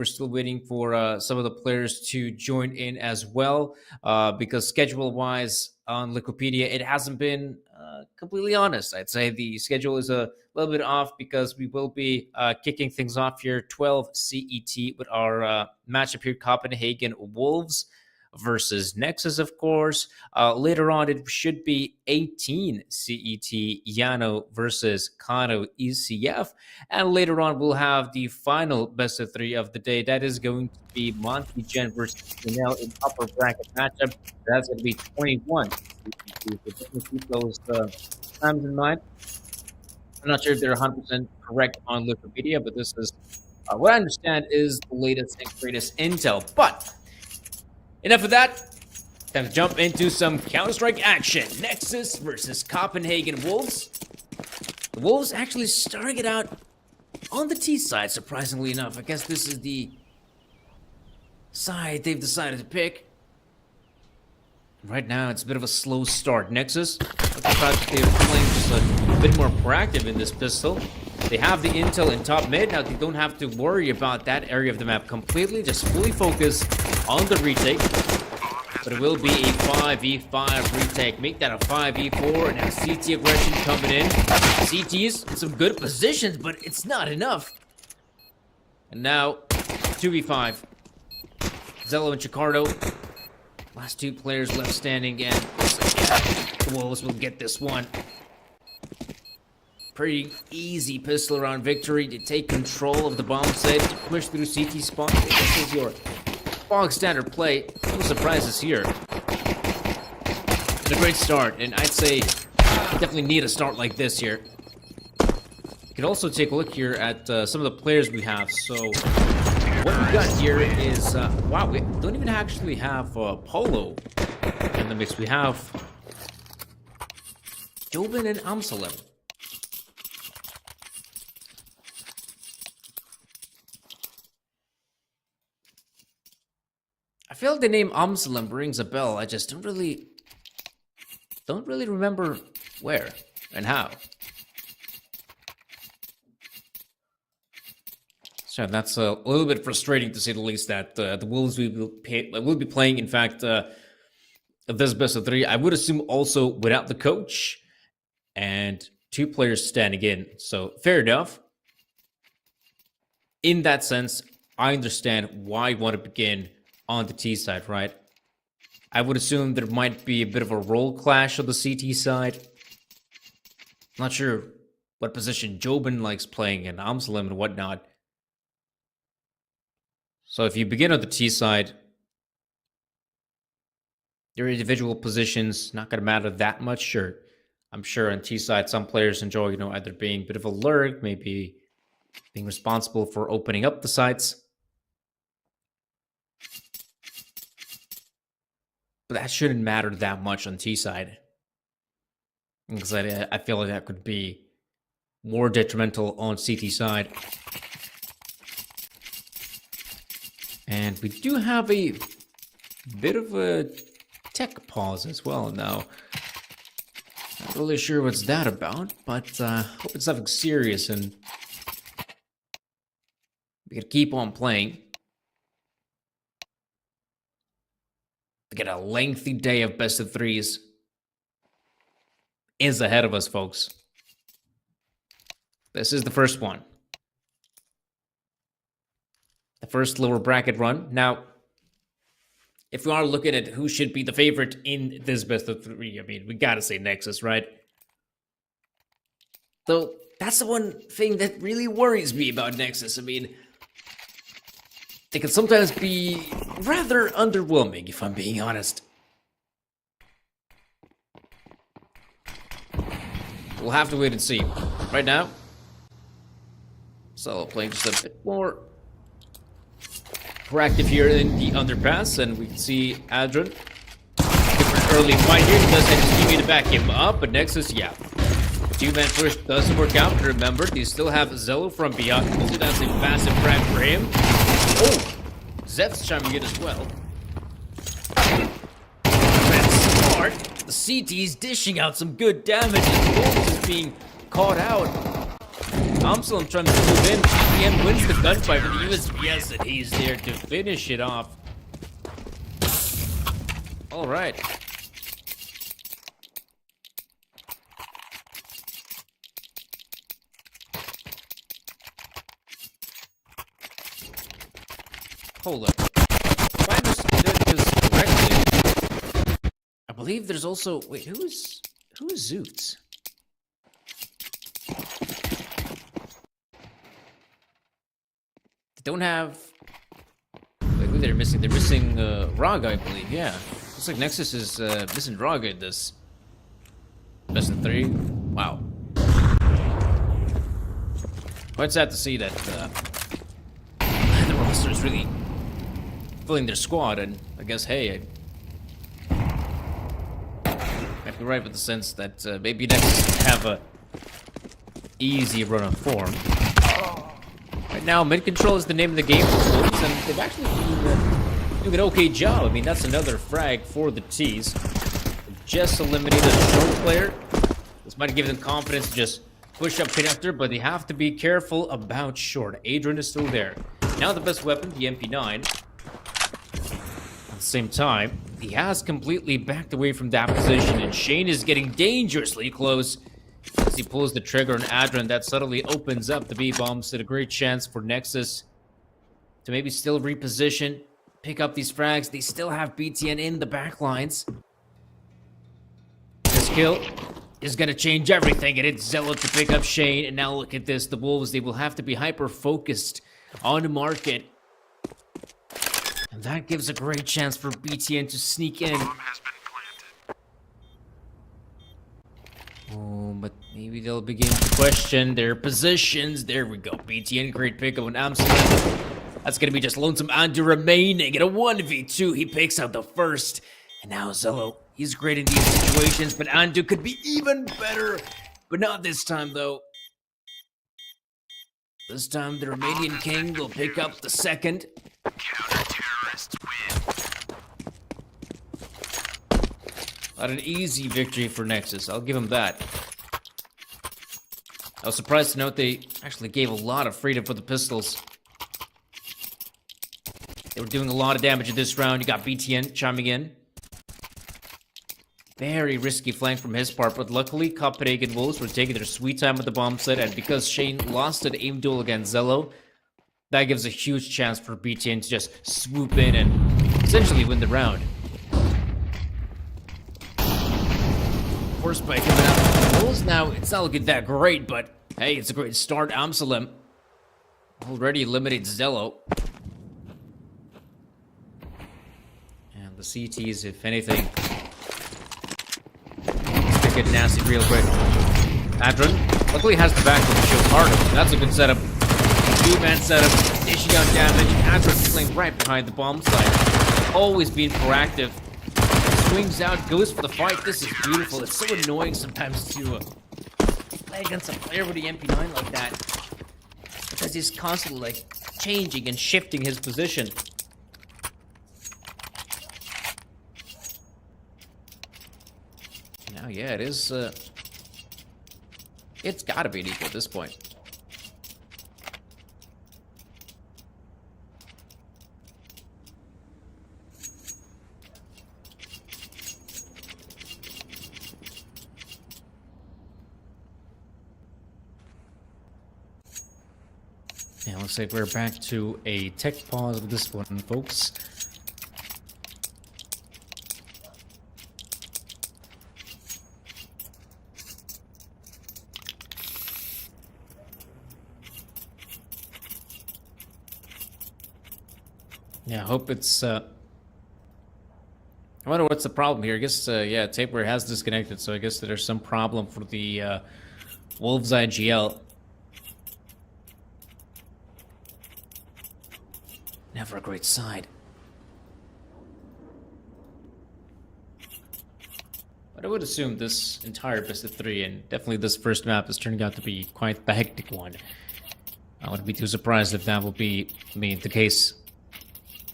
We're still waiting for some of the players to join in as well, because schedule-wise on Liquipedia, it hasn't been completely honest. I'd say the schedule is a little bit off because we will be kicking things off here 12 CET with our matchup here, Copenhagen Wolves versus Nexus, of course. Later on, it should be 18 CET, Yano versus Kano ECF. And later on, we'll have the final best of three of the day. That is going to be Monty Gen versus Chanel in upper bracket matchup. That's going to be 21 CET. So definitely keep those times in mind. I'm not sure if they're 100% correct on Wikipedia, but this is what I understand is the latest and greatest intel. But enough of that. Time to jump into some Counter-Strike action. Nexus versus Copenhagen Wolves. The Wolves actually starting it out on the T side, surprisingly enough. I guess this is the side they've decided to pick. Right now, it's a bit of a slow start. Nexus, they're playing just a bit more proactive in this pistol. They have the intel in top mid. Now, they don't have to worry about that area of the map completely. Just fully focus on the retake. But it will be a 5v5 retake. Make that a 5v4. And now CT aggression coming in. CT's in some good positions, but it's not enough. And now, 2v5. Zello and Chicardo. Last two players left standing, and the Wolves will get this one. Pretty easy pistol round victory to take control of the bomb site, to push through CT spawn. This is your bog standard play. No surprises here. It's a great start, and I'd say definitely need a start like this here. You can also take a look here at some of the players we have. So what we got here is, wow, we don't even actually have Polo in the mix. We have Jobin and Amsalem. I feel like the name Amsalem rings a bell. I just don't really remember where and how. So that's a little bit frustrating to say the least. That the Wolves will be playing. In fact, this best of three, I would assume also without the coach and two players standing in. So fair enough. In that sense, I understand why you want to begin on the T side, right? I would assume there might be a bit of a role clash on the CT side. Not sure what position Jobin likes playing and Amsalem and whatnot. So if you begin on the T side, your individual positions not going to matter that much. Sure, I'm sure on T side some players enjoy, either being a bit of a lurk, maybe being responsible for opening up the sites. But that shouldn't matter that much on T side, because I feel like that could be more detrimental on CT side. And we do have a bit of a tech pause as well now. Not really sure what's that about, but hope it's nothing serious and we can keep on playing. To get a lengthy day of best of threes is ahead of us, folks. This is the first one. The first lower bracket run. Now, if we are looking at who should be the favorite in this best of three, I mean, we gotta say Nexus, right? So that's the one thing that really worries me about Nexus. I mean, they can sometimes be rather underwhelming, if I'm being honest. We'll have to wait and see. Right now, Solo playing just a bit more proactive here in the underpass, and we can see Adron. Different early fight here. He does have his teammate to back him up, but Nexus, yeah. Two-man push doesn't work out. Remember, they still have Zello from beyond. So that's a massive frag for him. Oh, Zeth's chiming in as well. That's smart. The CT's dishing out some good damage. And Wolves is being caught out. Amsalem trying to move in. GTN wins the gunfight for the USPS, and he's there to finish it off. All right. Hold up. If I understood this correctly, I believe there's also... Wait, who is Zoots? They don't have... Wait, who they're missing? They're missing Raga, I believe. Yeah. Looks like Nexus is missing Raga in this. Best of 3. Wow. Quite sad to see that the roster is really filling their squad, and I guess, hey, might be right with the sense that maybe Nexus have a easy run of form. Right now, mid control is the name of the game for Wolves, and they've actually been doing an okay job. I mean, that's another frag for the T's. They've just eliminated a short player. This might give them confidence to just push up connector, but they have to be careful about short. Adrian is still there. Now the best weapon, the MP9. At the same time, he has completely backed away from that position, and Shane is getting dangerously close. As he pulls the trigger on Adrian, that suddenly opens up the B-bombs at a great chance for Nexus to maybe still reposition, pick up these frags. They still have BTN in the backlines. This kill is going to change everything, and it's Zello to pick up Shane. And now look at this. The Wolves, they will have to be hyper-focused on the market. And that gives a great chance for BTN to sneak in. Oh, but maybe they'll begin to question their positions. There we go. BTN, great pickup on Amsterdam. That's going to be just Lonesome Andu remaining in a 1v2. He picks out the first. And now Zello, he's great in these situations, but Andu could be even better. But not this time, though. This time, the Romanian King will pick up the second. Counter-terrorists win. Not an easy victory for Nexus, I'll give him that. I was surprised to note they actually gave a lot of freedom for the pistols. They were doing a lot of damage in this round. You got BTN chiming in. Very risky flank from his part, but luckily Copenhagen Wolves were taking their sweet time with the bomb set, and because Shane lost an aim duel against Zello, that gives a huge chance for BTN to just swoop in and essentially win the round. Force by coming out of the Wolves. Now, it's not looking that great, but hey, it's a great start. Amsalem already eliminates Zello. And the CTs, if anything, let's get nasty real quick. Adrian luckily has the back to shield harder. That's a good setup. Two-man setup, dishing out damage. Adrian playing right behind the bomb site. Always being proactive. Swings out, goes for the fight. This is beautiful. It's so annoying sometimes to play against a player with the MP9 like that, because he's constantly like changing and shifting his position. Now, yeah, it is. It's got to be an equal at this point. Yeah, looks like we're back to a tech pause with this one, folks. Yeah, I hope it's, I wonder what's the problem here. I guess, yeah, Tapeware has disconnected, so I guess there's some problem for the, Wolves IGL. Never a great side. But I would assume this entire best of 3, and definitely this first map, is turning out to be quite the hectic one. I wouldn't be too surprised if that will be, the case.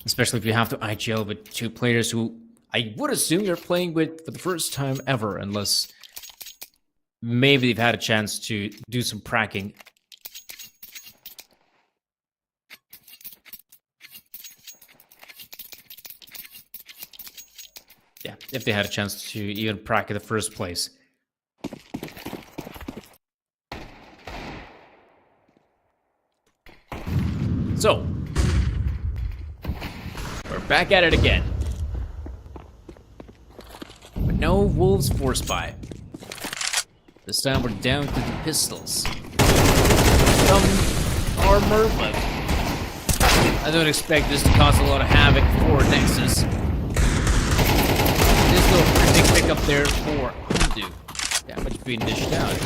Especially if you have to IGL with two players who I would assume you're playing with for the first time ever, unless maybe they've had a chance to do some pracking if they had a chance to even prac in the first place. So, we're back at it again. But no Wolves force buy. This time we're down to the pistols. Some armor, but I don't expect this to cause a lot of havoc for Nexus. This little big pickup there for Undo. Damage being dished out.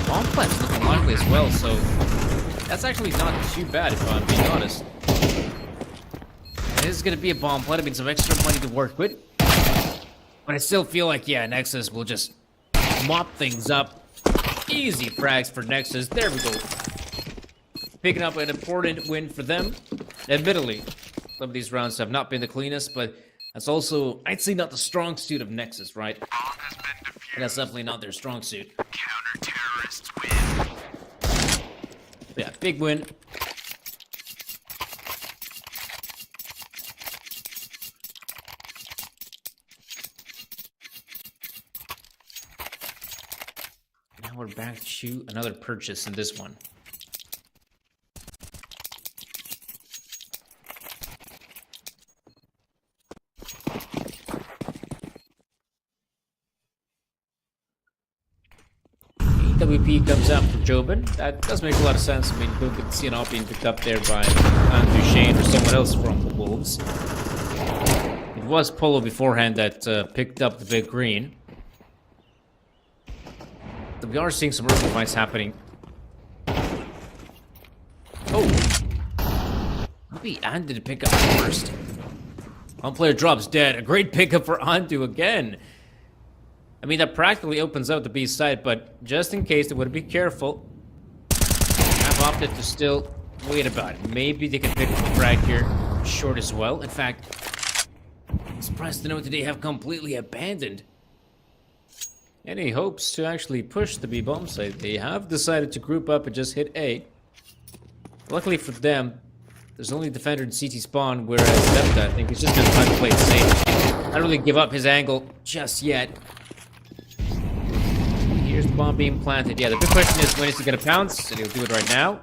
Bomb plant's looking likely as well, so that's actually not too bad if I'm being honest. This is going to be a bomb plant, I mean some extra money to work with. But I still feel like, yeah, Nexus will just mop things up. Easy frags for Nexus. There we go. Picking up an important win for them. Admittedly, some of these rounds have not been the cleanest, but that's also, I'd say, not the strong suit of Nexus, right? And that's definitely not their strong suit. Counter-terrorists win. Yeah, big win. Now we're back to another purchase in this one. WP comes out for Jobin. That does make a lot of sense. I mean, who could see an all being picked up there by Duchesne or someone else from the Wolves. It was Polo beforehand that picked up the big green. But we are seeing some early fights happening. Oh! Maybe Andu to pick up first. One player drops dead. A great pickup for Andu again. I mean, that practically opens up the B side, but just in case they would be careful, I've opted to still wait about it. Maybe they can pick up a frag here short as well. In fact, I'm surprised to know that they have completely abandoned any hopes to actually push the B bomb site. They have decided to group up and just hit A. Luckily for them, there's only defender in CT spawn, whereas Zepta, I think, is just going to try to play it safe. Not really give up his angle just yet. Here's the bomb being planted. Yeah, the big question is, when is he going to pounce? And he'll do it right now.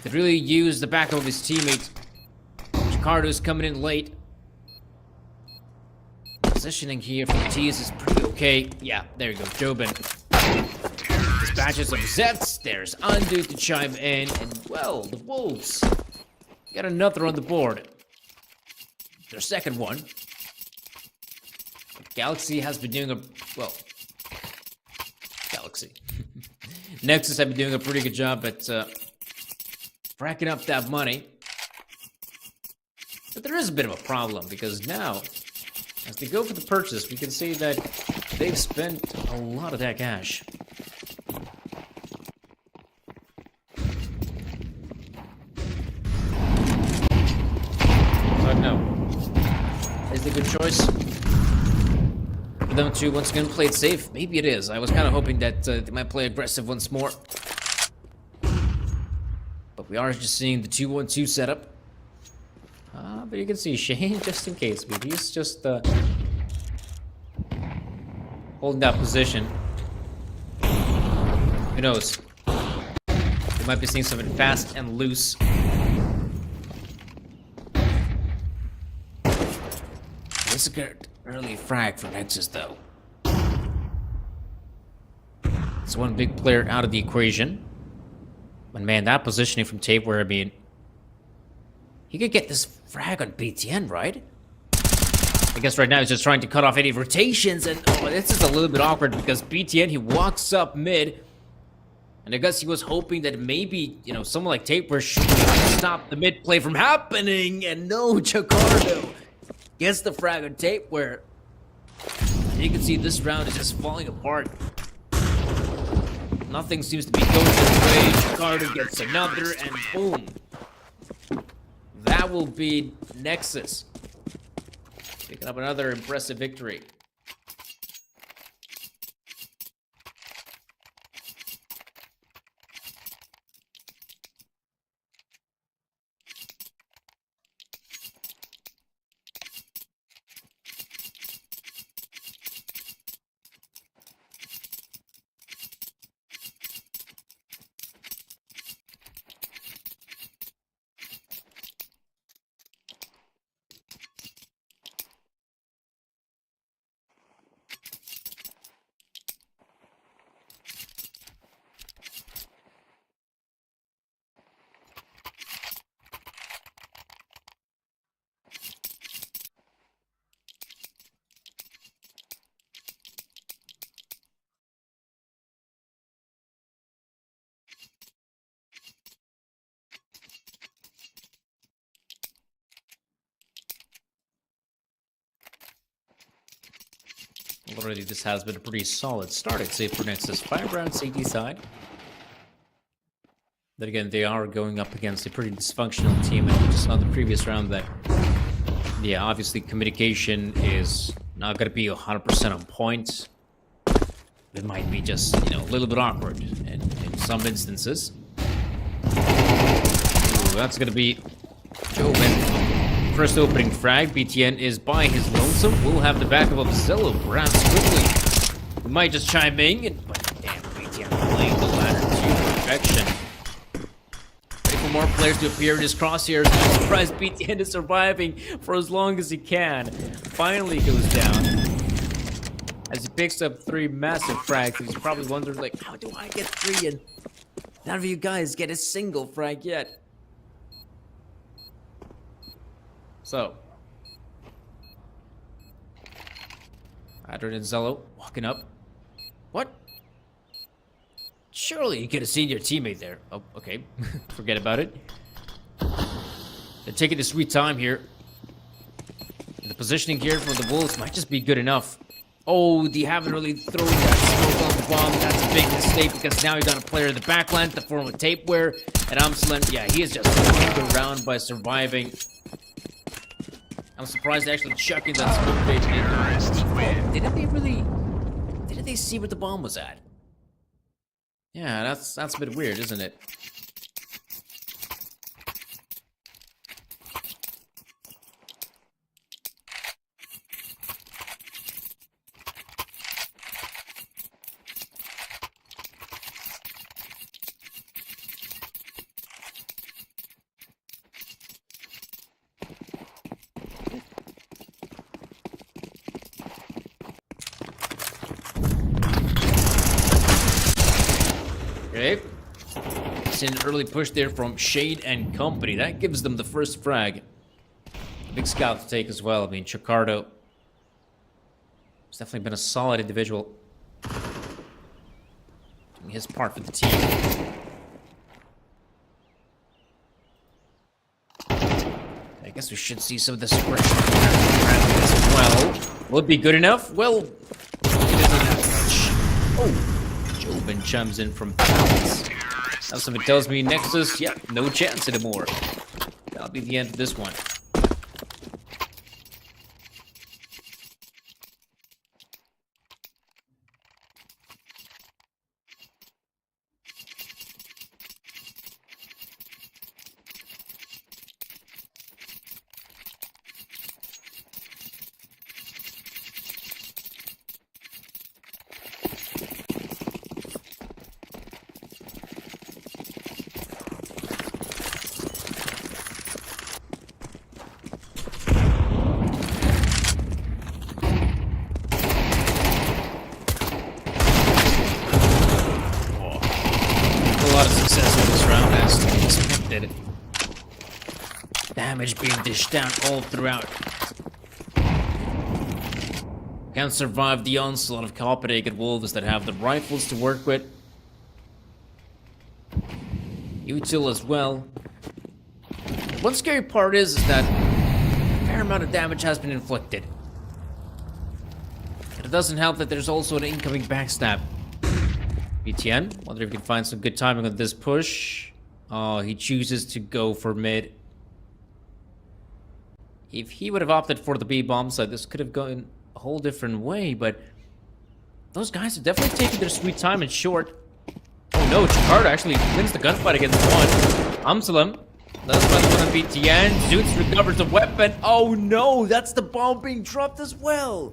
Could really use the backup of his teammates. Jakardo's coming in late. Positioning here for the T's is pretty okay. Yeah, there you go, Jobin. Dispatches of Zets. There's Undo to chime in. And, well, the Wolves got another on the board. Their second one. Galaxy has been doing a, well, Galaxy. Nexus have been doing a pretty good job at racking up that money. But there is a bit of a problem, because now, as they go for the purchase, we can see that they've spent a lot of that cash. But no. Is it a good choice for them to once again play it safe? Maybe it is. I was kind of hoping that they might play aggressive once more. But we are just seeing the 2-1-2 setup. But you can see Shane, just in case, but he's just holding that position. Who knows? We might be seeing something fast and loose. This is a good early frag for Nexus, though. It's one big player out of the equation. But man, that positioning from Tape, where I mean, he could get this frag on BTN, right? I guess right now he's just trying to cut off any rotations, and oh, this is a little bit awkward because BTN, he walks up mid, and I guess he was hoping that maybe, you know, someone like Taper should stop the mid play from happening, and no, Jakardo gets the frag on Tape, where you can see this round is just falling apart. Nothing seems to be going his way. Jakardo gets another, and boom. That will be Nexus picking up another impressive victory. Already, this has been a pretty solid start, I'd say, for Nexus. 5 rounds AD side. Then again, they are going up against a pretty dysfunctional team, and we just saw in the previous round that, yeah, obviously communication is not going to be 100% on point. It might be just, you know, a little bit awkward in some instances. Ooh, that's going to be Joven. First opening frag. BTN is by his lonesome. We'll have the backup of Zello perhaps quickly. We might just chime in, but damn, BTN playing the ladder to perfection. Ready for more players to appear in his crosshairs. I'm surprised BTN is surviving for as long as he can. Finally goes down. As he picks up 3 massive frags, he's probably wondering, like, how do I get 3 and none of you guys get a single frag yet? So, Adrian and Zello walking up. What? Surely you could have seen your teammate there. Oh, okay. Forget about it. They're taking a sweet time here. And the positioning here for the Wolves might just be good enough. Oh, they haven't really thrown that smoke on the bomb. That's a big mistake because now you got a player in the backline, the form of Tapeware, and Amselen. Yeah, he is just winning the round by surviving. I'm surprised they're actually chucking that smoke bait in. Didn't they see where the bomb was at? Yeah, that's a bit weird, isn't it? Okay. It's an early push there from Shade and company. That gives them the first frag. Big scout to take as well. I mean, Chicardo has definitely been a solid individual. Doing his part for the team. I guess we should see some of this aggression as well. Will it be good enough? Well, it isn't that much. Oh. Joven chums in from Palace. Now something tells me Nexus, yeah, no chance anymore. That'll be the end of this one. Damage being dished down all throughout. Can't survive the onslaught of Copenhagen Wolves that have the rifles to work with. Util as well. One scary part is that a fair amount of damage has been inflicted. And it doesn't help that there's also an incoming backstab. BTN, wonder if he can find some good timing on this push. Oh, he chooses to go for mid. If he would have opted for the B-bomb side, this could have gone a whole different way, but those guys are definitely taking their sweet time in short. Oh no, Chicardo actually wins the gunfight against one. Amselen, that's why the one on BTN. Zoots recovers the weapon. Oh no, that's the bomb being dropped as well.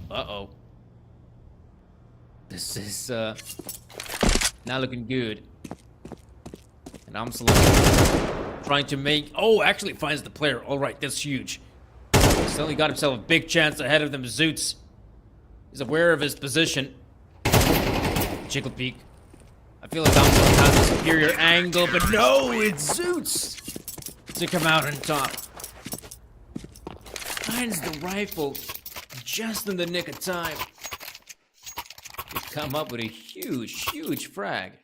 Uh-oh. This is, not looking good. And Amselen trying to make... Oh, actually finds the player. All right, that's huge. He's suddenly got himself a big chance ahead of them. Zoots. He's aware of his position. Jiggle peek. I feel like Amselen has a superior angle, but no, it's Zoots to come out on top. Finds the rifle just in the nick of time. To come up with a huge, huge frag.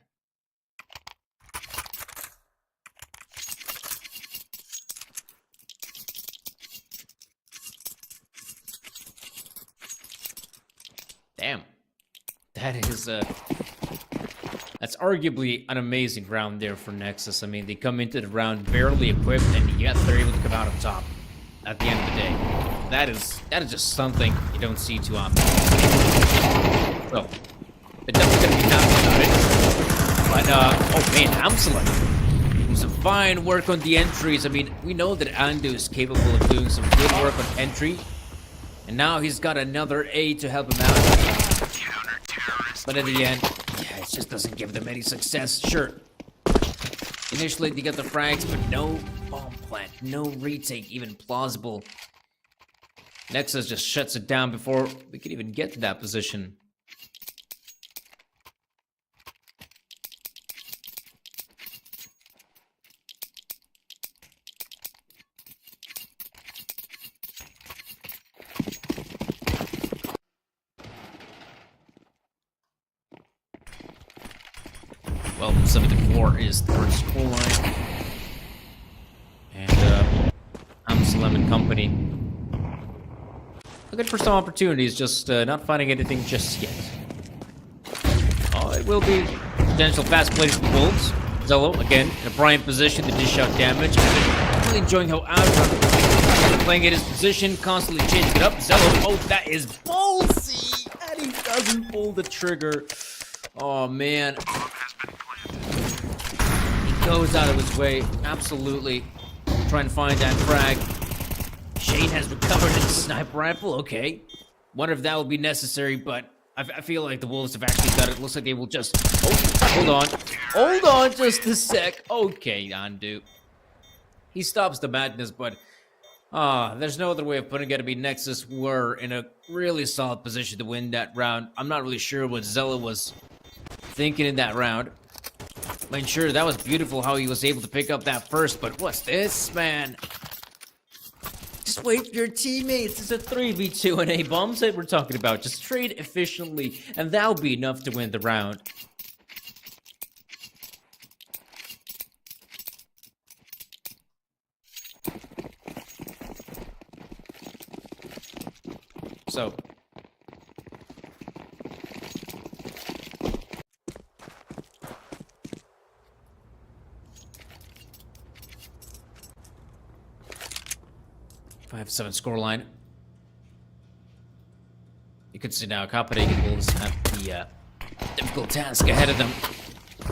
That is that's arguably an amazing round there for Nexus. I mean, they come into the round barely equipped, and yet they're able to come out on top at the end of the day. That is just something you don't see too often. So, they're definitely going to be happy about it. But, oh man, Amsalem. Some fine work on the entries. I mean, we know that Andu is capable of doing some good work on entry. And now he's got another A to help him out. But at the end, yeah, it just doesn't give them any success. Sure. Initially, they get the frags, but no bomb plant, no retake, even plausible. Nexus just shuts it down before we can even get to that position. Well, 74 is the first score line. And Amsalem and company looking for some opportunities, just not finding anything just yet. Oh, it will be potential fast plays for the Wolves. Zello, again, in a prime position to dish out damage. I'm really enjoying how Adron is playing at his position, constantly changing it up. Zello, oh, that is ballsy! And he doesn't pull the trigger. Oh, man. He goes out of his way, absolutely. Trying to find that frag. Shane has recovered his sniper rifle, okay. Wonder if that will be necessary, but I feel like the Wolves have actually got it. Looks like they will just... Oh, hold on. Hold on just a sec. Okay, Andu. He stops the madness, but... there's no other way of putting it. To be Nexus were in a really solid position to win that round. I'm not really sure what Zella was thinking in that round. I mean, sure, that was beautiful how he was able to pick up that first, but what's this, man? Just wait for your teammates. It's a 3v2 and A-bombs that we're talking about. Just trade efficiently, and that'll be enough to win the round. So... 5-7 scoreline. You can see now Copenhagen Wolves have the difficult task ahead of them.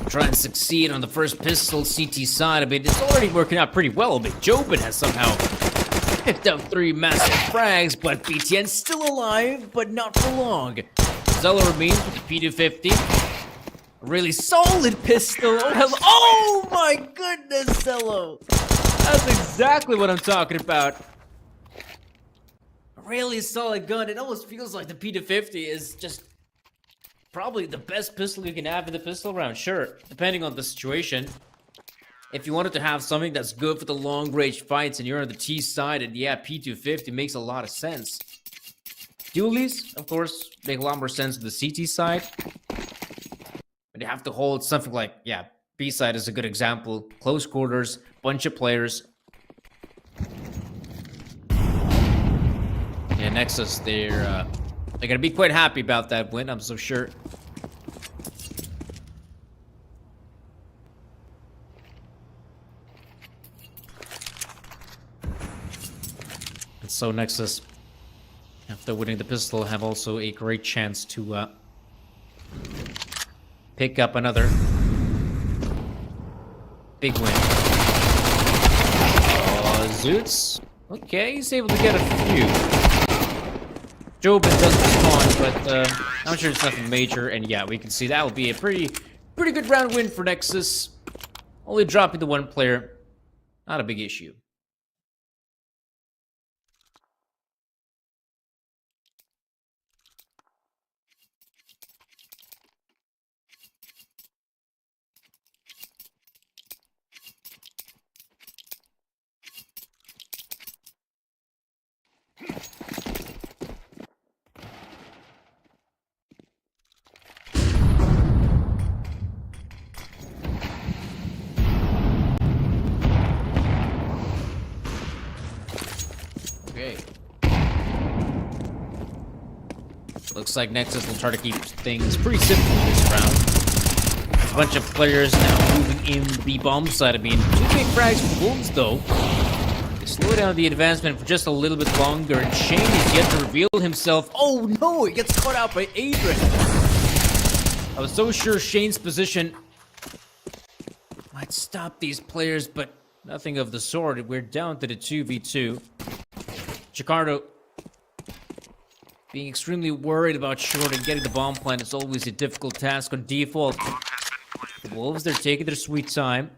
Try and succeed on the first pistol CT side. I mean, it's already working out pretty well. But Jobin has somehow picked up 3 massive frags, but BTN's still alive, but not for long. Zella remains with the P250. A really solid pistol. Oh, hello. Oh my goodness, Zello. That's exactly what I'm talking about. Really solid gun. It almost feels like the P250 is just probably the best pistol you can have in the pistol round. Sure, depending on the situation. If you wanted to have something that's good for the long range fights and you're on the T side, and yeah, P250 makes a lot of sense. Dualies, of course, make a lot more sense on the CT side. But you have to hold something like, yeah, B side is a good example. Close quarters, bunch of players. Yeah, Nexus, they're gonna be quite happy about that win, I'm so sure. And so Nexus, after winning the pistol, have also a great chance to pick up another big win. Oh, Zoots. Okay, he's able to get a few. Jobin does respond, but I'm sure it's nothing major. And yeah, we can see that will be a pretty good round win for Nexus. Only dropping the 1 player, not a big issue. Okay. Looks like Nexus will try to keep things pretty simple this round. There's a bunch of players now moving in the bomb side. I mean, 2 big frags for the Wolves, though. They slow down the advancement for just a little bit longer, and Shane is yet to reveal himself. Oh no, he gets caught out by Adrian. I was so sure Shane's position might stop these players, but nothing of the sort. We're down to the 2v2. Jakarta being extremely worried about short and getting the bomb plant is always a difficult task on default. The Wolves, they're taking their sweet time.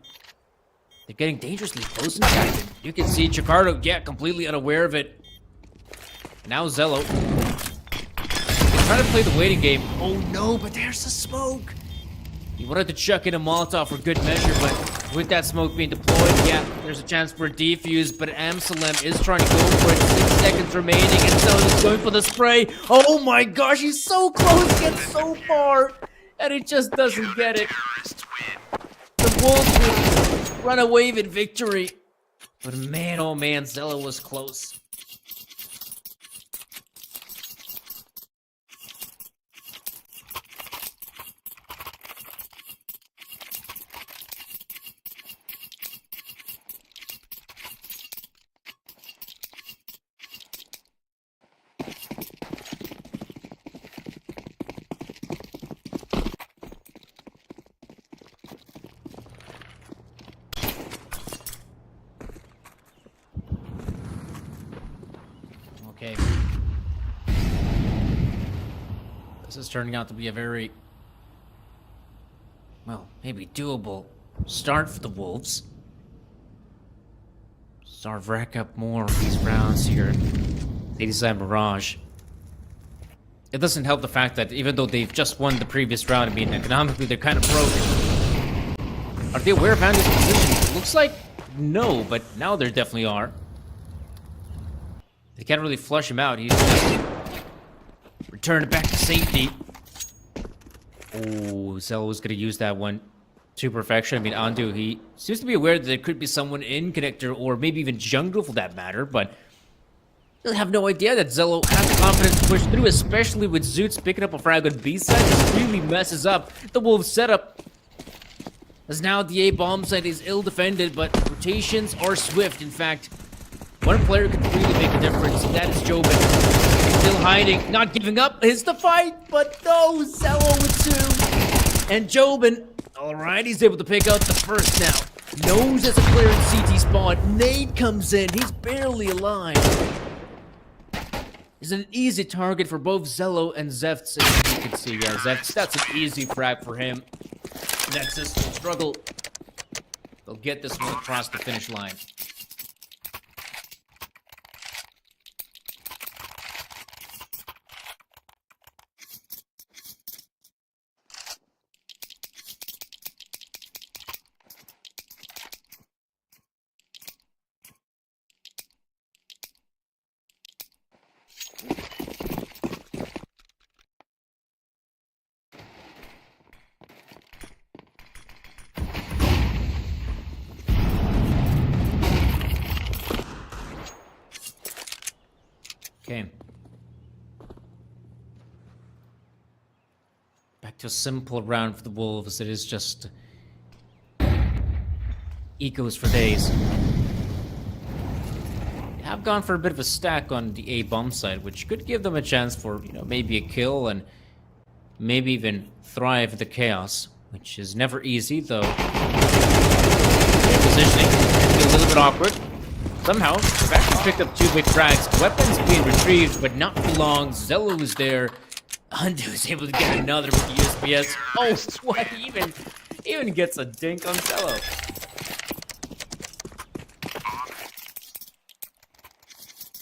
They're getting dangerously close inside. You can see Jakarta, yeah, completely unaware of it. Now Zello. They're trying to play the waiting game. Oh no, but there's the smoke. He wanted to chuck in a Molotov for good measure, but with that smoke being deployed, yeah, there's a chance for a defuse, but Amsalem is trying to go for it. 6 seconds remaining, and Zello's going for the spray. Oh my gosh, he's so close, gets so far, and it just doesn't get it. The Wolves would run away with victory. But man, oh man, Zello was close. Okay. This is turning out to be a very, well, maybe doable start for the Wolves. Start to rack up more of these rounds here. They decide Mirage. It doesn't help the fact that even though they've just won the previous round, I mean, economically they're kind of broken. Are they aware of Andy's position? It looks like no, but now they definitely are. They can't really flush him out. He's just returned it back to safety. Oh, Zello was going to use that one to perfection. I mean, Andu, he seems to be aware that there could be someone in connector or maybe even jungle for that matter, but they have no idea that Zello has the confidence to push through, especially with Zoots picking up a frag on B side. This really messes up the Wolves setup. As now the A bomb site is ill defended, but rotations are swift. In fact, one player could really make a difference, and that is Jobin. He's still hiding, not giving up. Is the fight, but no, Zello with 2. And Jobin, alright, he's able to pick out the first now. Knows as a player in CT spot. Nade comes in, he's barely alive. He's an easy target for both Zello and Zefts, as you can see. Yeah, Zefts, that's an easy frag for him. Nexus will struggle. They'll get this one across the finish line. Okay. Back to a simple round for the Wolves. It is just ecos for days. They have gone for a bit of a stack on the A bomb side, which could give them a chance for, you know, maybe a kill and maybe even thrive the chaos, which is never easy, though. Positioning can be a little bit awkward. Somehow, they've actually picked up 2 big frags. Weapons being retrieved, but not for long. Zello is there. Andu is able to get another with the USPS. Oh, what? He even gets a dink on Zello.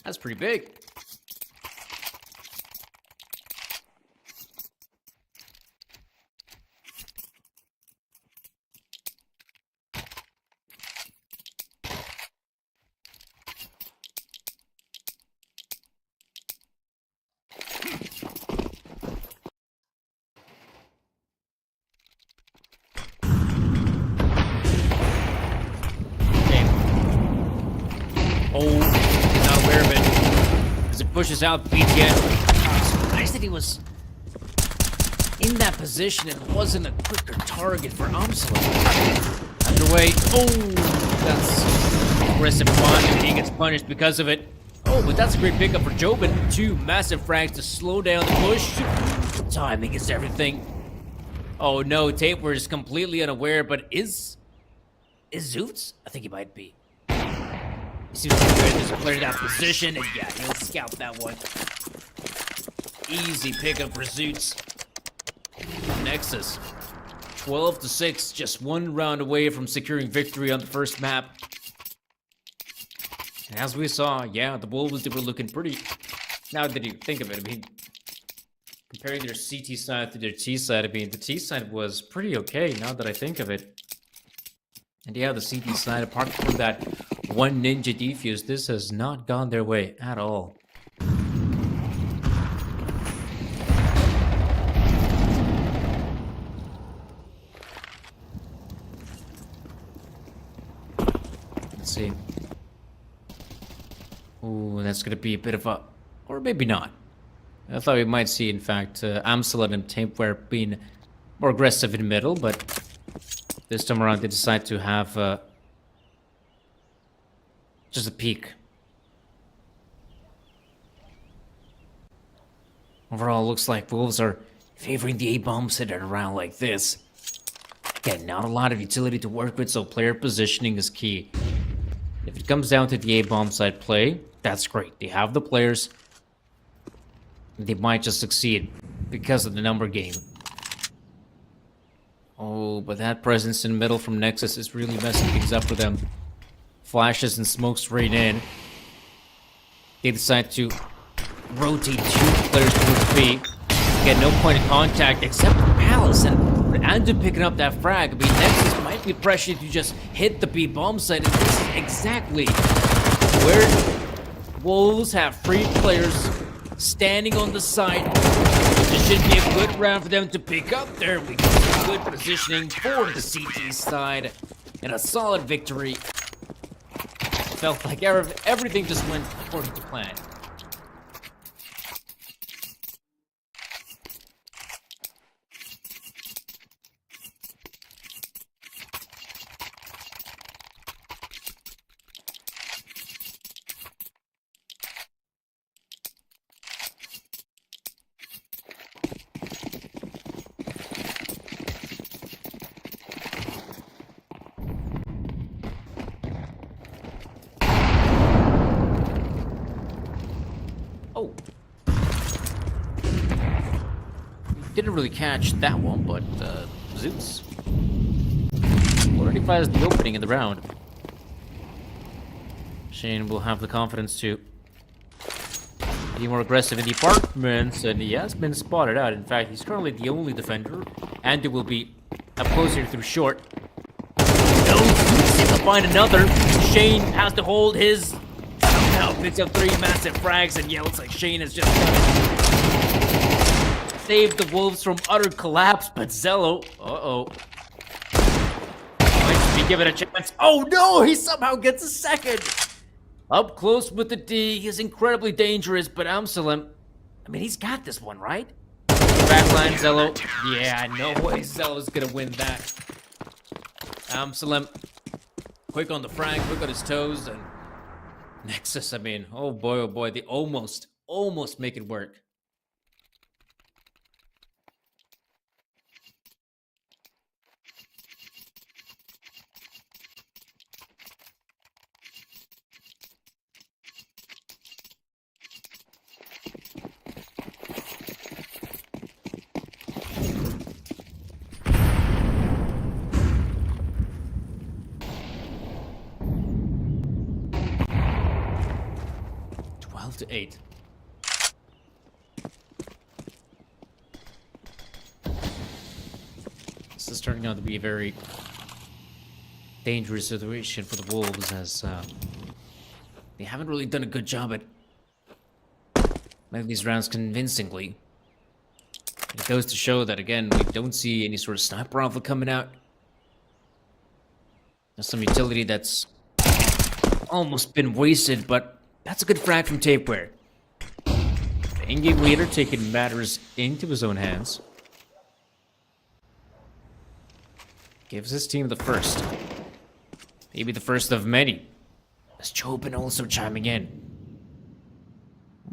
That's pretty big. Oh, he's not aware of it. As it pushes out BTS. I'm surprised that he he was in that position and wasn't a quicker target for Amsel. Underway. Oh, that's aggressive one, and he gets punished because of it. Oh, but that's a great pickup for Jobin. 2 massive frags to slow down the push. Timing is everything. Oh no, Tapewear is completely unaware, but is Zoots? I think he might be. He seems to be good. There's a player in that position, and yeah, he'll scout that one. Easy pickup for Zoots. Nexus, 12-6, just 1 round away from securing victory on the first map. And as we saw, yeah, the Wolves, they were looking pretty. Now that you think of it, I mean, comparing their CT side to their T side, I mean, the T side was pretty okay, now that I think of it. And yeah, the CT side, apart from that one ninja defuse, this has not gone their way at all. Let's see. Ooh, that's gonna be a bit of a, or maybe not. I thought we might see, in fact, Amsel and Tapewear being more aggressive in the middle, but this time around they decide to have just a peek. Overall, looks like Wolves are favoring the A-bomb set at around like this. Again, not a lot of utility to work with, so player positioning is key. If it comes down to the A-bomb side play, that's great. They have the players. They might just succeed because of the number game. Oh, but that presence in the middle from Nexus is really messing things up for them. Flashes and smokes right in. They decide to rotate 2 players towards B. Get no point of contact except for Palace. And Andu picking up that frag. I mean, Nexus might be pressured to just hit the B bomb site. And this is exactly where Wolves have free players standing on the side. This should be a good round for them to pick up. There we go. Good positioning for the CT side. And a solid victory. Felt like everything just went according to plan. Oh. Didn't really catch that one, but Zeus already finds the opening in the round. Shane will have the confidence to be more aggressive in the apartments, and he has been spotted out. In fact, he's currently the only defender. Andy will be up closer through short. No, Zeus to find another. Shane has to hold his. Now picks up 3 massive frags, and yeah, looks like Shane has just saved the Wolves from utter collapse, but Zello, might be given a chance. Oh no, he somehow gets a second. Up close with the D, he's incredibly dangerous, but Amsalem, I mean, he's got this one, right? Backline Zello, yeah, no way Zello's gonna win that. Amsalem, quick on the frag, quick on his toes, and Nexus, I mean, oh boy, they almost make it work. To 8. This is turning out to be a very dangerous situation for the Wolves, as they haven't really done a good job at making these rounds convincingly. It goes to show that, again, we don't see any sort of sniper rifle coming out. There's some utility that's almost been wasted, but that's a good frag from Tapewear. In-game leader taking matters into his own hands. Gives his team the first. Maybe the first of many. As Jobin also chiming in.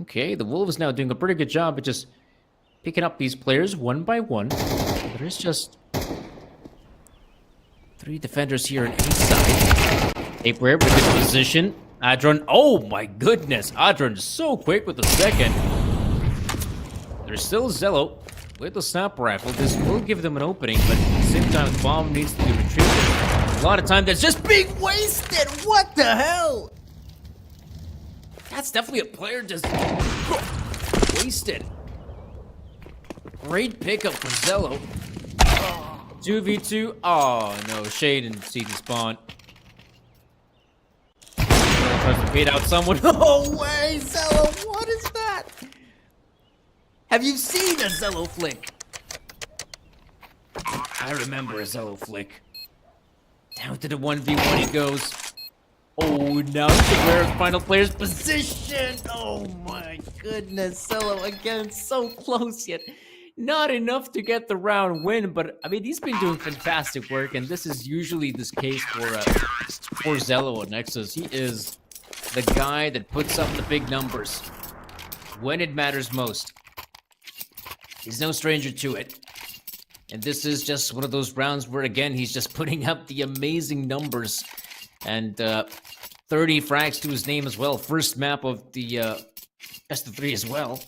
Okay, the Wolves now doing a pretty good job at just picking up these players one by one. There's just 3 defenders here on each side. Apewear with good position. Adron, oh my goodness. Adron so quick with the second. There's still Zello with the snap rifle. This will give them an opening, but at the same time, the bomb needs to be retrieved. A lot of time that's just being wasted. What the hell? That's definitely a player just wasted. Great pickup for Zello. 2v2. Oh no, Shay didn't see the spawn. Zello tries to bait out someone. No way, Zello, what is that? Have you seen a Zello flick? I remember a Zello flick. Down to the 1v1 he goes. Oh, now he's aware of final player's position. Oh my goodness, Zello again, so close yet not enough to get the round win. But I mean, he's been doing fantastic work, and this is usually this case for Zello at Nexus. He is the guy that puts up the big numbers when it matters most. He's no stranger to it. And this is just one of those rounds where, again, he's just putting up the amazing numbers. And 30 frags to his name as well. First map of the best of 3 as well.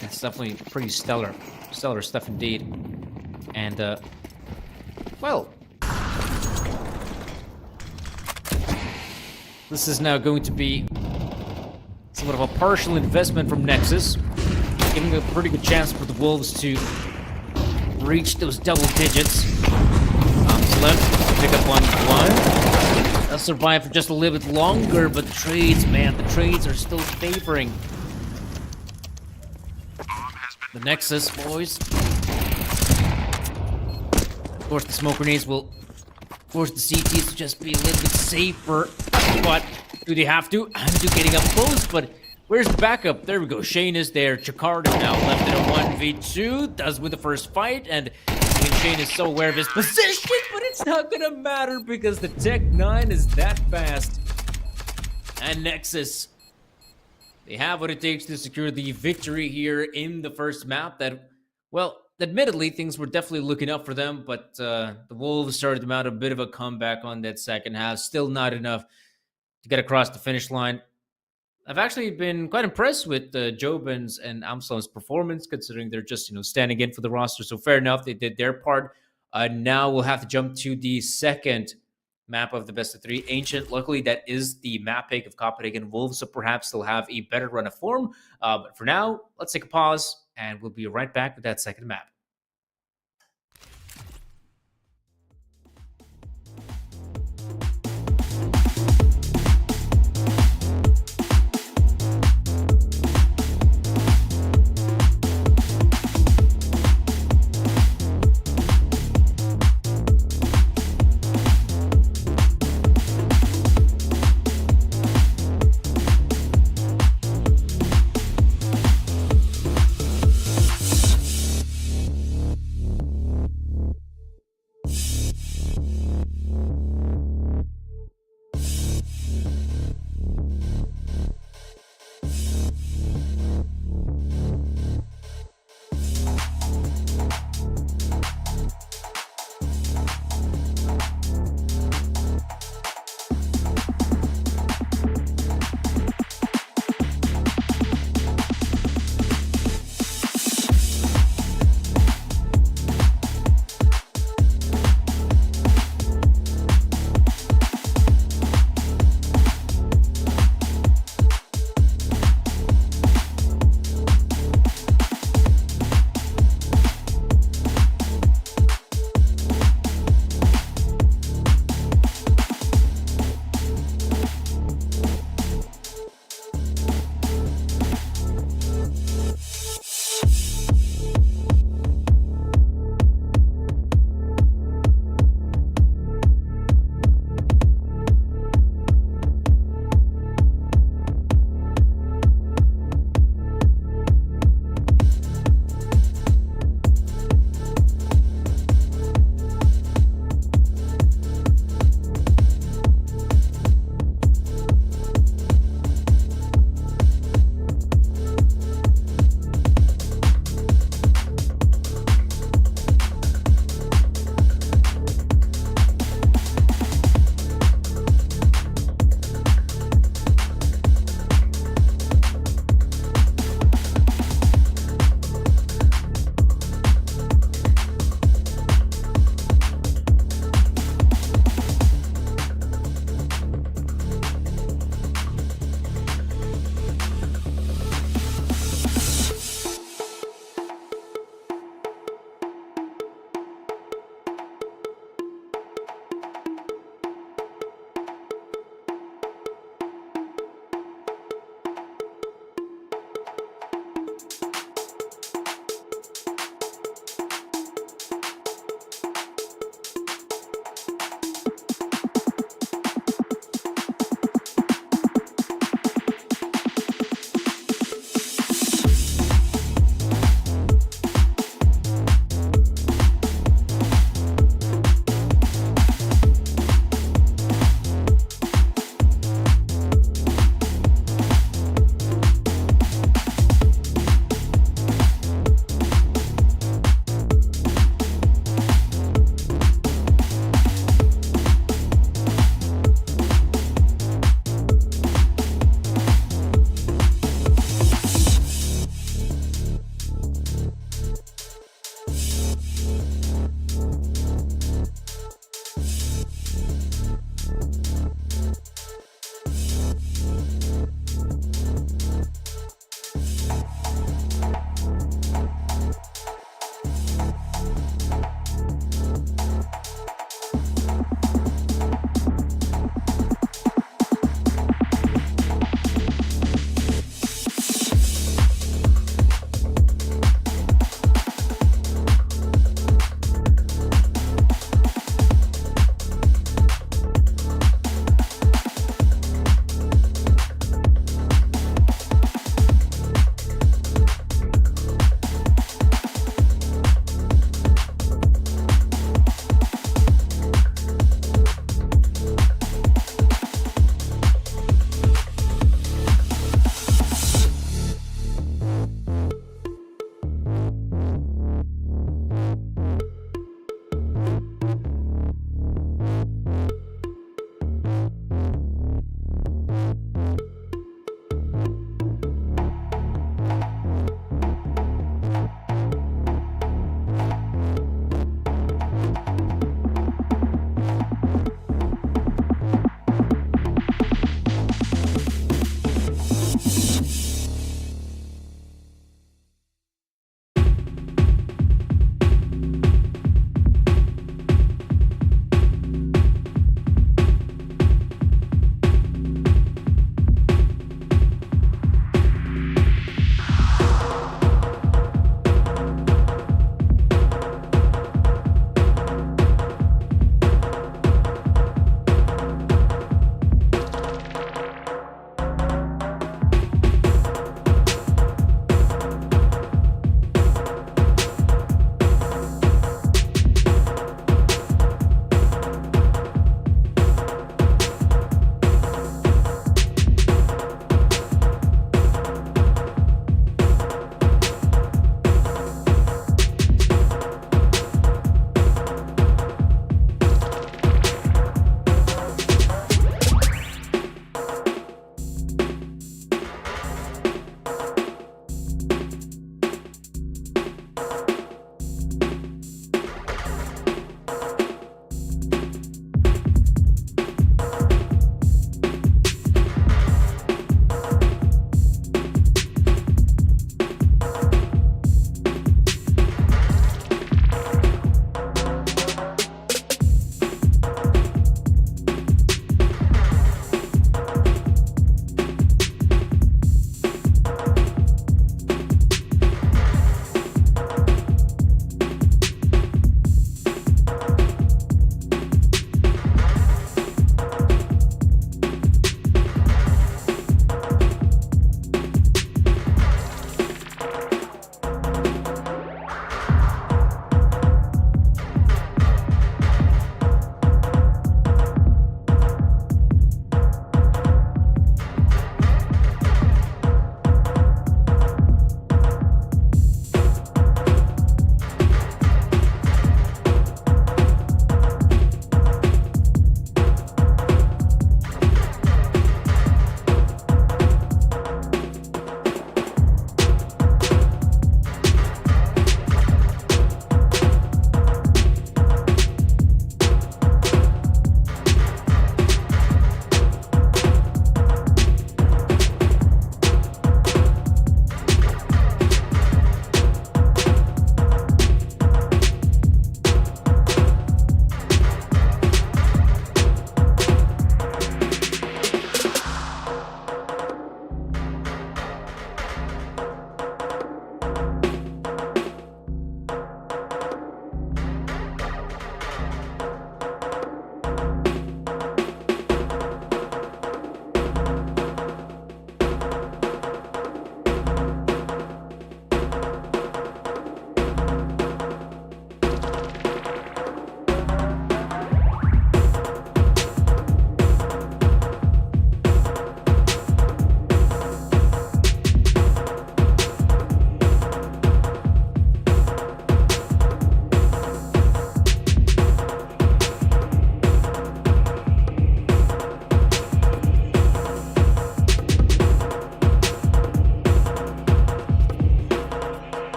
That's definitely pretty stellar stuff indeed. And, well, this is now going to be somewhat of a partial investment from Nexus, giving a pretty good chance for the Wolves to reach those double digits. Left, pick up on 1. They'll survive for just a little bit longer, but the trades, man, the trades are still favoring the Nexus boys. Of course, the smoke grenades will force the CTs to just be a little bit safer, but do they have to? Handu getting up close, but where's the backup? There we go. Shane is there. Chikard is now left in a 1v2. Does win the first fight, and Shane is so aware of his position, but it's not gonna matter because the Tech 9 is that fast. And Nexus, they have what it takes to secure the victory here in the first map. That, well, admittedly, things were definitely looking up for them, but the Wolves started them out a bit of a comeback on that second half. Still not enough to get across the finish line. I've actually been quite impressed with Jobin's and Amslam's performance, considering they're just, standing in for the roster. So fair enough, they did their part. Now we'll have to jump to the second map of the best of 3. Ancient, luckily, that is the map pick of Copenhagen Wolves, so perhaps they'll have a better run of form. But for now, let's take a pause, and we'll be right back with that second map.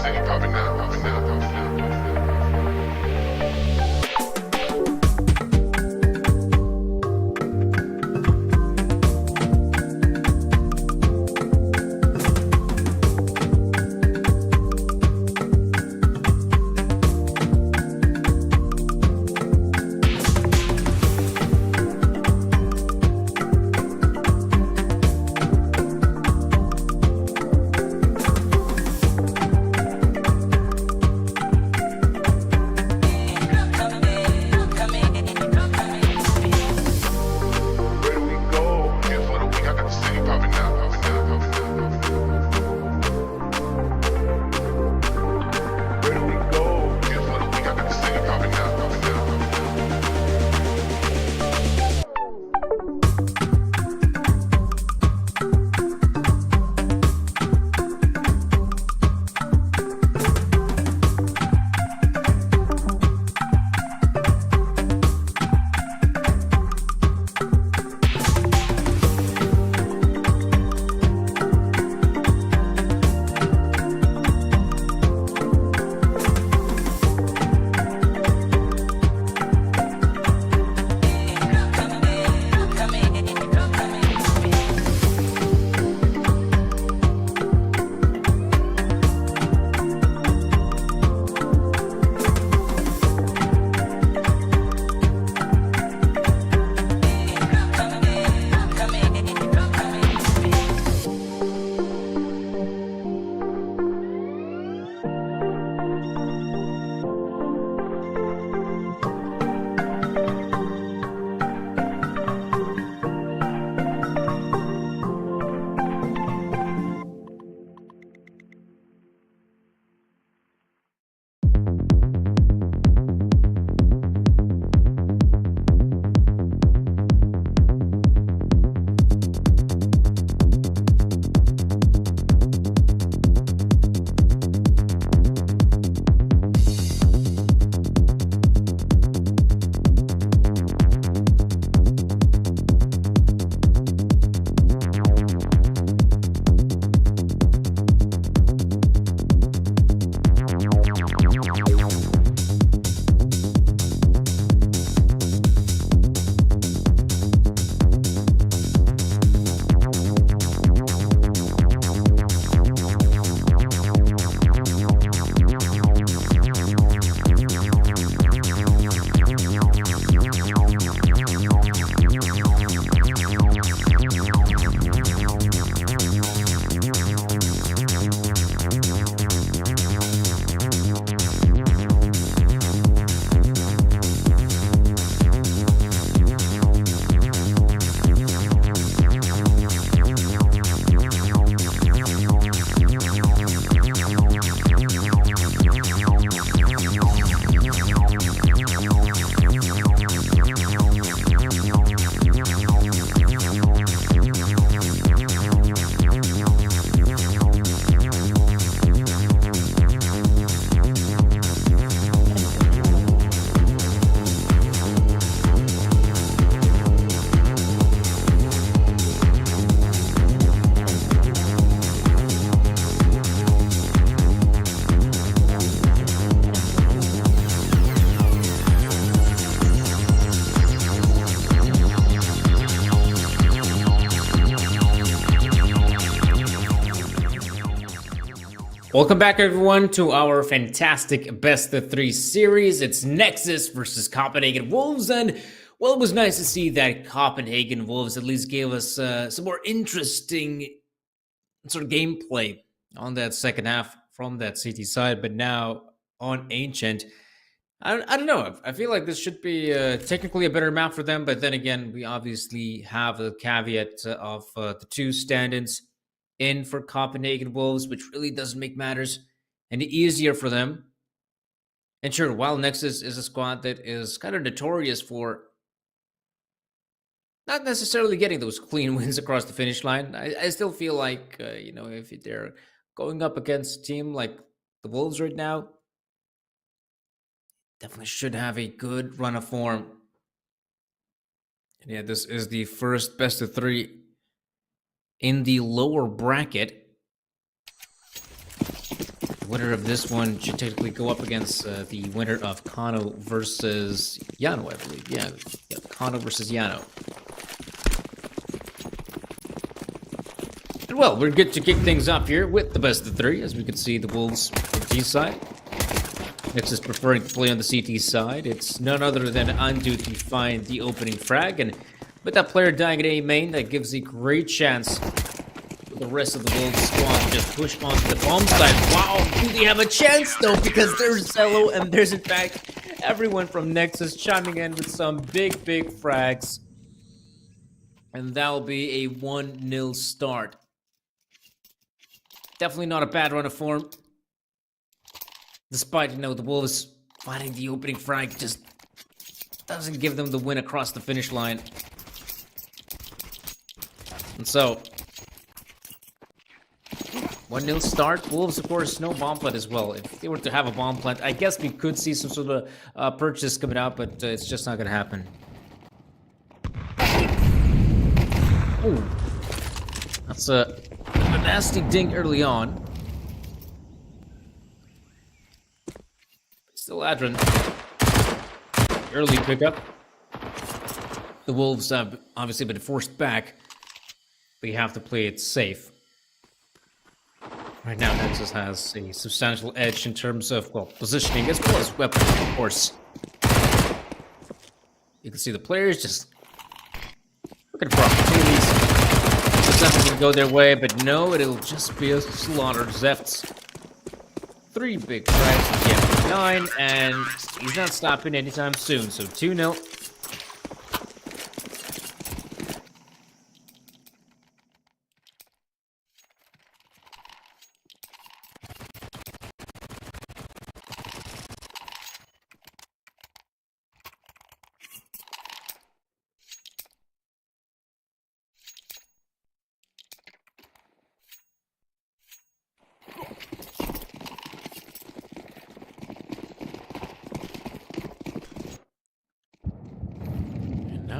city popping now, popping now, popping now. Where do we go? Here for the week, I got the city popping now, popping now, popping now, popping now. Where do we go? Here for the week, I got the city popping now, popping now, popping now. Welcome back, everyone, to our fantastic Best of 3 series. It's Nexus versus Copenhagen Wolves, and, well, it was nice to see that Copenhagen Wolves at least gave us some more interesting sort of gameplay on that second half from that CT side, but now on Ancient. I don't know. I feel like this should be technically a better map for them, but then again, we obviously have the caveat of the 2 stand-ins in for Copenhagen Wolves, which really doesn't make matters any easier for them. And sure, while Nexus is a squad that is kind of notorious for not necessarily getting those clean wins across the finish line, I still feel like, if they're going up against a team like the Wolves right now, definitely should have a good run of form. And yeah, this is the first best of 3 in the lower bracket. winner of this one should technically go up against the winner of Kano versus Yano, I believe. Yeah, Kano versus Yano. And well, we're good to kick things off here with the best of three. As we can see, the Wolves T side. Nexus preferring to play on the CT side. It's none other than Andu to find the opening frag. And with that player dying at A main, that gives a great chance for the rest of the Wolves squad to just push onto the bomb side. Wow, do they have a chance though? Because there's Zello and there's in fact everyone from Nexus chiming in with some big frags. And that'll be a 1-0 start. Definitely not a bad run of form. Despite, the Wolves finding the opening frag just doesn't give them the win across the finish line. And so, 1-0 start. Wolves, of course, no bomb plant as well. If they were to have a bomb plant, I guess we could see some sort of purchase coming out, but it's just not going to happen. Ooh. That's a nasty ding early on. Still Adren. Early pickup. The Wolves have obviously been forced back. But you have to play it safe. Right now, Nexus has a substantial edge in terms of, well, positioning as well as weapons, of course. You can see the players just looking for opportunities. It's not going to go their way, but no, it'll just be a slaughter. Zefts. 3 big frags to get 9, and he's not stopping anytime soon. So 2-0.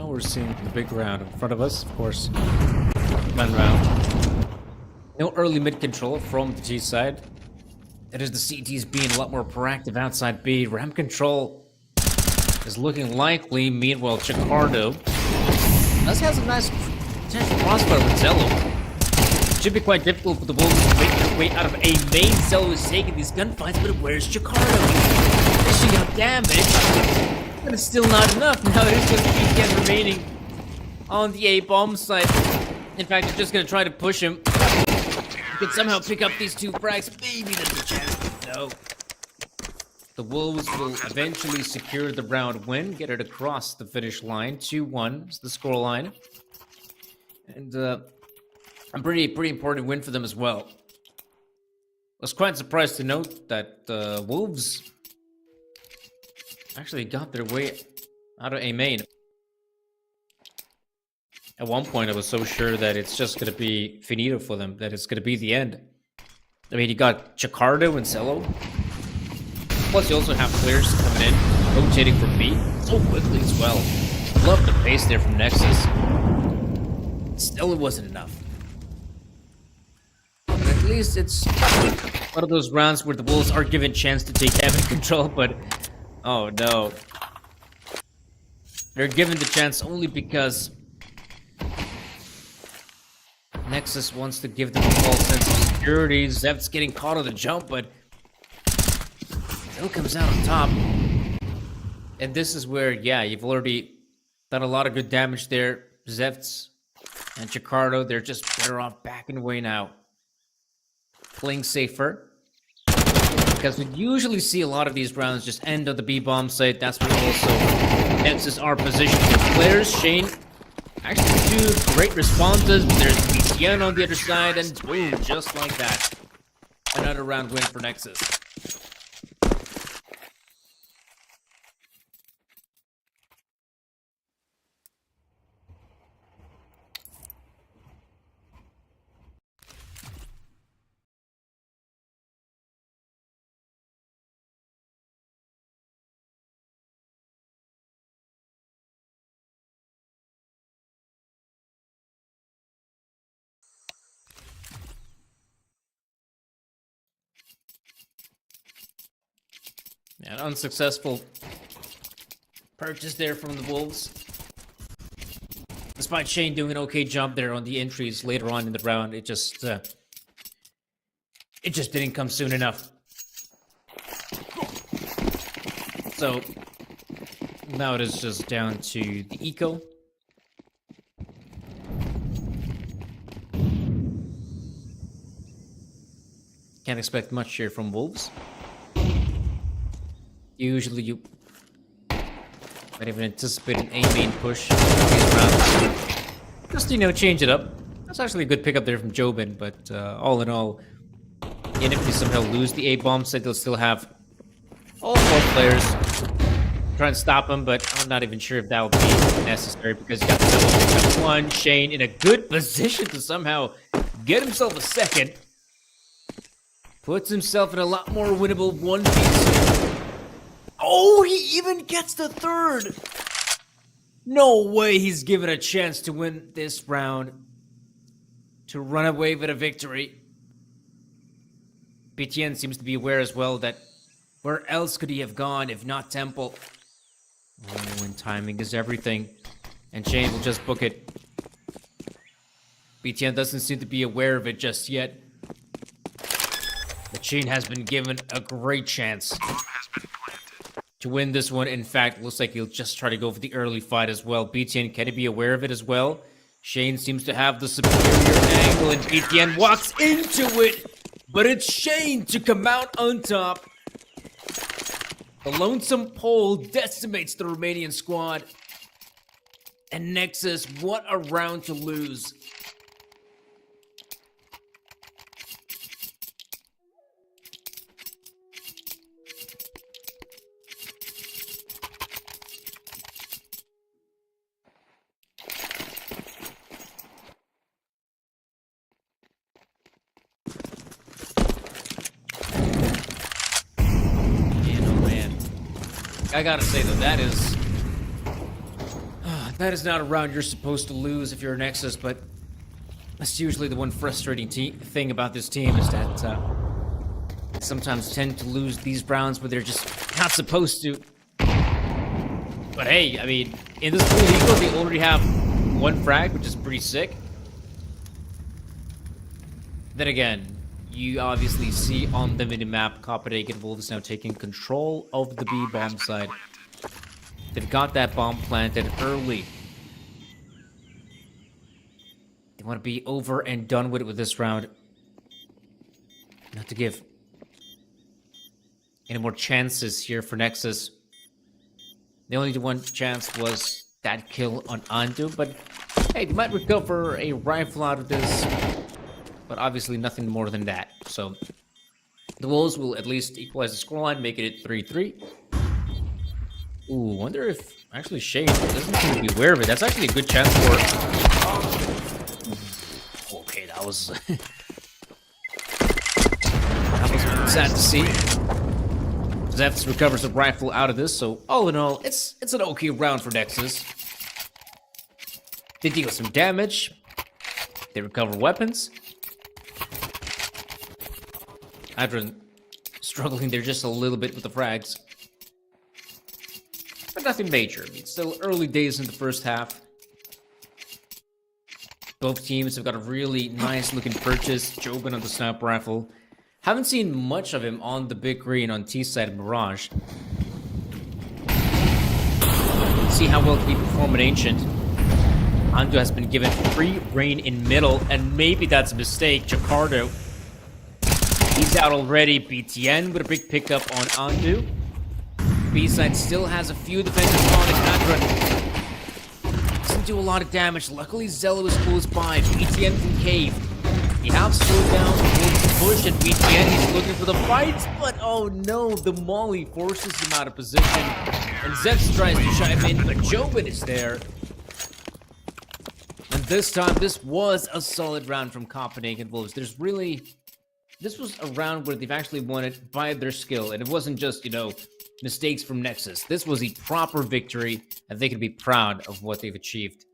We're seeing the big round in front of us, of course. Run round. No early mid control from the G side. It is the CTs being a lot more proactive outside B. Ram control is looking likely. Meanwhile, Chicardo has a nice potential crossfire with Zello. Should be quite difficult for the Wolves to make their way out of A main. Zello is taking these gunfights, but where's Chicardo? Dishing out damage. But it's still not enough. Now there's just weekend remaining on the A bomb site. In fact, they're just gonna try to push him. You can somehow pick up these 2 frags. Maybe there's a chance. No. The Wolves will eventually secure the round win, get it across the finish line. 2-1 is the score line. And a pretty important win for them as well. I was quite surprised to note that Wolves actually got their way out of A main. At one point, I was so sure that it's just going to be finito for them, that it's going to be the end. I mean, you got Chicardo and Zello. Plus, you also have players coming in, rotating from B so quickly as well. Love the pace there from Nexus. Still, it wasn't enough. But at least it's one of those rounds where the Wolves are given a chance to take heaven control, but oh no. They're given the chance only because Nexus wants to give them a false sense of security. Zev's getting caught on the jump, but still comes out on top. And this is where, yeah, you've already done a lot of good damage there. Zevts and Chicardo, they're just better off backing away now. Playing safer. Because we usually see a lot of these rounds just end on the B-bomb site. That's where also Nexus are positioned with players. Shane actually 2 great responses. There's BTN on the other side, and boom, just like that. Another round win for Nexus. An unsuccessful purchase there from the Wolves. Despite Shane doing an okay job there on the entries later on in the round, it just didn't come soon enough. So now it is just down to the eco. Can't expect much here from Wolves. Usually you might even anticipate an A main push these rounds. Just, change it up. That's actually a good pickup there from Jobin, but all in all, even if they somehow lose the A bomb set, they'll still have all 4 players try and stop him, but I'm not even sure if that will be necessary because you got the double pickup. One, Shane in a good position to somehow get himself a second. Puts himself in a lot more winnable 1v2. Oh, he even gets the third. No way he's given a chance to win this round. To run away with a victory. BTN seems to be aware as well that where else could he have gone if not Temple? Oh, and timing is everything. And Shane will just book it. BTN doesn't seem to be aware of it just yet. But Shane has been given a great chance to win this one. In fact, looks like he'll just try to go for the early fight as well. BTN, can he be aware of it as well? Shane seems to have the superior angle, and BTN walks into it. But it's Shane to come out on top. The lonesome pole decimates the Romanian squad. And Nexus, what a round to lose. I gotta say though, that is not a round you're supposed to lose if you're a Nexus, but that's usually the one frustrating thing about this team is that they sometimes tend to lose these rounds where they're just not supposed to. But hey, I mean, in this pool eco, they already have 1 frag, which is pretty sick. Then again, you obviously see on the minimap, Copenhagen Wolves now taking control of the B bomb side. They've got that bomb planted early. They want to be over and done with this round. Not to give any more chances here for Nexus. The only one chance was that kill on Andu, but hey, they might recover a rifle out of this. But obviously nothing more than that. So the Wolves will at least equalize the scoreline, making it 3-3. Ooh, wonder if actually Shane doesn't seem to be aware of it. That's actually a good chance for. Okay, that was sad to see. Zephyr recovers the rifle out of this, so all in all, it's an okay round for Nexus. They deal some damage. They recover weapons. Adrian struggling there just a little bit with the frags. But nothing major. It's still early days in the first half. Both teams have got a really nice looking purchase. Jobin on the sniper rifle. Haven't seen much of him on the big green on T-side Mirage. See how well he perform in Ancient. Andu has been given free reign in middle, and maybe that's a mistake. Jakardo. He's out already. BTN with a big pickup on Andu. B-side still has a few defenders on it. Adra doesn't do a lot of damage. Luckily, Zello is close by. BTN from Cave. He has slowed down towards the push, and BTN, he's looking for the fight, but oh no, the Molly forces him out of position. And Zeps tries to chime in, but Jobin is there. And this time, this was a solid round from Copenhagen Wolves. This was a round where they've actually won it by their skill, and it wasn't just, mistakes from Nexus. This was a proper victory, and they can be proud of what they've achieved.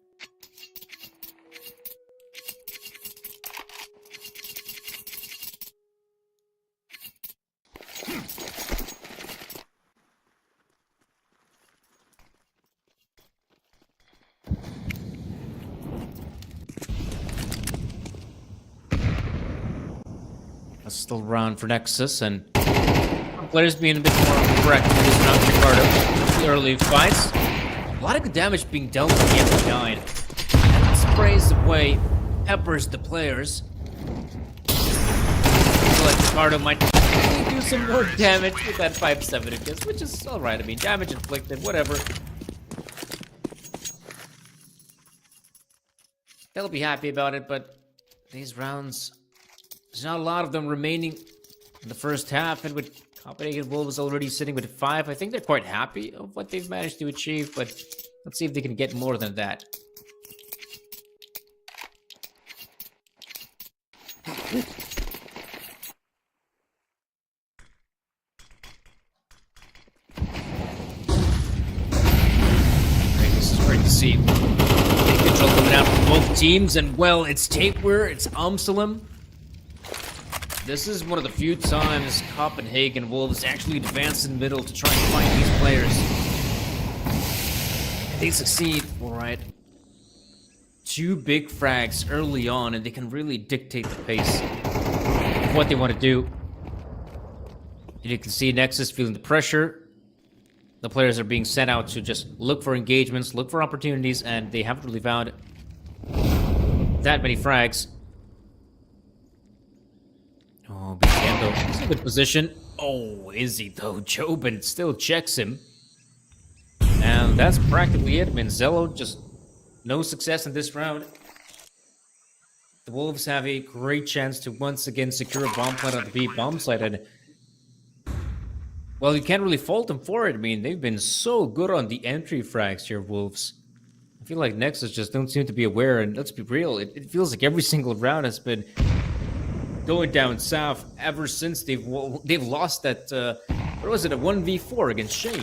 That's still around for Nexus, and players being a bit more correct in this round. Ricardo, the early fights. A lot of good damage being dealt with the MP9. And it sprays away, peppers the players. I feel like Ricardo might do some more damage with that 5-7 against, which is alright. I mean, damage inflicted, whatever. They'll be happy about it, but these rounds, there's not a lot of them remaining in the first half, and with Copenhagen Wolves already sitting with 5, I think they're quite happy of what they've managed to achieve, but let's see if they can get more than that. This is great to see. Take control coming out from both teams, and well, it's Tapeware, it's Amsterdam. This is one of the few times Copenhagen Wolves actually advance in the middle to try and find these players. And they succeed, alright. 2 big frags early on, and they can really dictate the pace of what they want to do. And you can see Nexus feeling the pressure. The players are being sent out to just look for engagements, look for opportunities, and they haven't really found that many frags. Oh, Bicendo, he's in a good position. Oh, is he though? Jobin still checks him. And that's practically it. Manzello just no success in this round. The Wolves have a great chance to once again secure a bomb plant on the B bomb site, and well, you can't really fault them for it. I mean, they've been so good on the entry frags here, Wolves. I feel like Nexus just don't seem to be aware, and let's be real, it feels like every single round has been going down south ever since they've lost that, what was it, a 1v4 against Shane.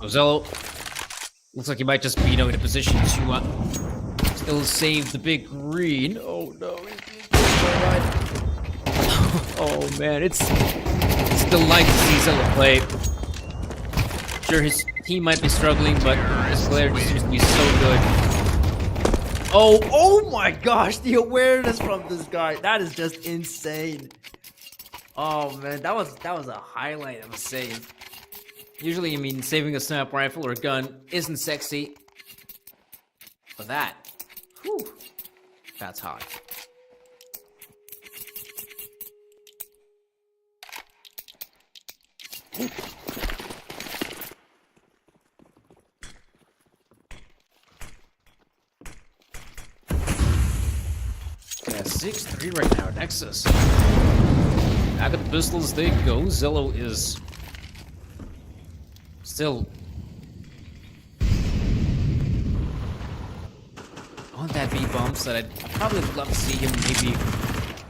Zello looks like he might just be, in a position to still save the big green. Oh no, oh man, it's delight to see Zello play. Sure, his team might be struggling, but his player just seems to be so good. Oh my gosh, the awareness from this guy, that is just insane. Oh man, that was a highlight of a save. Usually, I mean, saving a sniper rifle or a gun isn't sexy, but that, whew, that's hot. Yeah, 6-3 right now, Nexus. Back at the pistols they go. Zello is still on that B-bomb, so I'd probably love to see him maybe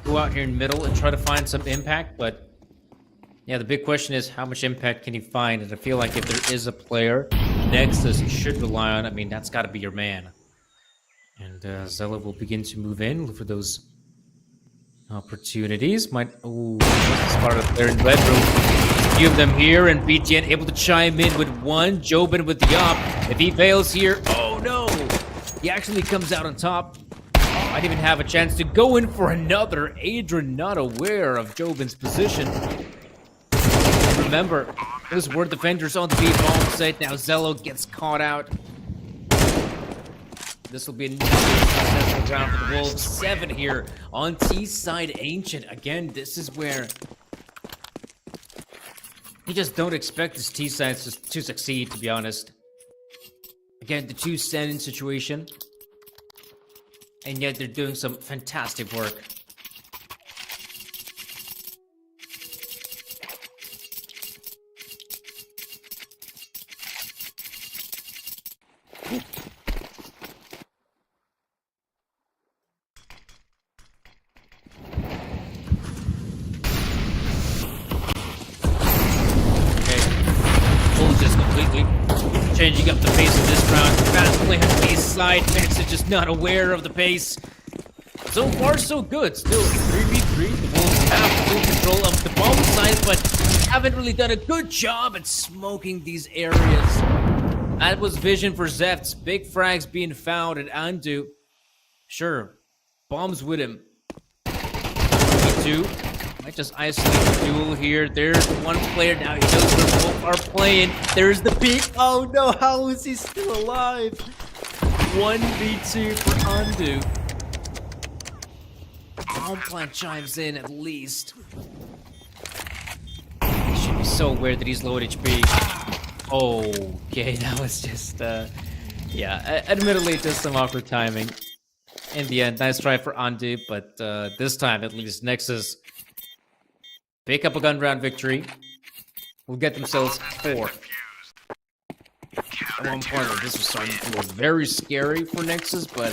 go out here in the middle and try to find some impact, but yeah, the big question is how much impact can he find, and I feel like if there is a player Nexus he should rely on, I mean, that's got to be your man. And Zello will begin to move in, look for those opportunities. Might, oh, this is part of their bedroom. Few of them here, and BTN able to chime in with one. Jobin with the op. If he fails here, oh no! He actually comes out on top. Oh, I didn't even have a chance to go in for another. Adrian not aware of Jobin's position. Remember, those were defenders on the B bomb site. Now Zello gets caught out. This will be another successful round for the Wolves. 7 here on T-side Ancient. Again, this is where you just don't expect this T-side to succeed, to be honest. Again, the 2 stand-in situation. And yet they're doing some fantastic work. Changing up the pace of this round. Fast play on the base side. Nexus just not aware of the pace. So far, so good. Still 3v3. The Wolves have full control of the bomb side, but haven't really done a good job at smoking these areas. That was vision for Zefts. Big frags being found at Andu. Sure, bombs with him. V2 might just isolate the duel here. There's one player now. He knows where both are playing. There's the peak. Oh no, how is he still alive? 1v2 for Undo. Homplant chimes in at least. It should be so weird that he's low HP. Okay, that was just, yeah, admittedly just some awkward timing. In the end, nice try for Undo, but this time at least Nexus pick up a gun round victory. Will get themselves 4. At one point, this was starting to look very scary for Nexus, but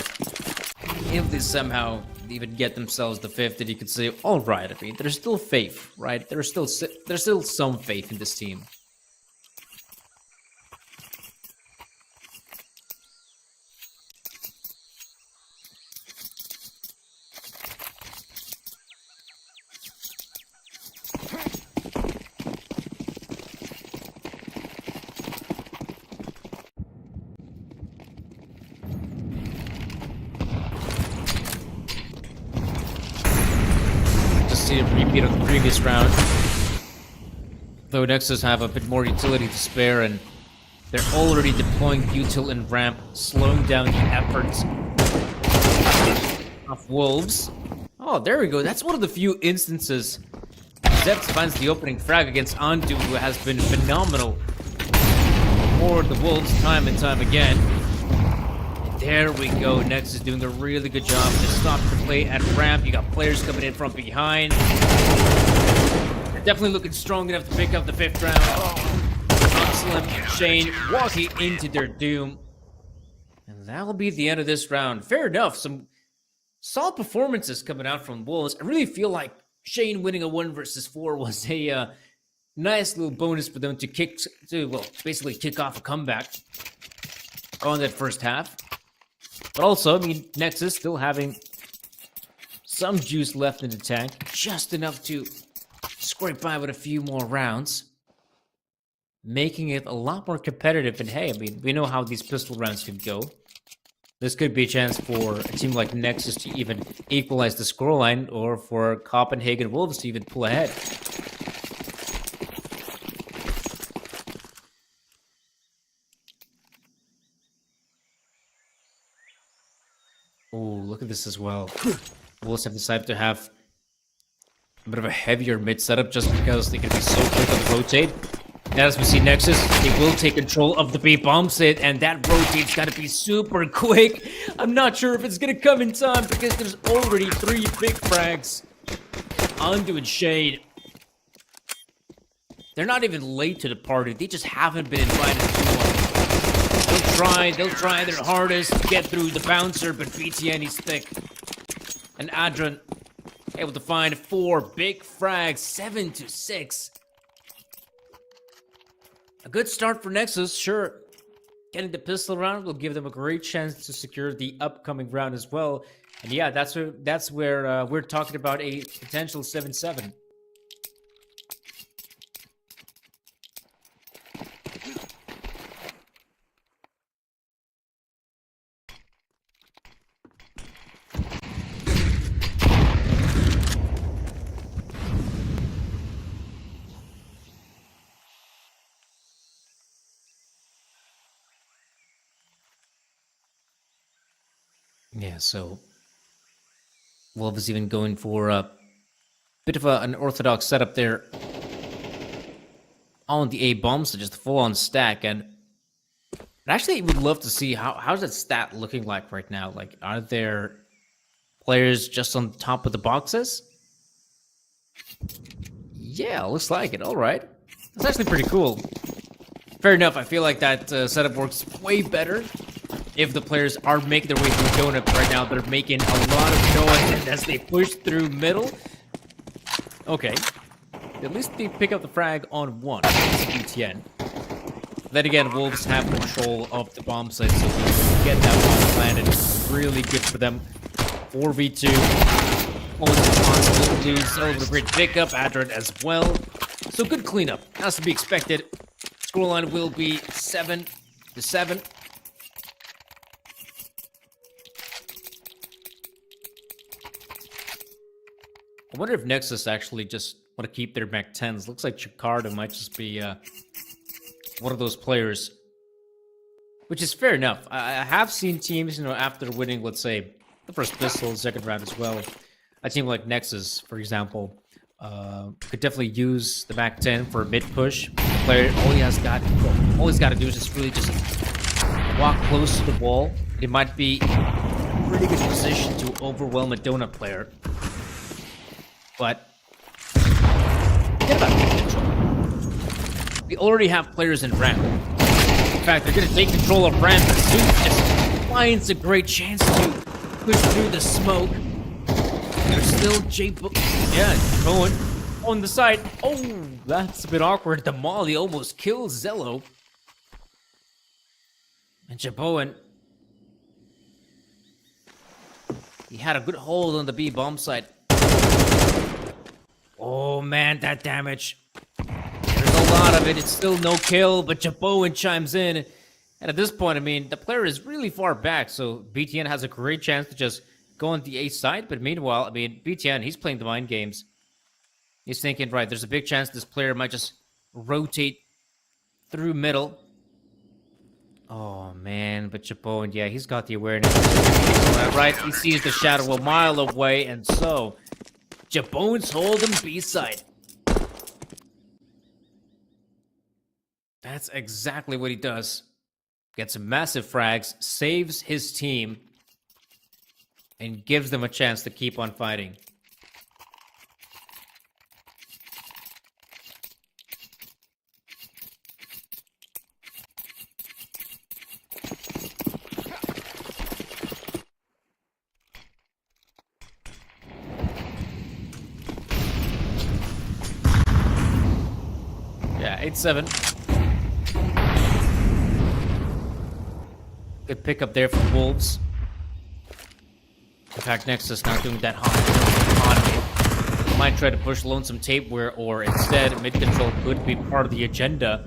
if they somehow even get themselves the 5th, then you could say, all right, I mean, there's still faith, right? There's still some faith in this team. See a repeat of the previous round. Though Nexus have a bit more utility to spare, and they're already deploying Util and Ramp, slowing down the efforts of Wolves. Oh, there we go. That's one of the few instances Zeps finds the opening frag against Undo, who has been phenomenal for the Wolves time and time again. There we go. Nexus doing a really good job to stop the play at Ramp. You got players coming in from behind. They're definitely looking strong enough to pick up the 5th round. Slim, Shane walking into their doom. And that'll be the end of this round. Fair enough. Some solid performances coming out from Wolves. I really feel like Shane winning a 1 versus 4 was a nice little bonus for them to basically kick off a comeback on that first half. But also, I mean, Nexus still having some juice left in the tank. Just enough to scrape by with a few more rounds. Making it a lot more competitive. And hey, I mean, we know how these pistol rounds could go. This could be a chance for a team like Nexus to even equalize the scoreline, or for Copenhagen Wolves to even pull ahead. Oh, look at this as well. Wolves have decided to have a bit of a heavier mid setup just because they can be so quick on the rotate. And as we see Nexus, they will take control of the B bomb set, and that rotate's got to be super quick. I'm not sure if it's going to come in time because there's already 3 big frags. Undo and Shade. They're not even late to the party. They just haven't been invited too long. They'll try their hardest to get through the bouncer, but BTN is thick. And Adrian able to find 4 big frags, 7-6. A good start for Nexus, sure. Getting the pistol round will give them a great chance to secure the upcoming round as well. And yeah, that's where we're talking about a potential 7-7. Yeah, so Wolves is even going for a bit of an orthodox setup there on the A bomb, so just a full-on stack. And I actually would love to see how's that stat looking like right now. Like, are there players just on top of the boxes? Yeah, looks like it. All right, that's actually pretty cool. Fair enough. I feel like that setup works way better if the players are making their way through donut. Right now, they're making a lot of noise as they push through middle. Okay. At least they pick up the frag on 1. BTN. Then again, Wolves have control of the bomb site, so we can get that bomb planted. Really good for them. 4v2. Almost impossible to lose. A great pickup. Adred as well. So good cleanup. As to be expected. Scoreline will be 7-7. I wonder if Nexus actually just want to keep their Mac 10s. Looks like Chicardo might just be one of those players, which is fair enough. I have seen teams, after winning, let's say, the first pistol, second round as well, a team like Nexus, for example, could definitely use the Mac 10 for a mid push. The player, all he's got to do is just really just walk close to the wall. It might be a pretty good position to overwhelm a donut player. But forget about taking control. We already have players in ramp. In fact, they're going to take control of ramp as soon as just finds a great chance to push through the smoke. There's still going on the side. Oh, that's a bit awkward. The molly almost kills Zello. And Jaboan, he had a good hold on the B bomb site. Oh man, that damage. There's a lot of it. It's still no kill, but Jaboan chimes in. And at this point, I mean, the player is really far back, so BTN has a great chance to just go on the A side. But meanwhile, I mean, BTN, he's playing the mind games. He's thinking, right, there's a big chance this player might just rotate through middle. Oh, man, but Jaboan, yeah, he's got the awareness. Right, he sees the shadow a mile away, and so Jaboan's holding B side. That's exactly what he does. Gets massive frags, saves his team, and gives them a chance to keep on fighting. Yeah, 8-7. Good pickup there for Wolves. In fact, Nexus not doing that hot economy. Might try to push Lonesome Tapeware, or instead, mid control could be part of the agenda.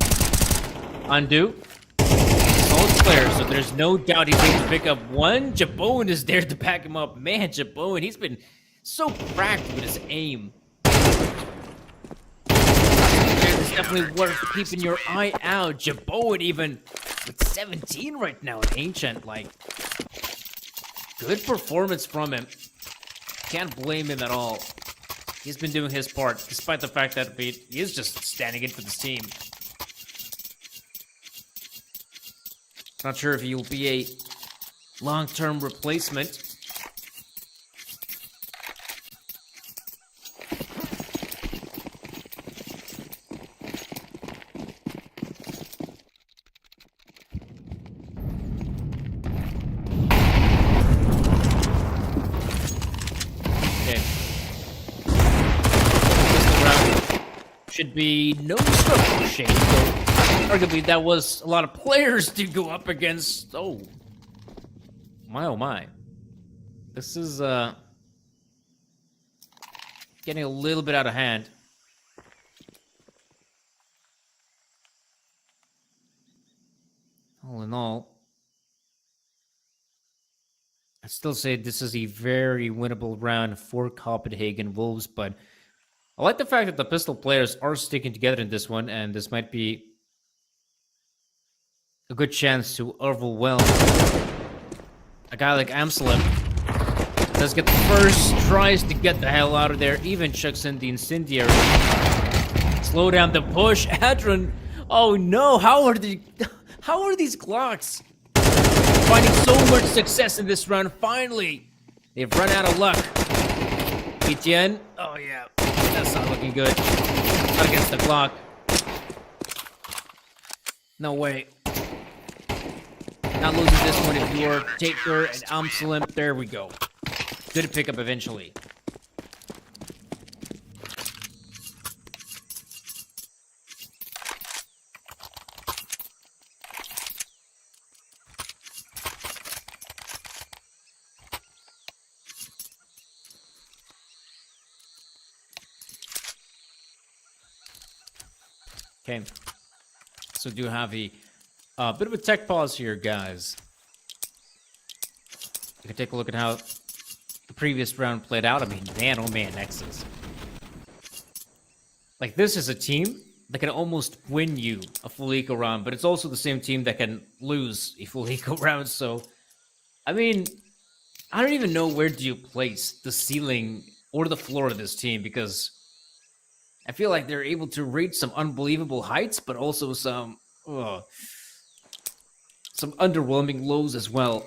Undo. Solid player, so there's no doubt he's able to pick up one. Jaboan is there to back him up. Man, Jaboan, he's been so cracked with his aim. It's definitely worth keeping your eye out. Jaboan even with 17 right now in Ancient, like, good performance from him. Can't blame him at all. He's been doing his part, despite the fact that he is just standing in for this team. Not sure if he'll be a long-term replacement. Should be no structural shade, so arguably that was a lot of players to go up against. Oh my. This is getting a little bit out of hand. All in all, I'd still say this is a very winnable round for Copenhagen Wolves, but I like the fact that the pistol players are sticking together in this one, and this might be a good chance to overwhelm a guy like Amsalem. Does get the first, tries to get the hell out of there, even chucks in the incendiary. Slow down the push. Adron, oh no, how are these Glocks finding so much success in this round? Finally, they've run out of luck. BTN, oh yeah. That's not looking good. Not against the Glock. No way. Not losing this one if you're Taker and Amsalem. There we go. Good pickup eventually. Okay, so do have a bit of a tech pause here, guys. You can take a look at how the previous round played out, I mean, man, oh man, Nexus. Like, this is a team that can almost win you a full eco round, but it's also the same team that can lose a full eco round. So, I mean, I don't even know where do you place the ceiling or the floor of this team, because I feel like they're able to reach some unbelievable heights, but also some underwhelming lows as well.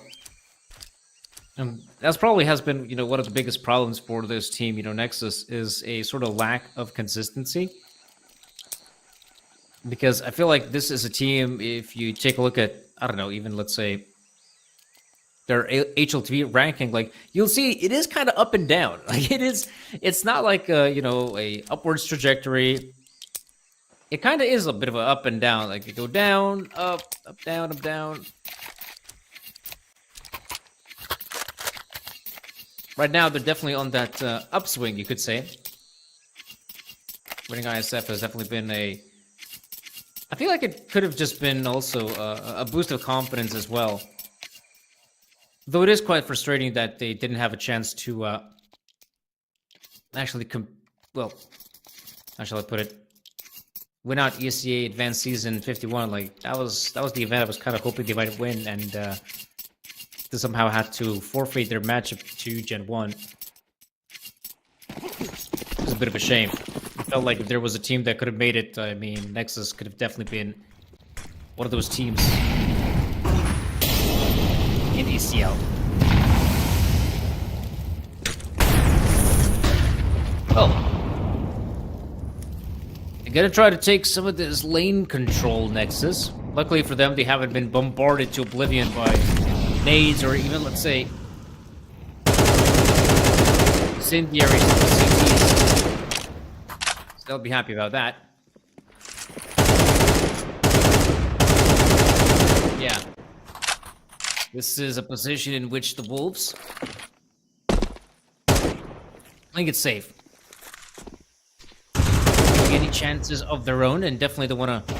And that's probably has been, one of the biggest problems for this team. Nexus is a sort of lack of consistency. Because I feel like this is a team, if you take a look at, I don't know, even let's say their HLTV ranking, like, you'll see it is kind of up and down. Like, it's not like a upwards trajectory. It kind of is a bit of an up and down. Like, you go down, up, down, up, down. Right now, they're definitely on that upswing, you could say. Winning ISF has definitely been I feel like it could have just been also a boost of confidence as well. Though it is quite frustrating that they didn't have a chance to actually, how shall I put it? Win out ESEA Advanced Season 51. Like, that was the event I was kind of hoping they might win, and they somehow had to forfeit their matchup to Gen 1. It was a bit of a shame. It felt like if there was a team that could have made it, I mean, Nexus could have definitely been one of those teams in ECL. Oh. They're gonna try to take some of this lane control, Nexus. Luckily for them, they haven't been bombarded to oblivion by nades or even, let's say, incendiaries of the CTs. So they'll be happy about that. Yeah. This is a position in which the Wolves playing it safe. Taking any chances of their own, and definitely don't want to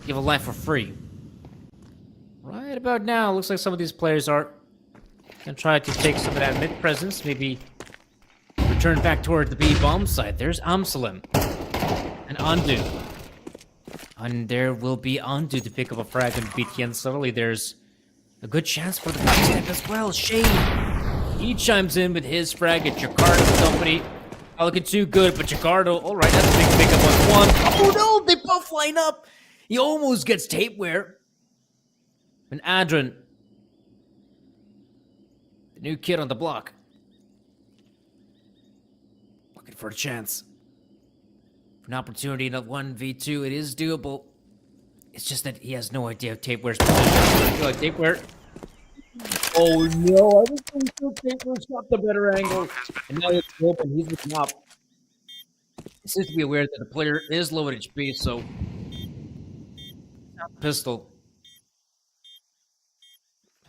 give a life for free. Right about now, looks like some of these players are gonna try to take some of that mid presence, maybe return back toward the B bomb side. There's Amsalem and Andu. And there will be Andu to pick up a frag and beat Yen subtly. There's a good chance for the step as well. Shane, he chimes in with his frag at Jakarta company. Not looking too good, but Jakarta, all right, that's a big pickup on one. Oh no, they both line up. He almost gets tapeware. And Adrian, the new kid on the block, looking for a chance. For an opportunity in a 1v2, it is doable. It's just that he has no idea of Tapeware's position. I feel like Tapeware. Oh no, I was thinking Tapeware's got the better angle. And now he's open, he's looking up. He seems to be aware that the player is low at HP, so. Pistol.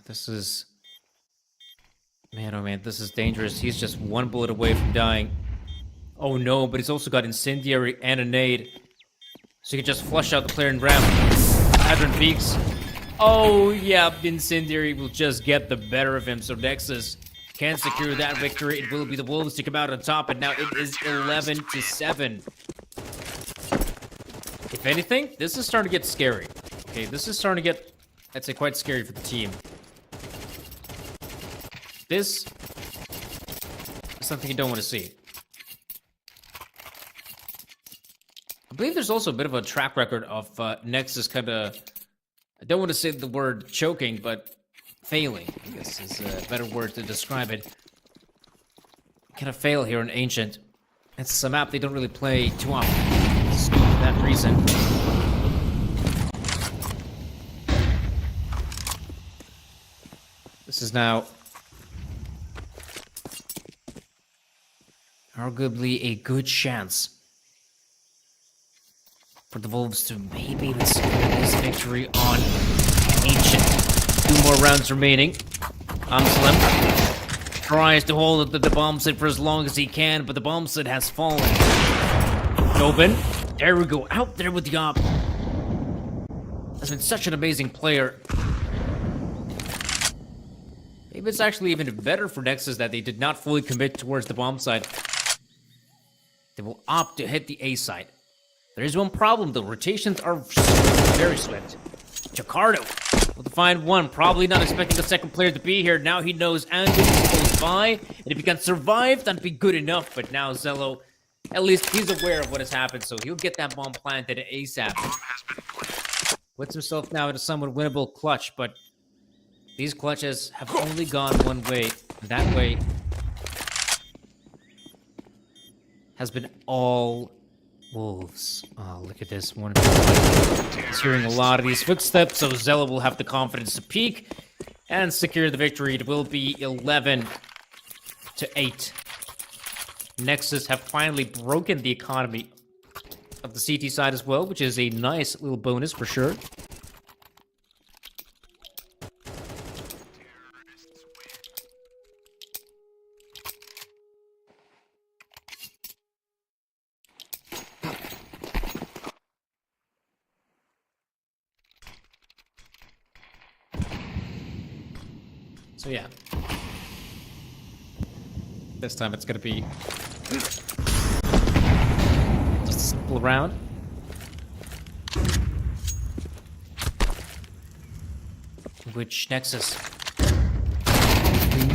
This is... Man, oh man, this is dangerous. He's just one bullet away from dying. Oh no, but he's also got Incendiary and a nade. So he can just flush out the player in ramp. Adrian peeks. Oh yeah, Incendiary will just get the better of him. So Nexus can secure that victory. It will be the Wolves to come out on top, and now it is 11-7. If anything, this is starting to get scary. Okay, this is starting to get, I'd say, quite scary for the team. This is something you don't want to see. I believe there's also a bit of a track record of Nexus kind of, I don't want to say the word choking, but failing, I guess is a better word to describe it. Kind of fail here in Ancient. It's a map they don't really play too often. For that reason. This is now arguably a good chance for the Wolves to maybe even secure this victory on Ancient. 2 more rounds remaining. Amsalem tries to hold the bomb set for as long as he can, but the bomb set has fallen. Tobin, there we go, out there with the op. Has been such an amazing player. Maybe it's actually even better for Nexus that they did not fully commit towards the bomb side. They will opt to hit the A side. There is one problem though. Rotations are very swift. Jakardo will find one. Probably not expecting the second player to be here. Now he knows Andy is close by. And if he can survive, that'd be good enough. But now Zello, at least he's aware of what has happened. So he'll get that bomb planted ASAP. Puts himself now in a somewhat winnable clutch. But these clutches have only gone one way. And that way has been all Wolves. Oh, look at this one. He's hearing a lot of these footsteps, so Zello will have the confidence to peek and secure the victory. It will be 11-8. Nexus have finally broken the economy of the CT side as well, which is a nice little bonus for sure. So yeah, this time it's gonna be just a simple round. In which Nexus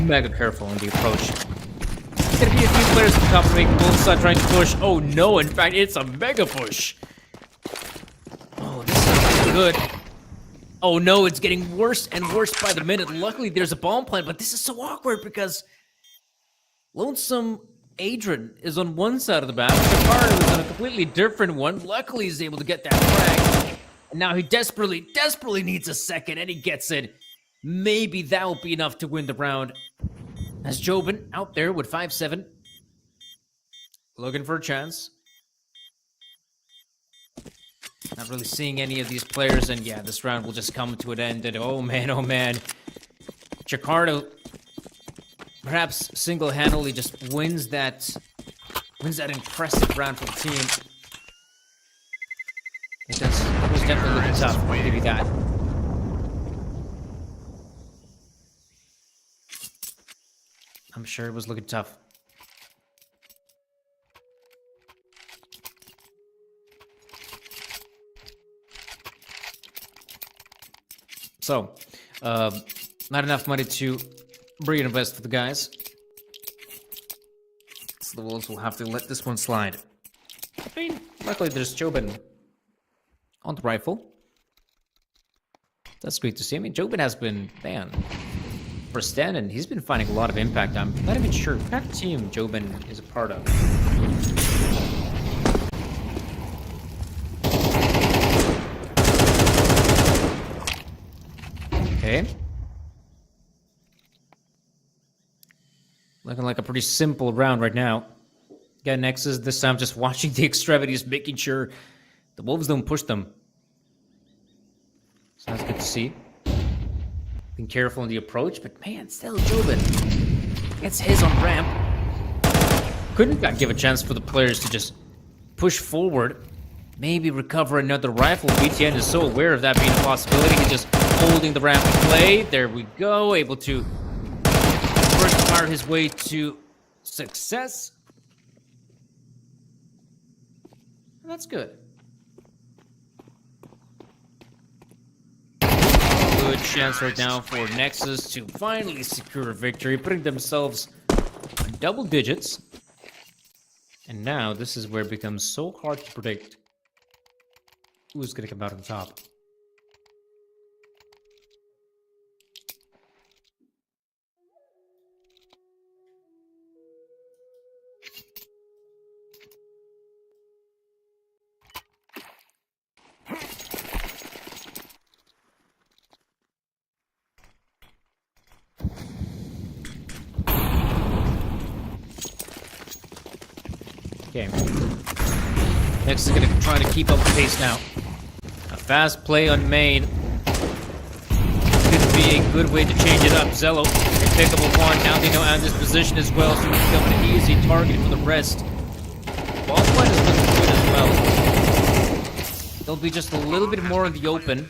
mega careful in the approach. There's gonna be a few players at the top making both sides trying to push. Oh no, in fact it's a mega push. Oh, this is good. Oh no, it's getting worse and worse by the minute. Luckily, there's a bomb plant, but this is so awkward because Lonesome Adrian is on one side of the map. Jakardo is on a completely different one. Luckily, he's able to get that frag. And now he desperately needs a second, and he gets it. Maybe that will be enough to win the round. As Jobin out there with 5-7. Looking for a chance. Not really seeing any of these players, and yeah, this round will just come to an end, and oh man. Jakardo perhaps single-handedly just wins that impressive round for the team. Because it was definitely looking tough, I'll give you that. I'm sure it was looking tough. So, not enough money to reinvest for the guys. So the Wolves will have to let this one slide. I mean, luckily there's Jobin on the rifle. That's great to see. I mean, Jobin has been, man, for Stanton, he's been finding a lot of impact. I'm not even sure what team Jobin is a part of. Okay. Looking like a pretty simple round right now. Got Nexus this time just watching the extremities, making sure the Wolves don't push them. So that's good to see. Being careful in the approach, but man, still Jobin gets his on ramp. Couldn't give a chance for the players to just push forward. Maybe recover another rifle. BTN is so aware of that being a possibility. He's just holding the ramp in play. There we go. Able to first fire his way to success. And that's good. Good chance right now for Nexus to finally secure a victory, putting themselves on double digits. And now this is where it becomes so hard to predict who's going to come out on top. Okay. Next is going to try to keep up the pace now. A fast play on main could be a good way to change it up. Zello can pick up a one. Now they know Andy's position as well, so he's becoming an easy target for the rest. Ball flight is looking good as well. They'll be just a little bit more in the open.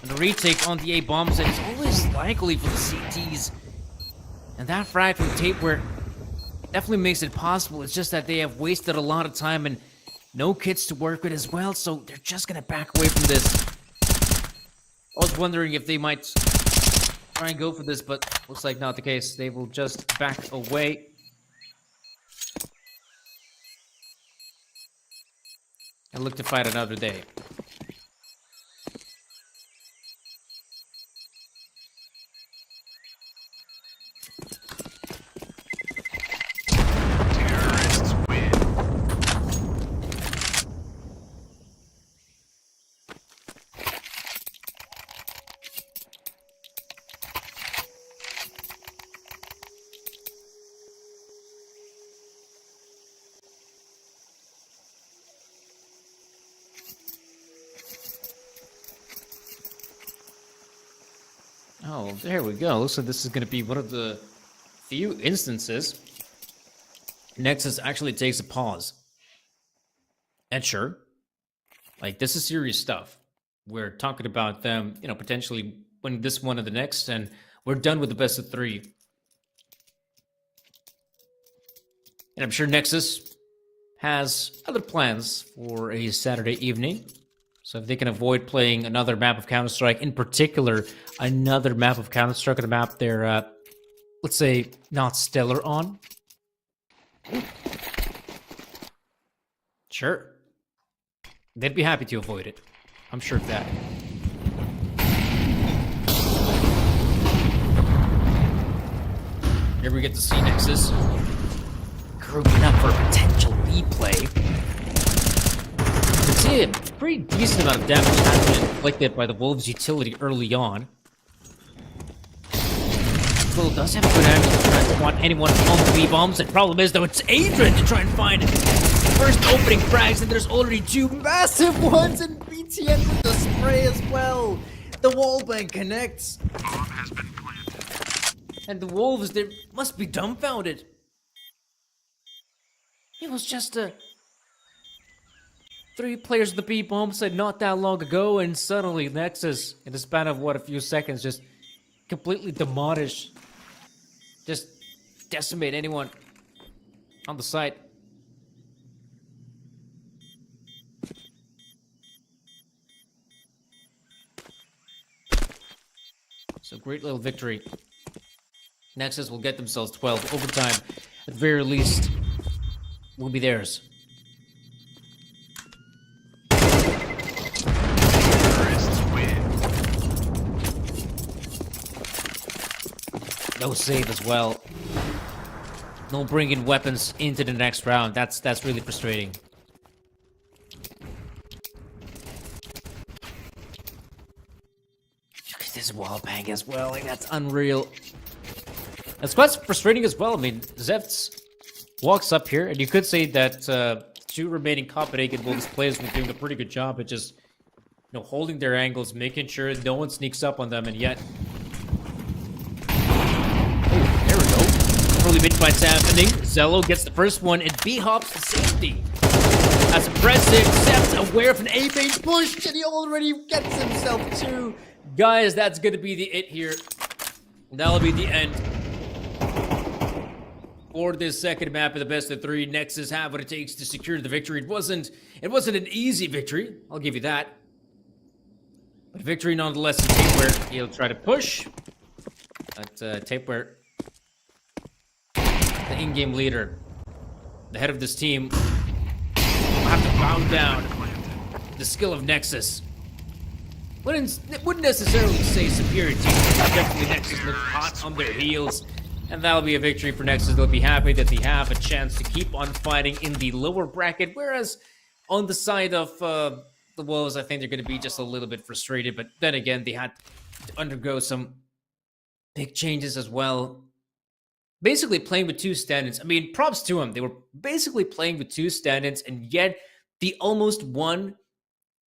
And The retake on the A bombs, and it's always likely for the CTs. And that frag from Tapeware definitely makes it possible. It's just that they have wasted a lot of time and no kits to work with as well, so they're just gonna back away from this. I was wondering if they might try and go for this, but looks like not the case. They will just back away. And look to fight another day. Terrorists win. Oh, there we go. Looks like this is going to be one of the few instances Nexus actually takes a pause. And sure, like, this is serious stuff. We're talking about them, potentially winning this one and the next, and we're done with the best of 3. And I'm sure Nexus has other plans for a Saturday evening. So if they can avoid playing another map of Counter-Strike, in particular, another map of Counter-Strike, a map they're, let's say, not stellar on. Sure. They'd be happy to avoid it. I'm sure of that. Here we get to see Nexus grouping up for a potential lead play. You can see a pretty decent amount of damage has been inflicted by the Wolves' utility early on. Will does have a good angle to try and spot anyone on the B-bombs. The problem is, though, it's Adrian to try and find first opening frags, and there's already 2 massive ones, and BTN with the spray as well. The wallbang connects. Bomb has been planted. And the Wolves, they must be dumbfounded. It was just 3 players of the B-bomb said not that long ago, and suddenly Nexus, in the span of, a few seconds, just completely demolish, just decimate anyone on the site. So great little victory. Nexus will get themselves 12 overtime. At the very least, will be theirs. Terrorists win. No save as well. No bringing weapons into the next round. That's really frustrating. Look at this wall bang as well. Like, that's unreal. That's quite frustrating as well. I mean, Zevts walks up here, and you could say that 2 remaining Copenhagen Wolves players were doing a pretty good job at just, holding their angles, making sure no one sneaks up on them, and yet. Oh, there we go. Early mid-fight's happening. Zello gets the first one, and B-hops to safety. That's impressive. Zevts aware of an A-bait push, and he already gets himself 2. Guys, that's going to be the it here. That'll be the end. For this second map of the best of 3, Nexus have what it takes to secure the victory. It wasn't an easy victory, I'll give you that. But victory nonetheless in Tapeware. He'll try to push. But Tapeware, the in-game leader, the head of this team, will have to bow down the skill of Nexus. Wouldn't necessarily say superior team, but definitely Nexus looked hot on their heels. And that'll be a victory for Nexus. They'll be happy that they have a chance to keep on fighting in the lower bracket. Whereas on the side of the Wolves, I think they're going to be just a little bit frustrated. But then again, they had to undergo some big changes as well. Basically playing with 2 stand-ins. I mean, props to them. They were basically playing with 2 stand-ins, and yet they almost won.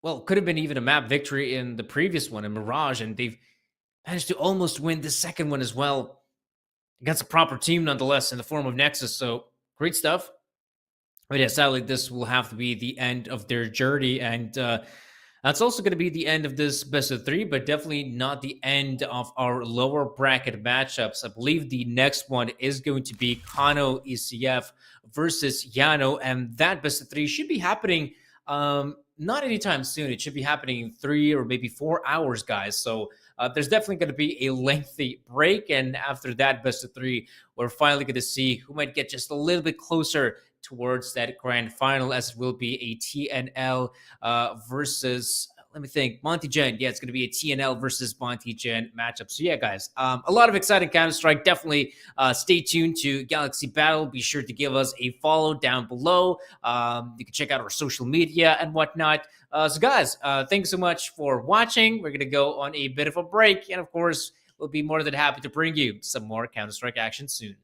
Well, could have been even a map victory in the previous one, in Mirage, and they've managed to almost win the second one as well. Against a proper team, nonetheless, in the form of Nexus. So, great stuff. But yeah, sadly, this will have to be the end of their journey. And That's also going to be the end of this best of three, but definitely not the end of our lower bracket matchups. I believe the next one is going to be Kano ECF versus Yano, and that best of three should be happening not anytime soon. It should be happening in 3 or maybe 4 hours, guys. So there's definitely going to be a lengthy break, and after that best of three, we're finally going to see who might get just a little bit closer towards that grand final, as it will be a TNL versus, let me think, Monty Gen. Yeah, it's going to be a TNL versus Monty Gen matchup. So yeah, guys, a lot of exciting Counter-Strike. Definitely stay tuned to Galaxy Battle. Be sure to give us a follow down below. You can check out our social media and whatnot. So guys, thanks so much for watching. We're going to go on a bit of a break, and of course, we'll be more than happy to bring you some more Counter-Strike action soon.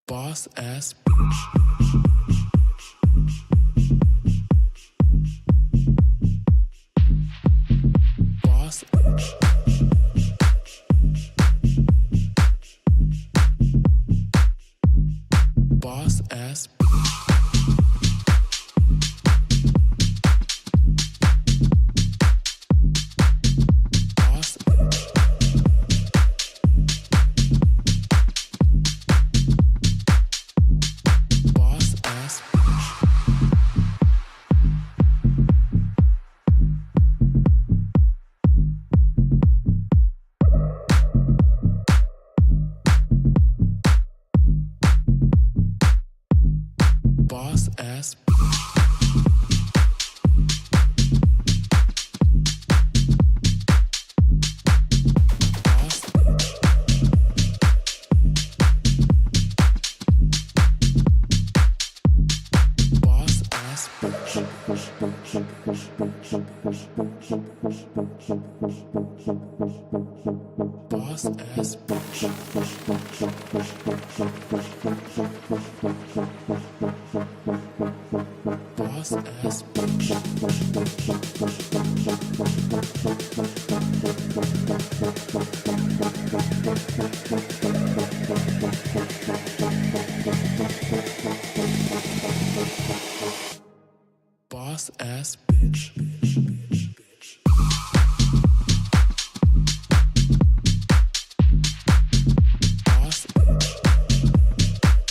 Boss ass bitch. Boss bitch. Boss ass bitch. Boss bitch. Boss ass bitch. Boss ass boss boss ass boss ass boss ass boss ass bitch. Boss bitch.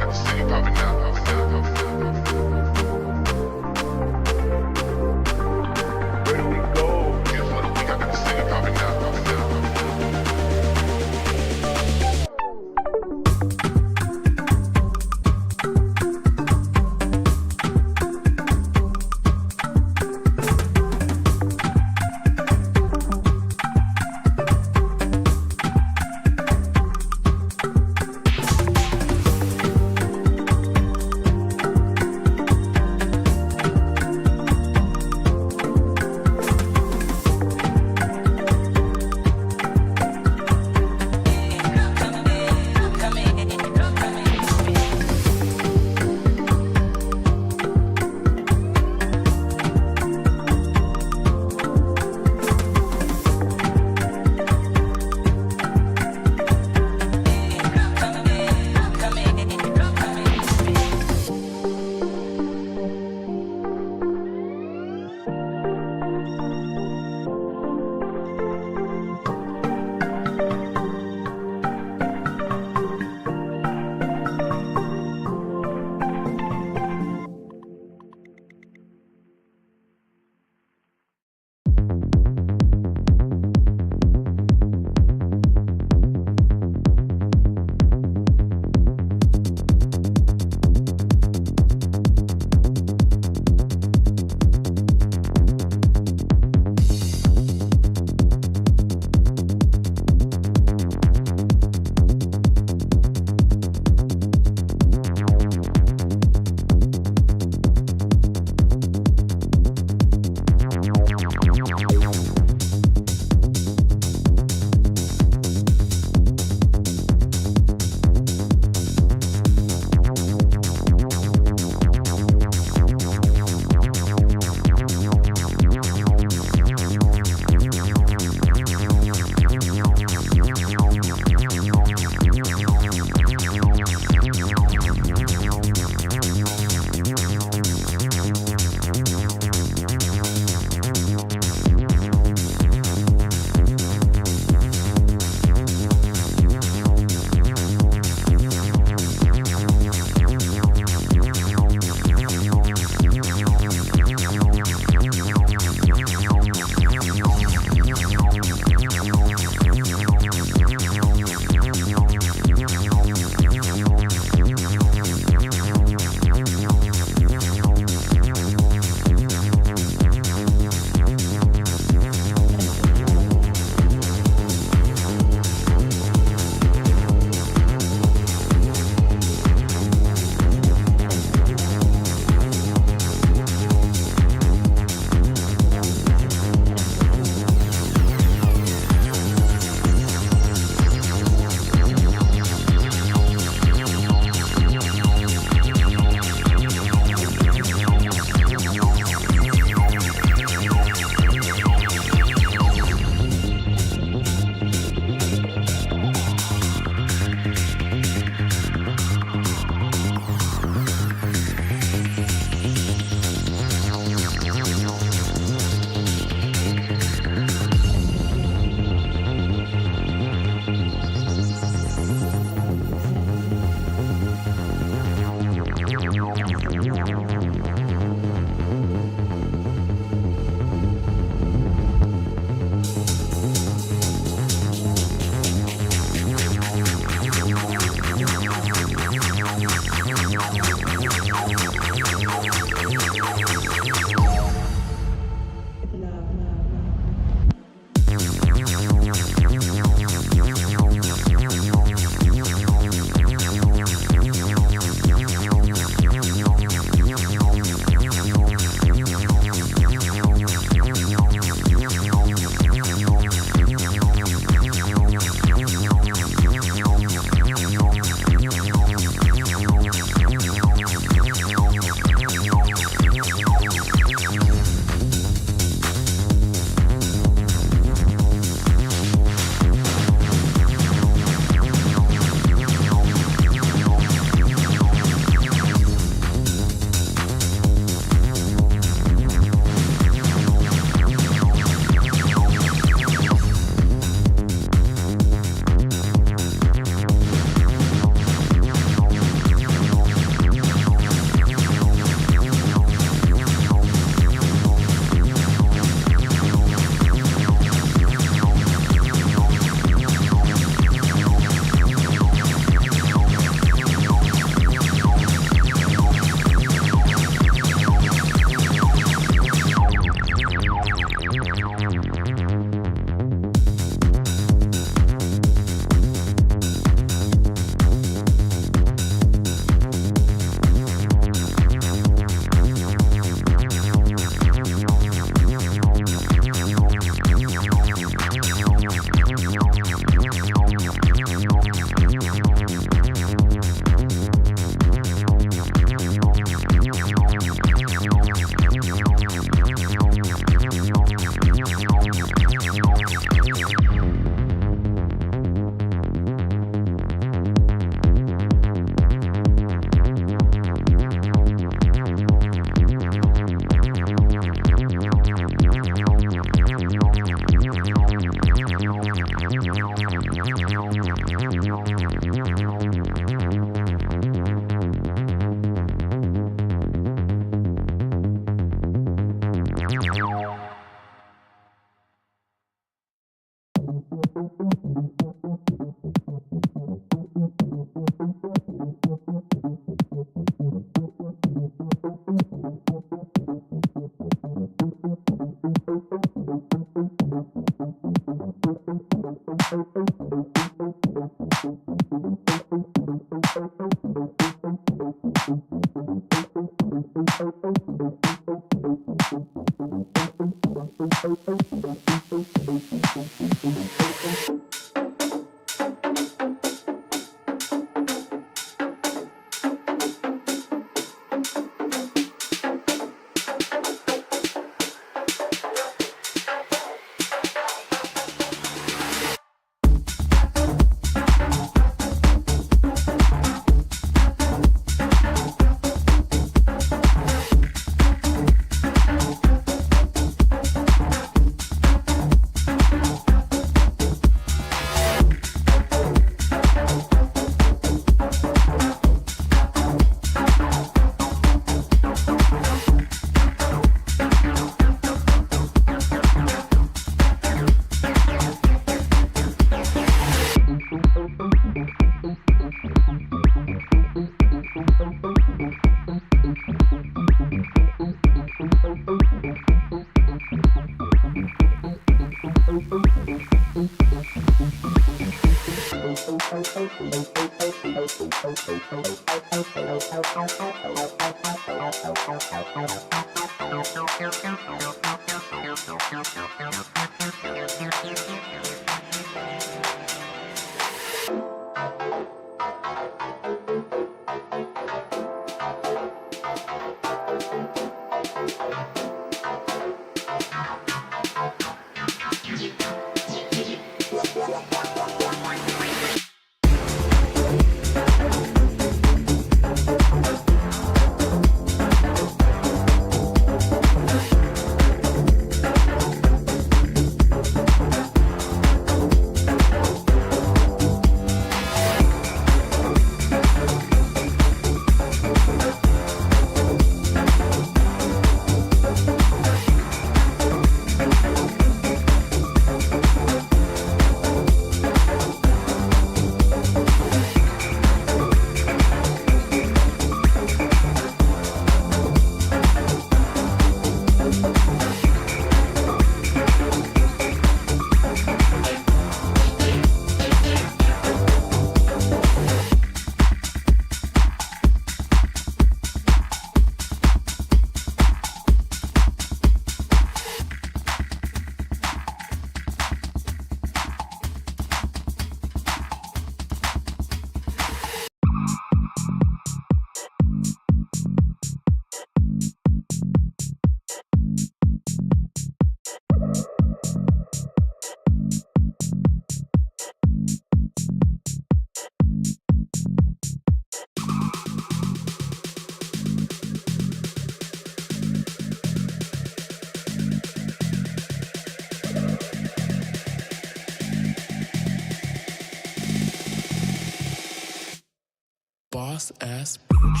Boss ass bitch.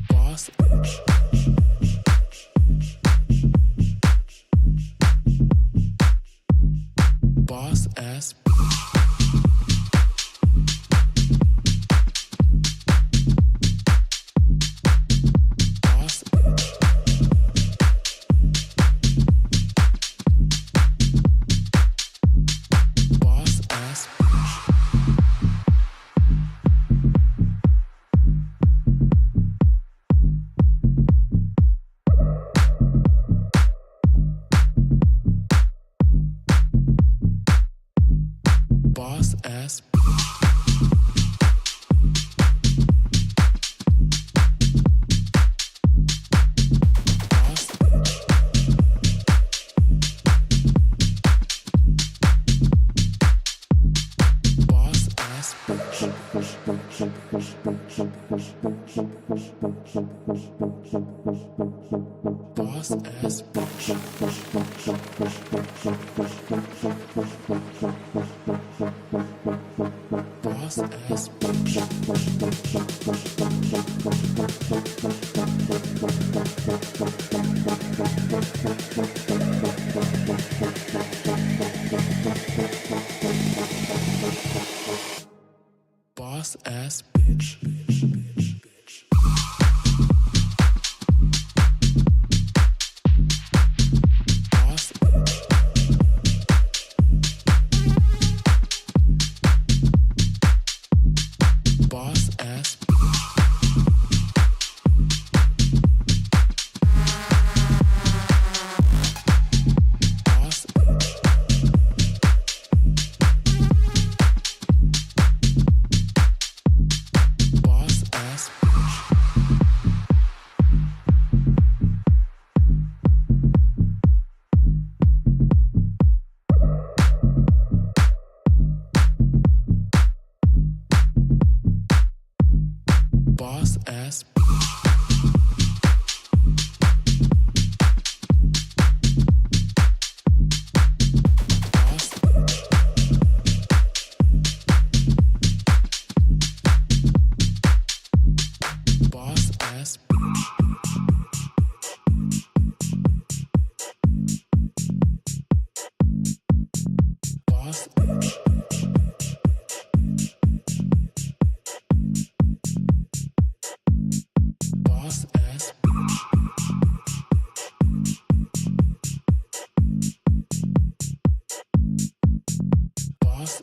Boss bitch. Boss ass bitch. Boss bitch. Boss ass bitch. Boss ass bitch. Boss bitch. Boss ass bitch. Boss ass bitch. Boss ass bitch. Boss ass bitch. Boss. Boss ass boss. Boss ass boss ass boss. Boss ass boss. Boss ass boss.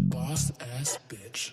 Boss ass bitch.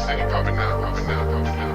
see it popping now, popping now, popping now.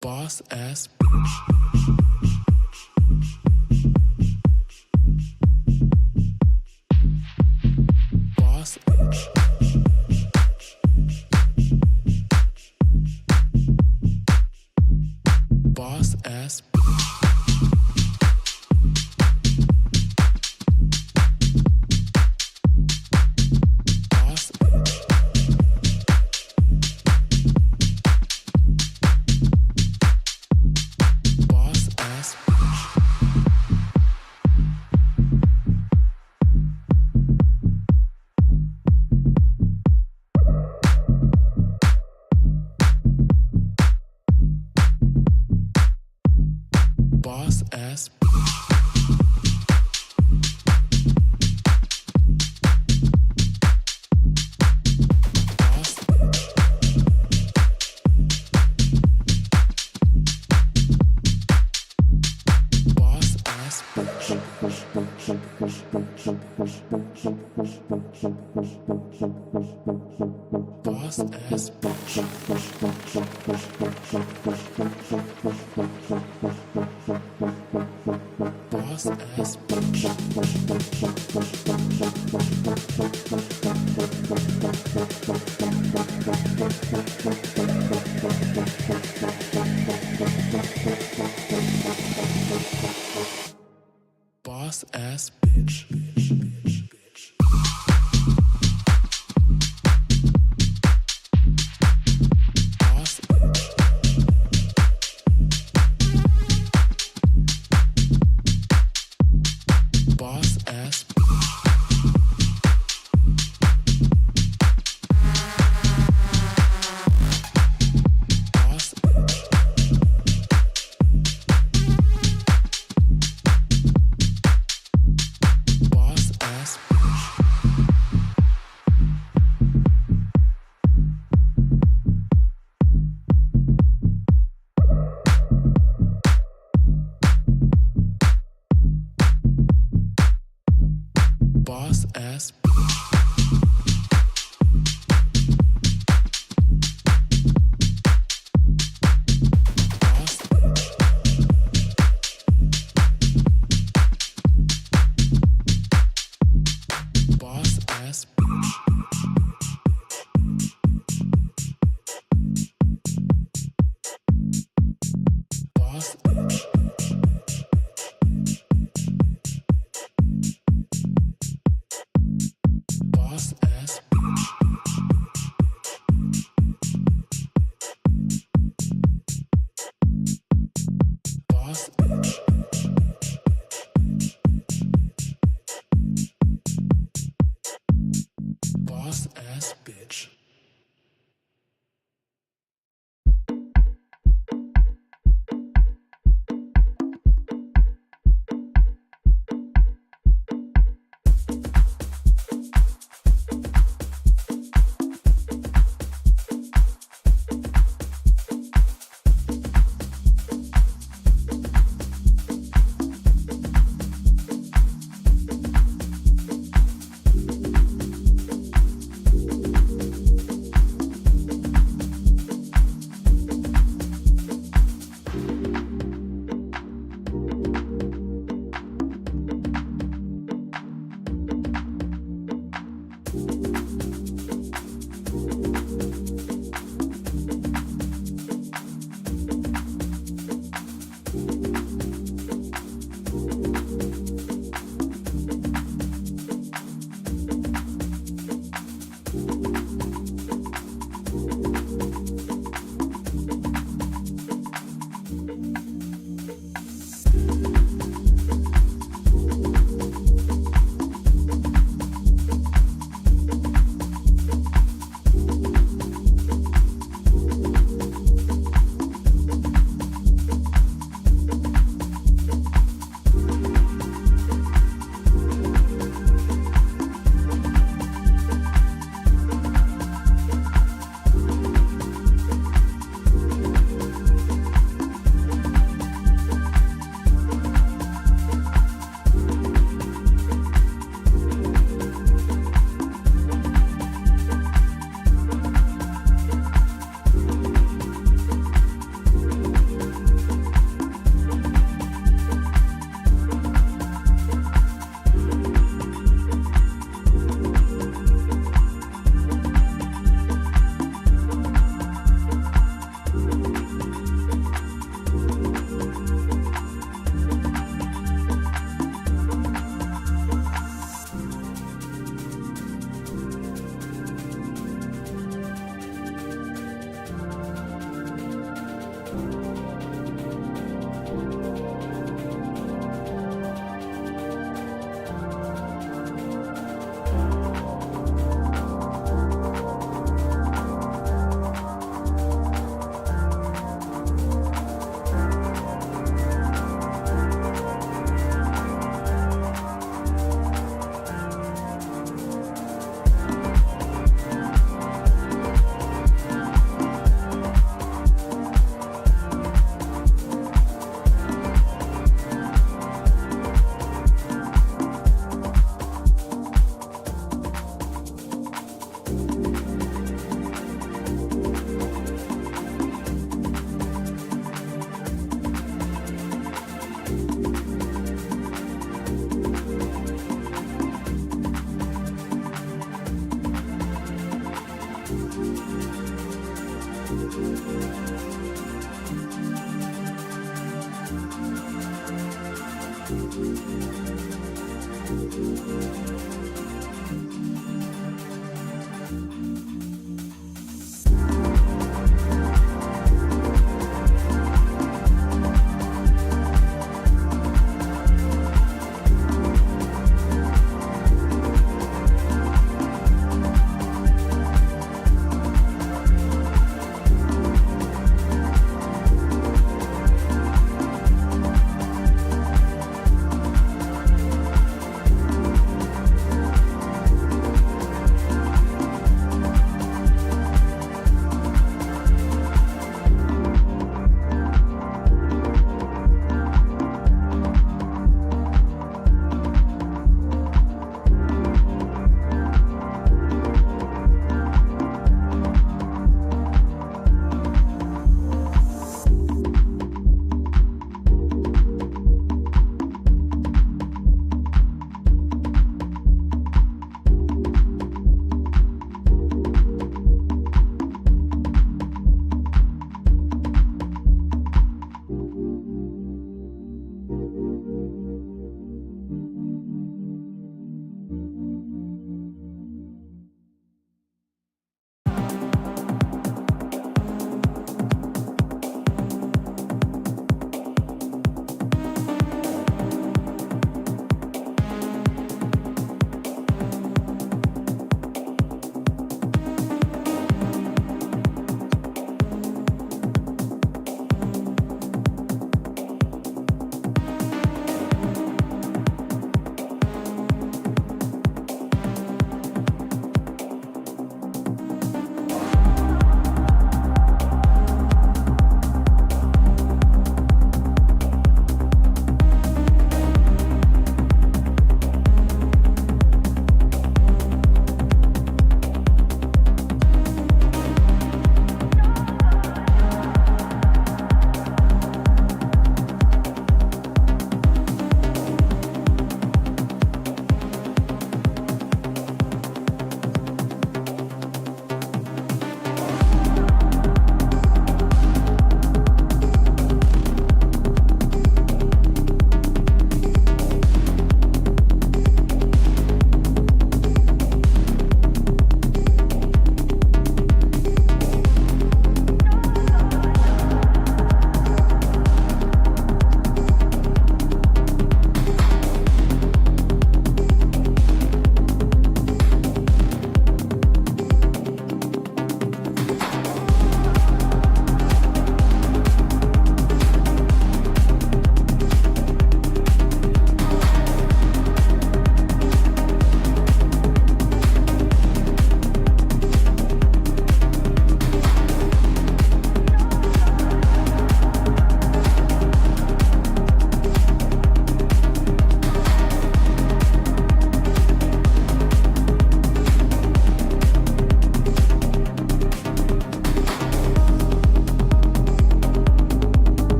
Boss ass bitch. Boss bitch. Boss ass bitch. Boss bitch. Boss ass bitch. Boss ass bitch. Boss bitch. Boss ass bitch. Boss ass bitch. Boss ass bitch. Boss ass bitch. Boss bitch.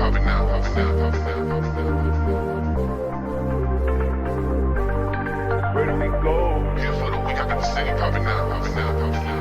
popping out, popping out, popping out, popping out. Where do we go? Yeah, for the week I got the city popping out, popping out, popping out.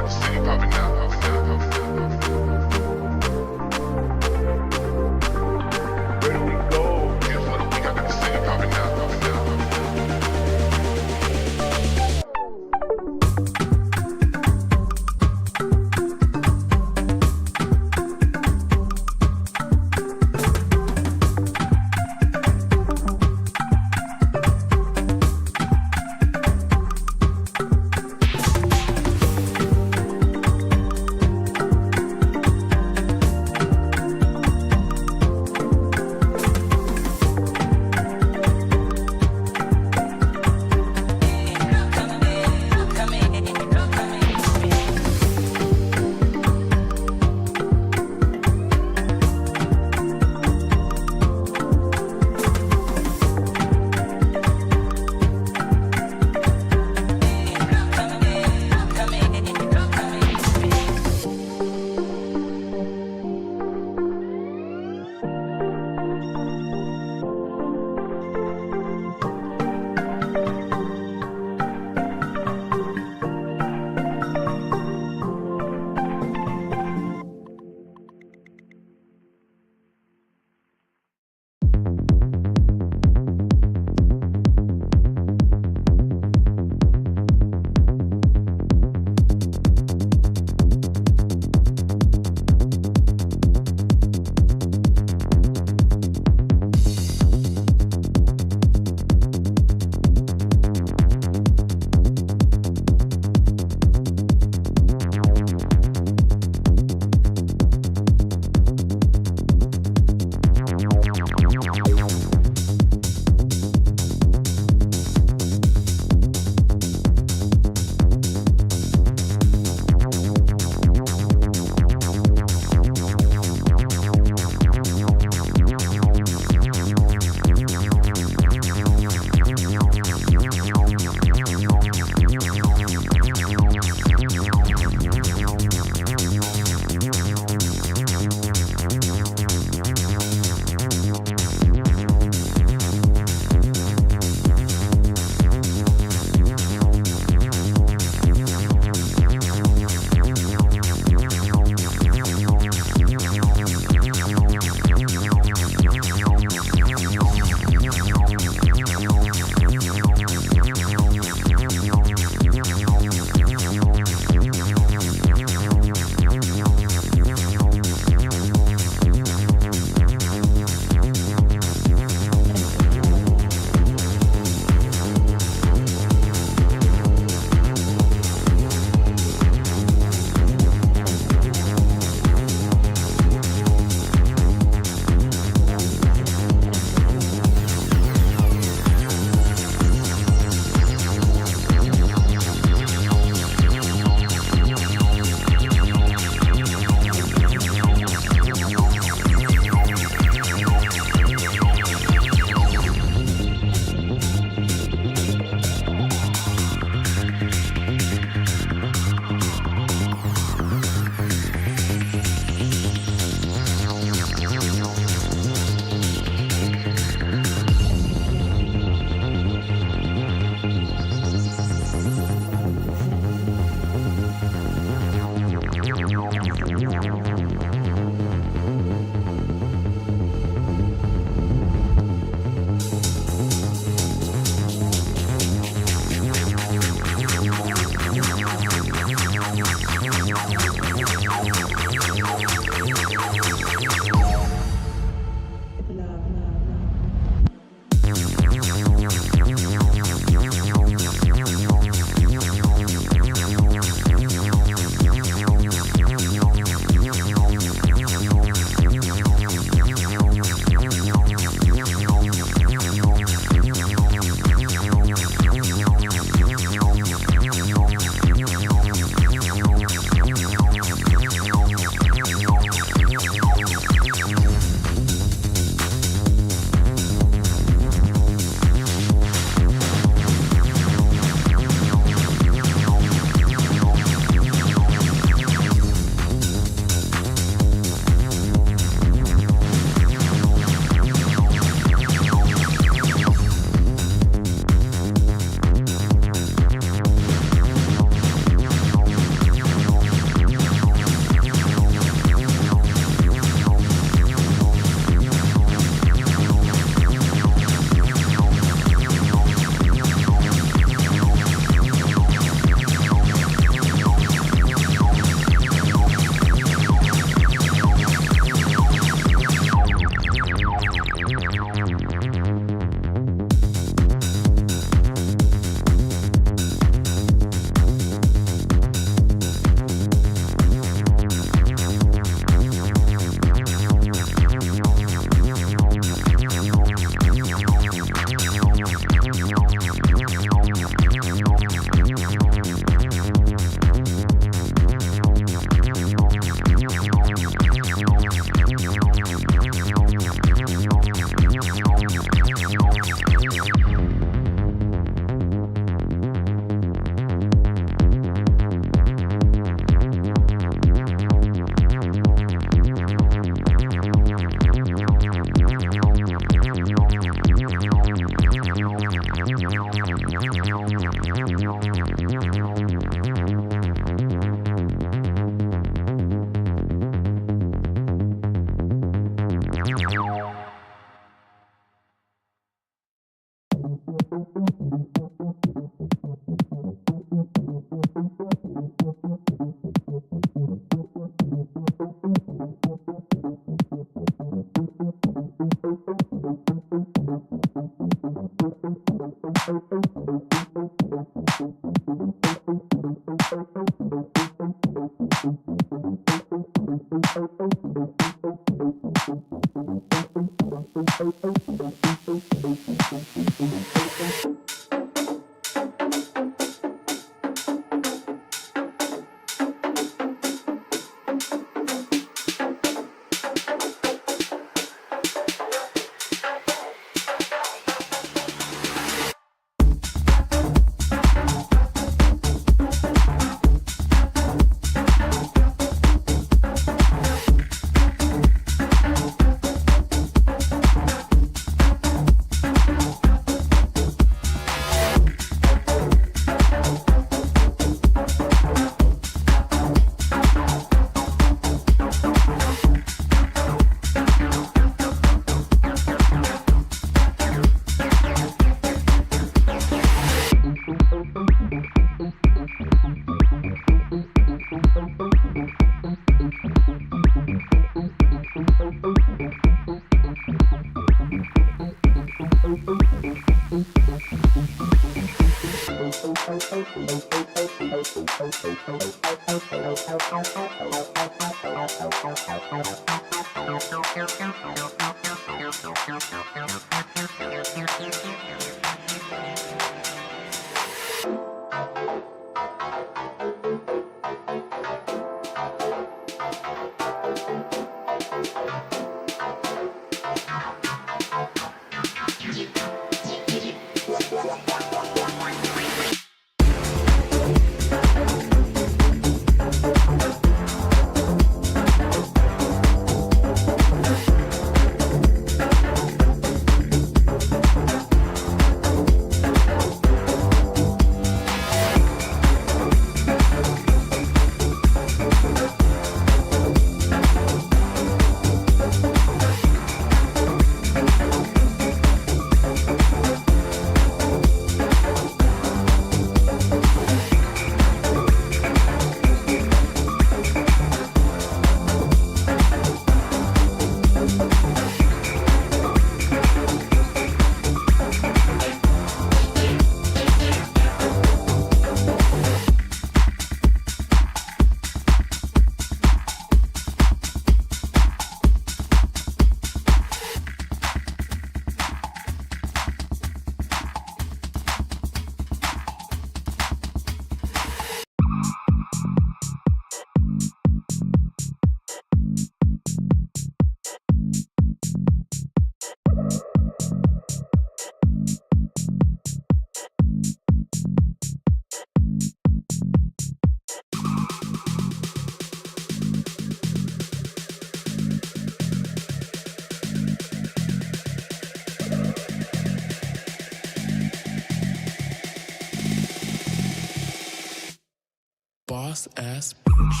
Boss ass bitch.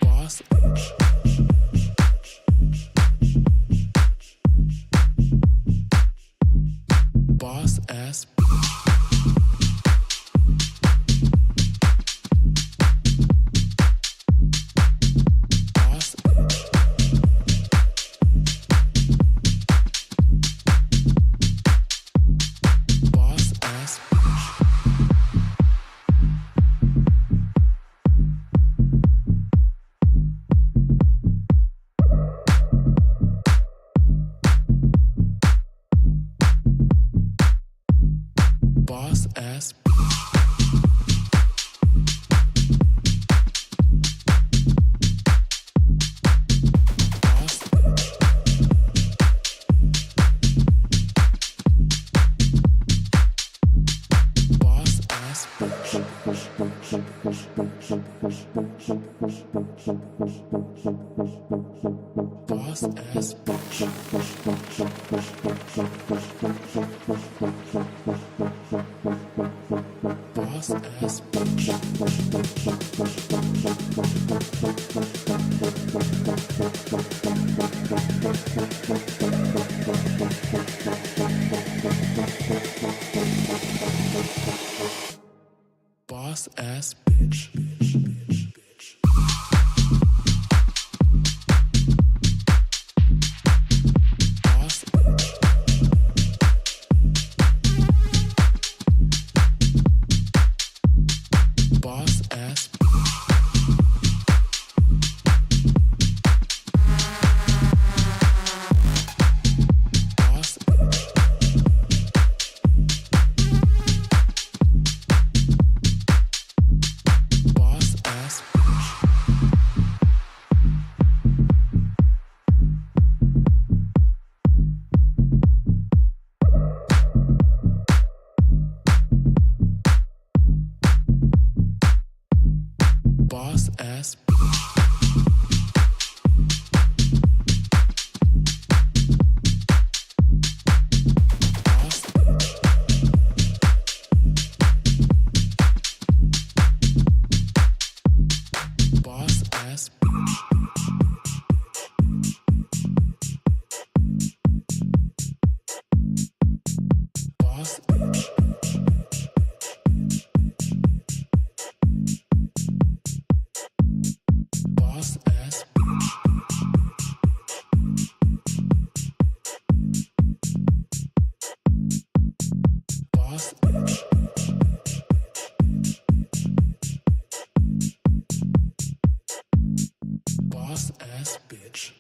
Boss bitch. Boss ass bitch. Boss bitch. Boss Boss ass bitch. Boss ass bitch. Boss ass bitch. Boss boss ass boss boss ass boss ass boss boss ass boss boss ass boss boss ass bitch.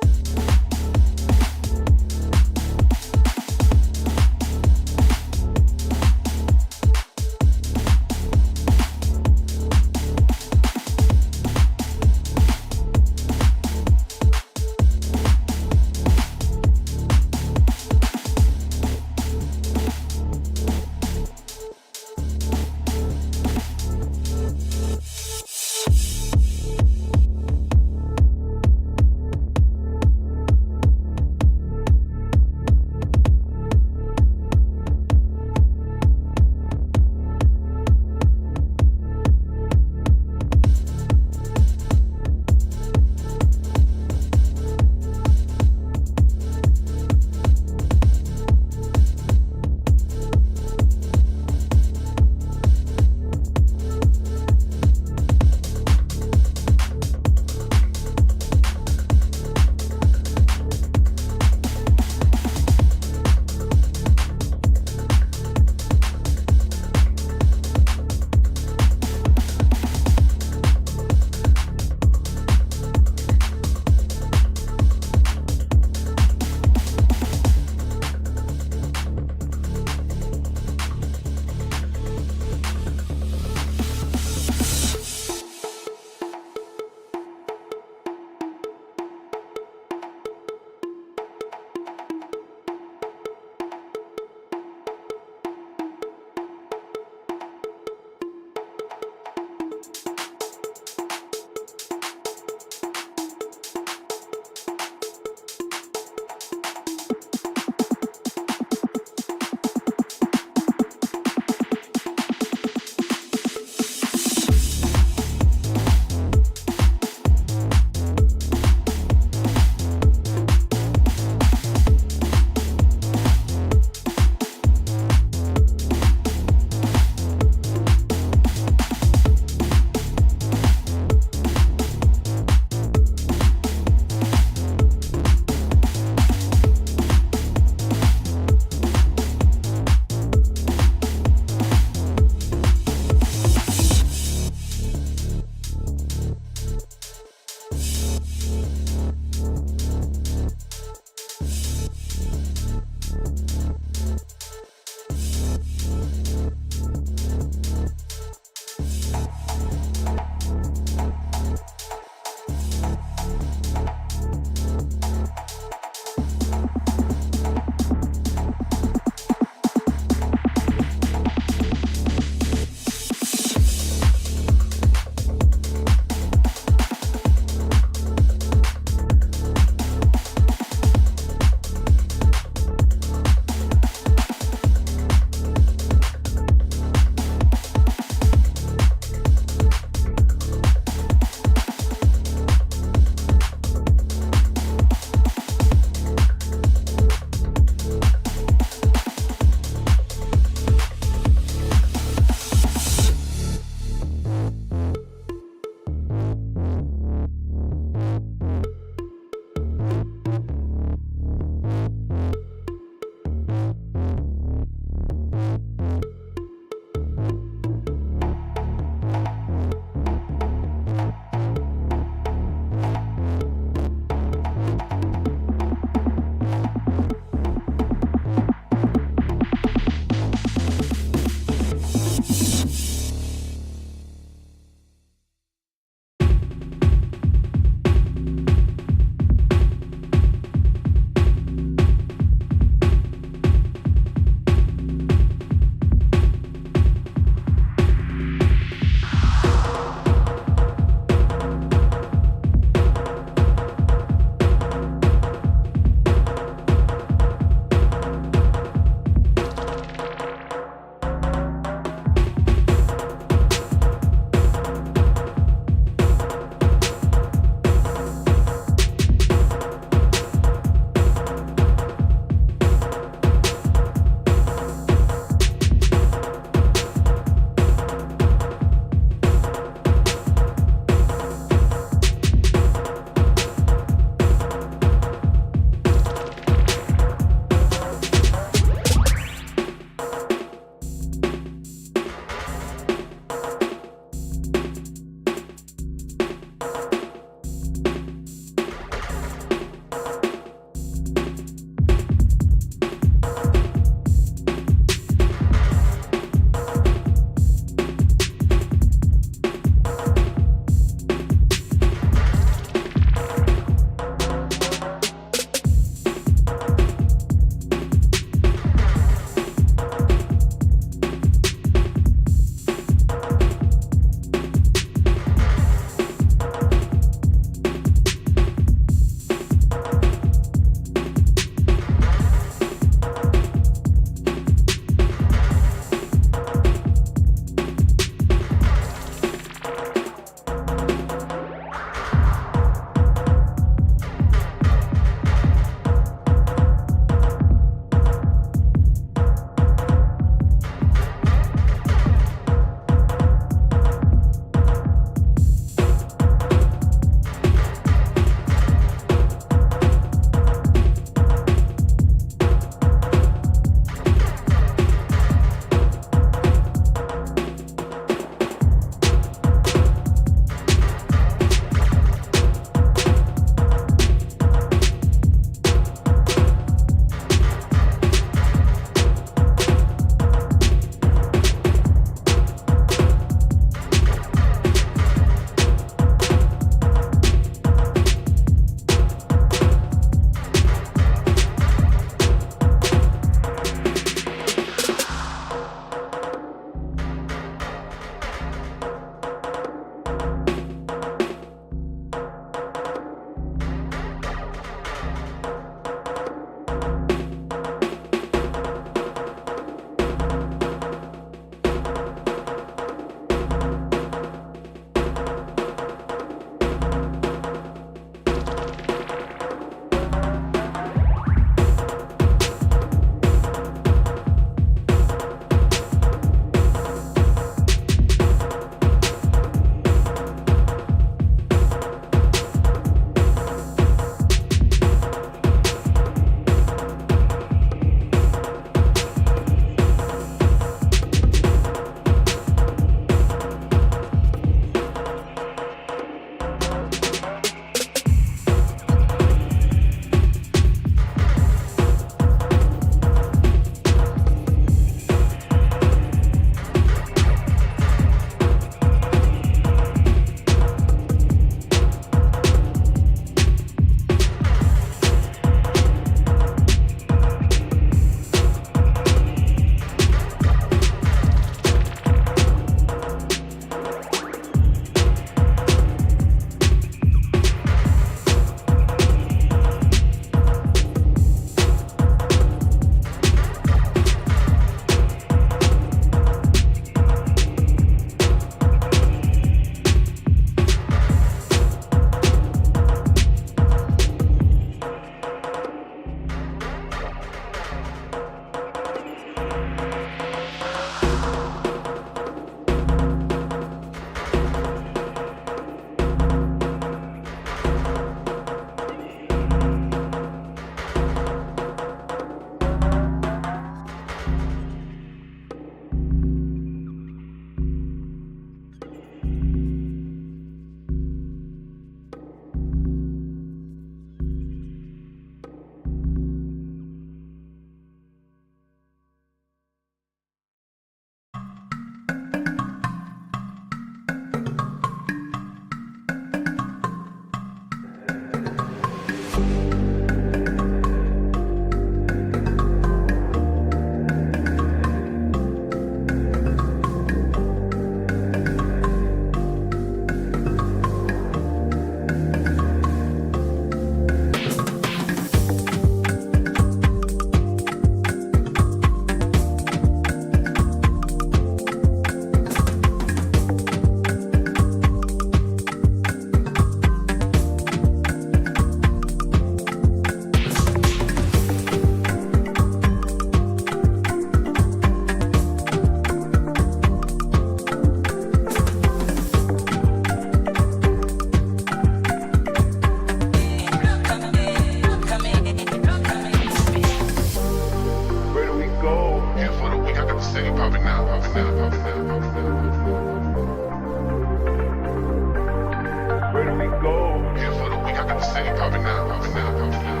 do we go? Here for the week, I got the city popping now, popping now, popping now.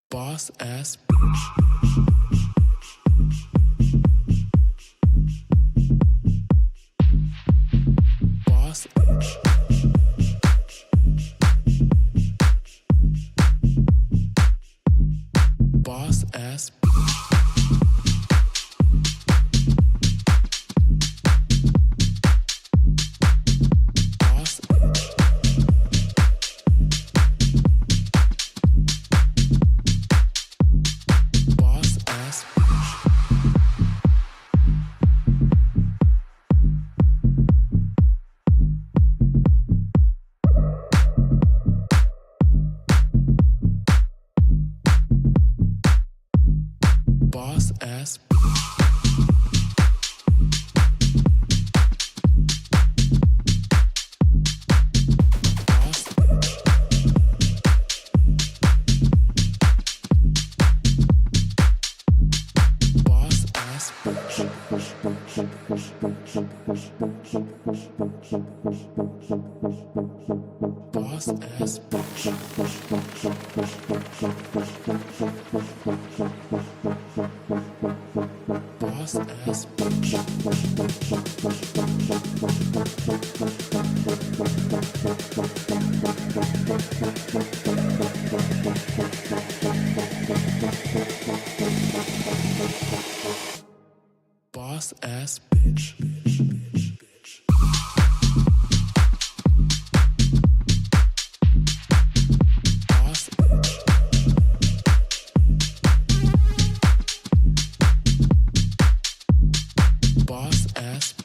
Boss ass bitch. Boss bitch. Boss ass bitch. Boss bitch. Boss ass bitch. Boss ass bitch. Boss ass bitch. Boss boss ass boss boss ass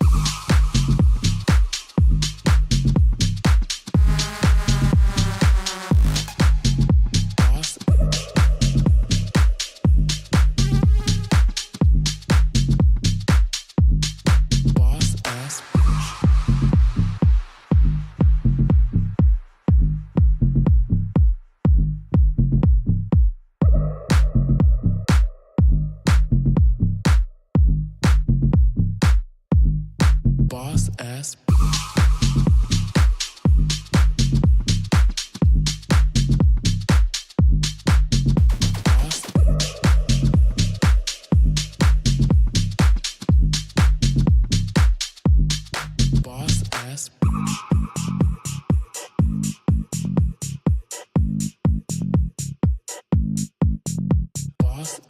boss ass boss boss ass boss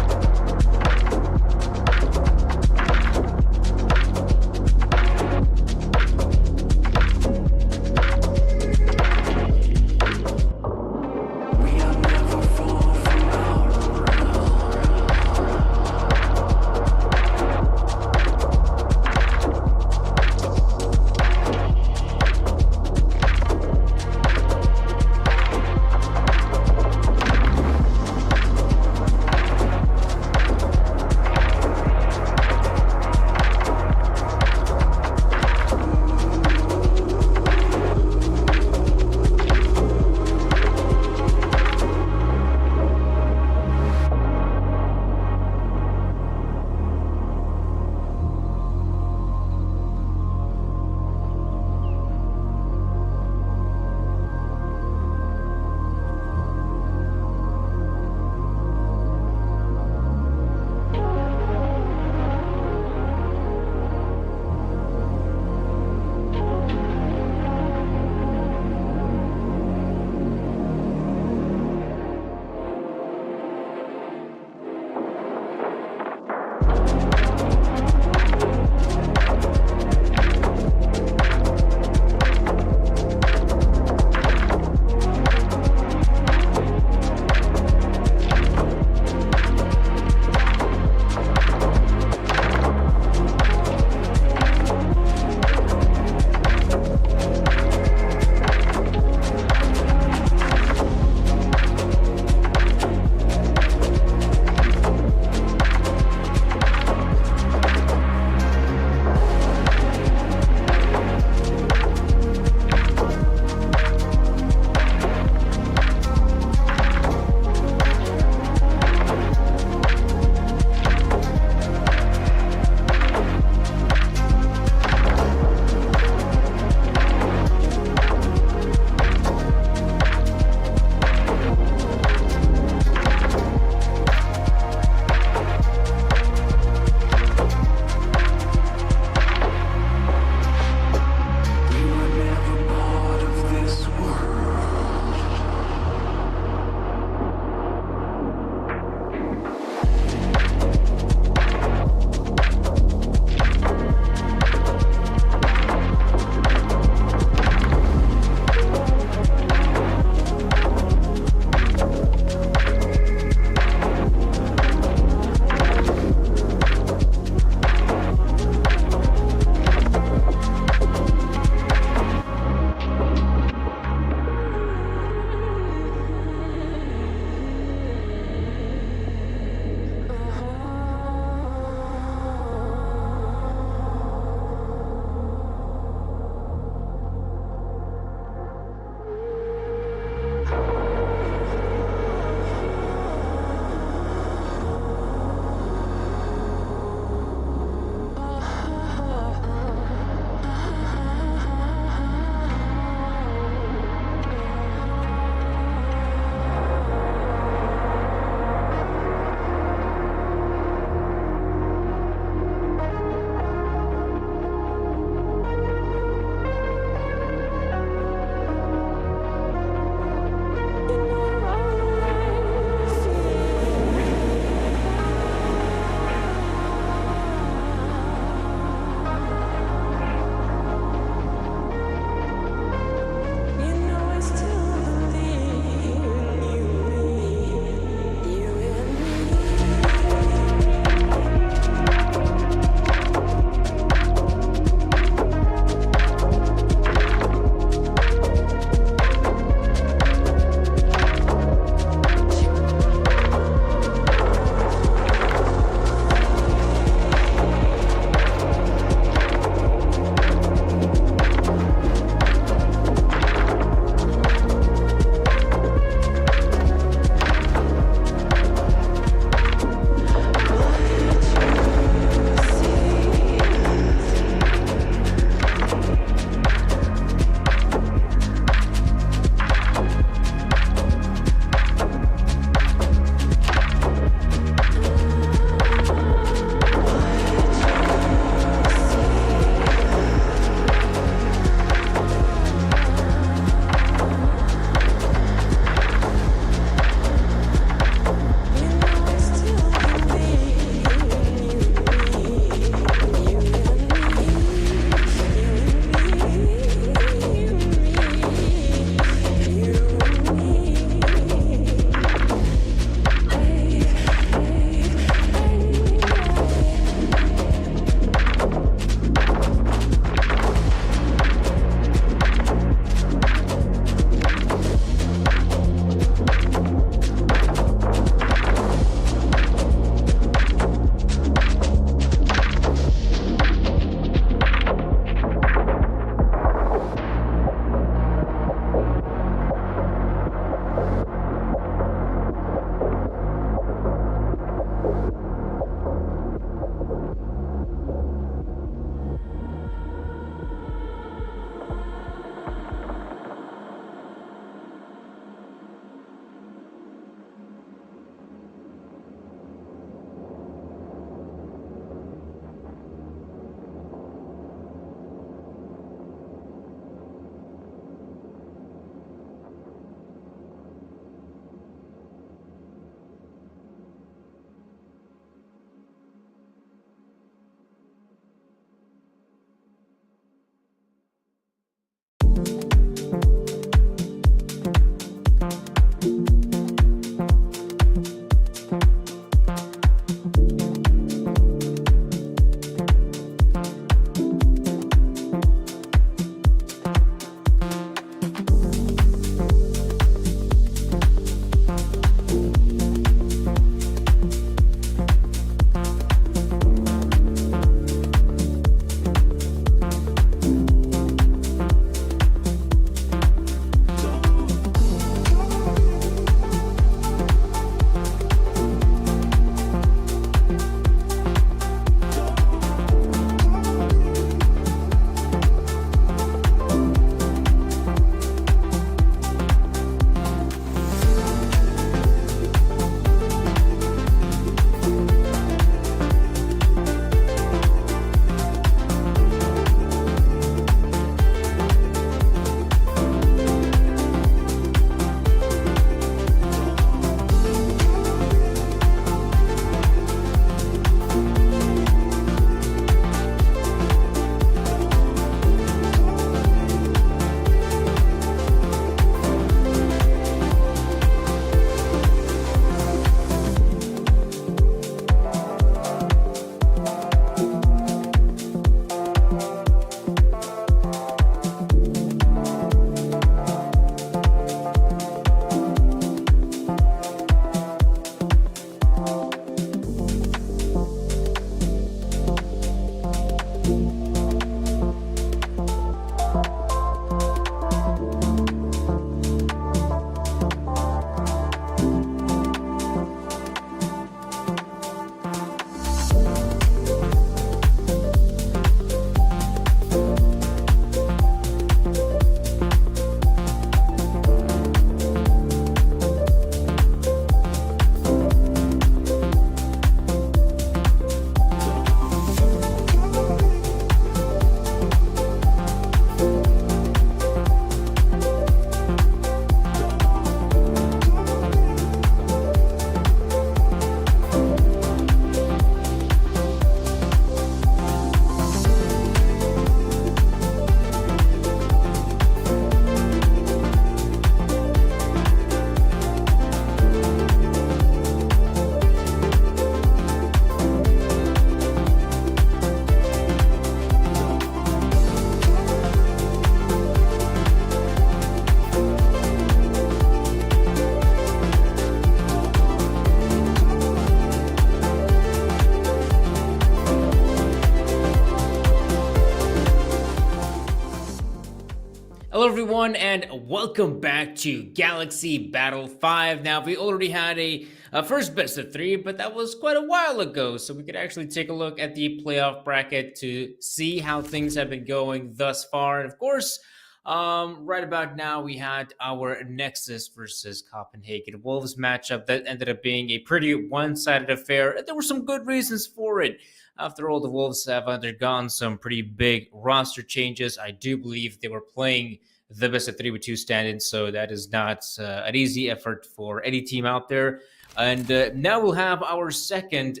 Hello everyone and welcome back to Galaxy Battle 5. Now we already had a first best of 3, but that was quite a while ago, so we could actually take a look at the playoff bracket to see how things have been going thus far. And of course, right about now we had our Nexus versus Copenhagen Wolves matchup that ended up being a pretty one-sided affair, and there were some good reasons for it. After all, the Wolves have undergone some pretty big roster changes. I do believe they were playing the best of 3 with 2 stand-ins, so that is not an easy effort for any team out there. And now we'll have our second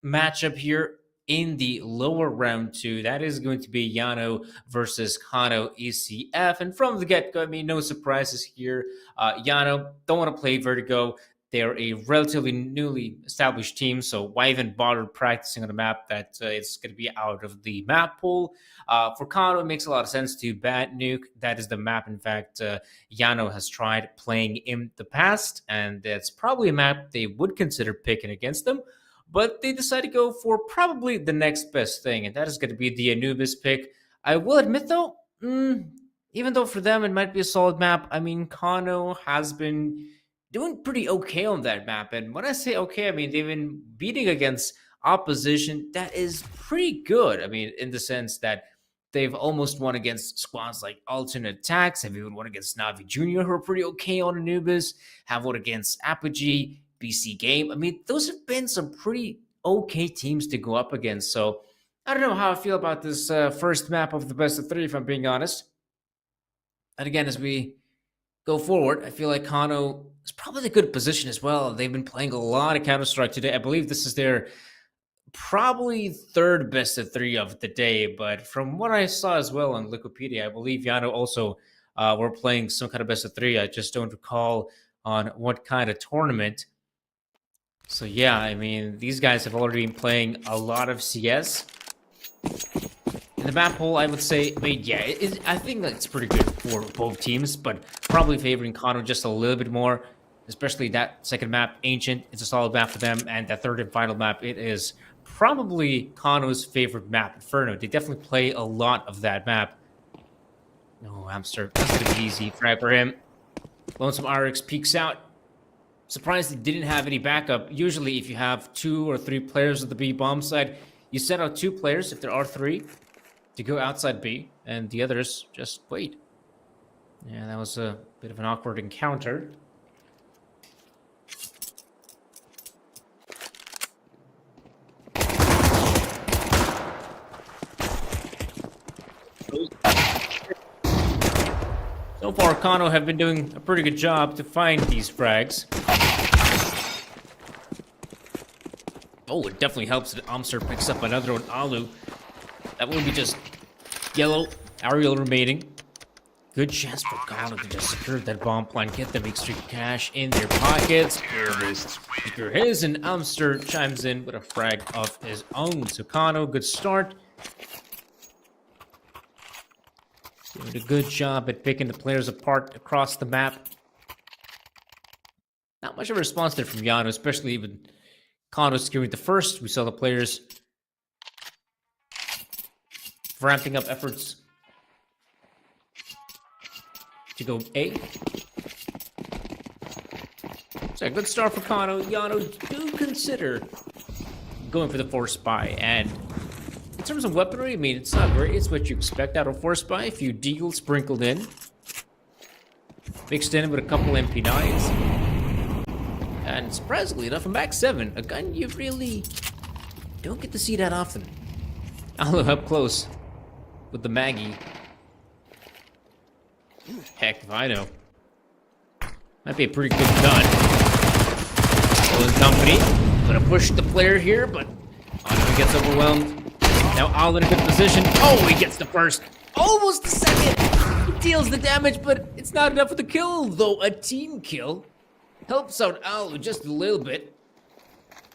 matchup here in the lower round 2. That is going to be Yano versus Kano ECF. And from the get-go, I mean, no surprises here. Yano don't want to play Vertigo. They're a relatively newly established team, so why even bother practicing on a map that is going to be out of the map pool? For Kano, it makes a lot of sense to ban Nuke. That is the map, in fact, Yano has tried playing in the past, and that's probably a map they would consider picking against them. But they decided to go for probably the next best thing, and that is going to be the Anubis pick. I will admit, though, even though for them it might be a solid map, I mean, Kano has been doing pretty okay on that map. And when I say okay, I mean they've been beating against opposition that is pretty good. I mean, in the sense that they've almost won against squads like Alternate Attacks, have even won against Navi Jr., who are pretty okay on Anubis, have won against Apogee, BC Game. I mean, those have been some pretty okay teams to go up against. So I don't know how I feel about this first map of the best of 3, if I'm being honest. And again, as we go forward, I feel like Kano is probably in a good position as well. They've been playing a lot of Counter-Strike today. I believe this is their probably third best of 3 of the day. But from what I saw as well on Wikipedia, I believe Yano also were playing some kind of best of 3. I just don't recall on what kind of tournament. So yeah, I mean, these guys have already been playing a lot of CS. In the map pool, I would say, I mean, yeah, I think that's pretty good for both teams, but probably favoring Kano just a little bit more, especially that second map, Ancient. It's a solid map for them, and that third and final map, it is probably Kano's favorite map, Inferno. They definitely play a lot of that map. No, Hamster, that's going to be easy. Frag for him. Lonesome RX peeks out. Surprised they didn't have any backup. Usually, if you have 2 or 3 players at the B bomb side, you set out 2 players, if there are 3, to go outside B, and the others just wait. Yeah, that was a bit of an awkward encounter. So far, Kano have been doing a pretty good job to find these frags. Oh, it definitely helps that Amster picks up another one, Alu. That will be just yellow, Ariel remaining. Good chance for Kano to just secure that bomb plant, get them extra cash in their pockets. Secure his, and Amster chimes in with a frag of his own. So Kano, good start. Doing a good job at picking the players apart across the map. Not much of a response there from Yano, especially with Kano securing the first. We saw the players ramping up efforts to go A. So a good start for Kano. Yano do consider going for the Force Buy. And in terms of weaponry, I mean, it's not great. It's what you expect out of Force Buy. A few deagles sprinkled in. Mixed in with a couple MP9s. And surprisingly enough, a Mac 7. A gun you really don't get to see that often. I'll up close with the Maggie. Heck if I know. Might be a pretty good gun. All in company. Gonna push the player here, but Andre gets overwhelmed. Now Al in a good position. Oh, he gets the first. Almost the second. He deals the damage, but it's not enough for the kill, though a team kill helps out Al just a little bit.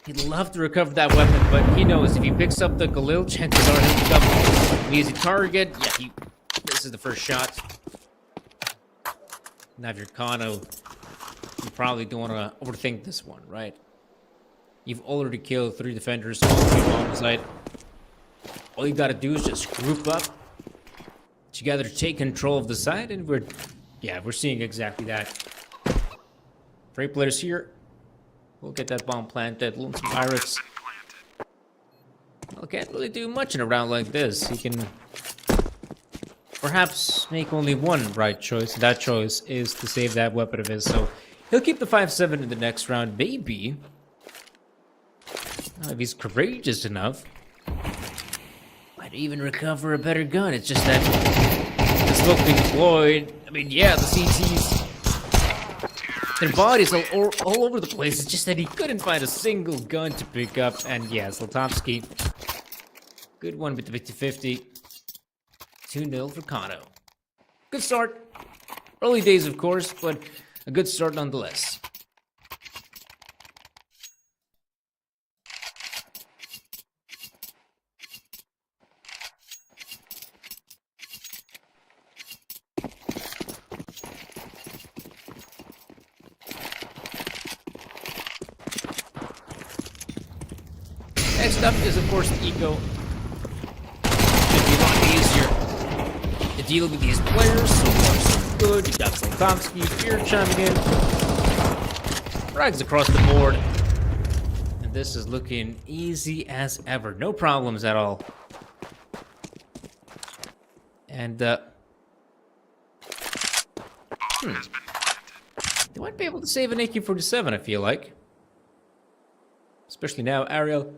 He'd love to recover that weapon, but he knows if he picks up the Galil, chances are he'll become an easy target. Yeah, this is the first shot. Now if you're Kano, you probably don't want to overthink this one, right? You've already killed 3 defenders, all 3 bomb side. All you gotta do is just group up, together to take control of the side, and we're seeing exactly that. 3 players here. We'll get that bomb planted. Lonesome Pirates. Well, can't really do much in a round like this. He can perhaps make only one right choice. That choice is to save that weapon of his. So he'll keep the 5-7 in the next round, maybe. If he's courageous enough, might even recover a better gun. It's just that it's looking deployed. I mean, yeah, the CTs, their bodies all over the place. It's just that he couldn't find a single gun to pick up. And yeah, Zlatovsky, good one with the 50-50. 2-0 for Kano. Good start. Early days, of course, but a good start nonetheless. Next up is, of course, the Eco. Should be a lot easier to deal with these players. So far, so good. You got Zlatovsky, Fear chiming in. Frags across the board. And this is looking easy as ever. No problems at all. And, they might be able to save an AK-47, I feel like. Especially now, Ariel.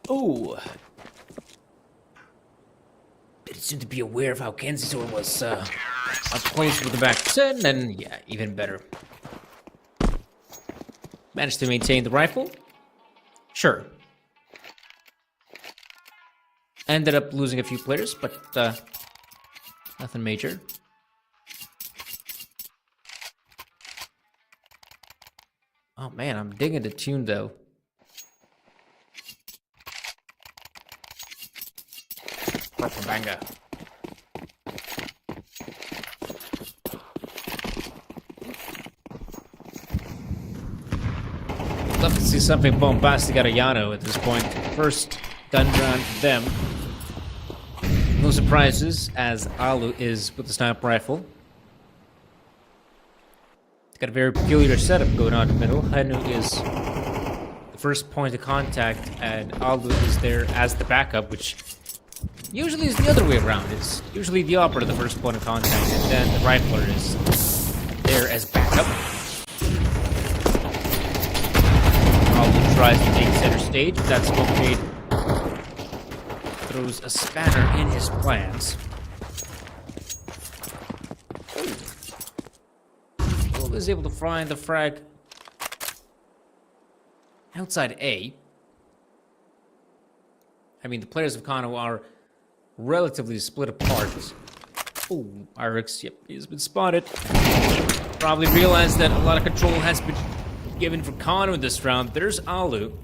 Oh. Didn't seem to be aware of how Kenzisor was up close with the back 10, and yeah, even better. Managed to maintain the rifle. Sure. Ended up losing a few players, but nothing major. Oh man, I'm digging the tune though. Propaganda. Love to see something bombastic out of Yano at this point. First gun round for them. No surprises, as Alu is with the sniper rifle. It's got a very peculiar setup going on in the middle. Henu is the first point of contact, and Alu is there as the backup, which usually is the other way around. It's usually the operator, the first point of contact, and then the rifler is there as backup. Alu tries to take center stage, but that smoke grenade throws a spanner in his plans. Well, is able to find the frag outside A. I mean, the players of Kano are relatively split apart. Oh, Irix, yep, he's been spotted. Probably realized that a lot of control has been given for Kano in this round. There's Alu.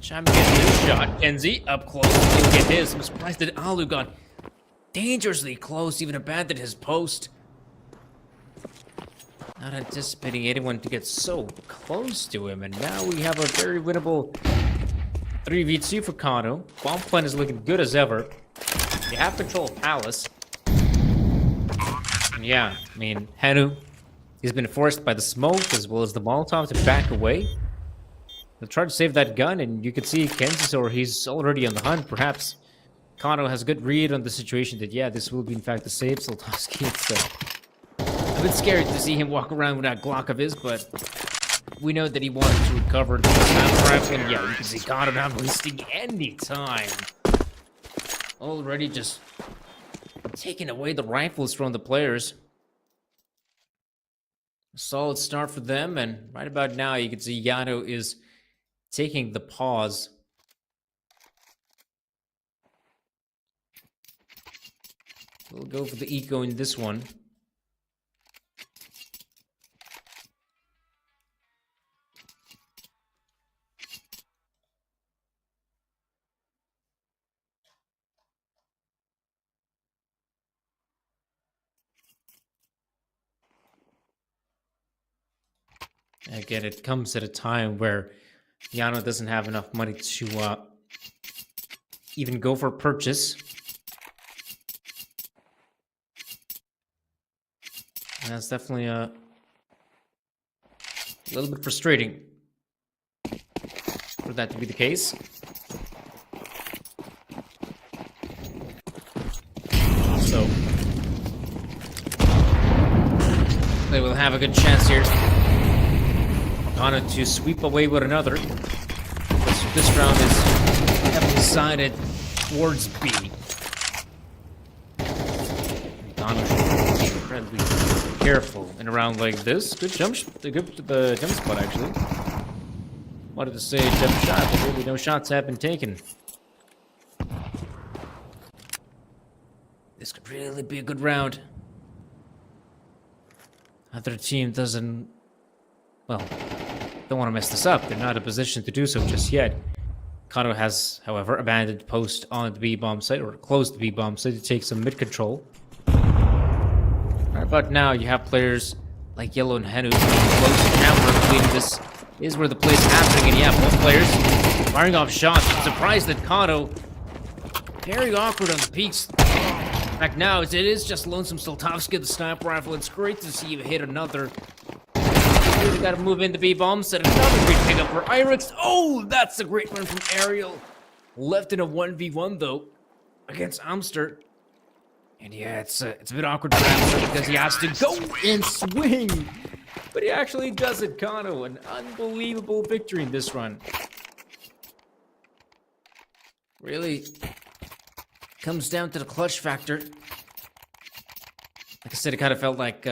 Chime gets his shot. Kenzie up close. He'll get his. I'm surprised that Alu got dangerously close, even abandoned his post. Not anticipating anyone to get so close to him, and now we have a very winnable 3v2 for Kano. Bomb plan is looking good as ever. They have control of Palace. And yeah, I mean, Henu, he's been forced by the smoke as well as the Molotov to back away. They'll try to save that gun, and you can see Kenzisor, he's already on the hunt. Perhaps Kano has a good read on the situation that, yeah, this will be in fact the save. Zlatovsky, it's a bit scary to see him walk around with that Glock of his, but we know that he wanted to recover the sniper rifle, and yeah, you can see Kano not wasting any time. Already just taking away the rifles from the players. A solid start for them, and right about now you can see Yano is taking the pause. We'll go for the eco in this one. Again, it comes at a time where Yano doesn't have enough money to even go for purchase. And that's definitely a little bit frustrating for that to be the case. So they will have a good chance here. Arcana to sweep away with another. This round is heavily sided towards B. Arcana should be incredibly careful in a round like this. Good jump, the jump spot actually. Wanted to say jump shot, but really no shots have been taken. This could really be a good round. Other team doesn't, well, don't want to mess this up. They're not in a position to do so just yet. Kano has, however, abandoned post on the B-bomb site, or closed the B-bomb site to take some mid-control. Right about now, you have players like Yellow and Henu close now. We're completing this is where the play is happening, and yeah, both players firing off shots. I'm surprised that Kano, very awkward on the peaks. In fact, now it is just Lonesome Soltovsky, the sniper rifle. It's great to see you hit another. Really got to move into B-bomb, set another great pickup for Irix. Oh, that's a great run from Ariel. Left in a 1v1 though against Amster. And yeah, it's a bit awkward for Amster because he has to go and swing. But he actually does it, Kano. An unbelievable victory in this run. Really comes down to the clutch factor. Like I said, it kind of felt like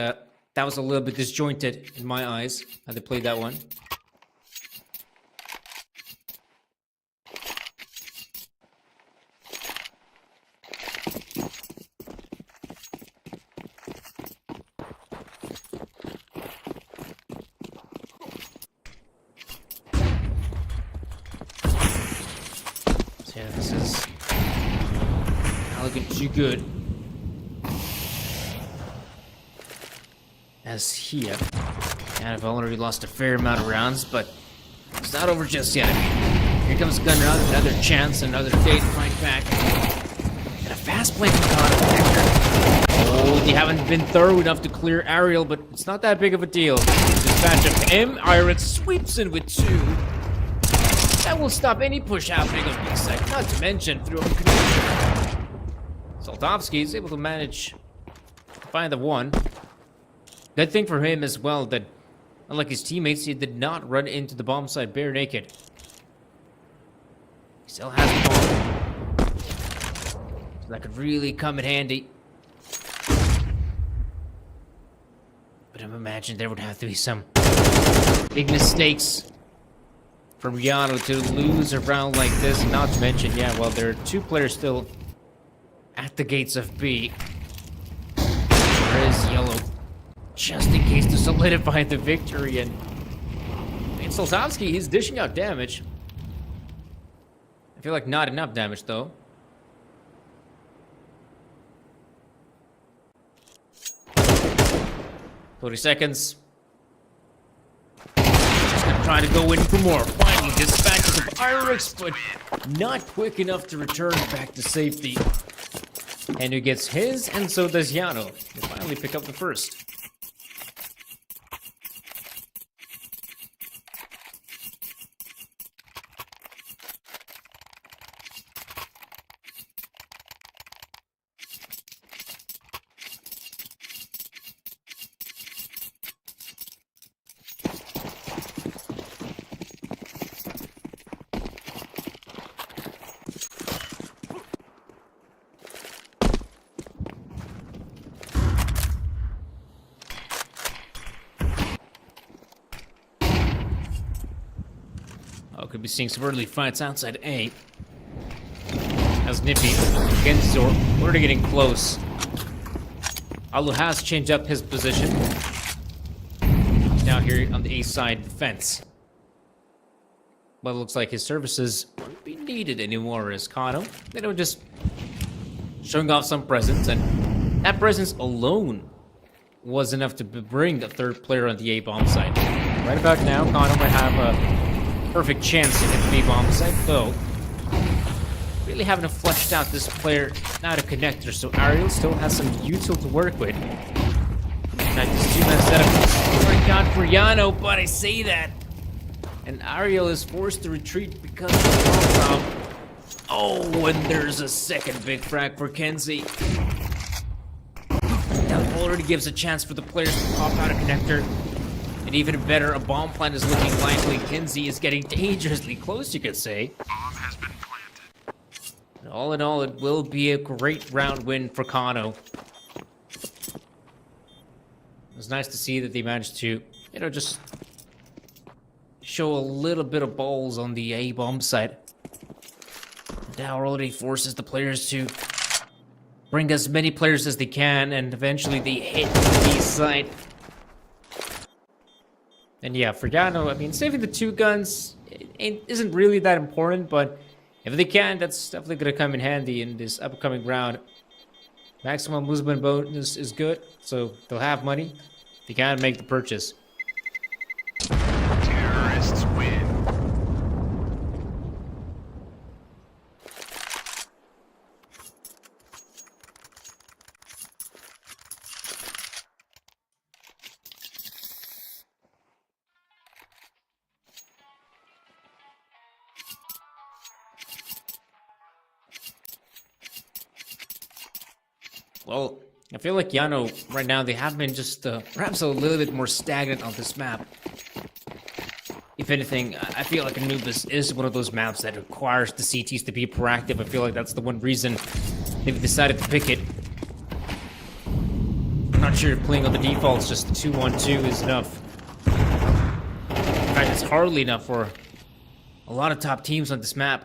that was a little bit disjointed in my eyes, how they played that one. So yeah, this is not looking too good. As here, and I've already lost a fair amount of rounds, but it's not over just yet. Here comes Gunrod, another chance, another day to fight back. And a fast play from Kano. Oh, they haven't been thorough enough to clear Ariel, but it's not that big of a deal. Dispatch of M. Irix sweeps in with 2. That will stop any push happening on this side, not to mention through a connection. Soltovsky is able to manage to find the 1. Good thing for him as well that, unlike his teammates, he did not run into the bomb site bare naked. He still has the bomb. So that could really come in handy. But I imagine there would have to be some big mistakes for Rihanna to lose a round like this. Not to mention, yeah, well, there are 2 players still at the gates of B. There is Yellow, just in case to solidify the victory, and Soltovsky, he's dishing out damage. I feel like not enough damage though. "30 seconds. Just gonna try to go in for more. Finally dispatches of Irix, but not quick enough to return back to safety. And who gets his, and so does Yano. They finally pick up the first. Could be seeing some early fights outside A. As Nippy against Zor, already getting close. Alu has changed up his position. He's now here on the A side fence. But it looks like his services won't be needed anymore as Kano. They don't just showing off some presence, and that presence alone was enough to bring the 3rd player on the A bomb site. Right about now, Kano might have a perfect chance to hit the B-bomb site, though. really haven't fleshed out this player now to connector, so Ariel still has some util to work with. Now this two-man setup is working out for Yano, but I say that. And Ariel is forced to retreat because of the bomb round. Oh, and there's a second big frag for Kenzie. That already gives a chance for the players to pop out a connector. And even better, a bomb plant is looking likely. Kenzie is getting dangerously close, you could say. And all in all, it will be a great round win for Kano. It was nice to see that they managed to, just show a little bit of balls on the A-bomb side. Now already forces the players to bring as many players as they can, and eventually they hit the B side. And yeah, for Yano, I mean, saving the two guns isn't really that important, but if they can, that's definitely going to come in handy in this upcoming round. Maximum movement bonus is good, so they'll have money. They can make the purchase. Terrorists win. Well, I feel like Yano, right now, they have been just perhaps a little bit more stagnant on this map. If anything, I feel like Anubis is one of those maps that requires the CTs to be proactive. I feel like that's the one reason they've decided to pick it. I'm not sure if playing on the defaults, just 2-1-2 is enough. In fact, it's hardly enough for a lot of top teams on this map.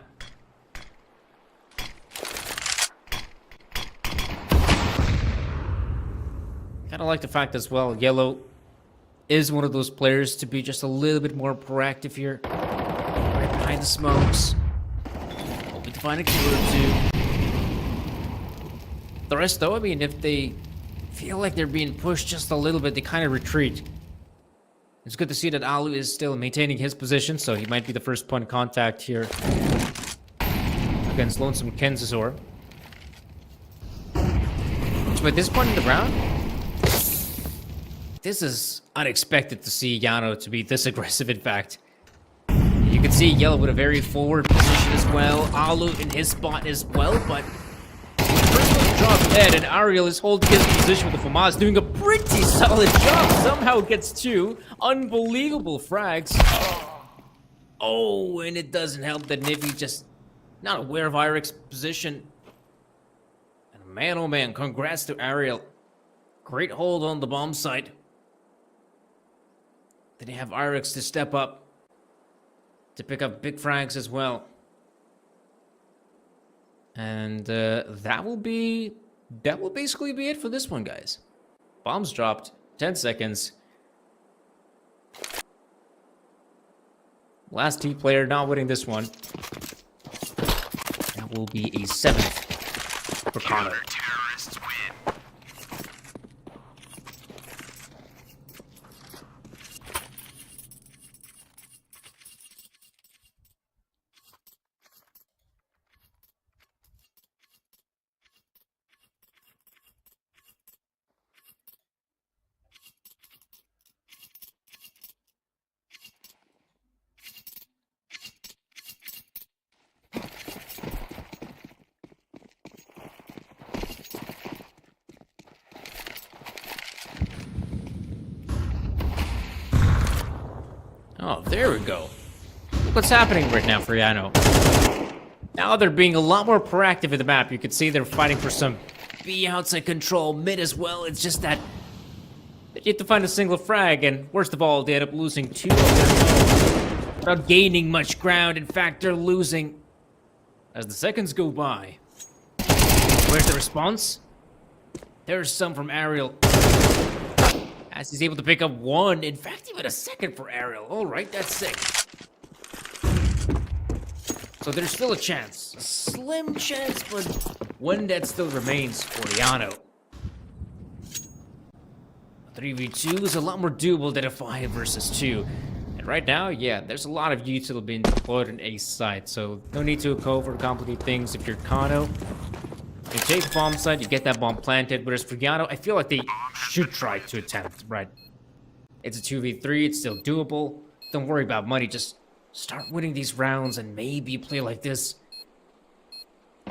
Kind of like the fact as well, Yellow is one of those players to be just a little bit more proactive here. Right behind the smokes. Hoping to find a kill or two. The rest though, I mean, if they feel like they're being pushed just a little bit, they kind of retreat. It's good to see that Alu is still maintaining his position, so he might be the first point of contact here against Lonesome Kenzazor. So at this point in the round, this is unexpected to see Yano to be this aggressive, in fact. You can see Yellow with a very forward position as well. Alu in his spot as well, but first one drop dead, and Ariel is holding his position with the FAMAS, doing a pretty solid job. Somehow gets two unbelievable frags. Oh, and it doesn't help that Nivi just not aware of Irex's position. And man, oh man, congrats to Ariel. Great hold on the bomb site. Then you have Irex to step up to pick up big frags as well. And that will basically be it for this one, guys. Bombs dropped, 10 seconds. Last T player not winning this one. That will be a 7th for Connor. Terrorists win. Oh, there we go. Look what's happening right now for Yano. Now they're being a lot more proactive in the map. You can see they're fighting for some B outside control, mid as well. It's just that you have to find a single frag, and worst of all, they end up losing 2 of them without gaining much ground. In fact, they're losing as the seconds go by. Where's the response? There's some from Ariel. As he's able to pick up 1, in fact, even a 2nd for Ariel. All right, that's sick. So there's still a chance. A slim chance, but one that still remains for Yano. 3v2 is a lot more doable than a 5 versus 2. And Right now, yeah, there's a lot of util being deployed on A site, so no need to overcomplicate things. If you're Kano, you take the bomb site, you get that bomb planted. Whereas for Yano, I feel like they should try to attempt, right? It's a 2v3, it's still doable. Don't worry about money, just start winning these rounds and maybe play like this.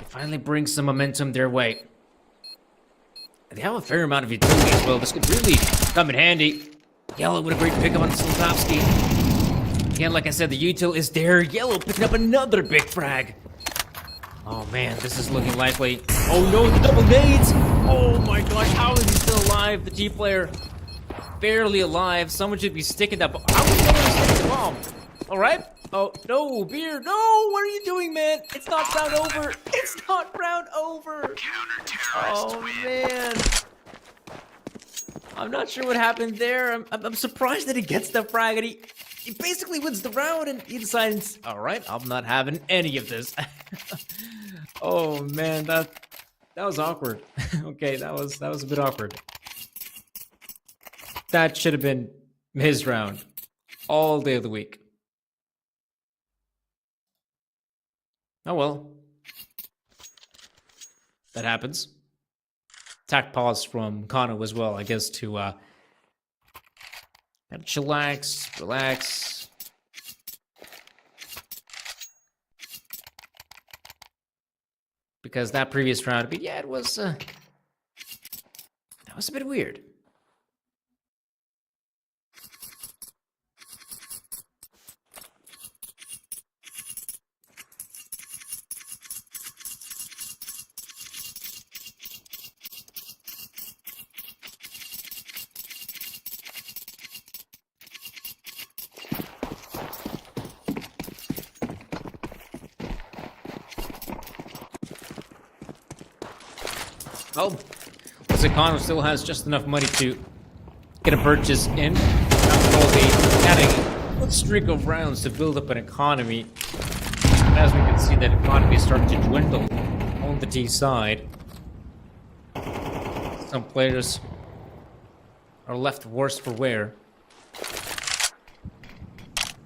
Finally bring some momentum their way. They have a fair amount of utility as well. This could really come in handy. Yellow with a great pickup on Soltowski. Again, like I said, the util is there. Yellow picking up another big frag. Oh man, this is looking likely. Oh no, the double nades! Oh my gosh, how is he still alive? The G player barely alive. Someone should be sticking that bomb. How is someone sticking the bomb? Alright. Oh no, Beer, no! What are you doing, man? It's not round over. It's not round over. Oh man. I'm not sure what happened there. I'm surprised that he gets the frag and he basically wins the round and he decides, all right, I'm not having any of this. Oh man, that was awkward. Okay, that was a bit awkward. That should have been his round all day of the week. Oh well. That happens. Attack pause from Kano as well, I guess, to kind of chillax, relax. Because that previous round, but yeah, it was that was a bit weird. Well, looks like Kano still has just enough money to get a purchase in. After all, they had a good streak of rounds to build up an economy. And as we can see, that economy is starting to dwindle on the T side. Some players are left worse for wear.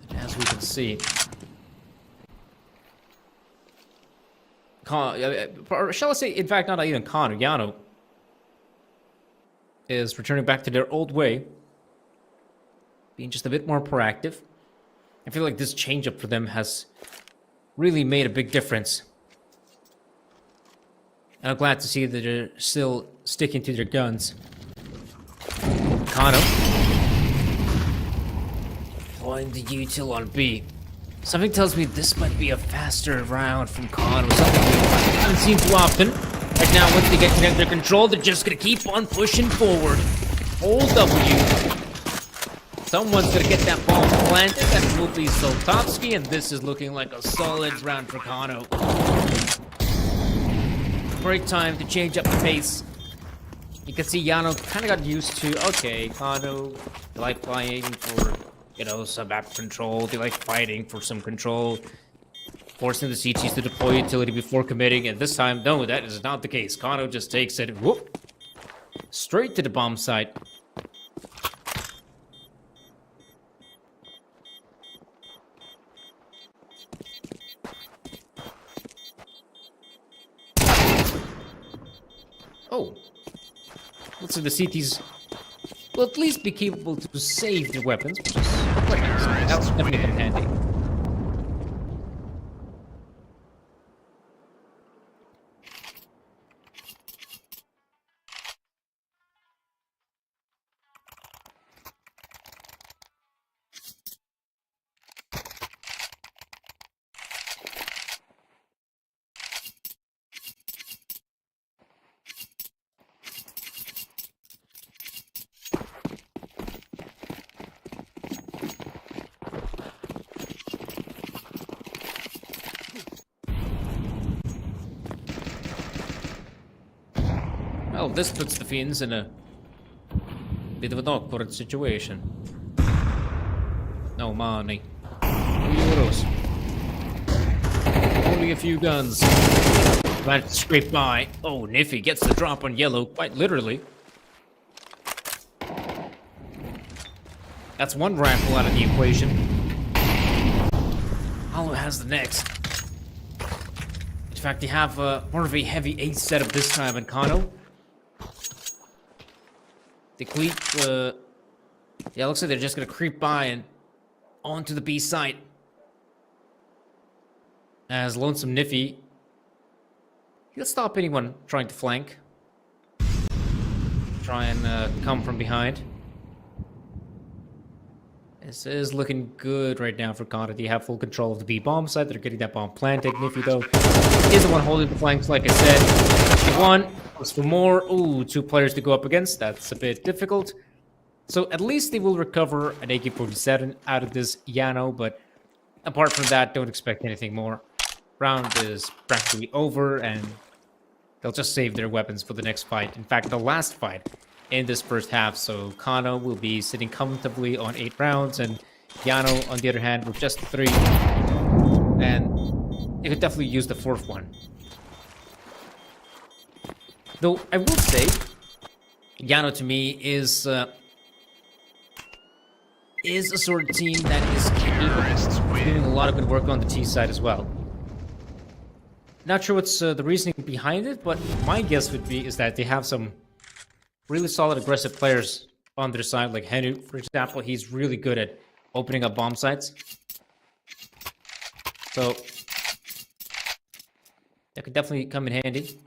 And as we can see, or shall I say, in fact, not even Kano, Yano is returning back to their old way, being just a bit more proactive. I feel like this change-up for them has really made a big difference. And I'm glad to see that they're still sticking to their guns. Kano deploying the util on B. Something tells me this might be a faster round from Kano, something we haven't seen too often. Right now, once they get their control, they're just gonna keep on pushing forward. Hold W. Someone's gonna get that bomb planted. That will be Soltowski, and this is looking like a solid round for Kano. Great time to change up the pace. You can see Yano kind of got used to, okay, Kano, they like playing for, you know, some map control. They like fighting for some control. Forcing the CTs to deploy utility before committing. And this time, no, that is not the case. Kano just takes it, whoop, straight to the bomb site. Oh. Looks like the CTs will at least be capable to save the weapons, which is quite nice. That was definitely come in handy. Well, this puts the Fiends in a bit of an awkward situation. No money. No euros. Only a few guns. Glad to scrape by. Oh, Niffy gets the drop on Yellow, quite literally. That's one rifle out of the equation. has the next. In fact, they have more of a heavy A setup this time in Kano. The Cleat, yeah, looks like they're just gonna creep by and onto the B site. As Lonesome Niffy, he'll stop anyone trying to flank. Try and come from behind. This is looking good right now for Kano. They have full control of the B bomb site. They're getting that bomb planted. Niffy, though, is the one holding the flanks, like I said. One, looks for more. Ooh, 2 players to go up against. That's a bit difficult. So at least they will recover an AK-47 out of this Yano, but apart from that, don't expect anything more. Round is practically over, and they'll just save their weapons for the next fight. In fact, the last fight in this first half, so Kano will be sitting comfortably on 8 rounds, and Yano, on the other hand, with just 3. And they could definitely use the 4th one. Though, I will say, Yano to me is a sort of team that is capable of doing a lot of good work on the T side as well. Not sure what's the reasoning behind it, but my guess would be is that they have some really solid aggressive players on their side, like Henu, for example. He's really good at opening up bomb sites. So that could definitely come in handy.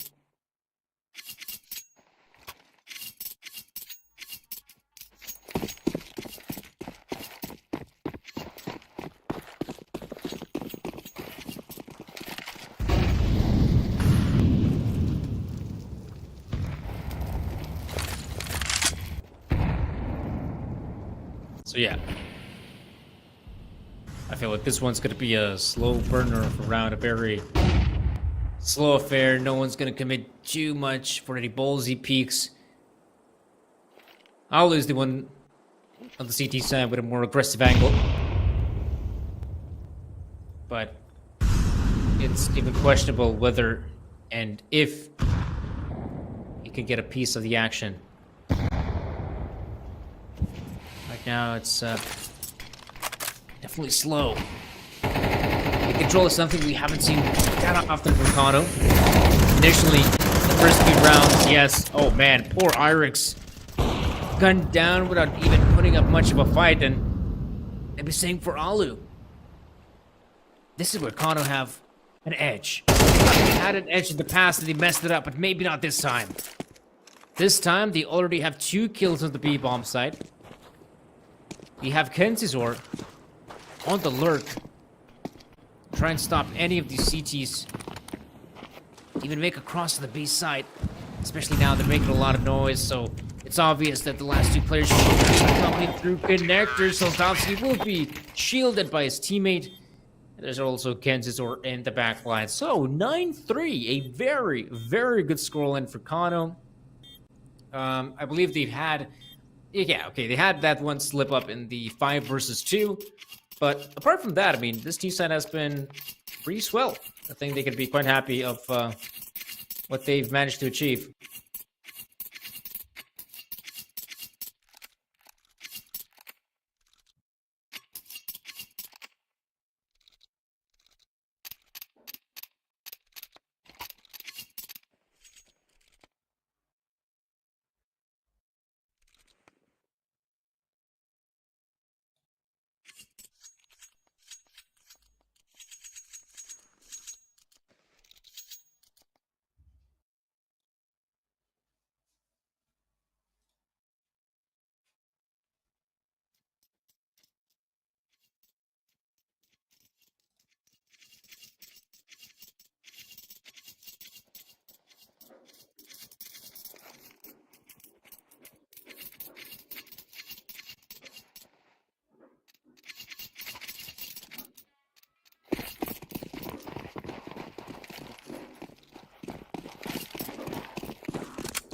So yeah, I feel like this one's going to be a slow burner of a round, a very slow affair. No one's going to commit too much for any ballsy peaks. I'll lose the one on the CT side with a more aggressive angle. But it's even questionable whether and if he can get a piece of the action. Now it's definitely slow. The control is something we haven't seen that often from Kano. Initially, the first few rounds, yes. Oh man, poor Irix. Gunned down without even putting up much of a fight, and maybe same for Alu. This is where Kano have an edge. They had an edge in the past and they messed it up, but maybe not this time. This time, they already have 2 kills on the B-bomb site. We have Kenzizor on the lurk. Try and stop any of these CTs. Even make a cross to the B side. Especially now they're making a lot of noise, so it's obvious that the last 2 players are coming through connectors. Soldovsky will be shielded by his teammate. There's also Kenzizor in the back line. So 9-3, a very, very good scoreline for Kano. I believe they've had... Yeah, okay, they had that one slip up in the 5 versus 2. But apart from that, I mean, this team side has been pretty swell. I think they could be quite happy of what they've managed to achieve.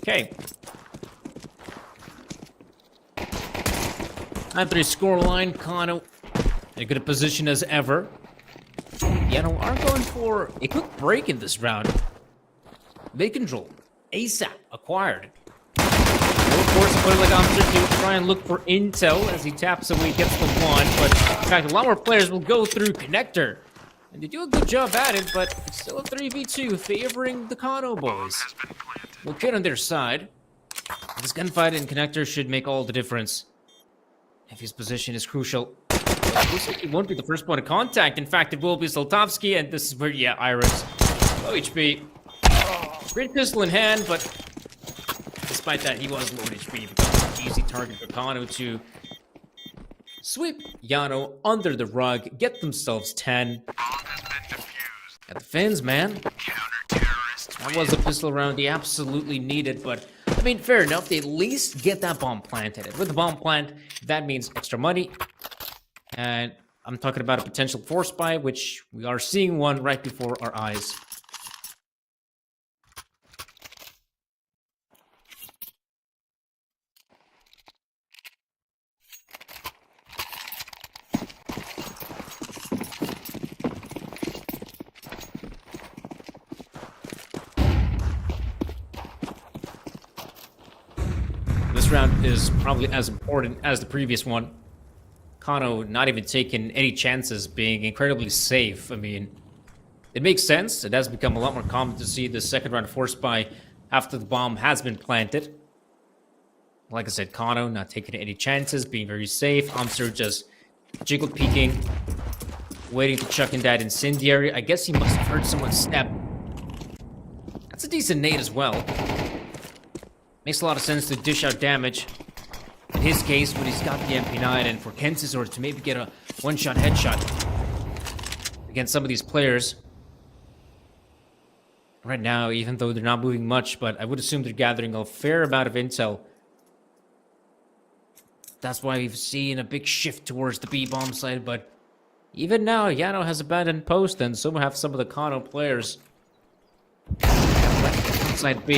Okay. 9-3 scoreline. Kano in a good position as ever. Yano are going for a quick break in this round. They control. ASAP acquired. Of course, player like Amster to try and look for intel as he taps away, gets the one. But in fact, a lot more players will go through connector. And they do a good job at it, but it's still a 3v2 favoring the Kano boys. Well, kid on their side. This gunfight in connector should make all the difference. If his position is crucial. Looks like it won't be the first point of contact. In fact, it will be Soltovsky, and this is where, yeah, Iris. Low HP. Great pistol in hand, but despite that, he was low HP. Becomes an easy target for Kano to sweep Yano under the rug, get themselves 10. At the fins, man. That was a pistol round he absolutely needed, but I mean, fair enough. They at least get that bomb planted. And with the bomb plant, that means extra money. And I'm talking about a potential force buy, which we are seeing one right before our eyes. This round is probably as important as the previous one. Kano not even taking any chances, being incredibly safe. I mean, it makes sense. It has become a lot more common to see the second round force buy after the bomb has been planted. Like I said, Kano not taking any chances, being very safe. Amster just jiggle peeking, waiting to chuck in that incendiary. I guess he must have heard someone step. That's a decent nade as well. Makes a lot of sense to dish out damage. In his case, when he's got the MP9, and for Kensizor to maybe get a one-shot headshot against some of these players. Right now, even though they're not moving much, but I would assume they're gathering a fair amount of intel. That's why we've seen a big shift towards the B-bomb side, but even now, Yano has abandoned post, and so have some of the Kano players. Side B.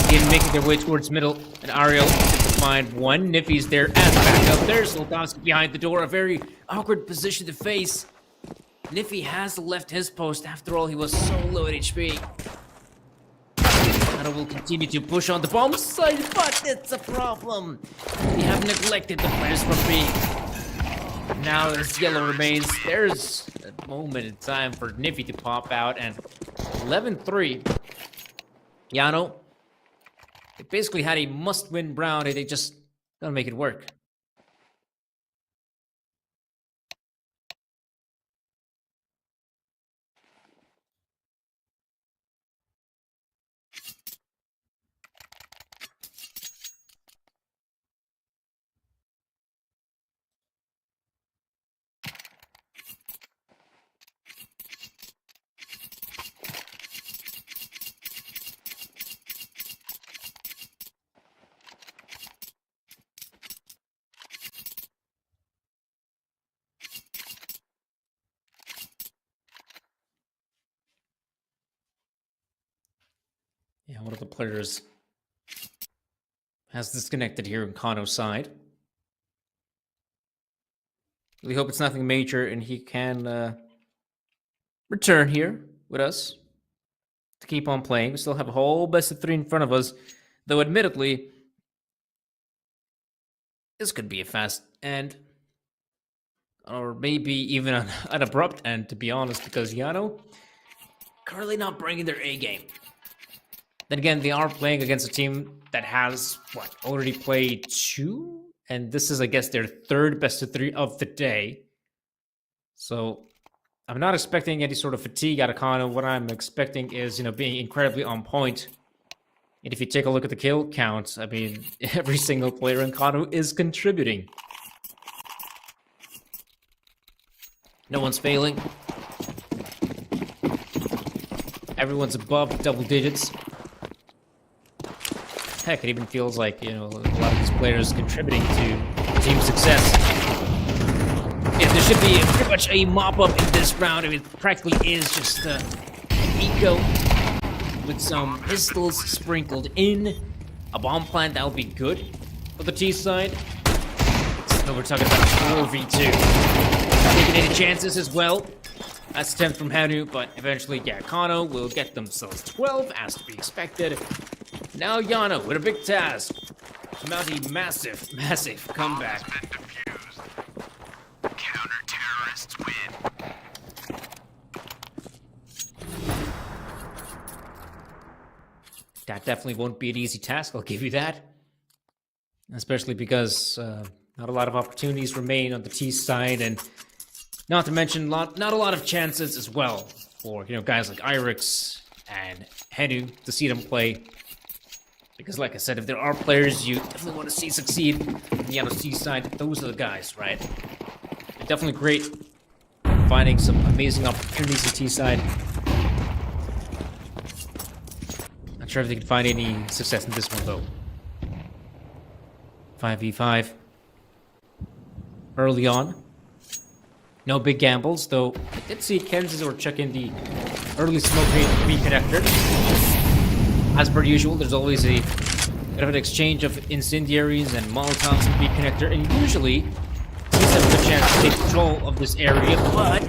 Again, making their way towards middle, and Ariel to find one. Niffy's there as backup. There's Soltovsky behind the door. A very awkward position to face. Niffy has left his post. After all, he was so low at HP. Kano will continue to push on the bomb side, but it's a problem. We have neglected the players from B. Now as yellow remains, there's a moment in time for Niffy to pop out, and 11-3. Yano, they basically had a must-win round, and they just don't make it work. Yeah, one of the players has disconnected here on Kano's side. We hope it's nothing major and he can return here with us to keep on playing. We still have a whole best of 3 in front of us, though admittedly, this could be a fast end. Or maybe even an abrupt end, to be honest, because Yano currently not bringing their A game. Then again, they are playing against a team that has, already played 2? And this is, I guess, their 3rd best of 3 of the day. So, I'm not expecting any sort of fatigue out of Kano. What I'm expecting is, being incredibly on point. And if you take a look at the kill count, I mean, every single player in Kano is contributing. No one's failing. Everyone's above double digits. Heck, it even feels like, a lot of these players contributing to team success. Yeah, there should be pretty much a mop-up in this round. I mean, it practically is just an eco with some pistols sprinkled in. A bomb plant, that would be good for the T side. So we're talking about 4v2. Taking any chances as well. That's 10 from Hanu, but eventually, Kano will get themselves 12, as to be expected. Now Yano with a big task. Mount a massive, massive comeback. Counter-terrorists win. That definitely won't be an easy task, I'll give you that. Especially because not a lot of opportunities remain on the T side, and not to mention not a lot of chances as well for guys like Irix and Henu to see them play. Because like I said, if there are players you definitely want to see succeed on the T side, those are the guys, right? They're definitely great finding some amazing opportunities on T side. Not sure if they can find any success in this one though. 5v5 early on. No big gambles, though I did see Kenzor check in the early smoke grenade reconnector. As per usual, there's always a bit of an exchange of incendiaries and molotovs in reconnector, and usually he's have a good chance to take control of this area, but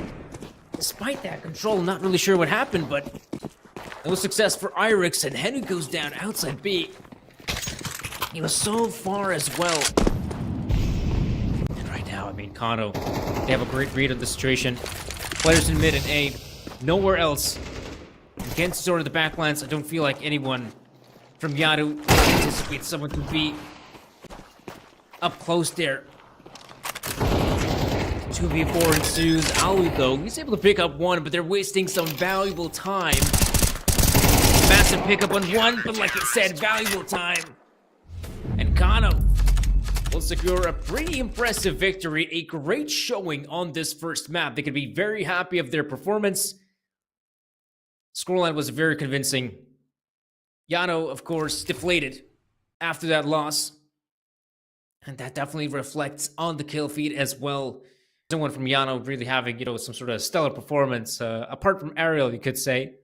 despite that control, not really sure what happened, but no success for Irix, and Henu goes down outside B. He was so far as well. And right now, I mean, Kano, they have a great read of the situation. Players in mid and A, nowhere else. Against sort of the backlines, I don't feel like anyone from Yadu anticipates someone to be up close there. 2v4 ensues. Alu, though, he's able to pick up one, but they're wasting some valuable time. Massive pickup on one, but like it said, valuable time. And Kano will secure a pretty impressive victory, a great showing on this first map. They could be very happy of their performance. Scoreline was very convincing. Yano, of course, deflated after that loss. And that definitely reflects on the kill feed as well. Someone from Yano really having, some sort of stellar performance, apart from Ariel, you could say.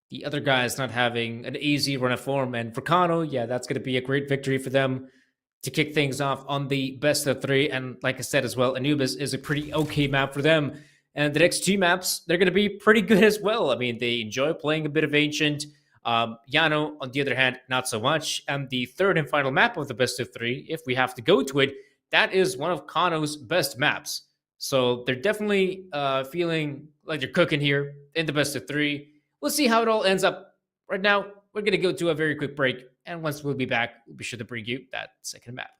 The other guys not having an easy run of form. And for Kano, yeah, that's going to be a great victory for them to kick things off on the best of three. And like I said as well, Anubis is a pretty okay map for them. And the next two maps, they're going to be pretty good as well. I mean, they enjoy playing a bit of Ancient. Yano, on the other hand, not so much. And the third and final map of the best of three, if we have to go to it, that is one of Kano's best maps. So they're definitely feeling like they're cooking here in the best of three. We'll see how it all ends up. Right now, we're going to go to a very quick break. And once we'll be back, we'll be sure to bring you that second map.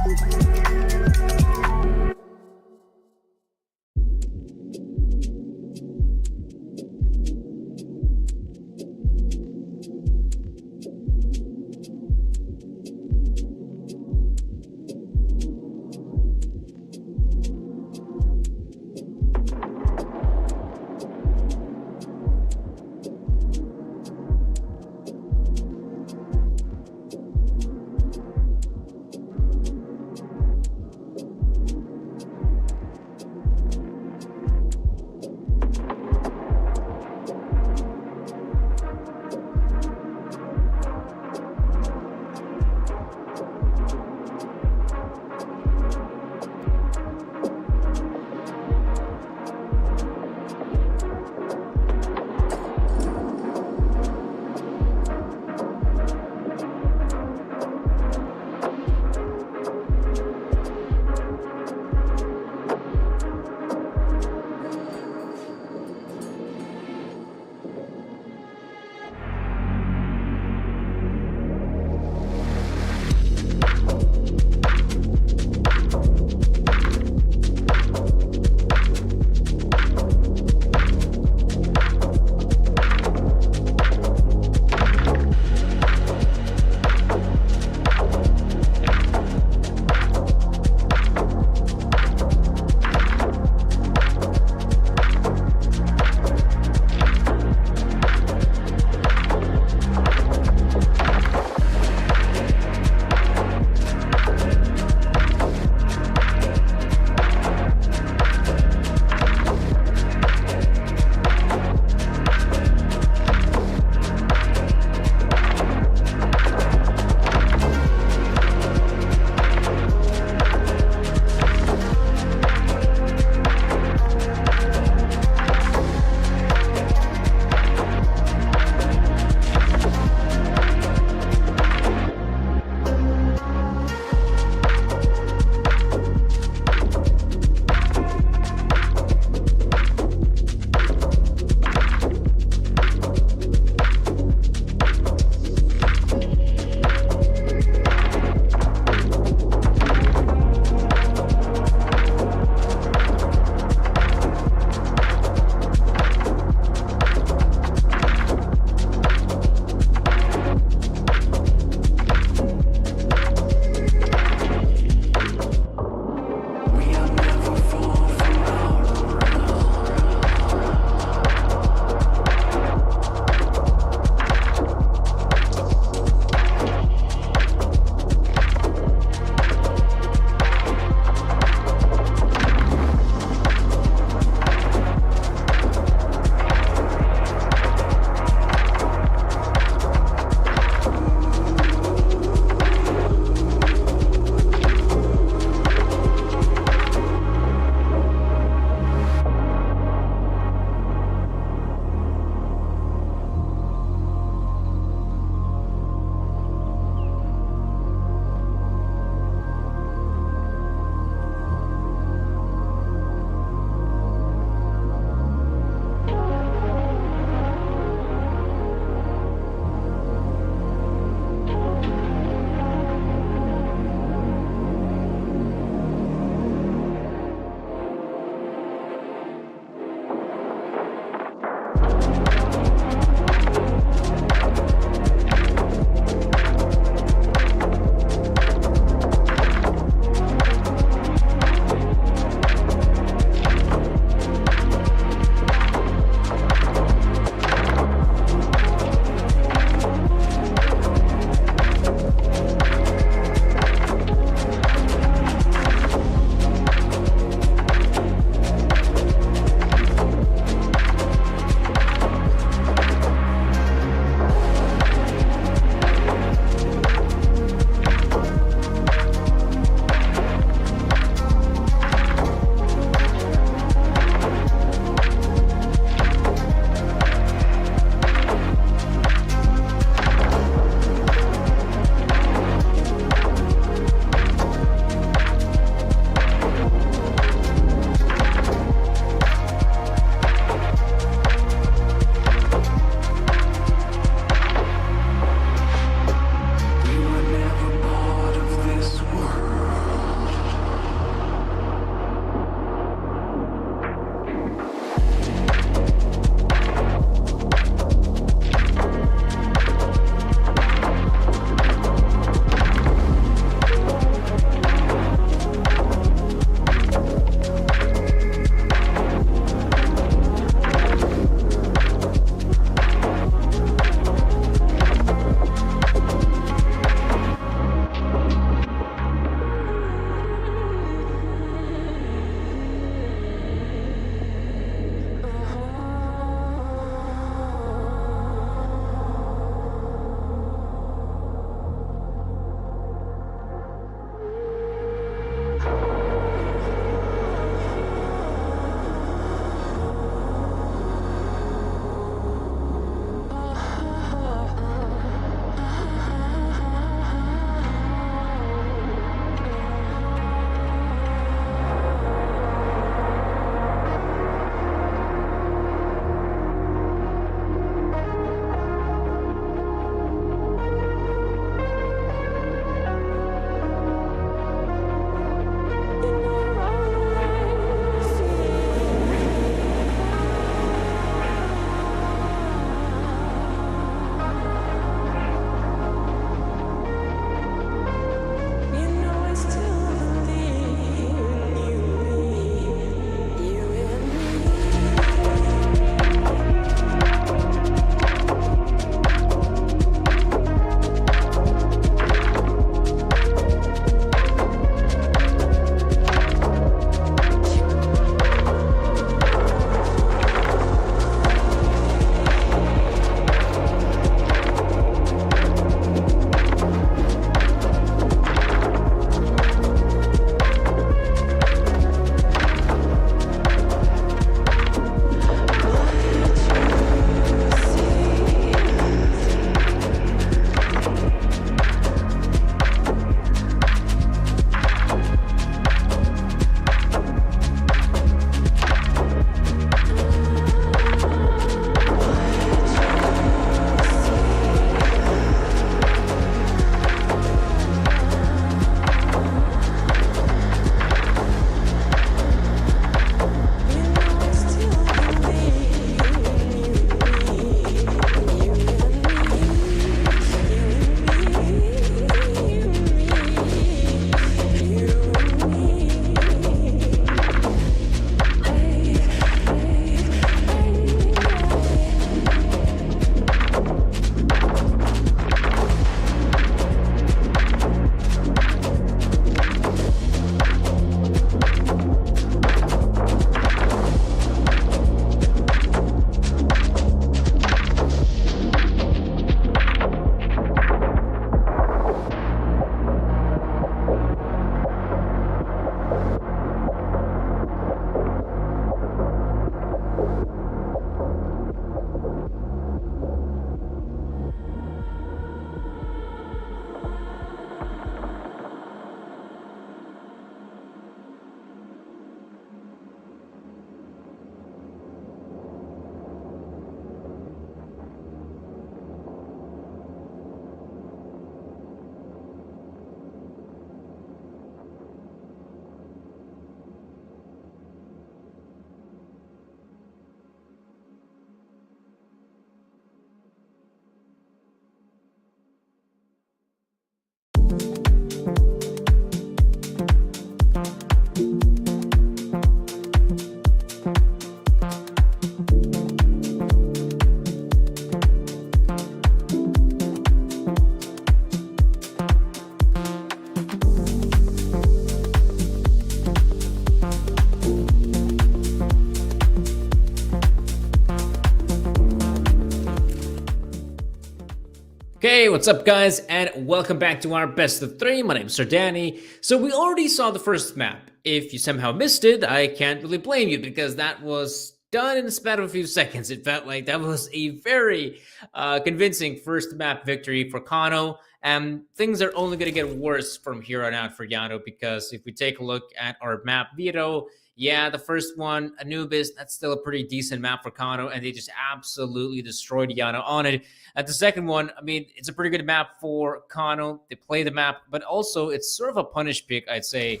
Hey, what's up guys, and welcome back to our best of 3. My name's Sir Danny. So we already saw the first map. If you somehow missed it, I can't really blame you because that was done in the span of a few seconds. It felt like that was a very convincing first map victory for Kano, and things are only going to get worse from here on out for Yano, because if we take a look at our map Vito, yeah, the first one, Anubis, that's still a pretty decent map for Kano, and they just absolutely destroyed Yano on it. At the second one, I mean, it's a pretty good map for Kano. They play the map, but also it's sort of a punish pick, I'd say,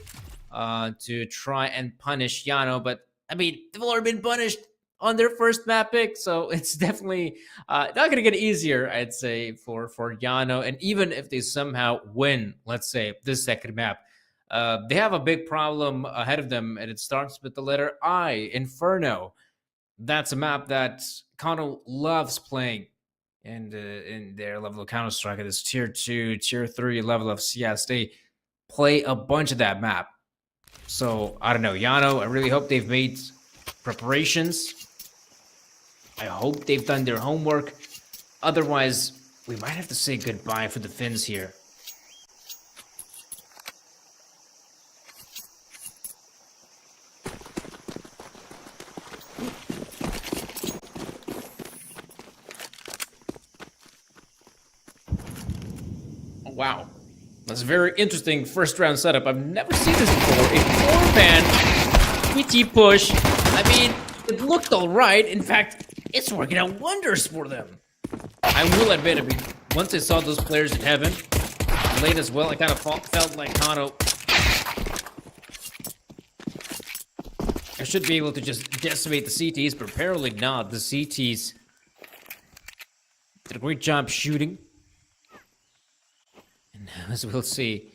to try and punish Yano. But, I mean, they've already been punished on their first map pick, so it's definitely not going to get easier, I'd say, for Yano. And even if they somehow win, let's say, this second map, they have a big problem ahead of them, and it starts with the letter I, Inferno. That's a map that Kano loves playing, and in their level of Counter-Strike, this Tier 2, Tier 3 level of CS, they play a bunch of that map. So, I don't know, Yano, I really hope they've made preparations. I hope they've done their homework. Otherwise, we might have to say goodbye for the Finns here. Wow, that's a very interesting first round setup. I've never seen this before. A 4-man PT push. I mean, it looked all right. In fact, it's working out wonders for them. I will admit, I mean, once I saw those players in heaven, late as well, I kind of felt like Kano. I should be able to just decimate the CTs, but apparently not. The CTs did a great job shooting. As we'll see,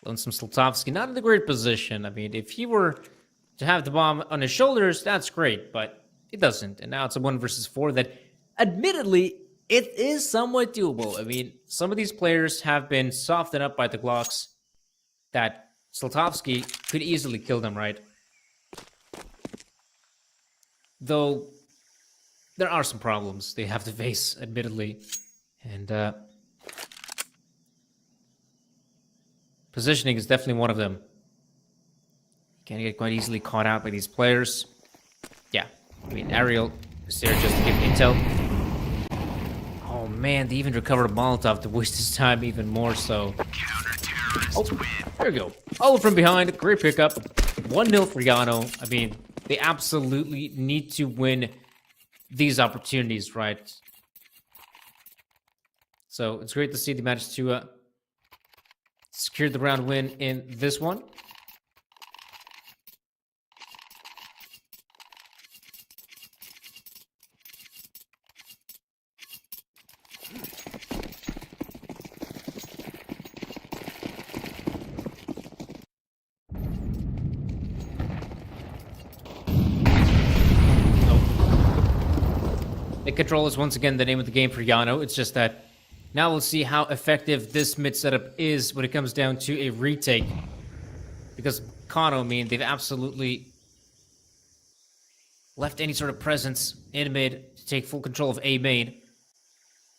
Lonesome Slotowski not in the great position. I mean, if he were to have the bomb on his shoulders, that's great, but he doesn't. And now it's a 1 versus 4 that, admittedly, it is somewhat doable. I mean, some of these players have been softened up by the Glocks that Slotowski could easily kill them, right? Though, there are some problems they have to face, admittedly. And, positioning is definitely one of them. Can get quite easily caught out by these players. Yeah, I mean, Ariel is there just to give intel. Oh man, they even recovered a Molotov to waste his time even more so. Oh, there we go. All from behind, great pickup. 1-0 for Yano. I mean, they absolutely need to win these opportunities, right? So it's great to see they managed to secured the round win in this one. Mid control is once again the name of the game for Yano. It's just that now we'll see how effective this mid setup is when it comes down to a retake. Because Kano, I mean, they've absolutely left any sort of presence in mid to take full control of A main.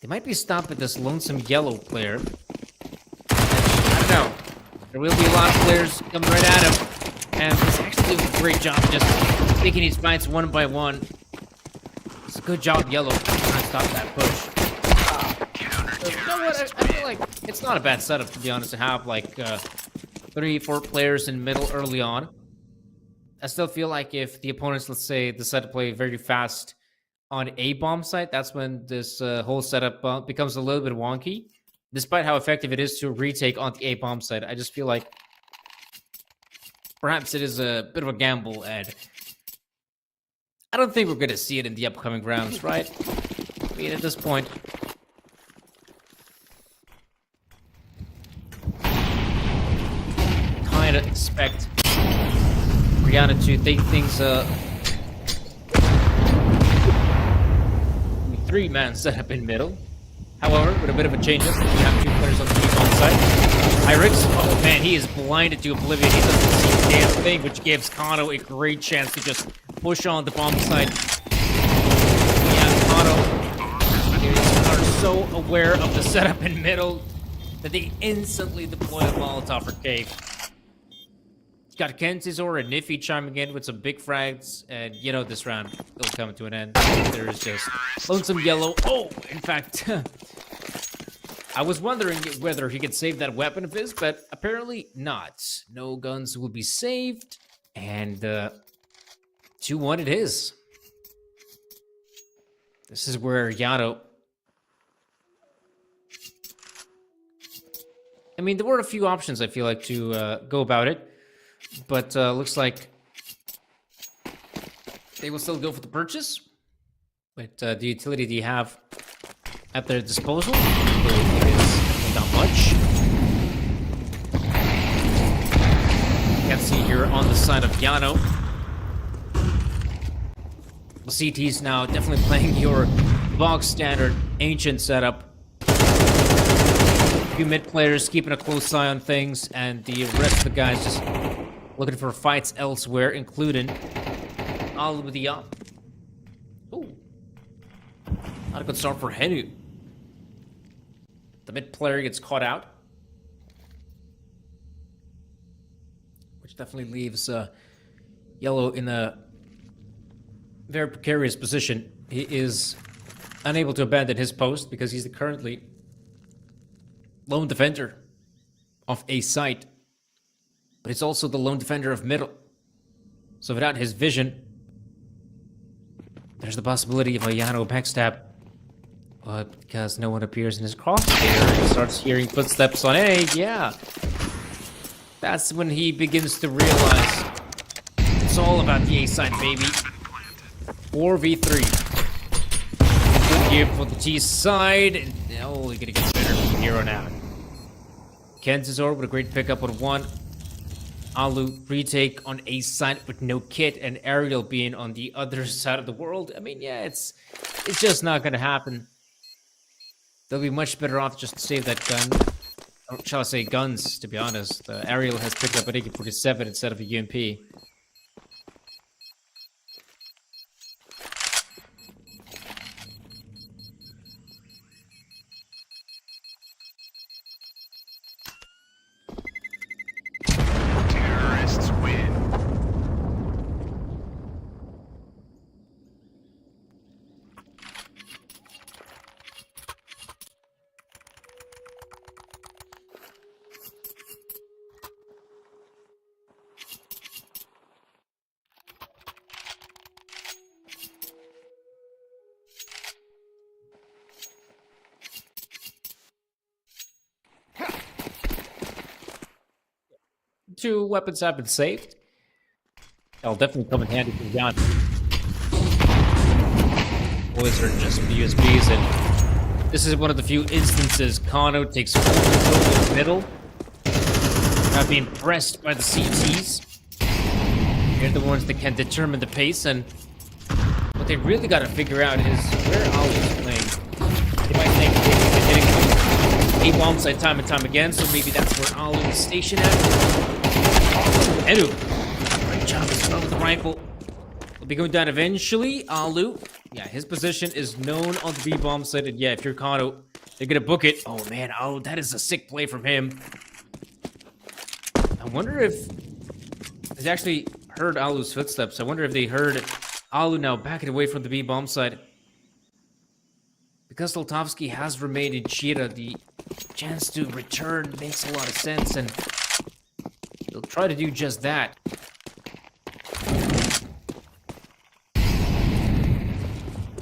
They might be stopped at this lonesome yellow player. I don't know. There will be a lot of players coming right at him. And he's actually doing a great job just taking these fights one by one. It's a good job, yellow, trying to stop that push. So, you know what? I feel like it's not a bad setup, to be honest, to have like 3-4 players in middle early on. I still feel like if the opponents, let's say, decide to play very fast on A bomb site, that's when this whole setup becomes a little bit wonky. Despite how effective it is to retake on the A bomb site, I just feel like perhaps it is a bit of a gamble, and I don't think we're going to see it in the upcoming rounds, right? I mean, at this point, kind of expect Rihanna to take things 3-man setup in middle. However, with a bit of a change-up, we have 2 players on the B-bomb side. Irix, oh man, he is blinded to oblivion. He doesn't see a damn thing, which gives Kano a great chance to just push on the bomb side. Yeah, Kano is so aware of the setup in middle that they instantly deploy a Molotov for Cave. It's got Kenzizor and Niffy chiming in with some big frags, and you know this round will come to an end. There's just Lonesome Yellow. Oh, in fact, I was wondering whether he could save that weapon of his, but apparently not. No guns will be saved, and 2-1 it is. This is where Yano... I mean, there were a few options, I feel like, to go about it. But looks like they will still go for the purchase. But the utility they have at their disposal is not much. You can see here on the side of Yano. The CT's now definitely playing your box standard ancient setup. A few mid players keeping a close eye on things, and the rest of the guys just looking for fights elsewhere, including all with the up. Ooh. Not a good start for Henu. The mid player gets caught out, which definitely leaves Yellow in a very precarious position. He is unable to abandon his post because he's currently lone defender of a site, but it's also the lone defender of middle. So without his vision, there's the possibility of a Yano backstab. But because no one appears in his crosshair, he starts hearing footsteps on A. Yeah, that's when he begins to realize it's all about the A side, baby. 4v3. Good game for the T side, and only gonna get better from here on out. Kenzizor with a great pickup with 1. Alu retake on A side with no kit, and Ariel being on the other side of the world. I mean, yeah, it's just not gonna happen. They'll be much better off just to save that gun. Or shall I say guns, to be honest. Ariel has picked up an AK-47 instead of a UMP. Terrorists win. Two weapons have been saved. That'll definitely come in handy for Jan. Boys are just USBs, and this is one of the few instances Kano takes full control of the middle, not being pressed by the CTs. They're the ones that can determine the pace, and what they really got to figure out is where Ali's playing. They might think they've been hitting A-bomb side time and time again, so maybe that's where Ali is stationed at. Edu, great job as well with the rifle. Will be going down eventually. Alu, yeah, his position is known on the B-bomb side, and yeah, if you're Kano, they're gonna book it. Oh man, Alu, that is a sick play from him. I wonder if they actually heard Alu's footsteps. I wonder if they heard Alu now backing away from the B-bomb side. Because Soltovsky has remained in Chira, the chance to return makes a lot of sense, and he'll try to do just that.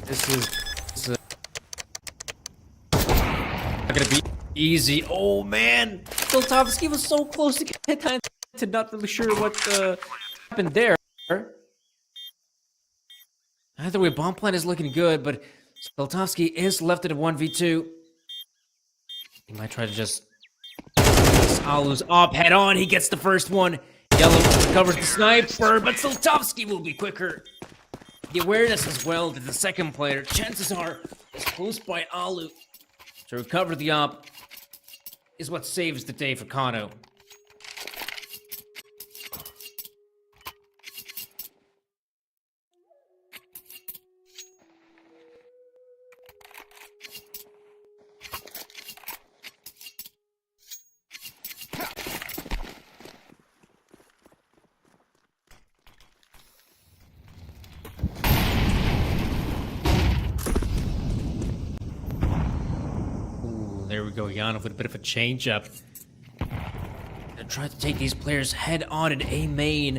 This is not gonna be easy. Oh man, Soltovsky was so close to get time to not really sure what happened there. Either way, bomb plan is looking good, but Soltovsky is left at a 1v2. He might try to just Alu's up, head on. He gets the first one. Yellow recovers the sniper, but Soltovsky will be quicker. The awareness as well that the second player, chances are, is close by Alu. To recover the op is what saves the day for Kano. there we go. Yano with a bit of a change up. They're trying to take these players head on in A main.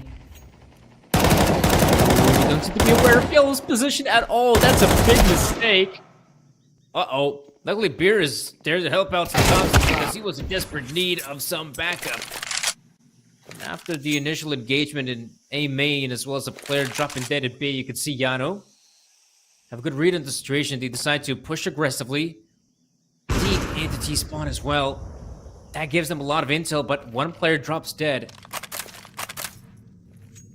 You don't seem to be aware of Yellow's position at all. That's a big mistake. Uh-oh. Luckily, Beer is there to help out Thompson because he was in desperate need of some backup. And after the initial engagement in A main, as well as a player dropping dead at B, you can see Yano have a good read on the situation. They decide to push aggressively, deep into T-spawn as well. That gives them a lot of intel, but one player drops dead.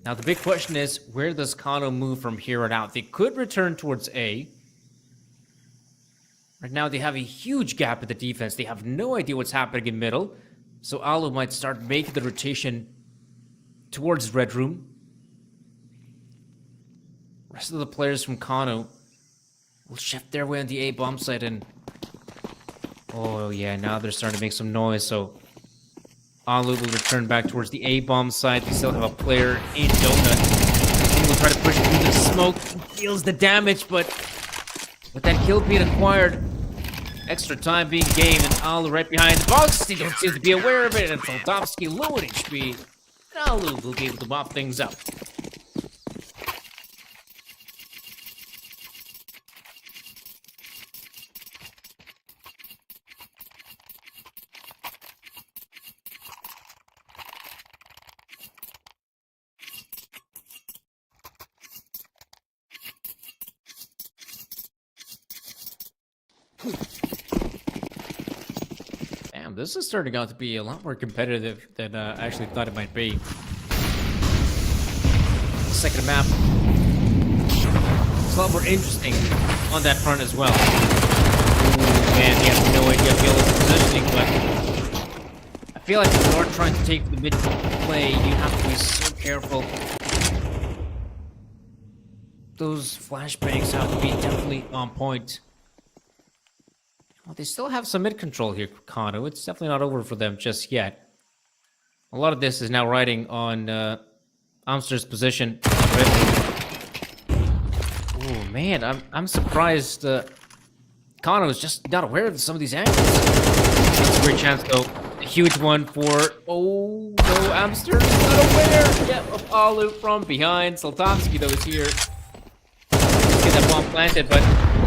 Now, the big question is, where does Kano move from here on out? They could return towards A. Right now, they have a huge gap in the defense. They have no idea what's happening in middle. So Alu might start making the rotation towards Red Room. Rest of the players from Kano will shift their way on the A bomb site and... Oh yeah, now they're starting to make some noise, so... Alu will return back towards the A bomb site. They still have a player in Donut. He will try to push through the smoke. Feels the damage, but... With that kill being acquired, extra time being gained, and Alu right behind the box. They don't seem to be aware of it, and Soltovsky low at HP. And Alu will be able to mop things up. Damn, this is turning out to be a lot more competitive than I actually thought it might be. Second map, it's a lot more interesting on that front as well. Ooh, man, you have no idea of Yellow's positioning, but I feel like if you are trying to take the mid play, you have to be so careful. Those flashbangs have to be definitely on point. Well, they still have some mid-control here, Kano. It's definitely not over for them just yet. A lot of this is now riding on Amster's position. Oh, man, I'm surprised Kano is just not aware of some of these angles. That's a great chance, though. A huge one for... Oh, no, Amster is not aware yet of Alu from behind. Soltovsky, though, is here. Let's get that bomb planted, but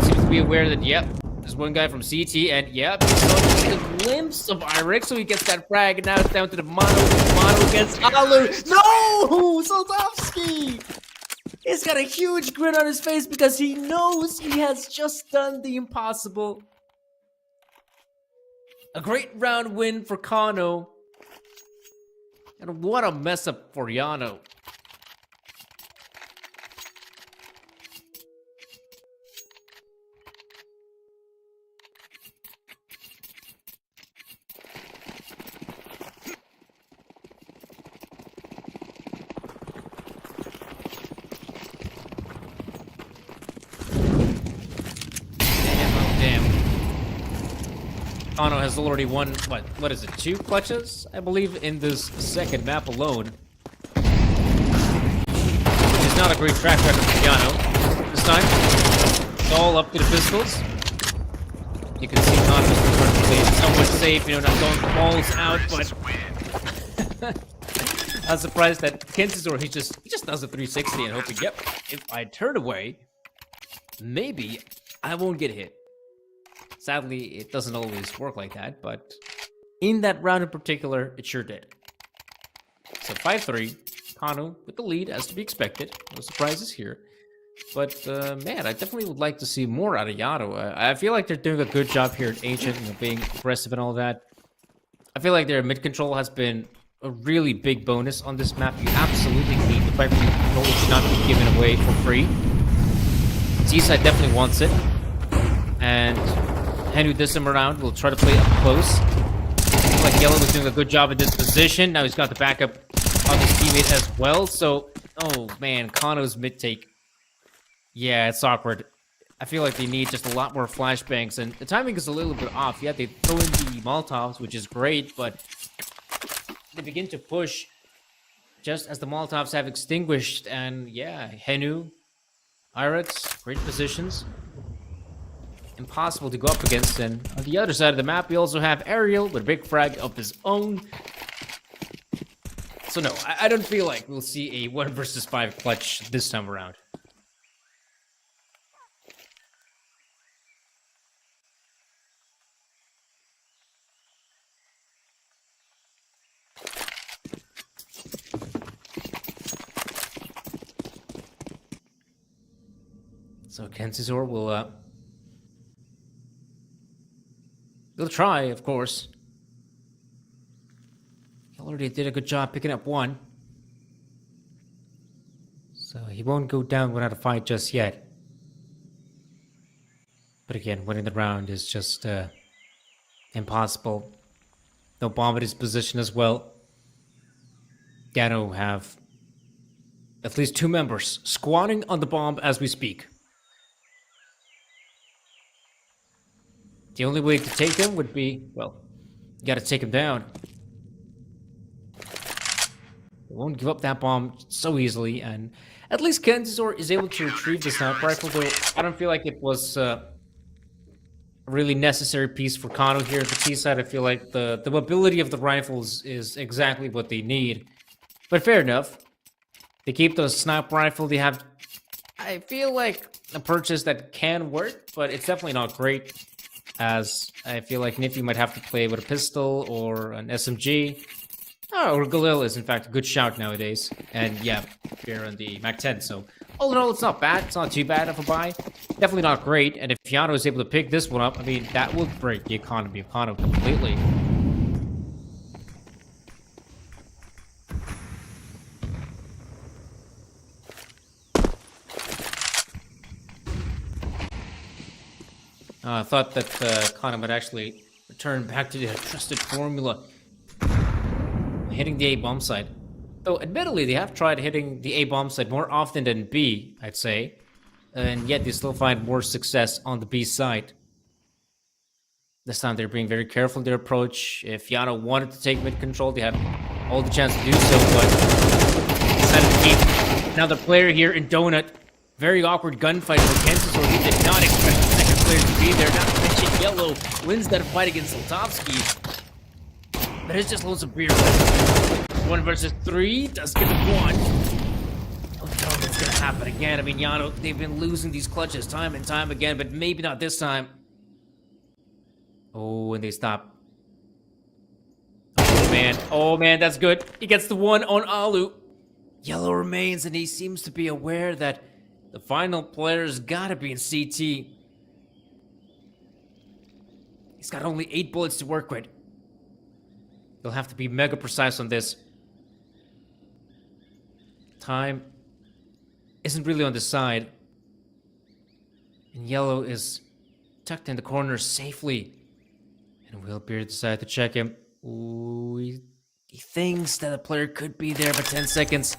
seems to be aware that, yep, there's one guy from CT, and yep, he saw just a glimpse of Irix, so he gets that frag, and now it's down to the mono against Alu. No! Soltovsky! He's got a huge grin on his face because he knows he has just done the impossible. A great round win for Kano. And what a mess up for Yano. Kano has already won, what is it, 2 clutches, I believe, in this second map alone. Which is not a great track record for Yano. This time, it's all up to the pistols. You can see Kano is perfectly somewhat safe, you know, not going balls out, but... I was surprised that Kensizor, he just does a 360 and hoping, yep, if I turn away, maybe I won't get hit. Sadly, it doesn't always work like that, but in that round in particular, it sure did. So 5-3, Kano with the lead, as to be expected. No surprises here. But, man, I definitely would like to see more out of Yano. I feel like they're doing a good job here at Ancient, you know, being aggressive and all that. I feel like their mid-control has been a really big bonus on this map. You absolutely need the primary control. It should not be given away for free. Z-Side definitely wants it. And... Henu this time around will try to play up close. Looks like Yellow was doing a good job in this position. Now he's got the backup of his teammate as well. So, oh man, Kano's mid take. Yeah, it's awkward. I feel like they need just a lot more flashbangs, and the timing is a little bit off. Yeah, they throw in the Molotovs, which is great, but they begin to push just as the Molotovs have extinguished. And yeah, Henu, Irix, great positions. impossible to go up against. And on the other side of the map, we also have Ariel with a big frag of his own. So no, I don't feel like we'll see a 1 versus 5 clutch this time around. So Kensizor will he'll try, of course. He already did a good job picking up one. So he won't go down without a fight just yet. But again, winning the round is just impossible. No bomb at his position as well. Yano have at least 2 members squatting on the bomb as we speak. The only way to take him would be, well, you gotta take him down. They won't give up that bomb so easily, and at least Kensizor is able to retrieve the sniper rifle, though I don't feel like it was a really necessary piece for Kano here. At the T side, I feel like the mobility of the rifles is exactly what they need. But fair enough. They keep the sniper rifle. They have, I feel like, a purchase that can work, but it's definitely not great. As I feel like Nifty might have to play with a pistol or an SMG. Oh, or Galil is in fact a good shout nowadays. And yeah, here on the MAC-10. So all in all, it's not bad. It's not too bad of a buy. Definitely not great. And if Yano is able to pick this one up, I mean, that would break the economy of Kano completely. I thought that Kano would actually return back to the trusted formula, hitting the A-bomb side. Though, admittedly, they have tried hitting the A-bomb side more often than B, I'd say, and yet they still find more success on the B side. This time they're being very careful in their approach. If Yano wanted to take mid-control, they had all the chance to do so, but decided to keep another player here in Donut. Very awkward gunfight for Kensizor. He did not expect the second player to be there. Not to mention Yellow wins that fight against Soltovsky. But it's just loads of beer. 1 versus 3 does get the 1. Oh no, that's gonna happen again. I mean, Yano, they've been losing these clutches time and time again, but maybe not this time. Oh, and they stop. Oh man, that's good. He gets the 1 on Alu. Yellow remains, and he seems to be aware that the final player's gotta be in CT. He's got only 8 bullets to work with. He'll have to be mega precise on this. Time isn't really on the side. And Yellow is tucked in the corner safely. And Willbeard decided to check him. Ooh, he thinks that a player could be there, but 10 seconds.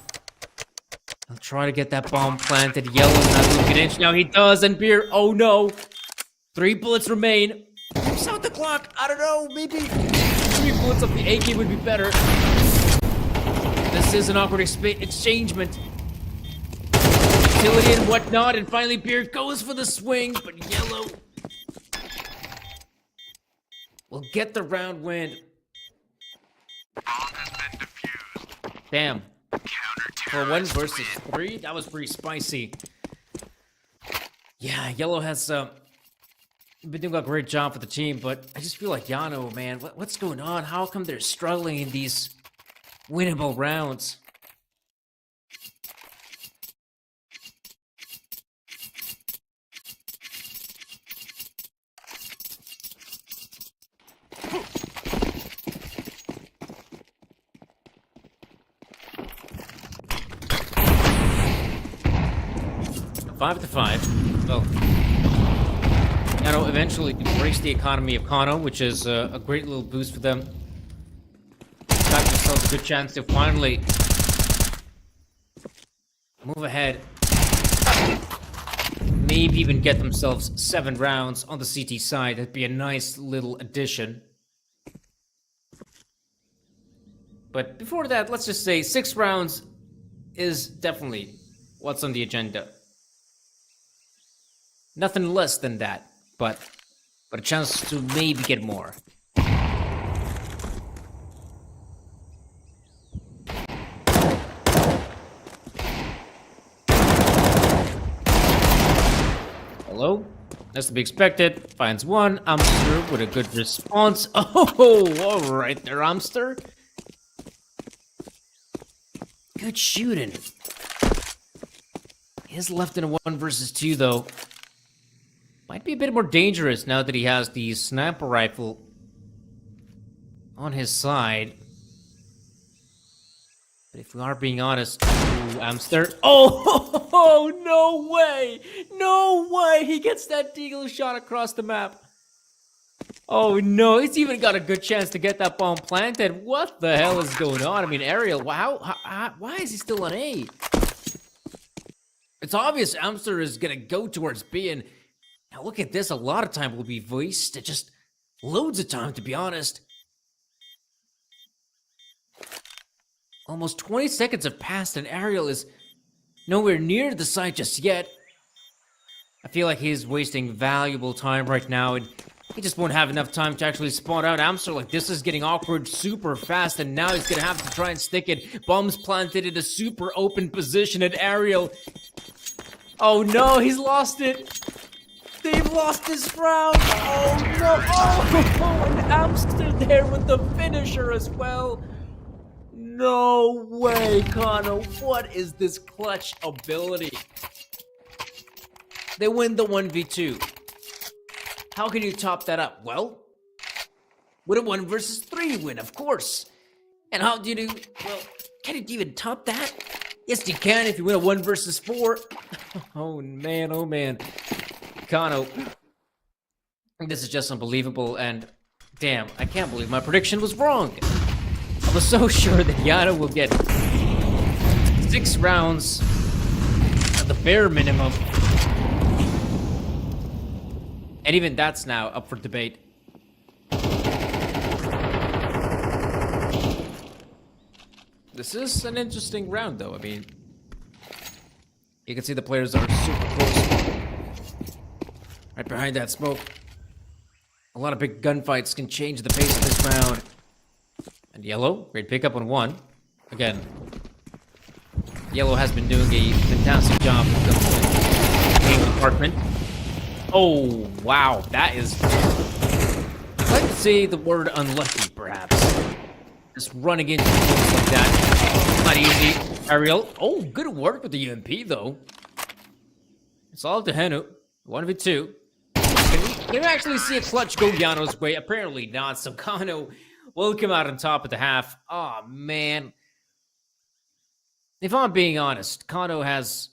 He'll try to get that bomb planted. Yellow's not looking in. Now he does, and Beer, oh no. 3 bullets remain. Stop the clock. I don't know, maybe 3 bullets of the AK would be better. This is an awkward exchangement. Utility and whatnot, and finally Beer goes for the swing, but Yellow will get the round win. Damn. For 1 versus 3, that was pretty spicy. Yeah, Yellow has been doing a great job for the team, but I just feel like Yano, man, what's going on? How come they're struggling in these winnable rounds? Five to 5. Well, Yano eventually embrace the economy of Kano, which is a great little boost for them. Got themselves a good chance to finally move ahead. Maybe even get themselves 7 rounds on the CT side. That'd be a nice little addition. But before that, let's just say 6 rounds is definitely what's on the agenda. Nothing less than that. but a chance to maybe get more. Hello? That's to be expected. Finds one. Amster with a good response. Oh, all right there, Amster. Good shooting. He is left in a 1 versus 2, though. Might be a bit more dangerous now that he has the sniper rifle on his side. But if we are being honest, ooh, Amster. Oh, no way! No way! He gets that deagle shot across the map. Oh no, he's even got a good chance to get that bomb planted. What the hell is going on? I mean, Ariel, why is he still on A? It's obvious Amster is gonna go towards B, and now look at this. A lot of time will be wasted. Just loads of time, to be honest. Almost 20 seconds have passed, and Ariel is nowhere near the site just yet. I feel like he's wasting valuable time right now, and he just won't have enough time to actually spawn out Amster. Like, this is getting awkward super fast, and now he's gonna have to try and stick it. Bombs planted in a super open position, and Ariel... Oh no, he's lost it! They've lost this round! Oh no! Oh, and Amster there with the finisher as well! No way, Kano! What is this clutch ability? They win the 1v2. How can you top that up? Well, with a 1 versus 3 win, of course. And how do you do? Well, can you even top that? Yes, you can if you win a 1 versus 4. Oh man, Kano. This is just unbelievable, and damn, I can't believe my prediction was wrong. I was so sure that Yano will get 6 rounds at the bare minimum. And even that's now up for debate. This is an interesting round, though. I mean, you can see the players are super close. Right behind that smoke. A lot of big gunfights can change the pace of this round. And Yellow, great pickup on 1. Again, Yellow has been doing a fantastic job with the game department. Oh, wow, that is... I'd like to say the word unlucky, perhaps. Just running into things like that. Not easy. Ariel. Oh, good work with the UMP, though. It's all to Henu. 1v2. Can we actually see a clutch go Yano's way? Apparently not. So Kano will come out on top of the half. Oh, man. If I'm being honest, Kano has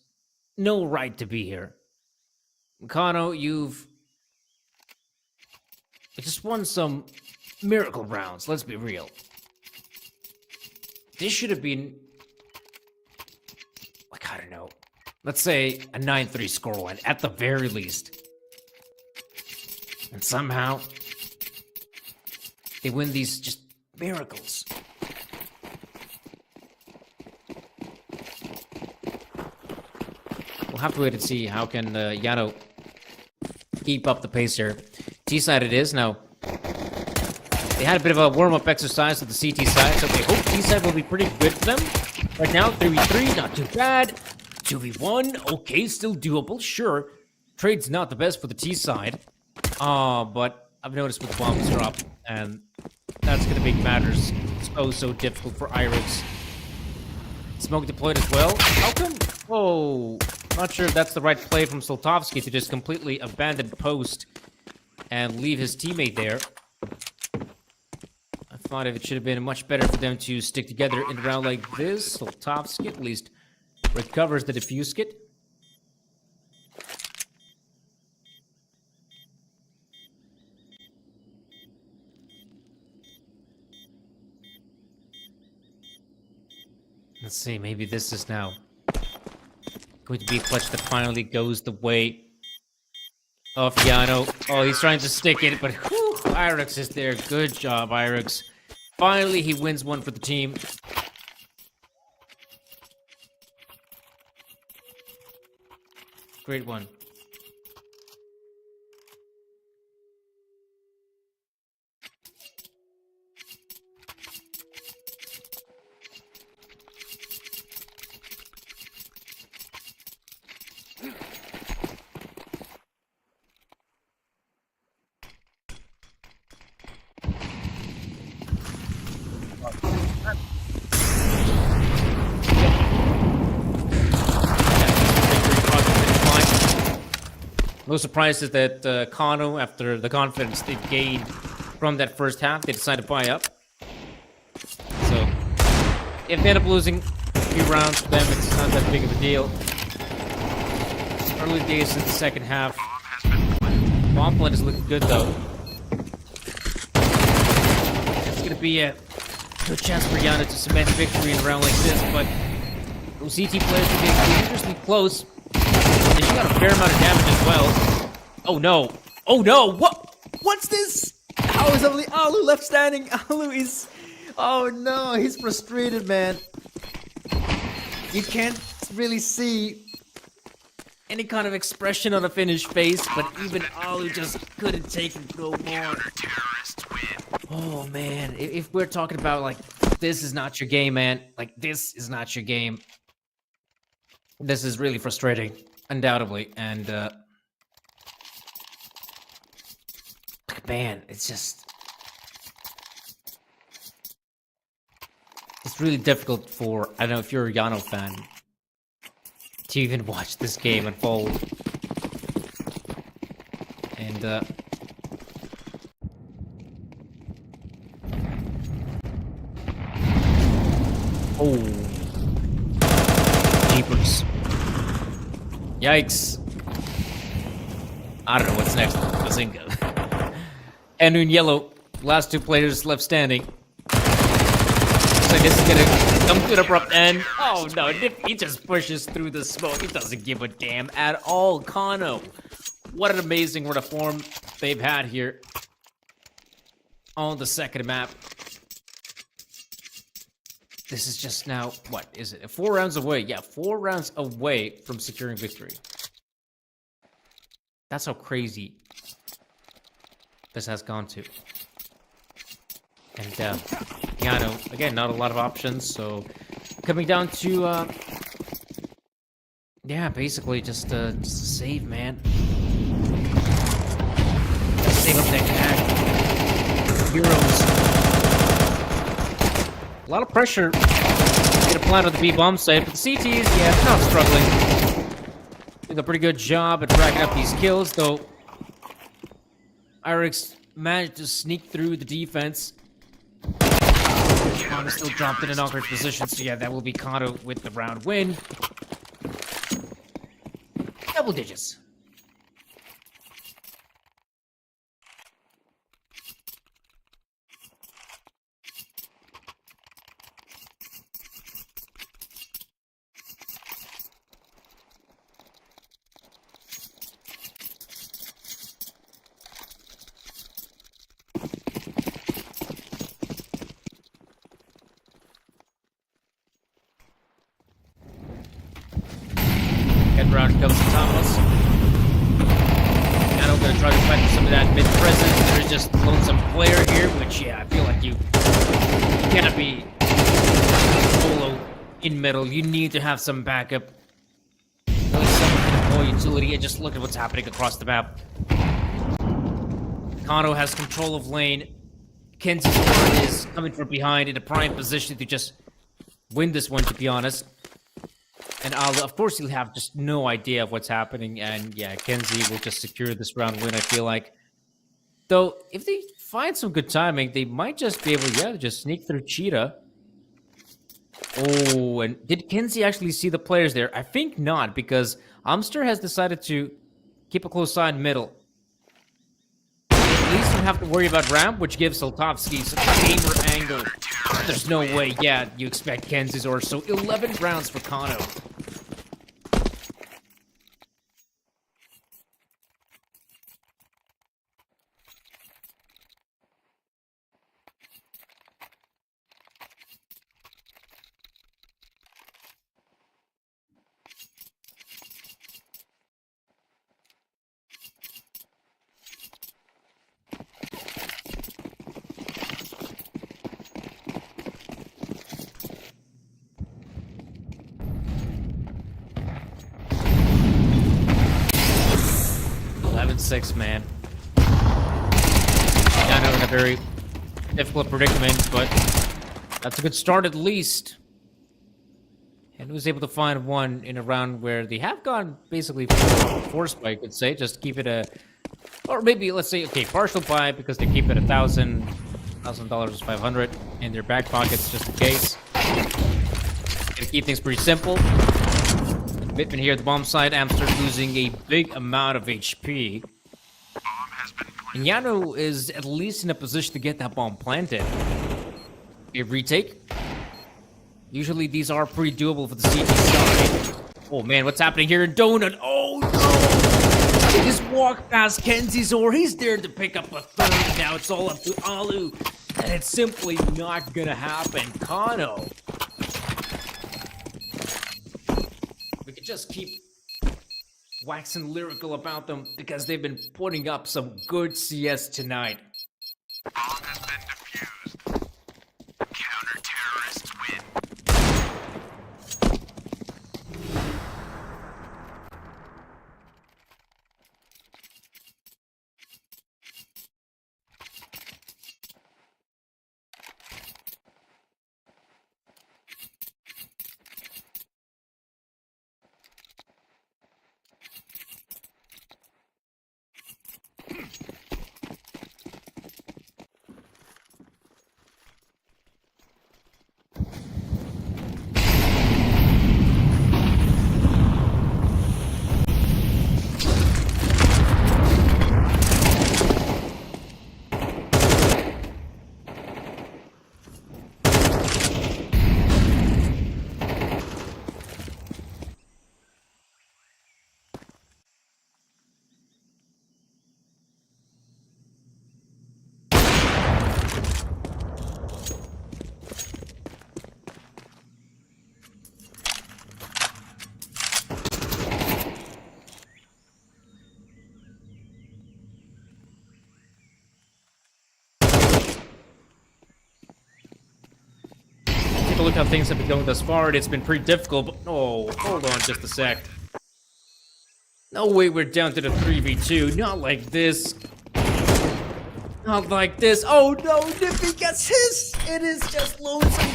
no right to be here. Kano, you've just won some miracle rounds, let's be real. This should have been, like, I don't know, let's say a 9-3 scoreline, at the very least. And somehow, they win these just miracles. We'll have to wait and see how can Yano keep up the pace here. T-side it is. Now, they had a bit of a warm-up exercise with the CT side, so they hope T-side will be pretty good for them. Right now, 3v3, not too bad. 2v1, okay, still doable, sure. Trade's not the best for the T-side. But I've noticed with bombs drop, and that's going to make matters so difficult for Irix. Smoke deployed as well. How come? Oh, not sure if that's the right play from Soltovsky to just completely abandon post and leave his teammate there. I thought it should have been much better for them to stick together in a round like this. Soltovsky at least recovers the defuse kit. Let's see, maybe this is now going to be a clutch that finally goes the way of Yano. Oh, he's trying to stick it, but whew, Irix is there. Good job, Irix. Finally, he wins one for the team. Great one. No surprises that Kano, after the confidence they gained from that first half, they decided to buy up. So, if they end up losing a few rounds for them, it's not that big of a deal. Early days in the second half. Bomb plant is looking good, though. It's going to be a good chance for Yana to cement victory in a round like this, but those CT players are getting dangerously close. And she got a fair amount of damage as well. Oh no! Oh no! What? What's this? How is only Alu left standing? Alu is... Oh no, he's frustrated, man. You can't really see any kind of expression on a Finnish face, but even Alu just couldn't take it no more. Oh man, if we're talking about like, this is not your game, man. Like, this is not your game. This is really frustrating, undoubtedly, and man, it's just... It's really difficult for, I don't know if you're a Yano fan, to even watch this game unfold. And, oh. Jeepers. Yikes. I don't know what's next. Bazinga. And in yellow, last two players left standing. So this is gonna come to an abrupt end. Oh no, he just pushes through the smoke. He doesn't give a damn at all. Kano. What an amazing run of form they've had here on the second map. This is just now, what is it? 4 rounds away. Yeah, 4 rounds away from securing victory. That's how crazy this has gone to. And, Yano, again, not a lot of options, so coming down to, yeah, basically just a save, man. Save up that cash. Heroes. A lot of pressure to get a plant on the B-bomb site, but the CTs, yeah, they're not struggling. Doing a pretty good job at racking up these kills, though. Irix managed to sneak through the defense. Kano still dropped in an awkward position, so yeah, that will be Kano with the round win. Double digits. Round comes to Thomas. Now I'm gonna try to fight for some of that mid-presence. There's just lonesome player here, which yeah, I feel like you cannot be solo in middle. You need to have some backup. Really someone can deploy utility and just look at what's happening across the map. Kano has control of lane. Kenzie's is coming from behind in a prime position to just win this one, to be honest. And of course, he'll have just no idea of what's happening. And yeah, Kenzie will just secure this round win, I feel like. Though, if they find some good timing, they might just be able, yeah, to just sneak through Cheetah. Oh, and did Kenzie actually see the players there? I think not, because Amster has decided to keep a close eye in middle. At least don't have to worry about ramp, which gives Soltovsky such a gamer angle. There's no way, yeah, you expect Kenzie's or so. 11 rounds for Kano. Six, man. I know in a very difficult predicament, but that's a good start at least. and was able to find one in a round where they have gone basically forced buy, I could say. Just keep it a, or maybe let's say, okay, partial buy because they keep it $1,000 is 500 in their back pockets just in case. Gonna keep things pretty simple. Bitman here at the bomb side. Amster losing a big amount of HP. And Yano is at least in a position to get that bomb planted. A retake. Usually these are pretty doable for the CT side. Oh man, what's happening here in Donut? Oh no! He just walked past Kenzizor. He's there to pick up a third. Now it's all up to Alu. And it's simply not gonna happen. Kano. We could just keep waxing lyrical about them because they've been putting up some good CS tonight. Bomb has been defused. Counter-terrorists win. Take a look how things have been going thus far. It's been pretty difficult, but oh, hold on just a sec. No way we're down to the 3v2. Not like this. Not like this. Oh no, Nippy gets his! It is just lonesome.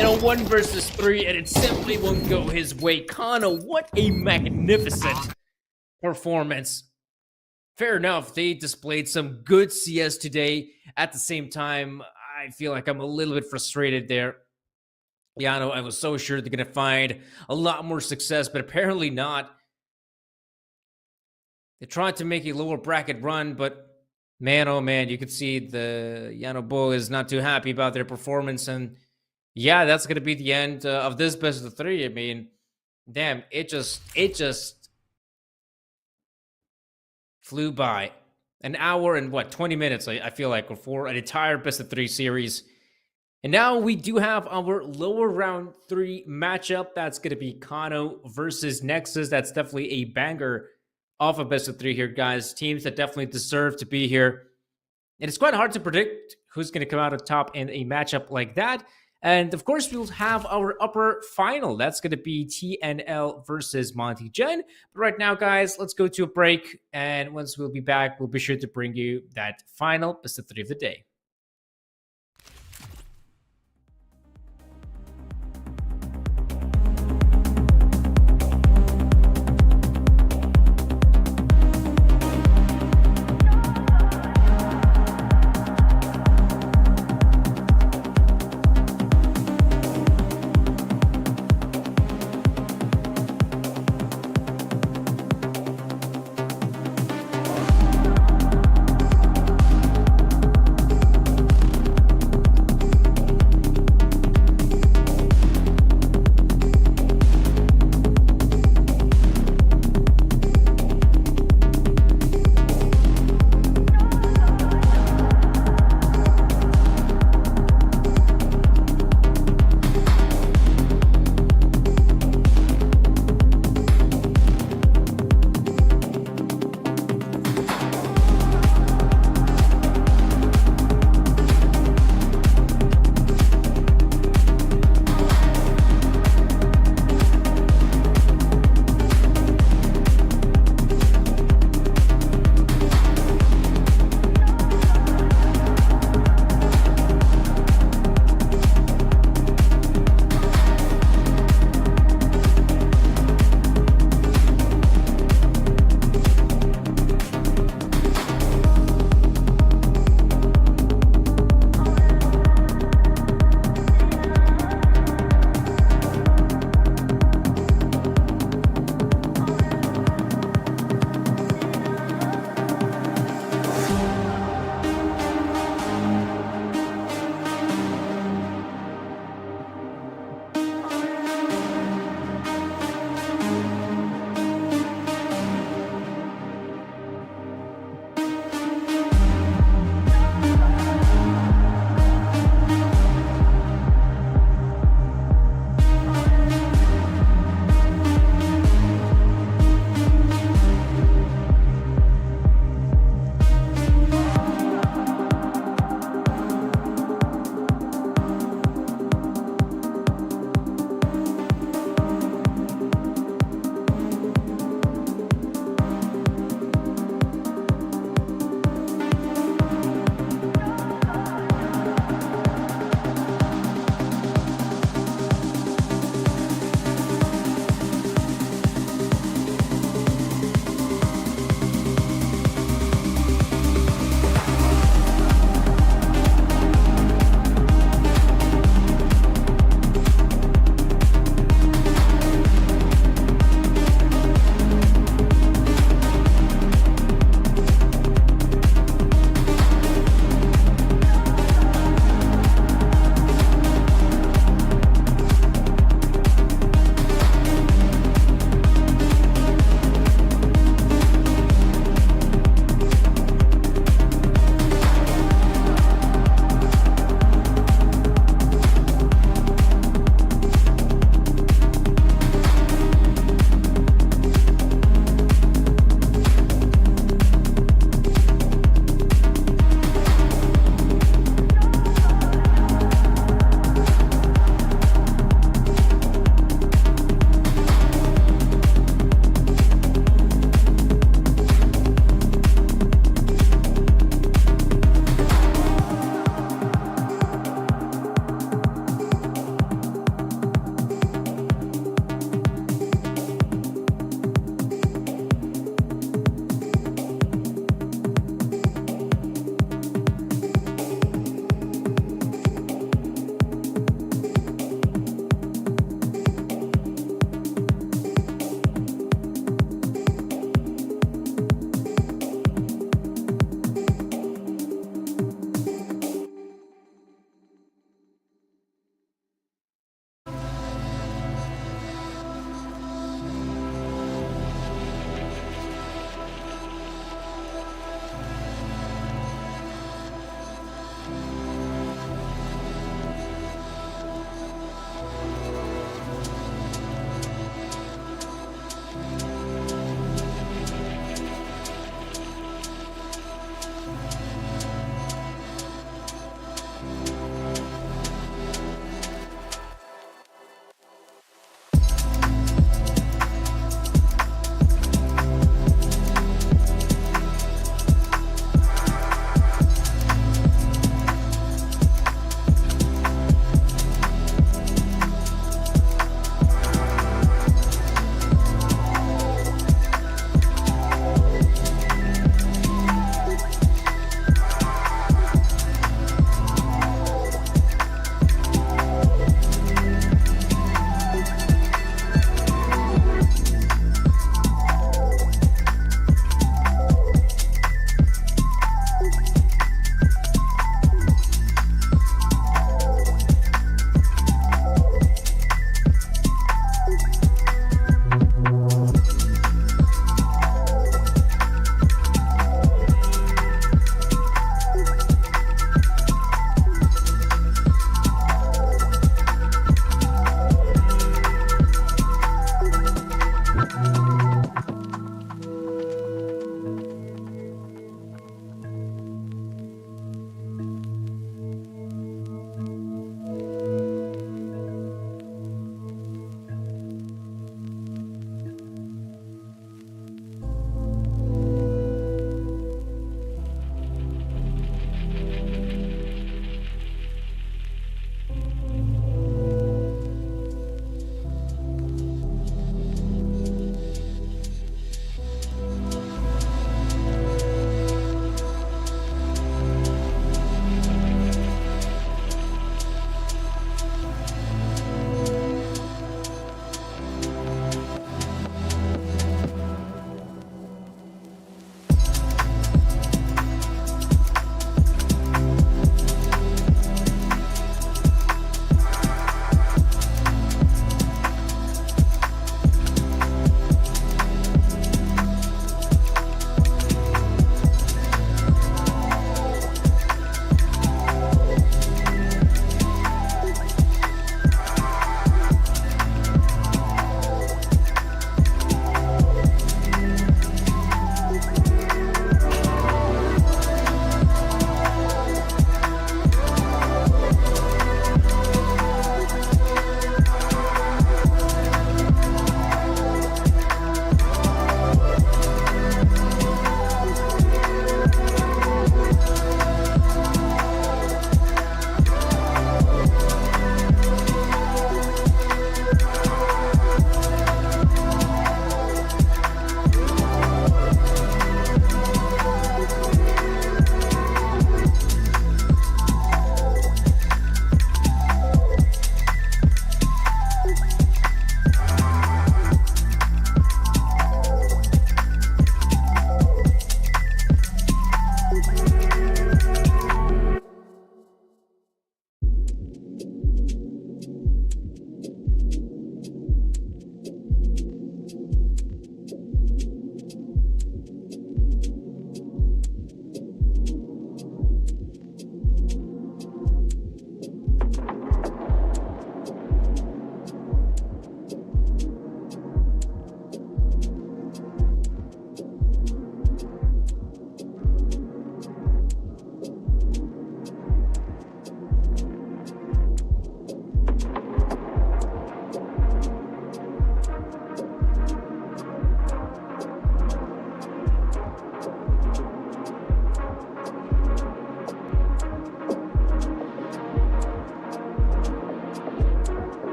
In a 1 versus 3, and it simply won't go his way. Kano, what a magnificent performance. Fair enough, they displayed some good CS today. At the same time, I feel like I'm a little bit frustrated there. Yano, I was so sure they're going to find a lot more success, but apparently not. They tried to make a lower bracket run, but man, oh man, you could see the Yano Bull is not too happy about their performance. And yeah, that's going to be the end of this best of 3. I mean, damn, it just flew by. An hour and what, 20 minutes, I feel like, for an entire best of 3 series. And now we do have our lower round 3 matchup. That's going to be Kano versus Nexus. That's definitely a banger off a best of 3 here, guys. Teams that definitely deserve to be here. And it's quite hard to predict who's going to come out on top in a matchup like that. And of course, we'll have our upper final. That's going to be TNL versus Monty Gen. But right now, guys, let's go to a break. And once we'll be back, we'll be sure to bring you that final best of 3 of the day.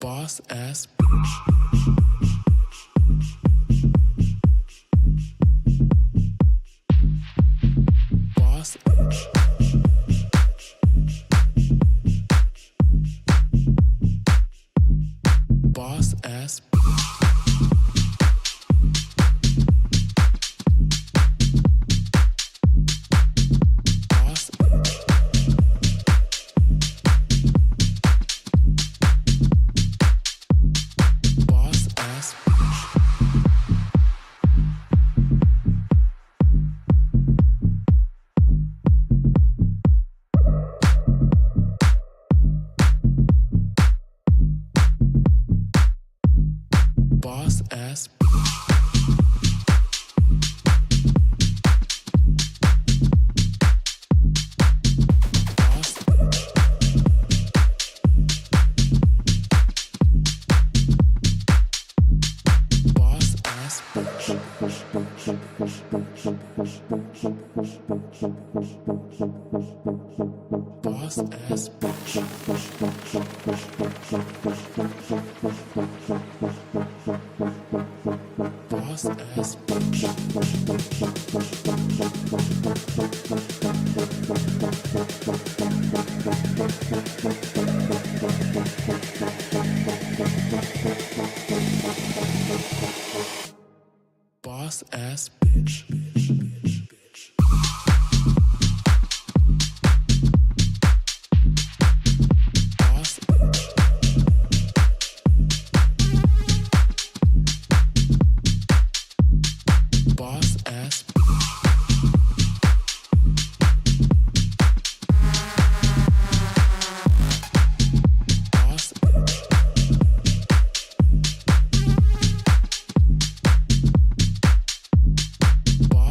Boss ass bitch. Boss bitch. Boss ass boss boss ass boss ass boss boss ass bitch. Boss ass bitch. Boss ass bitch. Boss ass bitch. Boss boss ass boss boss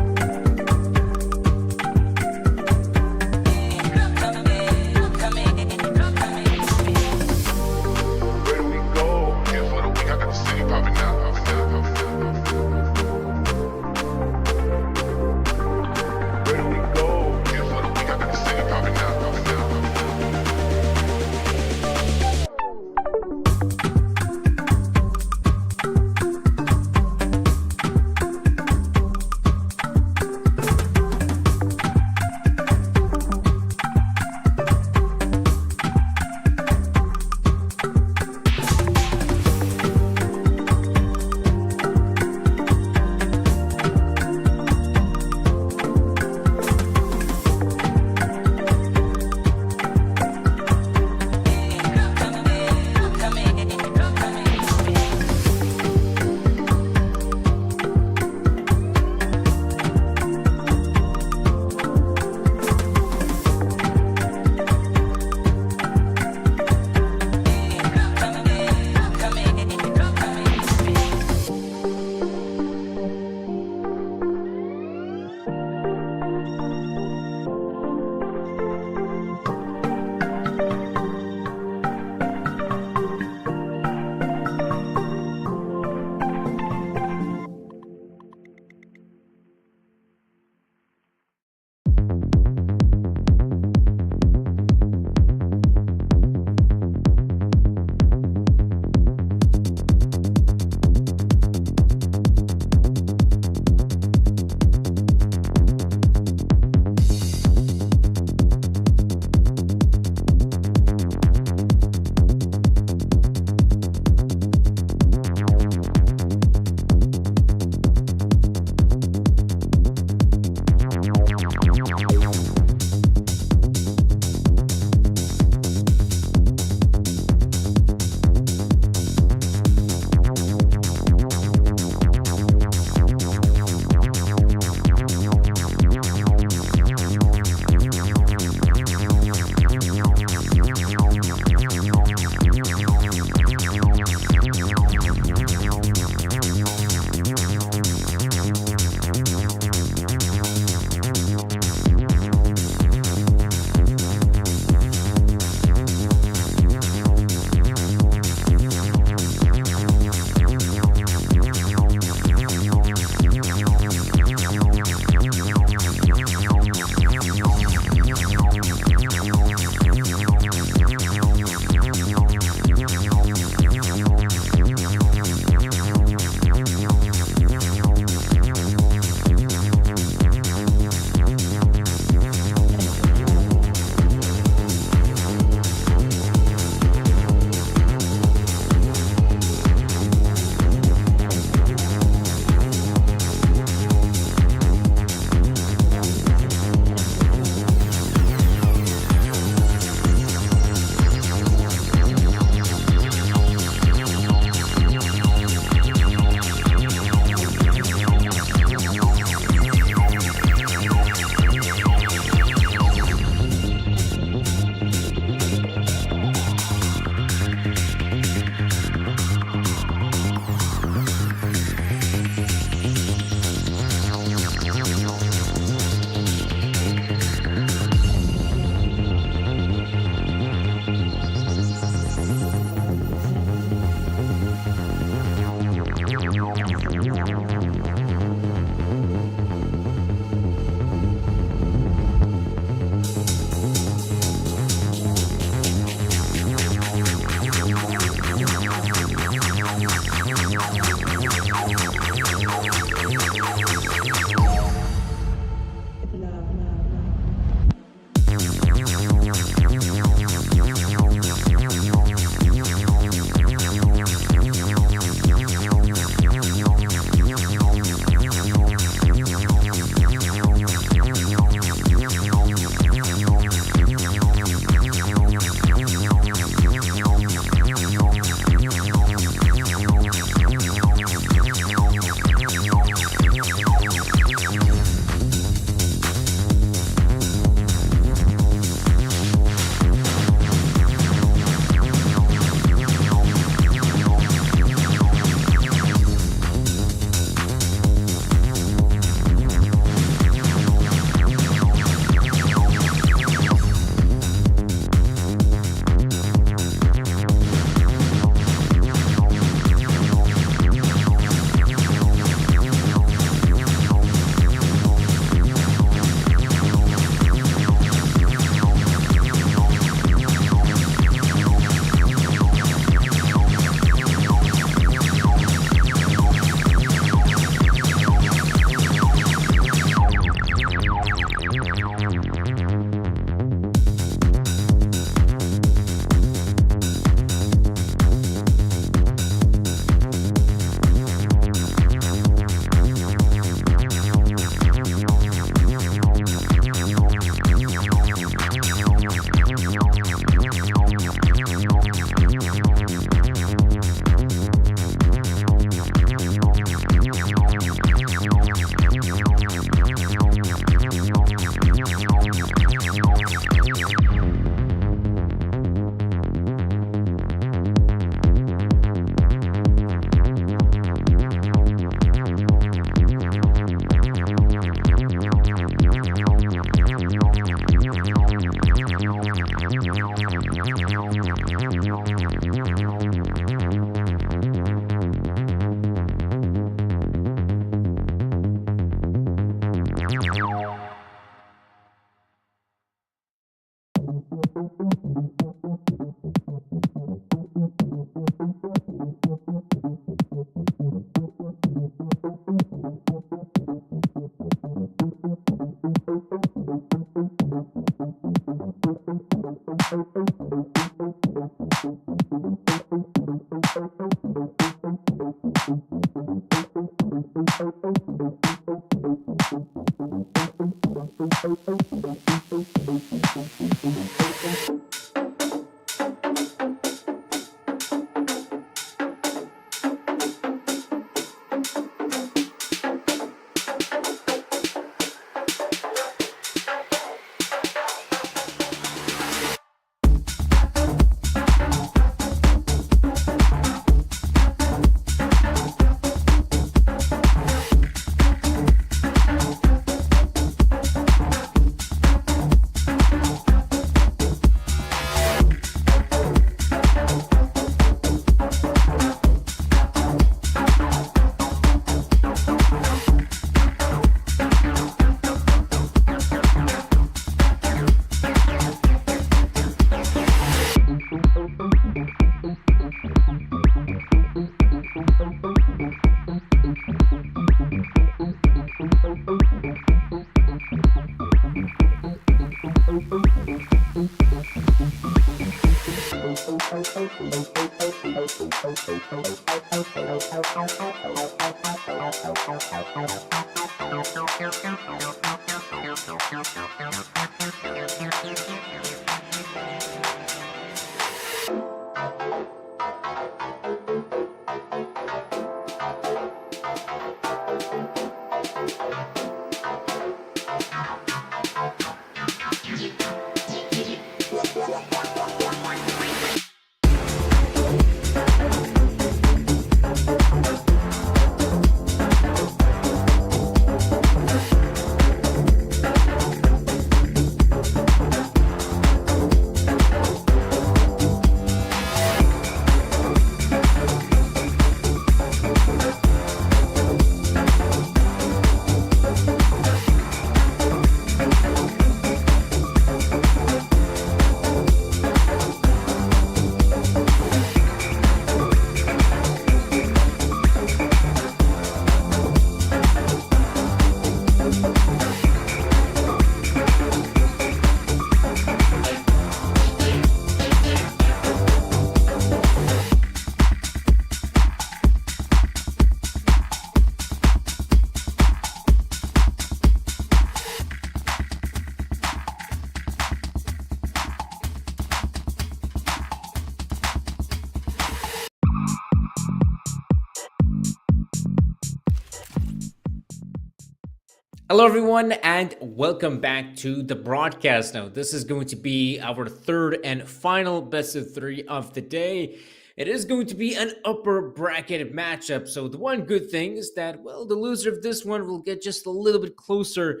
Hello, everyone, and welcome back to the broadcast. Now, this is going to be our third and final best of three of the day. It is going to be an upper bracket matchup. So, the one good thing is that, well, the loser of this one will get just a little bit closer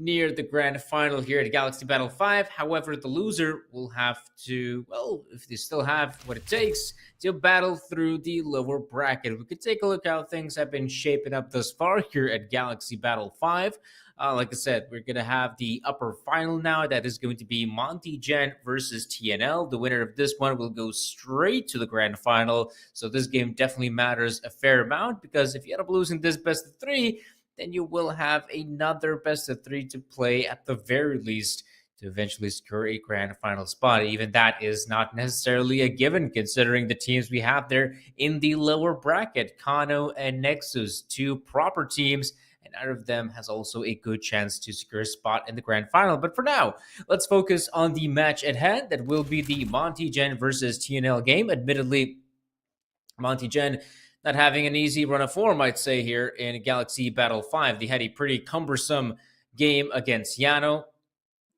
near the grand final here at Galaxy Battle 5. However, the loser will have to, well, if they still have what it takes, to battle through the lower bracket. We could take a look how things have been shaping up thus far here at Galaxy Battle 5. Like I said, we're going to have the upper final now. That is going to be Monty Gen versus TNL. The winner of this one will go straight to the grand final. So this game definitely matters a fair amount, because if you end up losing this best of three, then you will have another best of three to play at the very least to eventually secure a grand final spot. Even that is not necessarily a given, considering the teams we have there in the lower bracket. Kano and Nexus, two proper teams, and out of them has also a good chance to secure a spot in the grand final. But for now, let's focus on the match at hand. That will be the Monty Gen versus TNL game. Admittedly, Monty Gen not having an easy run of form, I'd say, here in Galaxy Battle 5. They had a pretty cumbersome game against Yano.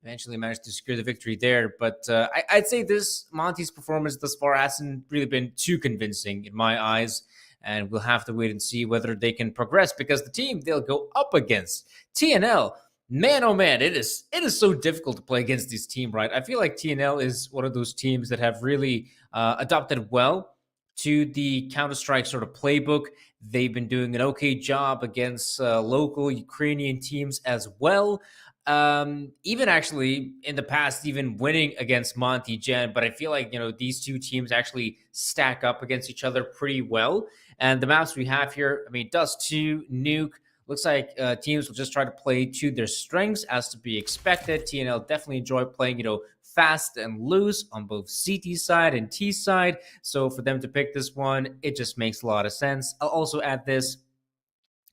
Eventually managed to secure the victory there. But I'd say this Monty's performance thus far hasn't really been too convincing in my eyes. And we'll have to wait and see whether they can progress, because the team they'll go up against, TNL, man, oh man, it is so difficult to play against this team, right? I feel like TNL is one of those teams that have really adopted well to the Counter-Strike sort of playbook. They've been doing an okay job against local Ukrainian teams as well. even actually in the past, even winning against Monty Gen. But I feel like, these two teams actually stack up against each other pretty well. And the maps we have here, I mean, Dust 2, Nuke, looks like teams will just try to play to their strengths as to be expected. TNL definitely enjoy playing, fast and loose on both CT side and T side. So for them to pick this one, it just makes a lot of sense. I'll also add this,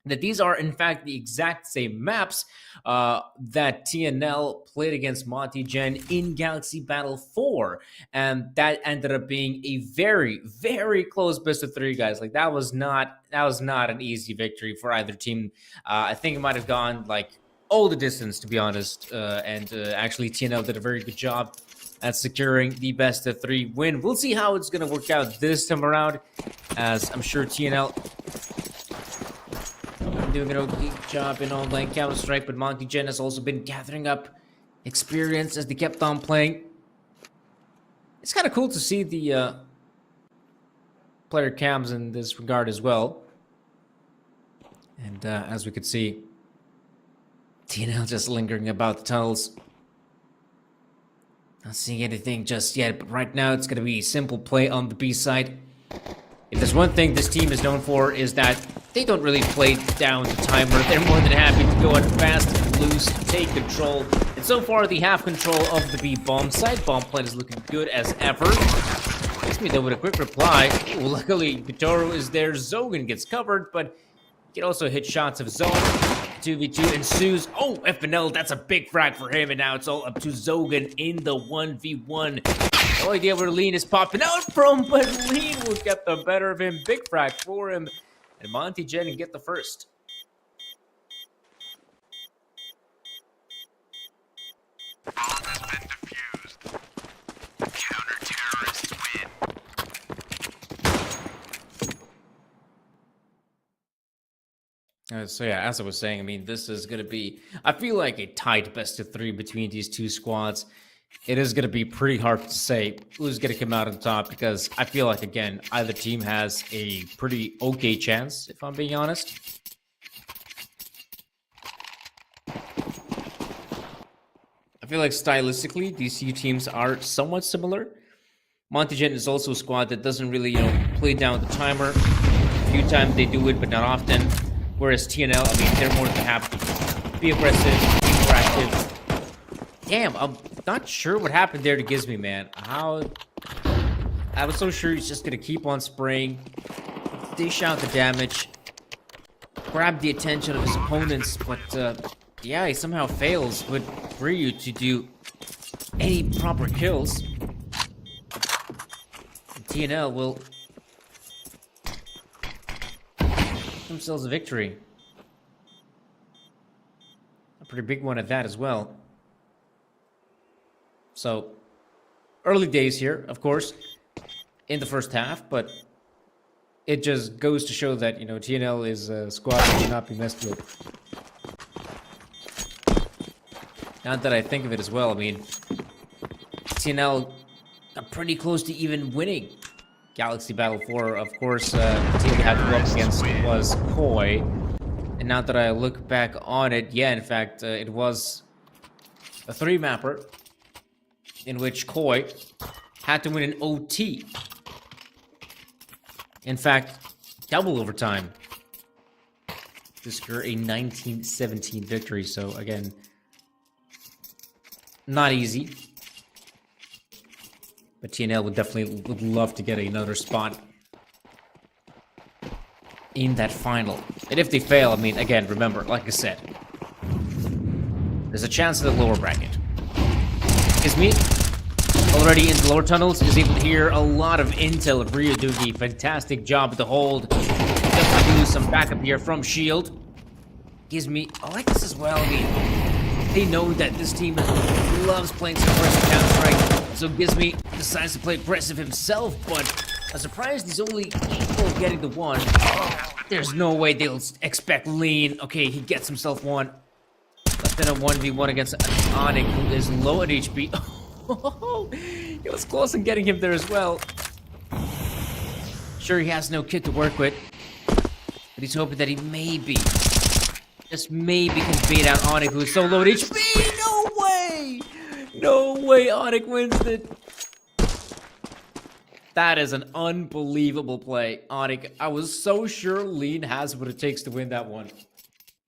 that these are in fact the exact same maps that TNL played against Monty Gen in Galaxy Battle 4, and that ended up being a very, very close best of 3, guys. Like that was not an easy victory for either team. I think it might have gone like all the distance, to be honest, and actually TNL did a very good job at securing the best of 3 win. We'll see how it's going to work out this time around, as I'm sure TNL doing an okay job in online Counter-Strike, but Monty Gen has also been gathering up experience as they kept on playing. It's kind of cool to see the player cams in this regard as well. And as we could see, TNL just lingering about the tunnels. Not seeing anything just yet, but right now it's going to be simple play on the B side. If there's one thing this team is known for, is that they don't really play down the timer. They're more than happy to go out fast and loose, take control. And so far, they have control of the B bomb side. Bomb plant is looking good as ever. Takes me though with a quick reply. Ooh, luckily, Vitoro is there. Zogan gets covered, but he can also hit shots of Zone. 2v2 ensues. Oh, FNL, that's a big frag for him. And now it's all up to Zogan in the 1v1. No idea where Lean is popping out from, but Lean will get the better of him. Big frag for him. And Monty Gen can get the first. Bomb has been defused. Counter-terrorists win. So yeah, as I was saying, I mean, this is going to be, I feel like a tight best of 3 between these two squads. It is going to be pretty hard to say who's going to come out on top, because I feel like, again, either team has a pretty okay chance, if I'm being honest. I feel like stylistically, these two teams are somewhat similar. Monty Gen is also a squad that doesn't really, play down the timer. A few times they do it, but not often. Whereas TNL, I mean, they're more than happy to be aggressive, be proactive. Damn, I'm not sure what happened there to Gizmy, man. I was so sure he's just gonna keep on spraying, dish out the damage, grab the attention of his opponents, but yeah, he somehow fails with Ryu to do any proper kills. And TNL will themselves a victory. A pretty big one at that as well. So, early days here, of course, in the first half, but it just goes to show that, TNL is a squad that cannot be messed with. Not that I think of it as well, I mean, TNL are pretty close to even winning Galaxy Battle 4. Of course, the team we had to go up against was Koi. And now that I look back on it, yeah, in fact, it was a 3-mapper in which Koi had to win an OT. In fact, double overtime to secure a 19-17 victory. So again, not easy. But TNL would love to get another spot in that final. And if they fail, I mean, again, remember, like I said, there's a chance of the lower bracket. Gizmy, already in the lower tunnels, is able to hear a lot of intel. Ryu doing a fantastic job at the hold. Just to do some backup here from Shield. Gizmy, I like this as well. I mean, they know that this team loves playing some aggressive Counter-Strike, so Gizmy decides to play aggressive himself, but I'm surprised he's only capable of getting the one. There's no way they'll expect Lean. Okay, he gets himself one. Less than a 1v1 against Onyx, who is low at HP. It was close in getting him there as well. Sure, he has no kit to work with, but he's hoping that he maybe just maybe can bait out Onyx, who's so low HP. No way! No way Onyx wins it. That is an unbelievable play, Onyx. I was so sure Lean has what it takes to win that one.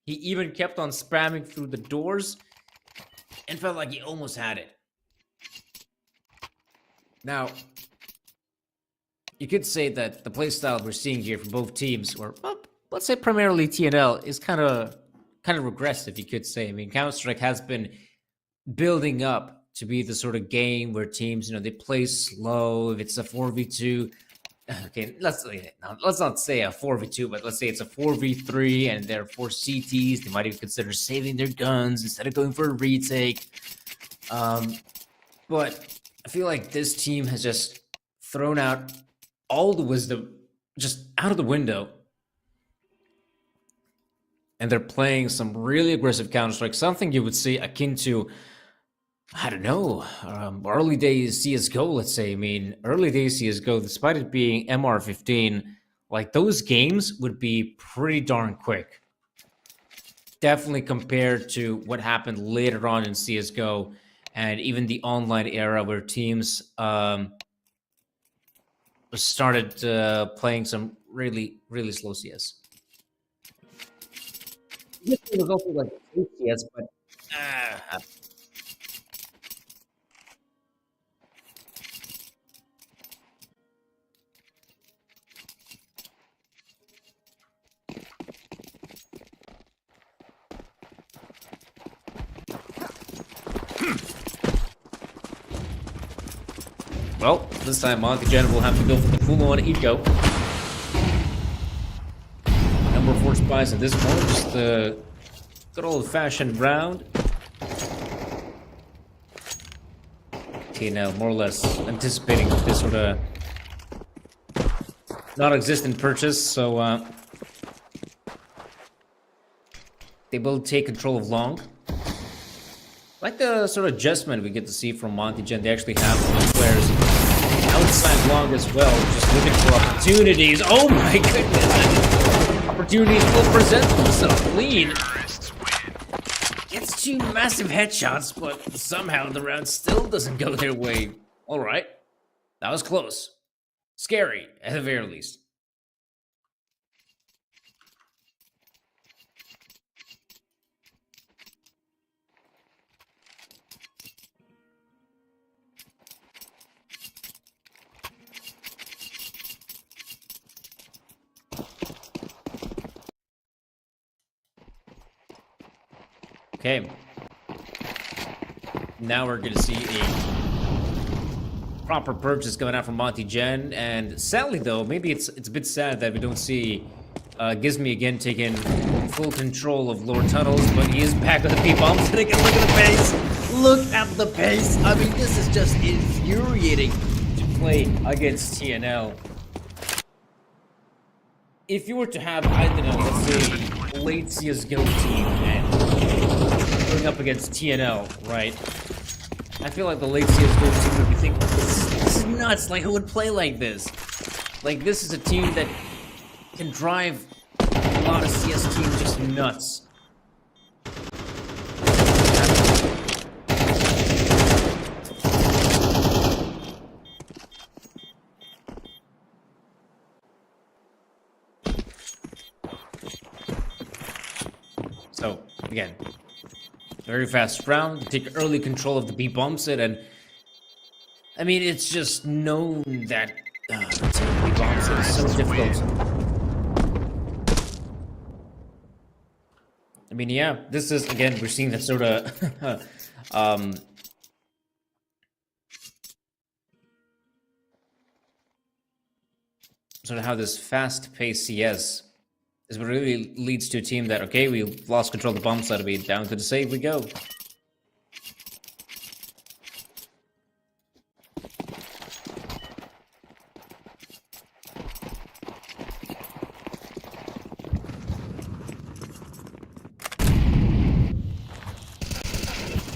He even kept on spamming through the doors and felt like he almost had it. Now, you could say that the playstyle we're seeing here from both teams, or well, let's say primarily TNL, is kind of regressive, you could say. I mean, Counter-Strike has been building up to be the sort of game where teams, they play slow. If it's a 4v2, okay, let's not say a 4v2, but let's say it's a 4v3 and there are 4 CTs. They might even consider saving their guns instead of going for a retake. But I feel like this team has just thrown out all the wisdom just out of the window. And they're playing some really aggressive Counter-Strike, something you would see akin to, I don't know, early days CSGO, let's say. I mean, early days CSGO, despite it being MR15, like those games would be pretty darn quick. Definitely compared to what happened later on in CSGO and even the online era where teams started playing some really, really slow CS. This one was also like CS, but well, this time Montigen will have to go for the full-on eco. Number 4 spies in this one, just the good old-fashioned round. TNL more or less anticipating this sort of non-existent purchase, so they will take control of long. Like the sort of adjustment we get to see from Montigen, they actually have some players outside long as well, just looking for opportunities. Oh my goodness! Opportunities will present themselves. Lean gets 2 massive headshots, but somehow the round still doesn't go their way. All right, that was close. Scary, at the very least. Okay. Now we're going to see a proper purchase going out from Montigen, and sadly though, maybe it's a bit sad that we don't see Gizmy again taking full control of lower tunnels, but he is back with the P-bombs, and again, look at the pace! Look at the pace! I mean, this is just infuriating to play against TNL. If you were to have, I don't know, let's say, late CSGO team and going up against TNL, right? I feel like the late CSGO team would be thinking, this is nuts, like who would play like this? Like this is a team that can drive a lot of CS teams just nuts. So, again, very fast round, take early control of the B-bomb set, and I mean, it's just known that taking B-bomb set is so difficult. I mean, yeah, this is, again, we're seeing that sort of, sort of how this fast-paced CS is what really leads to a team that, okay, we lost control of the bomb side of it, down to the save we go.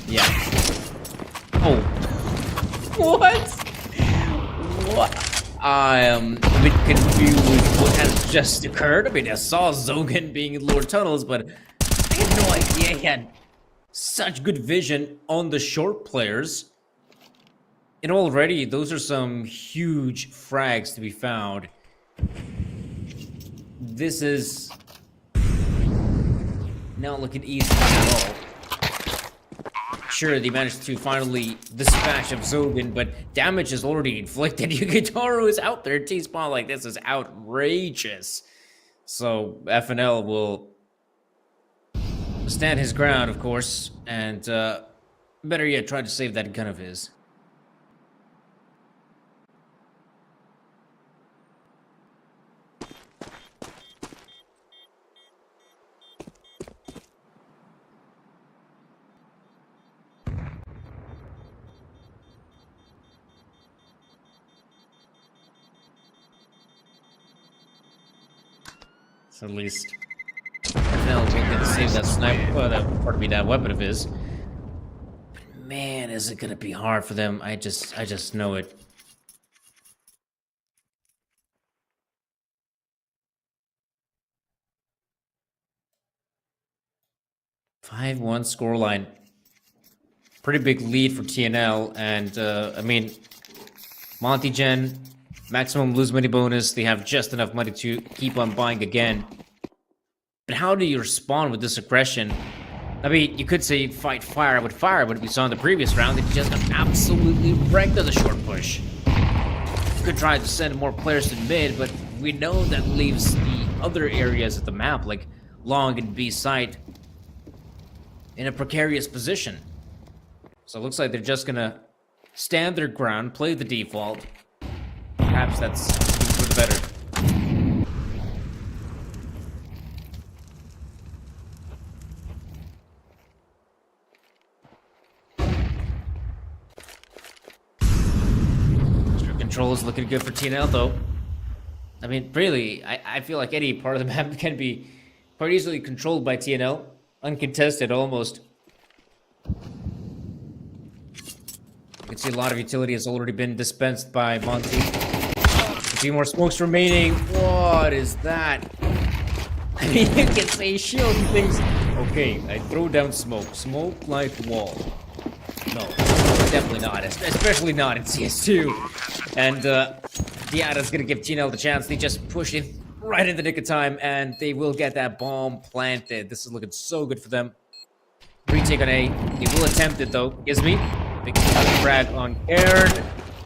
Yeah. Oh. What? What? I am a bit confused with what has just occurred. I mean, I saw Zogan being in lower tunnels, but I had no idea he had such good vision on the short players. And already, those are some huge frags to be found. This is not looking easy at all. Sure, they managed to finally dispatch of Zogan, but damage is already inflicted. Yukitaru is out there. T-spawn like this is outrageous. So FNL will stand his ground, of course, and better yet, try to save that gun of his. So at least FNL will get to save that sniper, that weapon of his. But man, is it gonna be hard for them? I just know it. (5-1) scoreline. Pretty big lead for TNL, and I mean, Monty Gen, maximum lose money bonus. They have just enough money to keep on buying again. But how do you respond with this aggression? I mean, you could say fight fire with fire, but we saw in the previous round that he just got absolutely wrecked on the short push. You could try to send more players to mid, but we know that leaves the other areas of the map, like long and B site, in a precarious position. So it looks like they're just gonna stand their ground, play the default. Perhaps that's for the better. Control is looking good for TNL, though. I mean, really, I feel like any part of the map can be quite easily controlled by TNL. Uncontested, almost. You can see a lot of utility has already been dispensed by Monty. A few more smokes remaining. What is that? I mean, you can say shield and things. Okay, I throw down smoke. Smoke like wall. No, definitely not. Especially not in CS2. And, yeah, that's gonna give TNL the chance. They just push it right in the nick of time, and they will get that bomb planted. This is looking so good for them. Retake on A. They will attempt it, though. Gives me. Big frag on Aaron.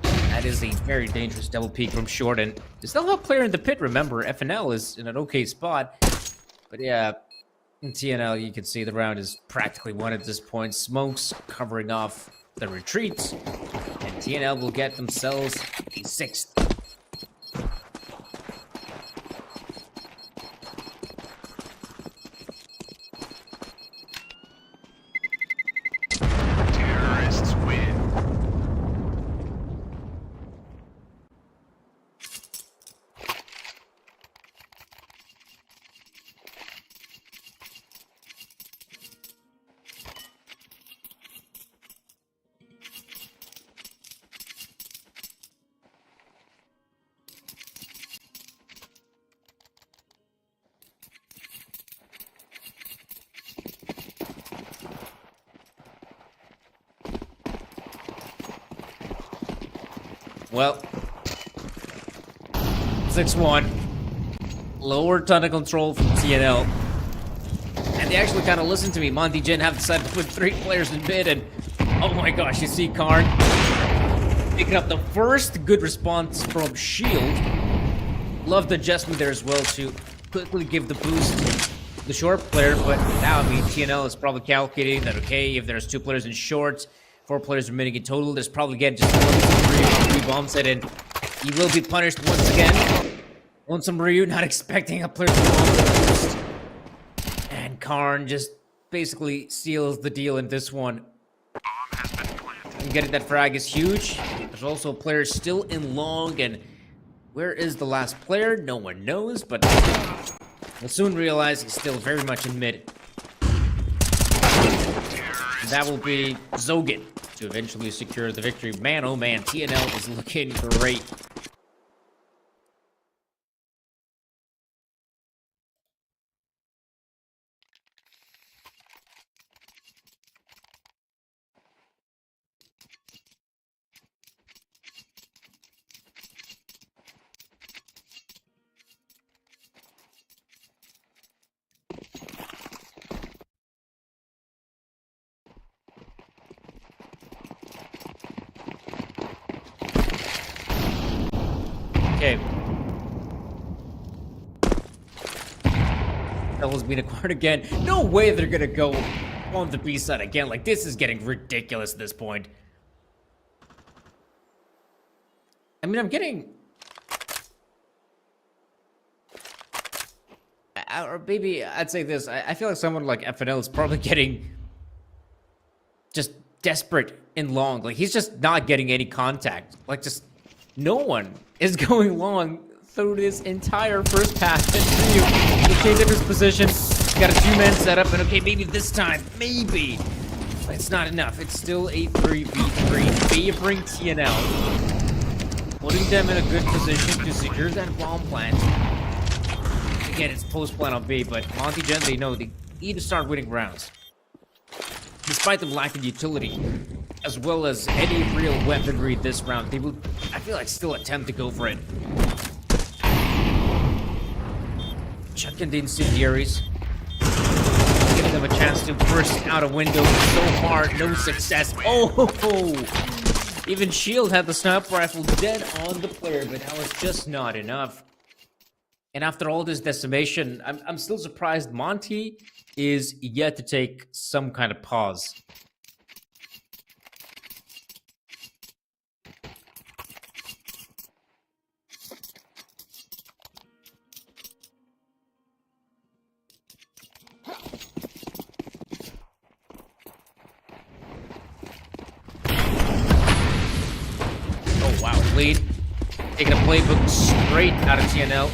That is a very dangerous double peek from short, and there's still a player in the pit, remember. FNL is in an okay spot. But, yeah, in TNL, you can see the round is practically won at this point. Smokes covering off the retreat, and TNL will get themselves a 6th. Terrorists win. Well, 6-1. Lower ton of control from TNL. And they actually kind of listened to me. Monty Gen have decided to put 3 players in mid, and oh my gosh, you see Karn picking up the first good response from Shield. Love the adjustment there as well to quickly give the boost to the short player, but now, I mean, TNL is probably calculating that, okay, if there's 2 players in short, 4 players remaining in total, there's probably getting just 3 bombs set in. He will be punished once again. Lonesome Ryu not expecting a player to bomb the boost. And Karn just basically seals the deal in this one. And getting that frag is huge. There's also a player still in long, and where is the last player? No one knows, but we'll soon realize he's still very much in mid. And that will be Zogan to eventually secure the victory. Man, oh man, TNL is looking great. Okay. Ella's being acquired again. No way they're gonna go on the B side again. Like, this is getting ridiculous at this point. I mean, I'm getting... or maybe I'd say this. I feel like someone like FNL is probably getting just desperate in long. Like, he's just not getting any contact. Like, just no one is going long through this entire first pass. You change up his position. Got a two-man setup, and okay, maybe this time, maybe. But it's not enough. It's still a 3v3 favoring TNL. Putting them in a good position to secure that bomb plant. Again, it's post-plant on B, but Monty Gen, they know they need to start winning rounds. Despite them lacking utility, as well as any real weaponry this round, they will, I feel like, still attempt to go for it. Chucking the incendiaries. Giving them a chance to burst out a window so hard, no success. Oh! Even Shield had the sniper rifle dead on the player, but that was just not enough. And after all this decimation, I'm still surprised Monty is yet to take some kind of pause. Oh wow, lead. Taking a playbook straight out of TNL.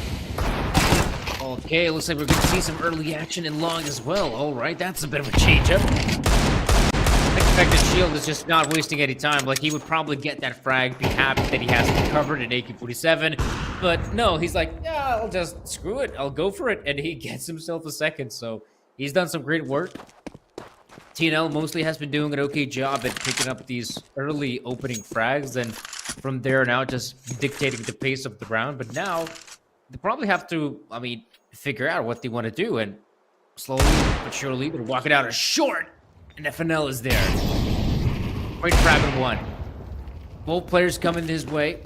Okay, looks like we're going to see some early action in long as well. Alright, that's a bit of a change-up. I expect that Shield is just not wasting any time. Like, he would probably get that frag, be happy that he has it covered in AK-47. But no, he's like, yeah, I'll just screw it. I'll go for it. And he gets himself a second, so he's done some great work. TNL mostly has been doing an okay job at picking up these early opening frags, and from there on out, just dictating the pace of the round. But now, they probably have to, I mean, figure out what they want to do, and slowly but surely they're walking out a short, and FNL is there. Great grab in one. Both players coming his way.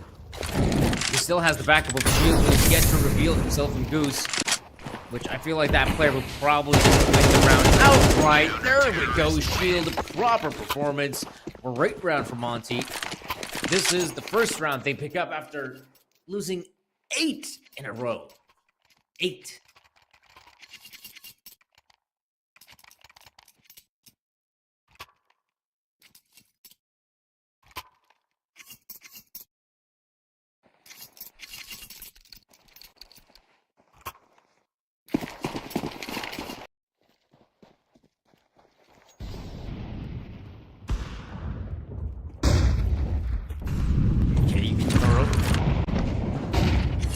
He still has the backup of Shield. He'll get to reveal himself and Goose, which I feel like that player will probably just win the round outright. There we go, Shield, proper performance. Great round for Monty. This is the first round they pick up after losing 8 in a row. 8. Okay, Toro.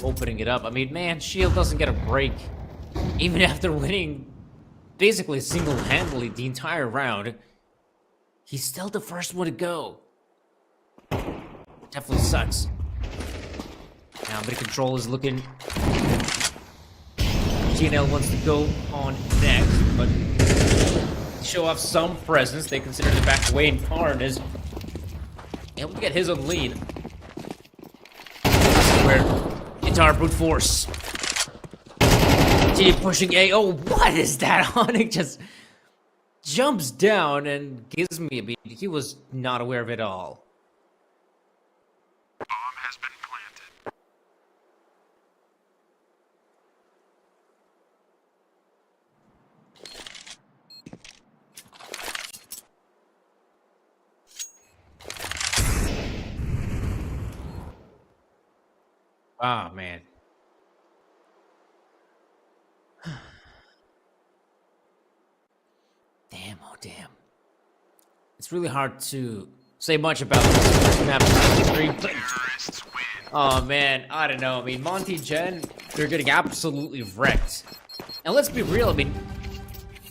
Opening it up. I mean, man, Shield doesn't get a break. Even after winning basically single-handedly the entire round, he's still the first one to go. Definitely sucks. Now, but control is looking... TNL wants to go on next, but show off some presence. They consider to back away, and Karn is able to get his own lead. Where entire brute force. Continue pushing A. Oh, what is that? Onyx just jumps down and gives me a beat. He was not aware of it all. Bomb has been planted. Ah, man. Damn, oh damn. It's really hard to say much about this first map of 93, but... Oh man, I don't know. I mean, Monty Gen, they're getting absolutely wrecked. And let's be real, I mean,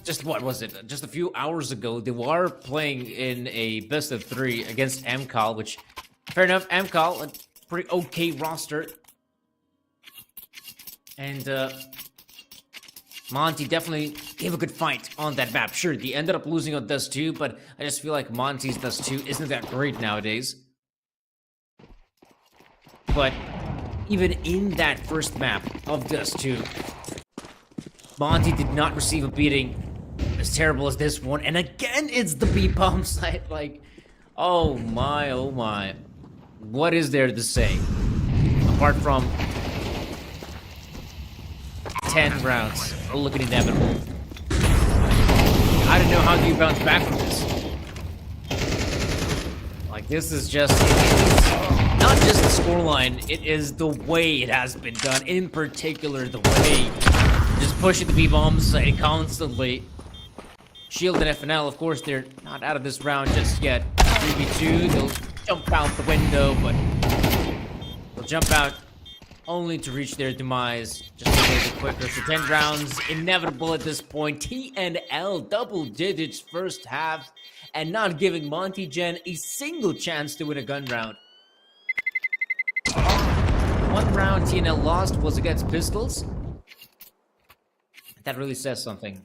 just what was it? Just a few hours ago, they were playing in a best of 3 against MCAL, which, fair enough, MCAL, a pretty okay roster. And, Monty definitely gave a good fight on that map. Sure, they ended up losing on Dust 2, but I just feel like Monty's Dust 2 isn't that great nowadays. But even in that first map of Dust 2, Monty did not receive a beating as terrible as this one. And again, it's the B-bomb site. Like, oh my. What is there to say? Apart from 10 rounds are looking inevitable. I don't know how do you bounce back from this. Like, this is just... not just the scoreline, it is the way it has been done. In particular, the way just pushing the B-bombs site constantly. Shield and FNL, of course, they're not out of this round just yet. 3v2, they'll jump out the window, but they'll jump out only to reach their demise just a little bit quicker. So 10 rounds, inevitable at this point. TNL, double digits first half, and not giving Monty Gen a single chance to win a gun round. One round TNL lost was against Pistols. That really says something.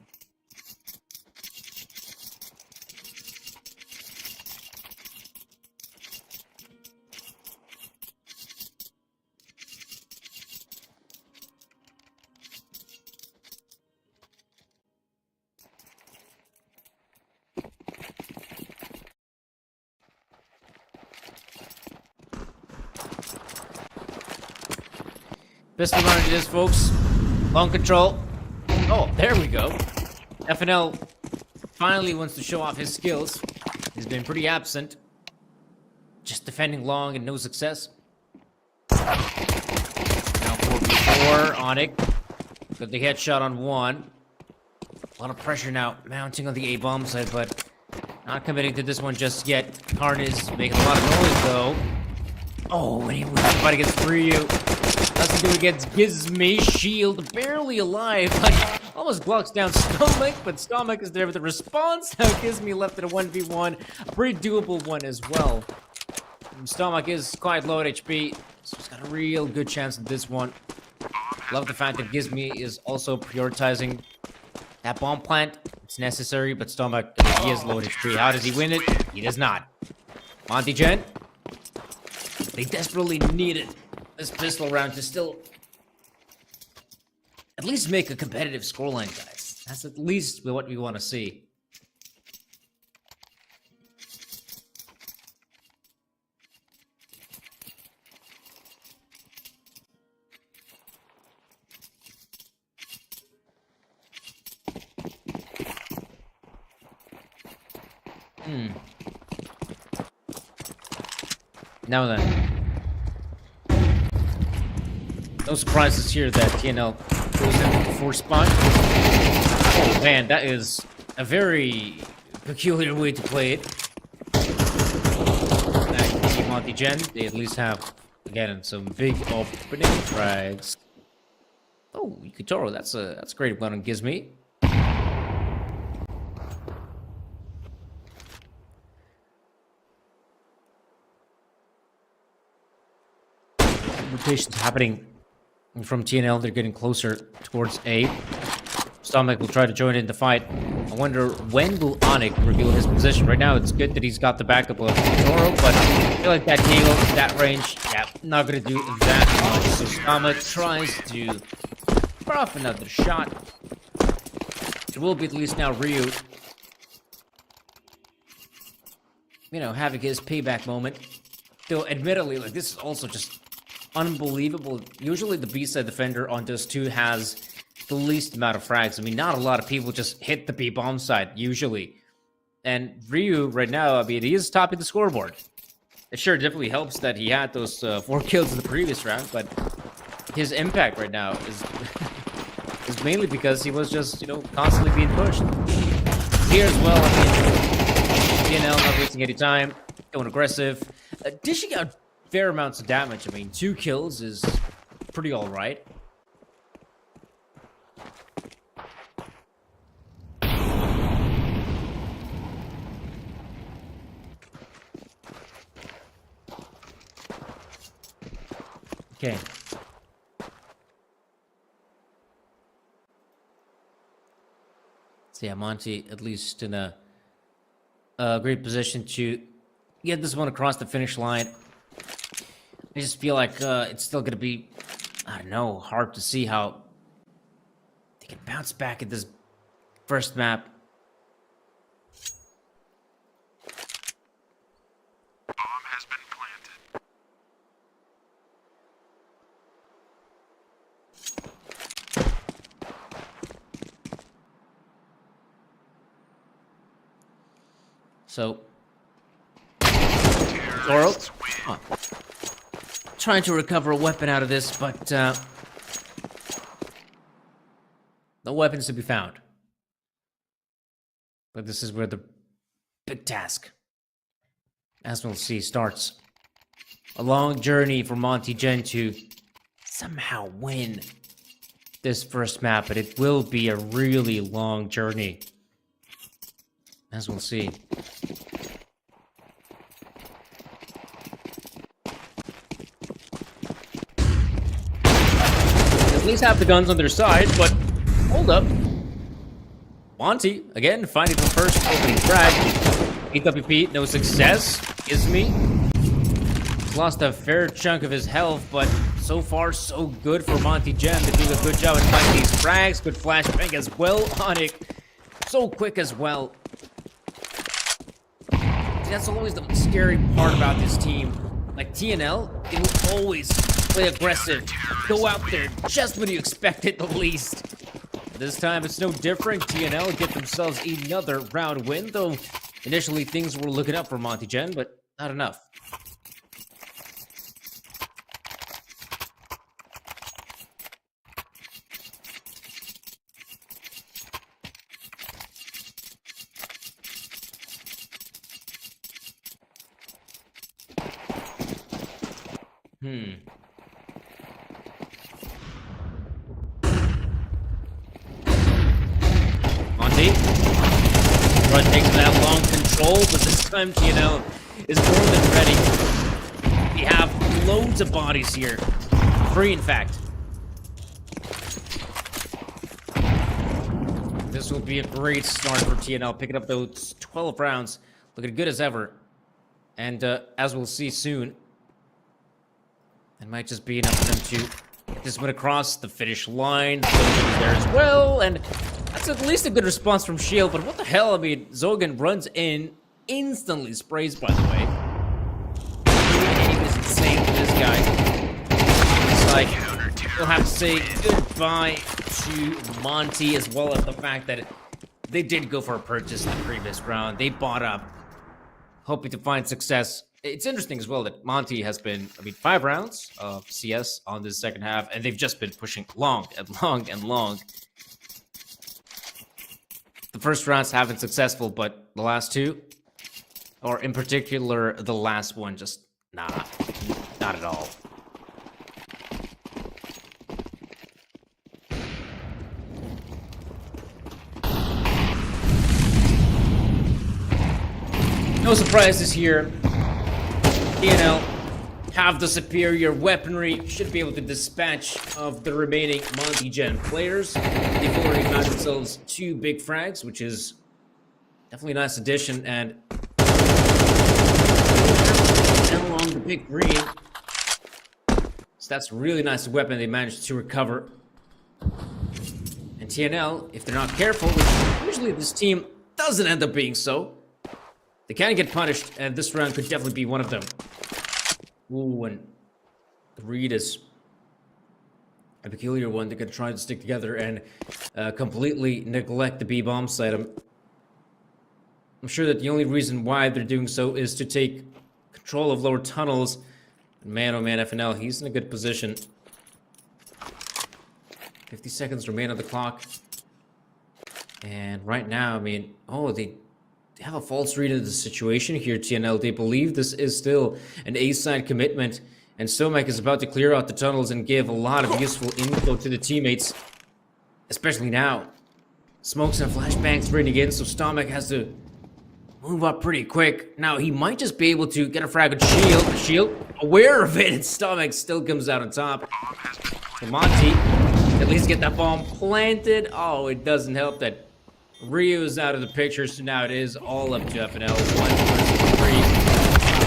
Pistol round it is, folks. Long control. Oh, there we go. FNL finally wants to show off his skills. He's been pretty absent. Just defending long and no success. Now 4v4 on it. Got the headshot on one. A lot of pressure now mounting on the A-bomb side, but not committing to this one just yet. Karn is making a lot of noise, though. Oh, and he was fight against Ryu. Nothing to do against Gizmy. Shield barely alive. Like, almost blocks down Stomach, but Stomach is there with the response. Now Gizmy left at a 1v1. A pretty doable one as well. Stomach is quite low at HP, so he's got a real good chance at this one. Love the fact that Gizmy is also prioritizing that bomb plant. It's necessary, but Stomach, he is low at HP. How does he win it? He does not. Monty Gen, they desperately needed this pistol round to still at least make a competitive scoreline, guys. That's at least what we want to see. Now then. No surprises here that TNL goes in for spot. Oh man, that is a very peculiar way to play it. That Team Monty Gen, they at least have, again, some big opening frags. Oh, Yukitoro, that's a great one on Gizmy. Rotations happening from TNL. They're getting closer towards A. Stomach will try to join in the fight. I wonder when will Onyx reveal his position. Right now, it's good that he's got the backup of Toro, but I feel like that Deagle, that range, yeah, not gonna do that much. So Stomach tries to fire off another shot. It will be at least now Ryu, you know, having his payback moment. Though, admittedly, like, this is also just unbelievable. Usually the B-side defender on Dust 2 has the least amount of frags. I mean, not a lot of people just hit the B-bomb side, usually. And Ryu, right now, I mean, he is topping the scoreboard. It sure definitely helps that he had those 4 kills in the previous round, but his impact right now is, is mainly because he was just, you know, constantly being pushed. Here as well, I mean, TNL not wasting any time, going aggressive, dishing out fair amounts of damage. I mean, 2 kills is pretty alright. Okay. So yeah, Monty at least in a great position to get this one across the finish line. I just feel like it's still gonna be, I don't know, hard to see how they can bounce back at this first map. Bomb has been planted. So, Zoro, trying to recover a weapon out of this, but no weapons to be found. But this is where the big task, as we'll see, starts. A long journey for Monty Gen to somehow win this first map, but it will be a really long journey, as we'll see. At least have the guns on their side, but hold up. Monty, again, finding the first opening frag. AWP, no success. Izmi lost a fair chunk of his health, but so far, so good for Monty Gen. They're doing a good job at finding these frags. Good flashbang as well on it. So quick as well. See, that's always the scary part about this team. Like TNL, they will always play aggressive. Go out there just when you expect it the least. This time it's no different. TNL get themselves another round win, though initially things were looking up for Monty Gen, but not enough. Monty. Run takes that long control, but this time TNL is more than ready. We have loads of bodies here. 3, in fact. This will be a great start for TNL, picking up those 12 rounds. Looking good as ever. And as we'll see soon, it might just be enough for them to get this one across the finish line. Zogan is there as well, and that's at least a good response from Shield, but what the hell? I mean, Zogan runs in, instantly sprays, by the way. The aim is insane for this guy. It's like, we'll have to say goodbye to Monty, as well as the fact that they did go for a purchase in the previous round. They bought up, hoping to find success. It's interesting as well that Monty has been, 5 rounds of CS on this second half, and they've just been pushing long and long and long. The first rounds have been successful, but the last 2, or in particular the last one, just not at all. No surprises here. TNL have the superior weaponry, should be able to dispatch of the remaining Monty Gen players. They've already got themselves 2 big frags, which is definitely a nice addition, and down along the big green. So that's a really nice weapon they managed to recover. And TNL, if they're not careful, which usually this team doesn't end up being so, they can get punished, and this round could definitely be one of them. Ooh, and Reed is a peculiar one. They're going to try to stick together and completely neglect the B-bomb site. I'm sure that the only reason why they're doing so is to take control of lower tunnels. Man, oh man, FNL, he's in a good position. 50 seconds remain on the clock. And right now, they have a false read of the situation here, TNL. They believe this is still an A-side commitment, and Stomek is about to clear out the tunnels and give a lot of useful info to the teammates, especially now. Smokes and flashbangs raining in, so Stomek has to move up pretty quick. Now, he might just be able to get a frag with Shield. Shield, aware of it, and Stomek still comes out on top. And Monty, at least get that bomb planted. Oh, it doesn't help that Ryu is out of the picture, so now it is all up to FNL. 1 versus 3.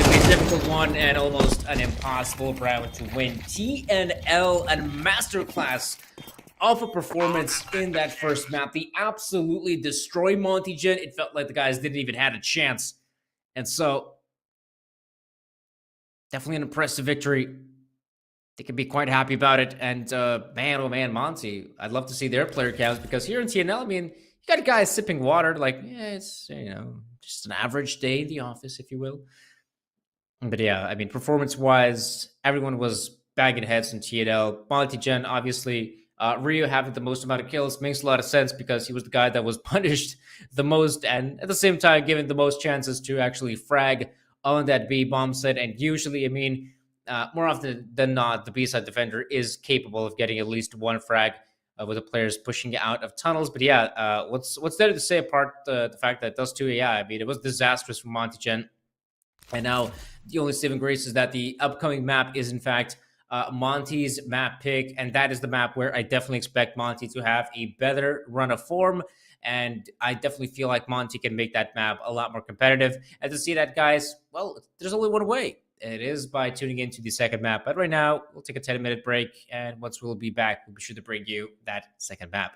If they difficult one and almost an impossible round to win. TNL and masterclass of a performance in that first map. They absolutely destroy Monty Gen. It felt like the guys didn't even have a chance. And so, definitely an impressive victory. They can be quite happy about it. And man, oh man, Monty, I'd love to see their player counts, because here in TNL, I mean, you got guys sipping water, like, yeah, it's, you know, just an average day in the office, if you will. But yeah, I mean, performance-wise, everyone was bagging heads in TNL. Monty Gen, obviously, Rio having the most amount of kills makes a lot of sense, because he was the guy that was punished the most, and at the same time, given the most chances to actually frag on that B bomb set. And usually, I mean, more often than not, the B-side defender is capable of getting at least one frag with the players pushing out of tunnels. But yeah, what's there to say apart the fact that those two, yeah, I mean, it was disastrous for Monty Gen. And now the only saving grace is that the upcoming map is, in fact, Monty's map pick. And that is the map where I definitely expect Monty to have a better run of form. And I definitely feel like Monty can make that map a lot more competitive. And to see that, guys, well, there's only one way. It is by tuning into the second map. But right now, we'll take a 10-minute break. And once we'll be back, we'll be sure to bring you that second map.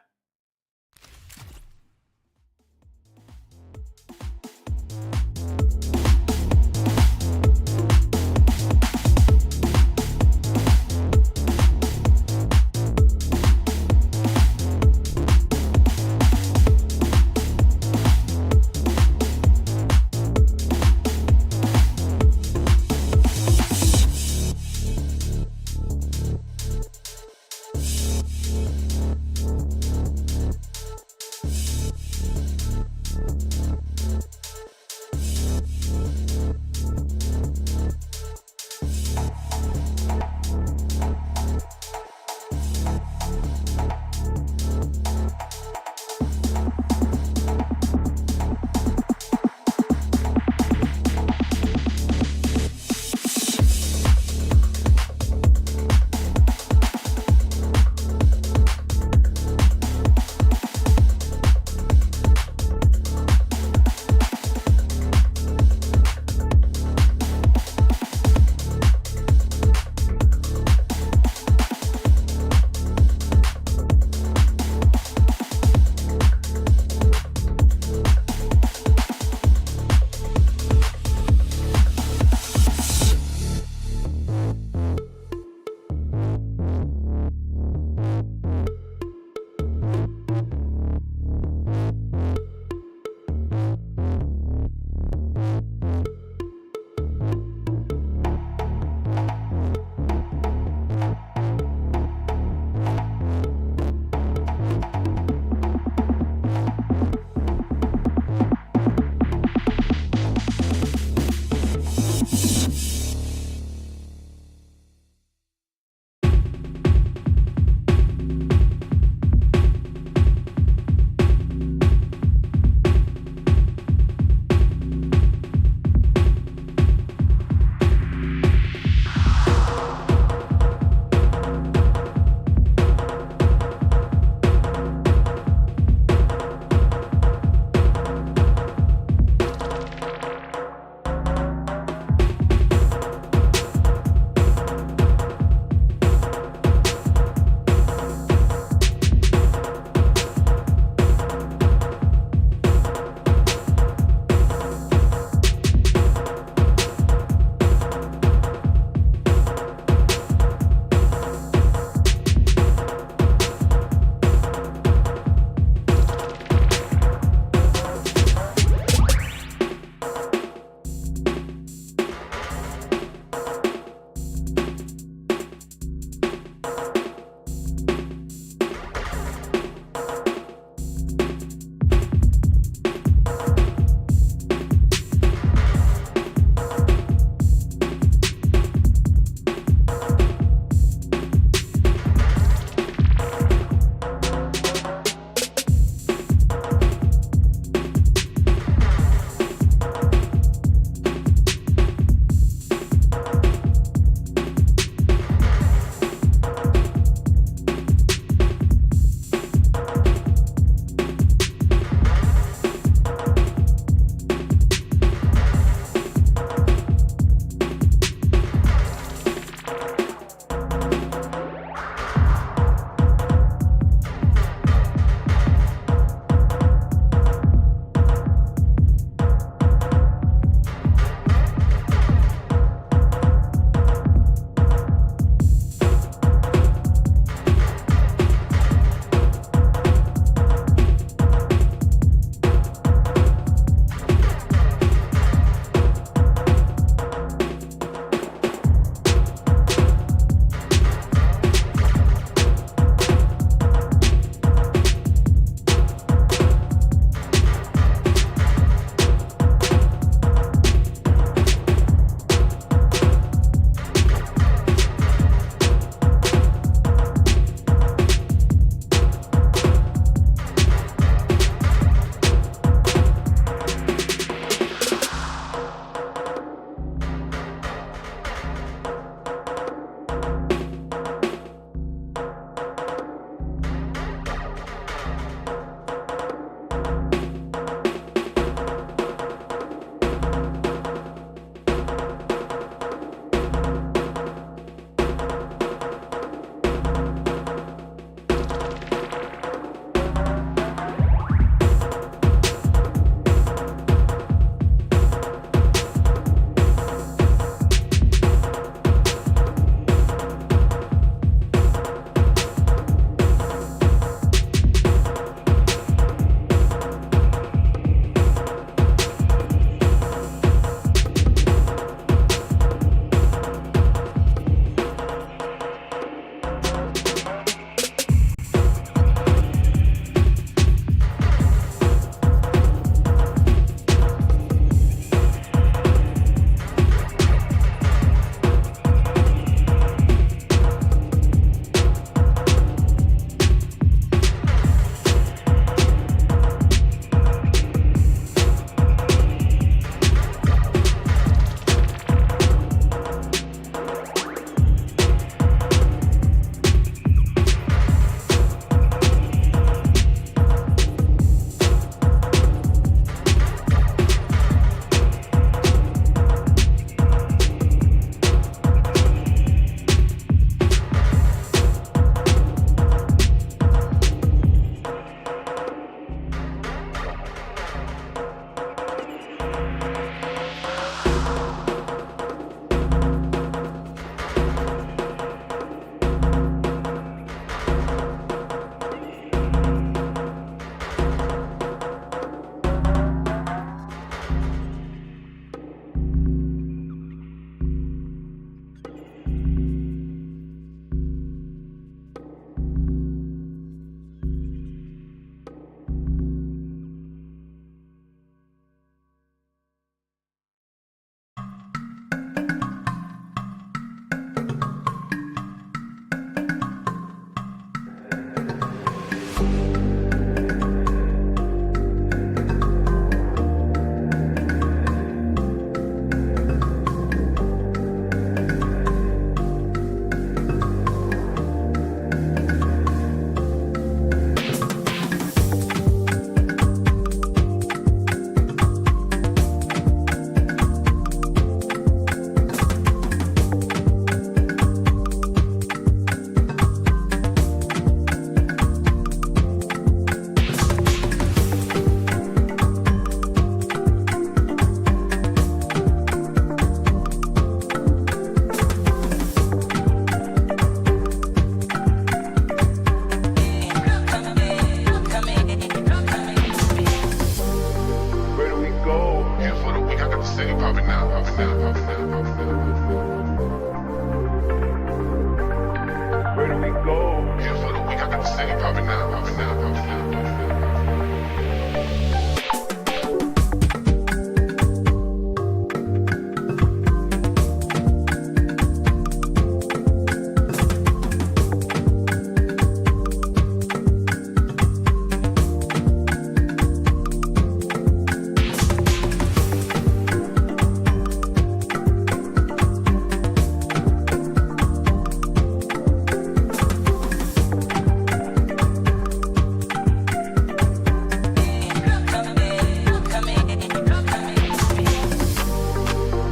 the city popping now, popping now, popping now.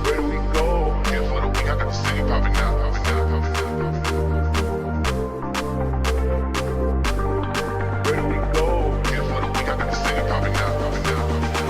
Where do we go? Here for the week, I got the city popping now, popping now, popping now. Where do we go? Here for the week, I got the city popping now, popping now, popping now.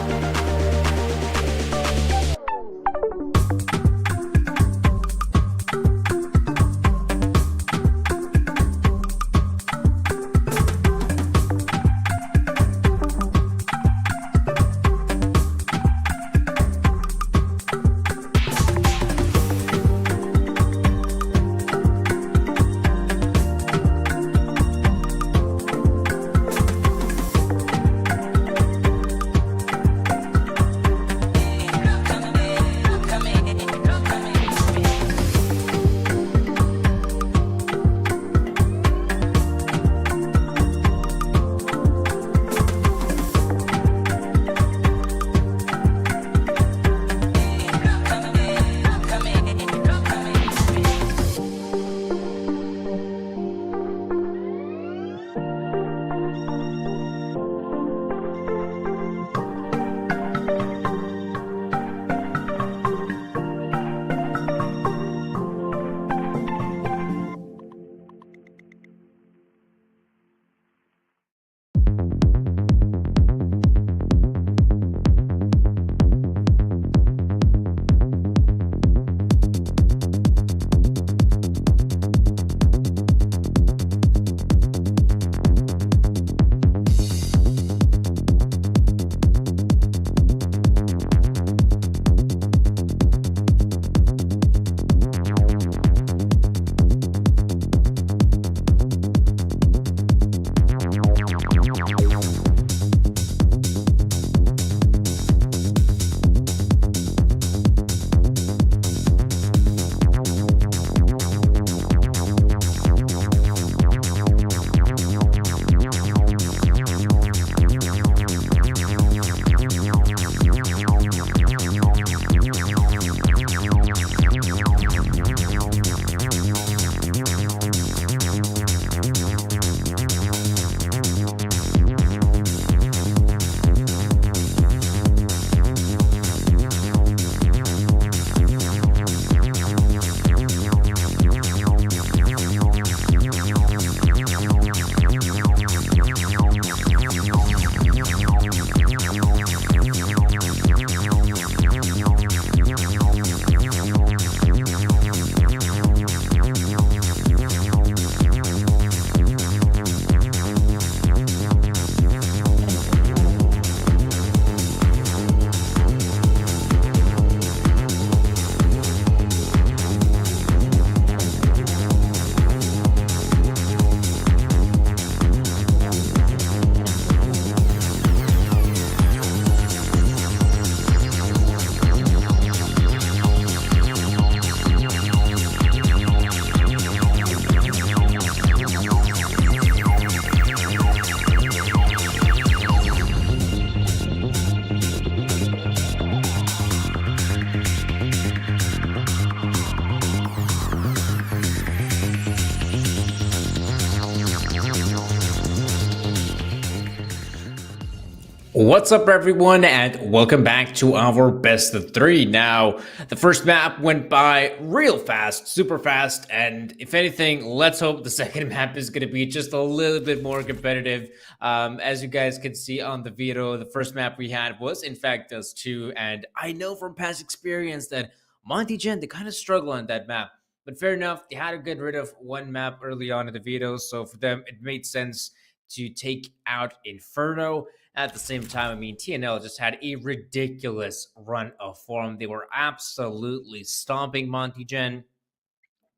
What's up, everyone, and welcome back to our best of three. Now, the first map went by real fast, super fast, and if anything, let's hope the second map is going to be just a little bit more competitive. As you guys can see on the video, the first map we had was, in fact, Dust 2, and I know from past experience that Monty Gen, they kind of struggle on that map. But fair enough, they had to get rid of one map early on in the video, so for them, it made sense to take out Inferno. At the same time, I mean, TNL just had a ridiculous run of form. They were absolutely stomping Monty Gen.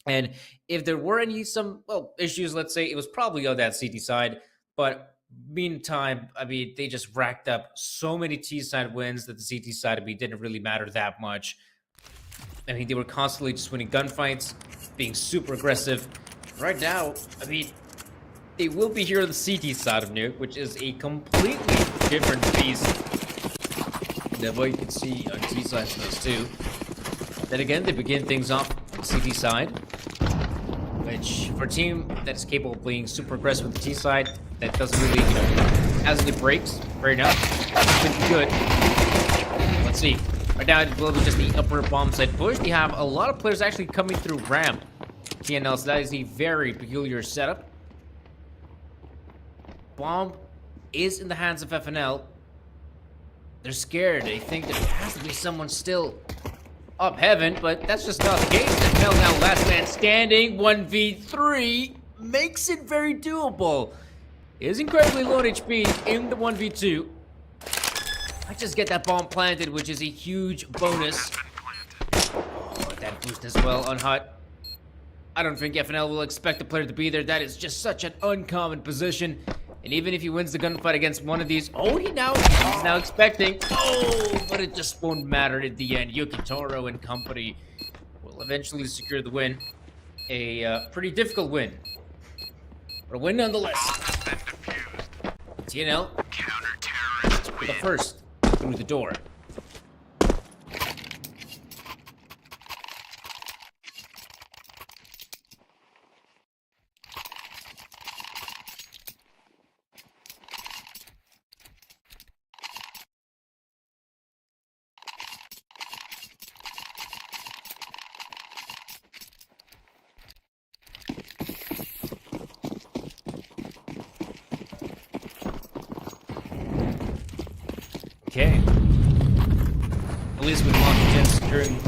And if there were some issues, let's say it was probably on that CT side. But meantime, I mean, they just racked up so many T side wins that the CT side, I mean, didn't really matter that much. I mean, they were constantly just winning gunfights, being super aggressive. Right now, I mean, they will be here on the CT side of Nuke, which is a completely different beast than what you can see on T side of those two. Then again, they begin things off on the CT side, which for a team that is capable of being super aggressive with the T side, that doesn't really, has any breaks, fair enough. It's been good. Let's see. Right now, it will be just the upper bomb side push. You have a lot of players actually coming through ramp. TNL, so that is a very peculiar setup. Bomb is in the hands of FNL. They're scared. They think there has to be someone still up heaven, but that's just not the case. FNL now last man standing, 1v3, makes it very doable. Is incredibly low on HP in the 1v2. I just get that bomb planted, which is a huge bonus. Oh, that boost as well on Hut. I don't think FNL will expect the player to be there. That is just such an uncommon position. And even if he wins the gunfight against one of these, he's now expecting. But it just won't matter in the end. Yukitoro and company will eventually secure the win. A pretty difficult win, but a win nonetheless. TNL for the first through the door. Okay. At least with Monty securing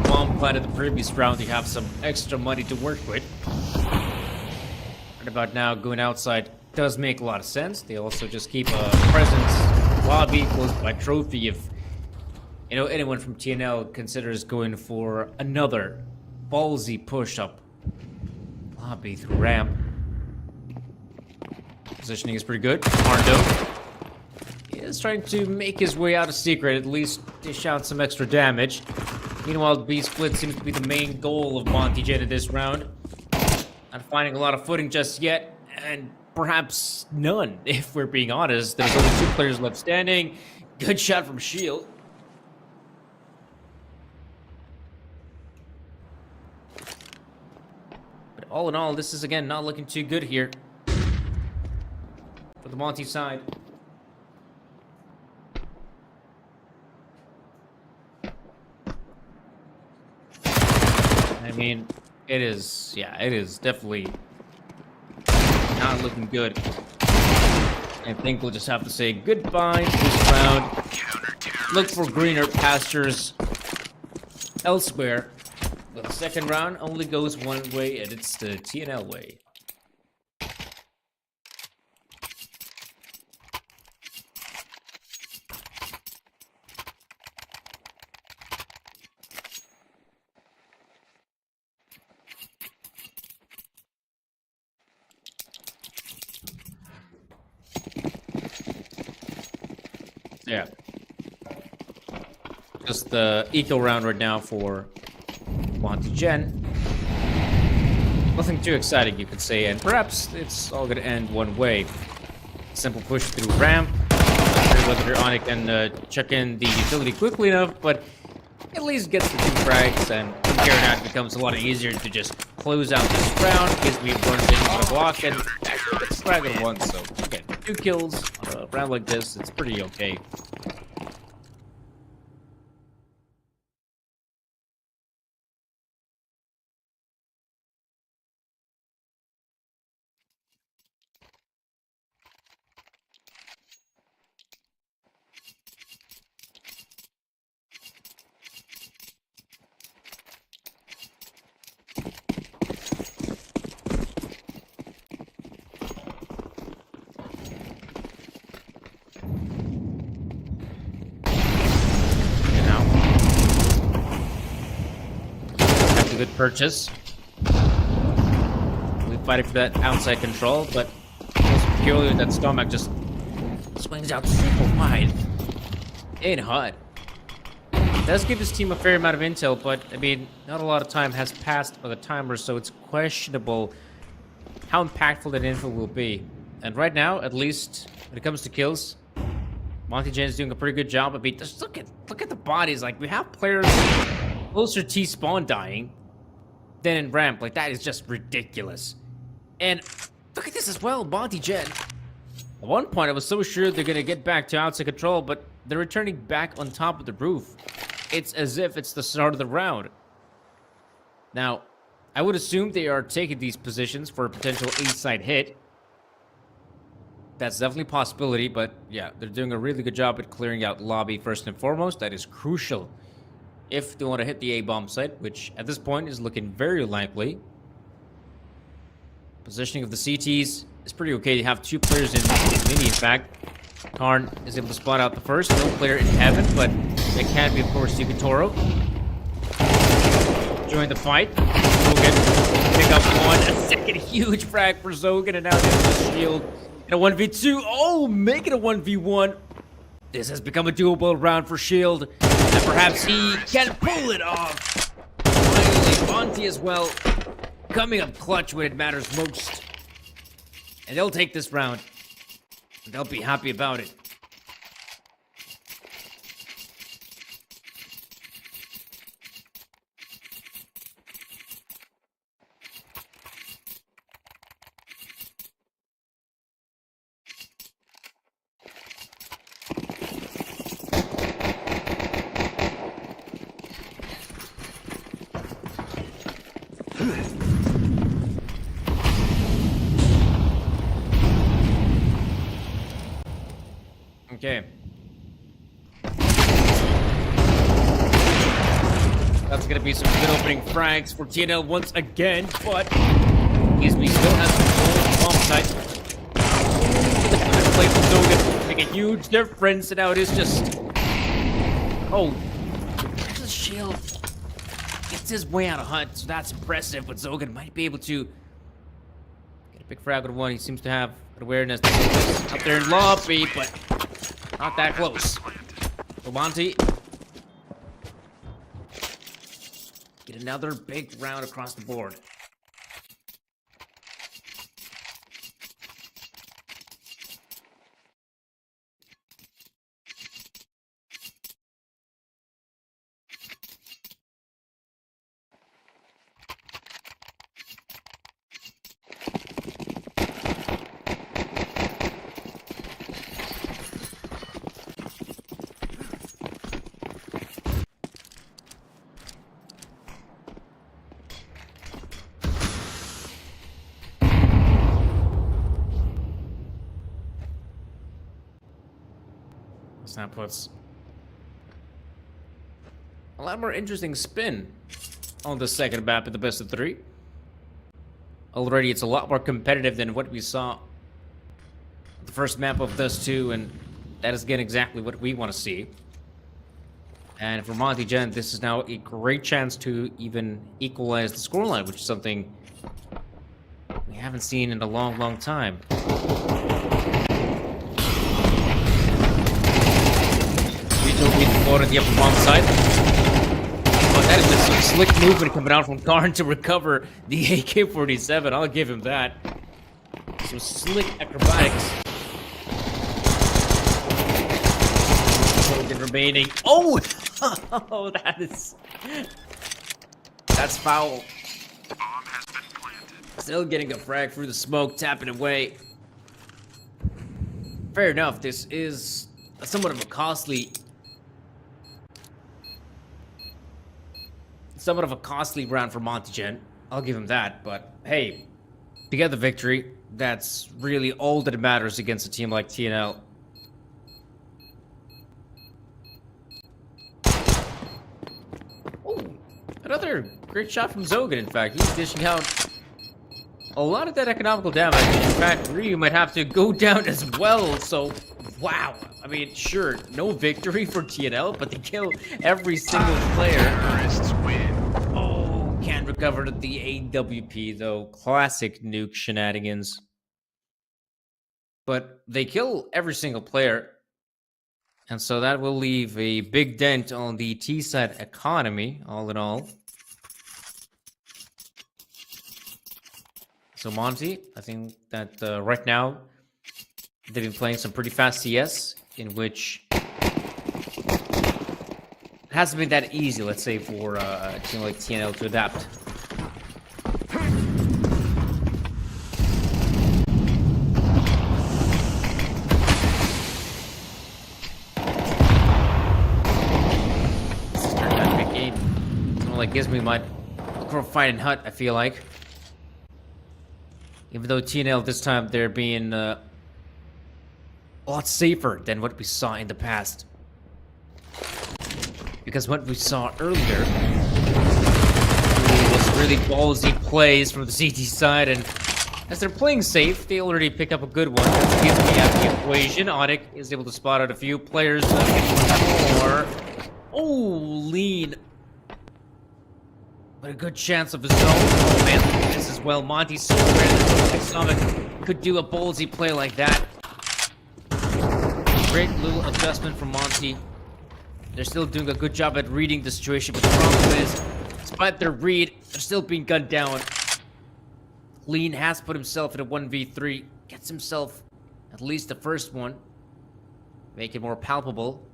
bomb planted the previous round, you have some extra money to work with. Right about now, going outside does make a lot of sense. They also just keep a presence lobby close by trophy if anyone from TNL considers going for another ballsy push up lobby through ramp. Positioning is pretty good. Arndo is trying to make his way out of secret, at least dish out some extra damage. Meanwhile, the B-split seems to be the main goal of Monty Jetta this round. Not finding a lot of footing just yet, and perhaps none, if we're being honest. There's only 2 players left standing. Good shot from Shield. But all in all, this is again not looking too good here for the Monty side. I mean, it is definitely not looking good. I think we'll just have to say goodbye to this round. Look for greener pastures elsewhere. But the second round only goes one way, and it's the TNL way. Yeah. Just the eco round right now for Monty Gen. Nothing too exciting, you could say, and perhaps it's all gonna end one way. Simple push through ramp. Not sure whether Onic can check in the utility quickly enough, but at least gets the 2 frags, and from here on out it becomes a lot easier to just close out this round because we've run things on a block and actually get the frag on one. So again, 2 kills on a round like this, it's pretty okay. Good purchase. We fighting for that outside control, but most peculiar that Stomach just swings out super wide in HUD. Does give his team a fair amount of intel, but I mean, not a lot of time has passed on the timer, so it's questionable how impactful that info will be. And right now, at least when it comes to kills, Monty Jen is doing a pretty good job. I mean, just look at the bodies. Like, we have players closer to T-spawn dying than in ramp. Like, that is just ridiculous. And look at this as well, Monty Jen. At one point, I was so sure they're gonna get back to outside control, but they're returning back on top of the roof. It's as if it's the start of the round. Now, I would assume they are taking these positions for a potential A-side hit. That's definitely a possibility, but yeah, they're doing a really good job at clearing out lobby first and foremost. That is crucial if they want to hit the A-bomb site, which at this point is looking very likely. Positioning of the CTs is pretty okay. You have two players in mini, in fact. Karn is able to spot out the first. No player in heaven, but it can be, of course, Yukitoro. Join the fight. Zogan pick up one. A second huge frag for Zogan, and now there's the shield. And a 1v2. Oh, make it a 1v1. This has become a doable round for Shield. And perhaps he can pull it off. Finally, Monty as well. Coming up clutch when it matters most. And they'll take this round. They'll be happy about it. Okay. That's gonna be some good opening frags for TNL once again, but Gizmi still has control of the bomb site. The play from Zogan make a huge difference, and now it is just... Oh, there's a shield. Gets his way out of HUD, so that's impressive, but Zogan might be able to get a big frag with one. He seems to have an awareness that up there in lobby, but not that close. So Monty get another big round across the board. That puts a lot more interesting spin on the second map in the best of three. Already, it's a lot more competitive than what we saw the first map of this two, and that is again exactly what we want to see. And for Monty Jen, this is now a great chance to even equalize the scoreline, which is something we haven't seen in a long, long time. On the upper bomb side. Oh, that is just some slick movement coming out from Karn to recover the AK-47. I'll give him that. Some slick acrobatics. Hogan remaining. Oh! Oh, that's foul. Still getting a frag through the smoke, tapping away. Fair enough, this is somewhat of a costly round for Monty Jen. I'll give him that, but hey, to get the victory, that's really all that matters against a team like TNL. Oh, another great shot from Zogan, in fact. He's dishing out a lot of that economical damage. In fact, Ryu might have to go down as well, so wow. I mean, sure, no victory for TNL, but they kill every single player. Terrorists win. Oh, can't recovered the AWP, though. Classic nuke shenanigans. But they kill every single player. And so that will leave a big dent on the T-side economy, all in all. So Monty, I think that right now they've been playing some pretty fast CS, in which it hasn't been that easy, let's say, for a team like TNL to adapt. This is a very big game. Someone like Gizmy might look for a fight in Hut, I feel like. Even though TNL this time they're being a lot safer than what we saw in the past. Because what we saw earlier was really ballsy plays from the CT side, and as they're playing safe, they already pick up a good one. That gives me out the equation. Onyx is able to spot out a few players. More. Oh, lean. But a good chance of his own. Oh man, this as well. Monty's so ready. Summit could do a ballsy play like that. Great little adjustment from Monty. They're still doing a good job at reading the situation, but the problem is, despite their read, they're still being gunned down. Lean has put himself in a 1v3, gets himself at least the first one, make it more palpable.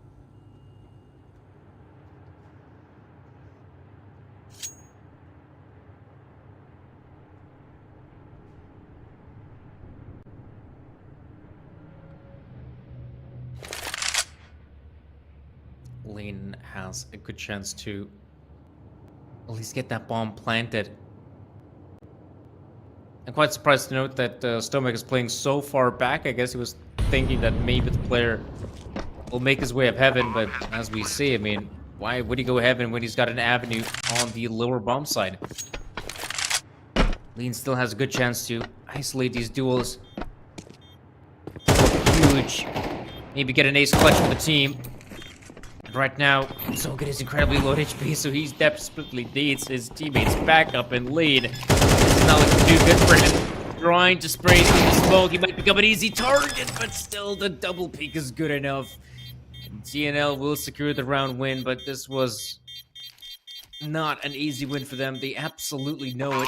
Lean has a good chance to at least get that bomb planted. I'm quite surprised to note that Stomek is playing so far back. I guess he was thinking that maybe the player will make his way up heaven, but as we see, I mean, why would he go heaven when he's got an avenue on the lower bomb side? Lean still has a good chance to isolate these duels. Huge. Maybe get an ace clutch for the team. Right now, Soget is incredibly low HP, so he desperately needs his teammates back up and lead. This is not looking too good for him. Trying to spray through the smoke, he might become an easy target, but still the double peek is good enough. And TNL will secure the round win, but this was not an easy win for them. They absolutely know it.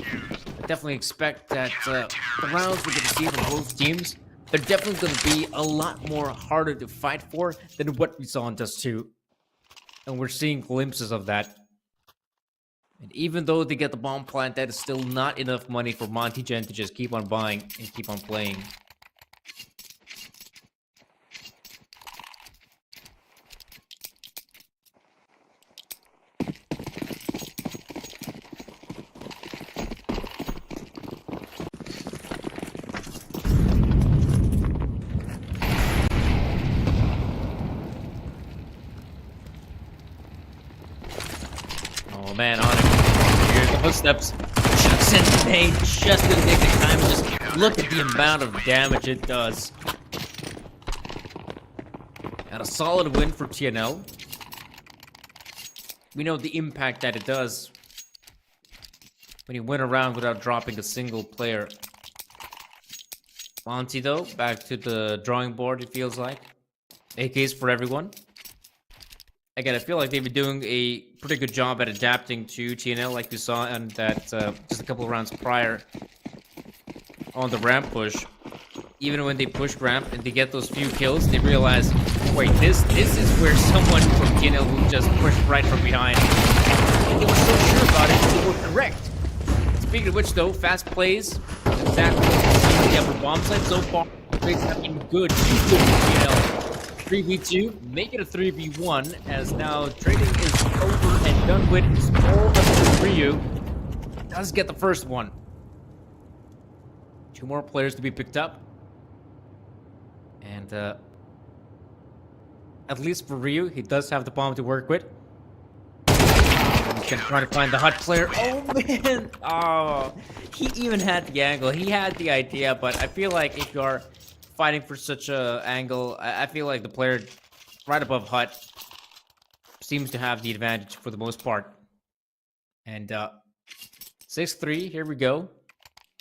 I definitely expect that the rounds we're going to see from both teams, they're definitely going to be a lot more harder to fight for than what we saw in Dust 2. And we're seeing glimpses of that. And even though they get the bomb plant, that is still not enough money for Monty Gen to just keep on buying and keep on playing. Oh man, on it. Here's the footsteps. Chucks in the nade just in the nick of time. Just look at the amount of damage it does. And a solid win for TNL. We know the impact that it does when you win a round without dropping a single player. Monty, though, back to the drawing board, it feels like. AKs for everyone. Again, I feel like they've been doing a pretty good job at adapting to TNL, like we saw in that just a couple of rounds prior on the ramp push. Even when they push ramp and they get those few kills, they realize, wait, this is where someone from TNL will just push right from behind. And they were so sure about it, they were correct. Speaking of which, though, fast plays, exactly what we see on the upper bomb side so far. Plays have been good for TNL. 3v2, make it a 3v1, as now trading is over and done with. It's all up to Ryu. Does get the first one. 2 more players to be picked up. And at least for Ryu, he does have the bomb to work with. He can try to find the hot player. Oh man! Oh, he even had the angle. He had the idea, but I feel like if you are fighting for such a angle, I feel like the player right above Hut seems to have the advantage for the most part. And 6-3, here we go.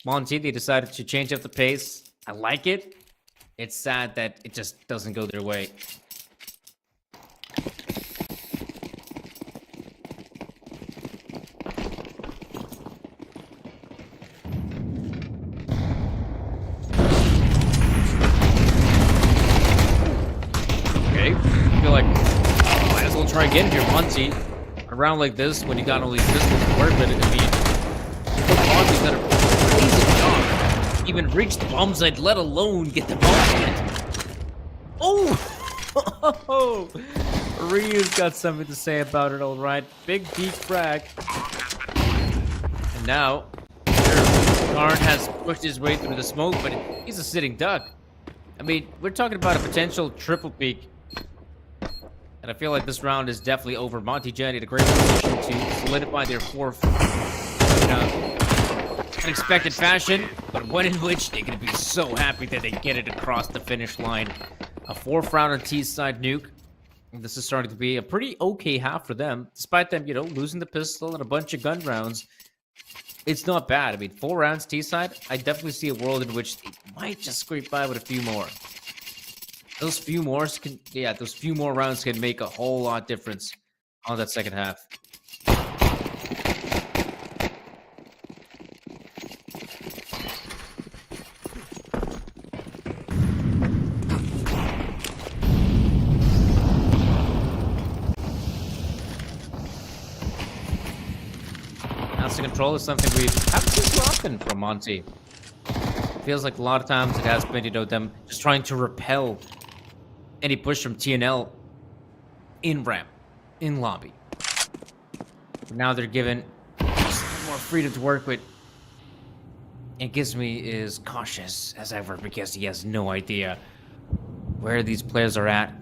Monty, they decided to change up the pace. I like it. It's sad that it just doesn't go their way. Okay, I feel like might as well try again here, Monty. A round like this, when you got all these pistols to work with, I mean, Monty's done a crazy job. Even reach the bomb site, let alone get the bomb hit. Oh! Ryu's got something to say about it, alright. Big deep frag. And now, Karn has pushed his way through the smoke, but he's a sitting duck. I mean, we're talking about a potential triple peak. And I feel like this round is definitely over. Monty Gen in a great position to solidify their fourth in unexpected fashion, but one in which they're going to be so happy that they get it across the finish line. A fourth round on T's side nuke. And this is starting to be a pretty okay half for them, despite them, losing the pistol and a bunch of gun rounds. It's not bad. I mean, 4 rounds T side. I definitely see a world in which they might just scrape by with a few more. Those few more rounds can make a whole lot difference on that second half. Constant control is something we haven't seen too often from Monty. Feels like a lot of times it has been, them just trying to repel any push from TNL in ramp, in lobby. But now they're given just more freedom to work with. And Gizmy is cautious as ever because he has no idea where these players are at.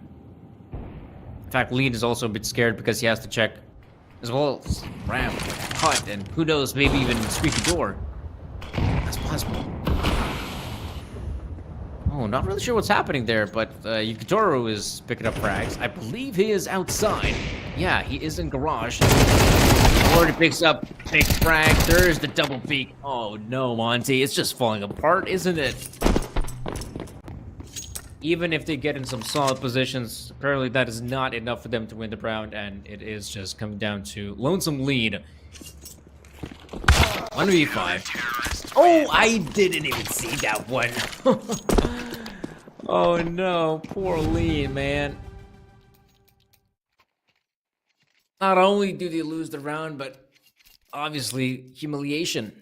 In fact, Lean is also a bit scared because he has to check as well as ramp, hut, and who knows, maybe even squeaky door. That's possible. Oh, not really sure what's happening there, but Yukitoru is picking up frags. I believe he is outside. Yeah, he is in garage. Already picks up big frag. There's the double peek. Oh no, Monty, it's just falling apart, isn't it? Even if they get in some solid positions, apparently that is not enough for them to win the round, and it is just coming down to lonesome lead. 1v5. Oh, I didn't even see that one. Oh no, poor Lee, man. Not only do they lose the round, but obviously humiliation.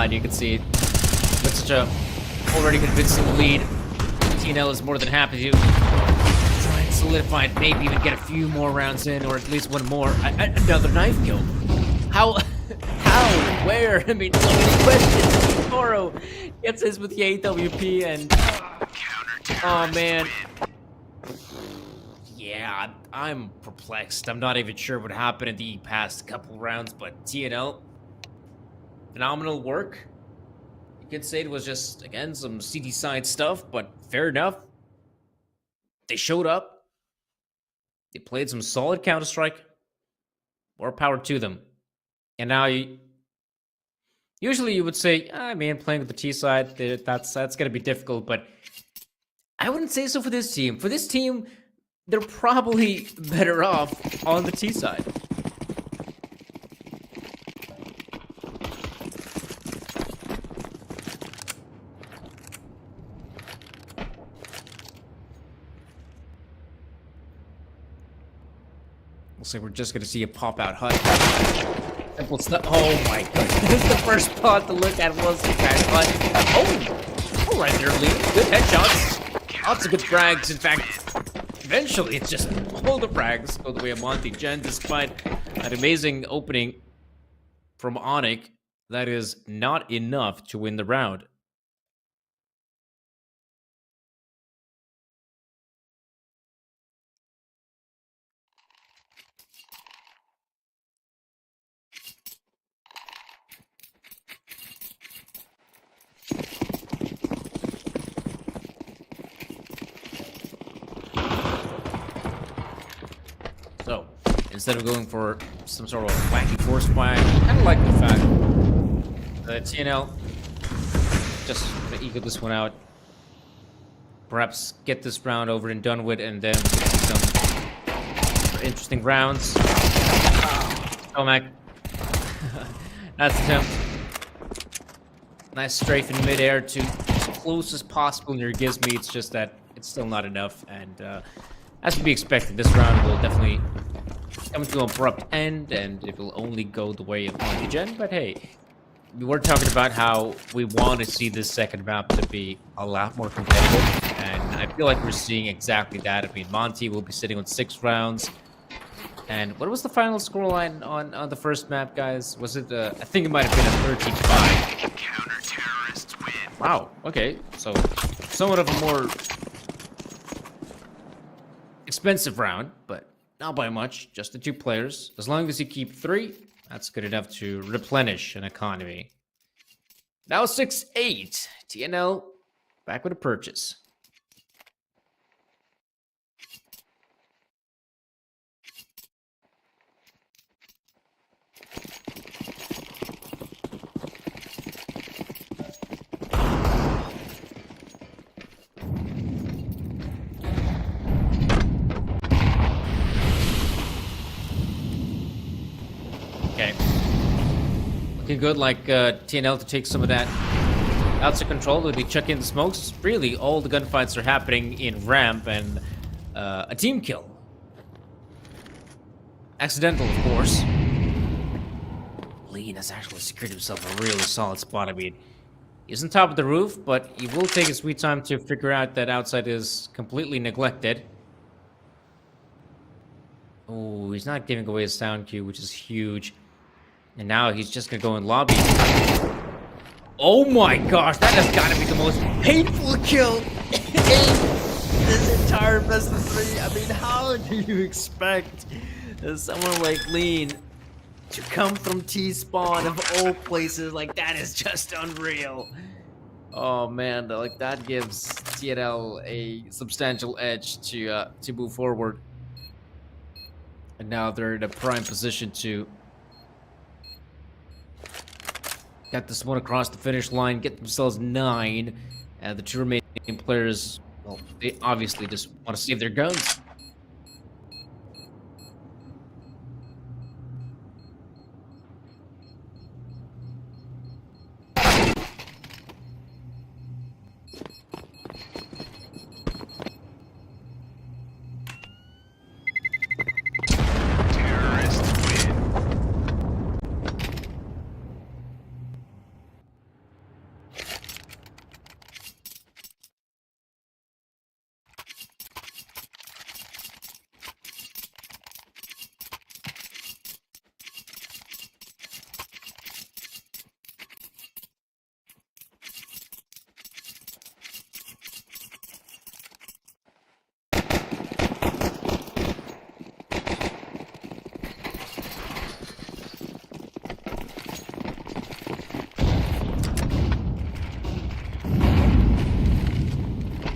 And you can see with such a already convincing lead, TNL is more than happy to try and solidify it, maybe even get a few more rounds in, or at least one more. Another knife kill. How? How? Where? I mean, so many questions. Toro gets his with the AWP and... Oh, man. Yeah, I'm perplexed. I'm not even sure what happened in the past couple rounds, but TNL... phenomenal work. You could say it was just, again, some CD side stuff, but fair enough. They showed up. They played some solid Counter-Strike. More power to them. And now, usually you would say, man, playing with the T side, that's going to be difficult, but I wouldn't say so for this team. For this team, they're probably better off on the T side. So we're just gonna see a pop-out hut. Simple stuff. Oh my goodness! The first spot to look at was the guy hut. Oh, all right there, Lee. Good headshots. Lots of good frags. In fact, eventually it's just all the frags go the way of Monty Gen, despite an amazing opening from Onyx. That is not enough to win the round. instead of going for some sort of wacky force fire. I kind of like the fact that TNL just gonna eagle this one out. Perhaps get this round over and done with, and then some interesting rounds. Tomac. Nice attempt. Nice strafe in midair to as close as possible near Gizme. It's just that it's still not enough, and as to be expected, this round will definitely come to an abrupt end, and it will only go the way of Monkey. But hey, we were talking about how we want to see this second map to be a lot more competitive, and I feel like we're seeing exactly that. I mean, Monty will be sitting on 6 rounds. And what was the final scoreline on the first map, guys? Was it, I think it might have been a 13-5. Wow, okay. So, somewhat of a more expensive round, but not by much. Just the 2 players. As long as you keep 3, that's good enough to replenish an economy. Now 6-8. TNL back with a purchase. Okay. Looking good, like TNL to take some of that outside control. They chuck in the smokes. Really, all the gunfights are happening in ramp, and a team kill. Accidental, of course. Lean has actually secured himself a really solid spot. I mean, he's on top of the roof, but he will take his sweet time to figure out that outside is completely neglected. Oh, he's not giving away his sound cue, which is huge. And now he's just gonna go in lobby. Oh my gosh, that has gotta be the most painful kill in this entire best of 3. I mean, how do you expect someone like Lean to come from T-spawn of all places? Like, that is just unreal. Oh man, like that gives TNL a substantial edge to move forward. And now they're in a prime position to get this one across the finish line, get themselves 9. And the 2 remaining players, well, they obviously just want to save their guns.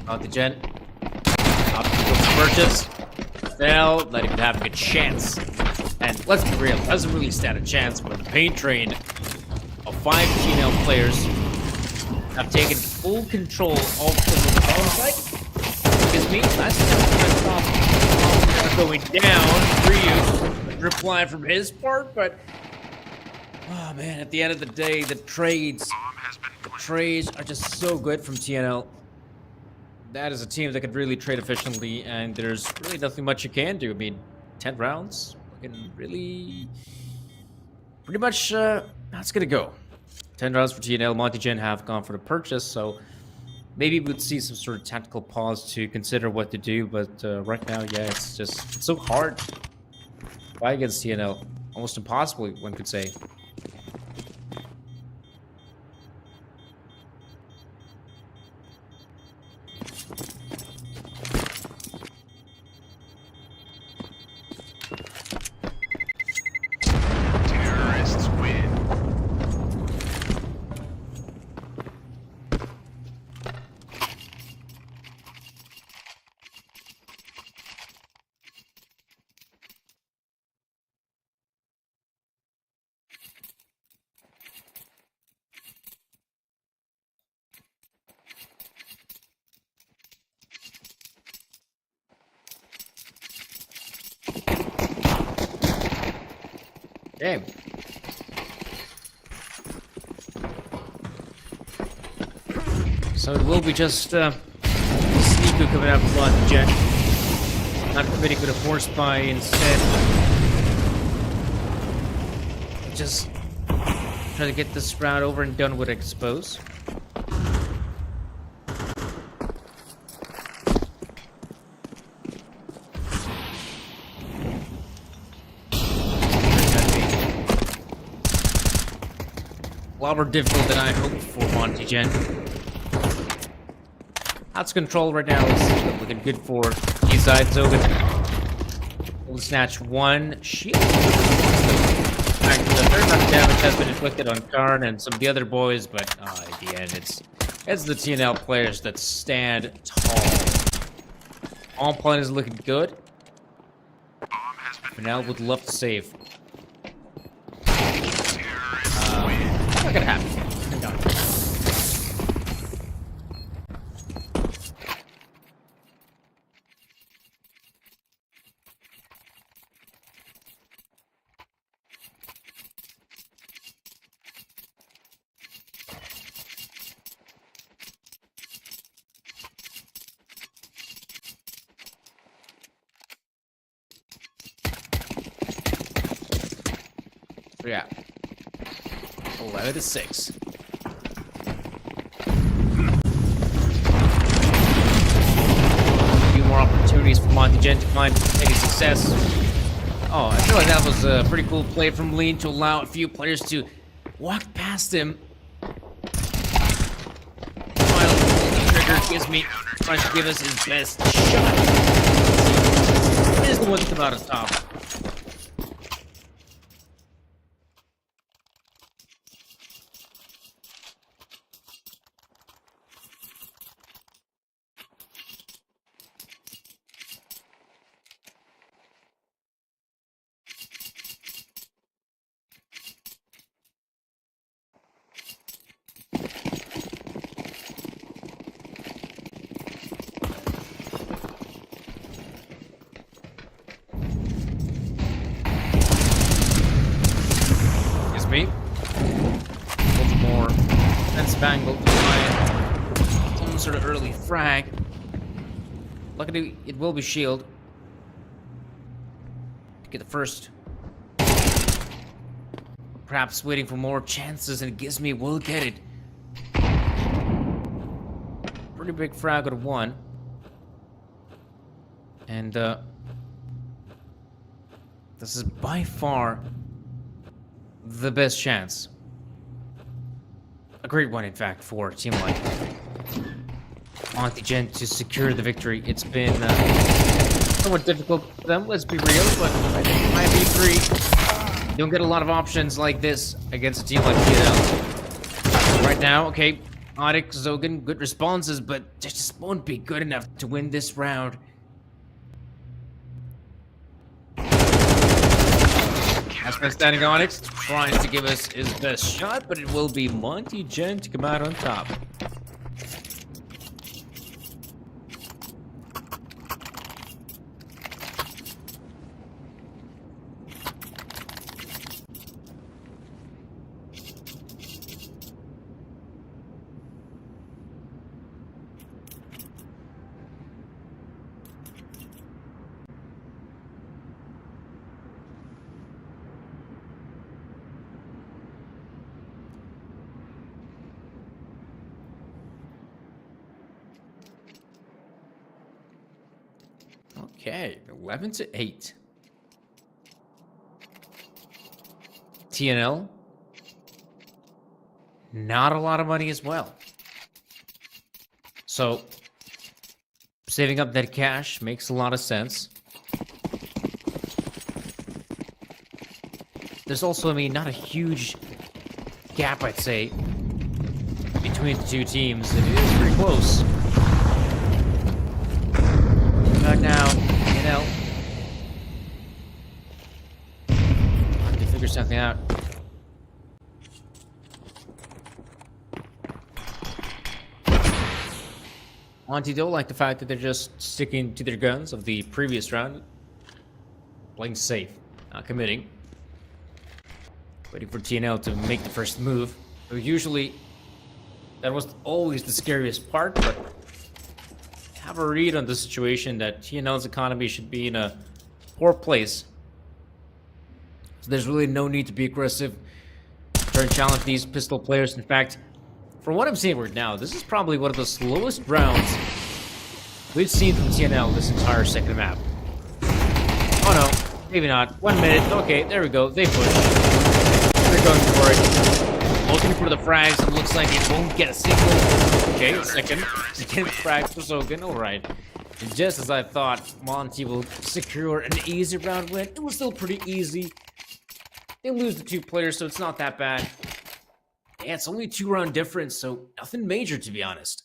Out the gen. Optical purchase. They'll not even having a chance. And let's be real, doesn't really stand a chance when the paint train of 5 TNL players have taken full control of the site. Because me, that's going down. Ryu reply from his part, but oh man, at the end of the day, the trades are just so good from TNL. That is a team that could really trade efficiently, and there's really nothing much you can do. I mean, 10 rounds, looking really pretty much that's gonna go. 10 rounds for TNL. Monty have gone for the purchase, so maybe we'd see some sort of tactical pause to consider what to do. But right now, yeah, it's so hard. Why against TNL? Almost impossible, one could say. Okay. So it will be just Sneaku coming out from Monty Jet. Not committing with a force buy instead. Just try to get this round over and done with, I suppose. A lot more difficult than I hoped for Monty Gen. House control right now is looking good for these sides. Zogan will snatch one shield. In fact, the third amount of damage has been inflicted on Karn and some of the other boys, but at the end, it's the TNL players that stand tall. All playing is looking good. Fennel would love to save. Not gonna happen. No. Yeah. 11-6. A few more opportunities for Monty Gen to find any success. Oh, I feel like that was a pretty cool play from Lean to allow a few players to walk past him. Finally, Trigger gives me trying to give us his best shot. Here's the one to come out on top. Me. A little more defensive angle to find some sort of early frag. Luckily, it will be shield. Get the first. Perhaps waiting for more chances, and Gizmi will get it. Pretty big frag at one. And this is by far the best chance. A great one, in fact, for Team Light. Monty Gen to secure the victory. It's been somewhat difficult for them, let's be real, but I think might be free. You don't get a lot of options like this against a team like TNL. Right now, okay, Onyx, Zogan, good responses, but just won't be good enough to win this round. As for standing Onyx, trying to give us his best shot, but it will be Monty Gen to come out on top. Okay, 11-8. TNL. Not a lot of money as well. So, saving up that cash makes a lot of sense. There's also, I mean, not a huge gap, I'd say, between the two teams. It is pretty close. Back now, TNL. Have to figure something out. Monty don't like the fact that they're just sticking to their guns of the previous round. Playing safe, not committing. waiting for TNL to make the first move. So usually, that was always the scariest part, but I have a read on the situation that TNL's economy should be in a poor place. So there's really no need to be aggressive, try and challenge these pistol players. In fact, from what I'm seeing right now, this is probably one of the slowest rounds we've seen from TNL this entire second map. Oh no, maybe not. 1 minute. Okay, there we go. They push. They're going for it. Looking for the frags. It looks like it won't get a single. Okay, second frag for Sogan. Alright. And just as I thought Monty will secure an easy round win, it was still pretty easy. They lose the 2 players, so it's not that bad. Yeah, it's only a 2-round difference, so nothing major, to be honest.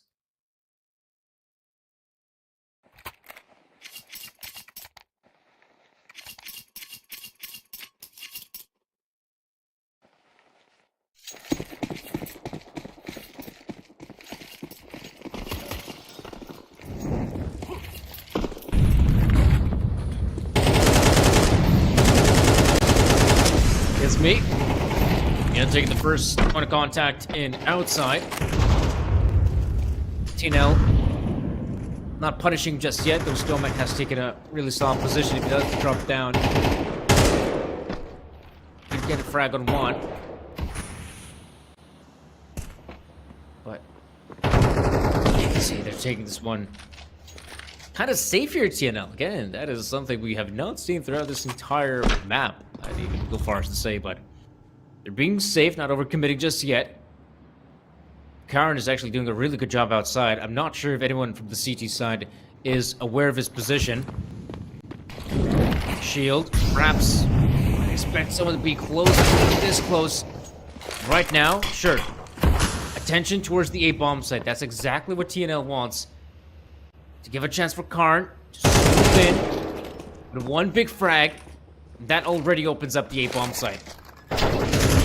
It's me. Gonna take the first point of contact in outside. TNL not punishing just yet, though Stomac has taken a really solid position. If he does drop down, he can get a frag on 1. But you can see they're taking this one kind of safe here, TNL. Again, that is something we have not seen throughout this entire map. I'd even go far as to say, but they're being safe, not overcommitting just yet. Karen is actually doing a really good job outside. I'm not sure if anyone from the CT side is aware of his position. Shield, perhaps. I expect someone to be close, this close. Right now, sure. Attention towards the A-bomb site. That's exactly what TNL wants. To give a chance for Karn to swoop in with 1 big frag. That already opens up the A-bomb site.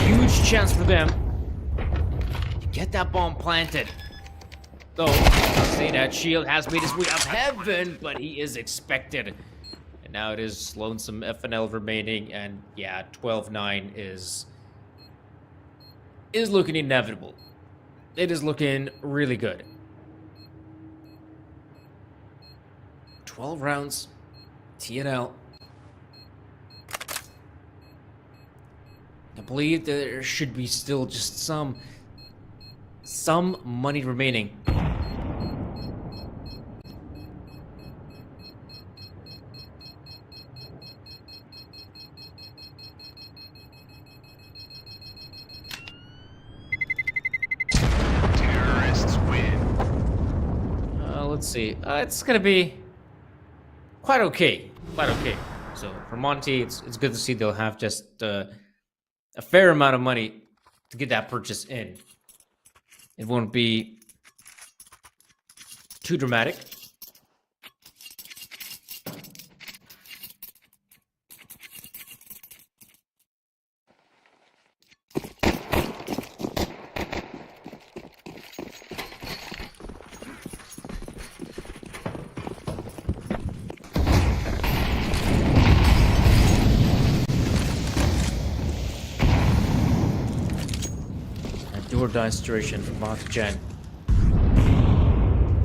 Huge chance for them to get that bomb planted. Though, I'll say that Shield has made his way up heaven, but he is expected. And now it is Lonesome FNL remaining, and yeah, 12-9 is looking inevitable. It is looking really good. 12 rounds, TNL. I believe there should be still just some money remaining. Terrorists win. Let's see. It's gonna be quite okay. So for Monty, it's good to see they'll have just a fair amount of money to get that purchase in. It won't be too dramatic. Do or die situation for Monty-chan.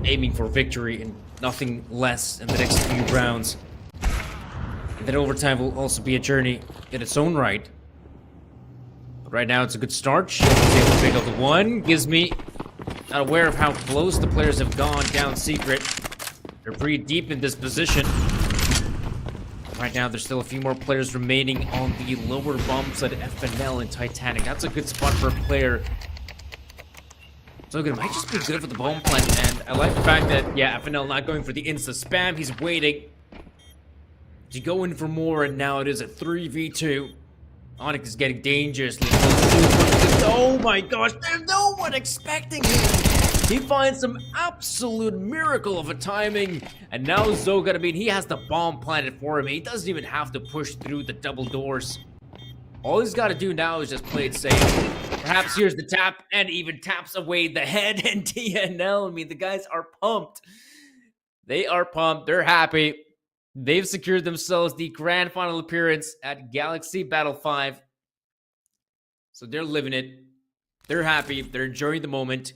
Aiming for victory and nothing less in the next few rounds. And then overtime will also be a journey in its own right. But right now it's a good start. Shield is able to pick up the 1. Gives me not aware of how close the players have gone down secret. They're pretty deep in this position. Right now there's still a few more players remaining on the lower bumps at FNL and Titanic. That's a good spot for a player. So good. It might just be good for the bomb plant, and I like the fact that, yeah, FNL not going for the insta spam. He's waiting to go in for more, and now it is a 3v2. Onyx is getting dangerously close. Oh my gosh, there's no one expecting him. He finds some absolute miracle of a timing, and now Zogan, I mean, he has the bomb planted for him. He doesn't even have to push through the double doors. All he's got to do now is just play it safe. Perhaps here's the tap, and even taps away the head and TNL. I mean, the guys are pumped. They are pumped. They're happy. They've secured themselves the grand final appearance at Galaxy Battle 5. So they're living it. They're happy. They're enjoying the moment.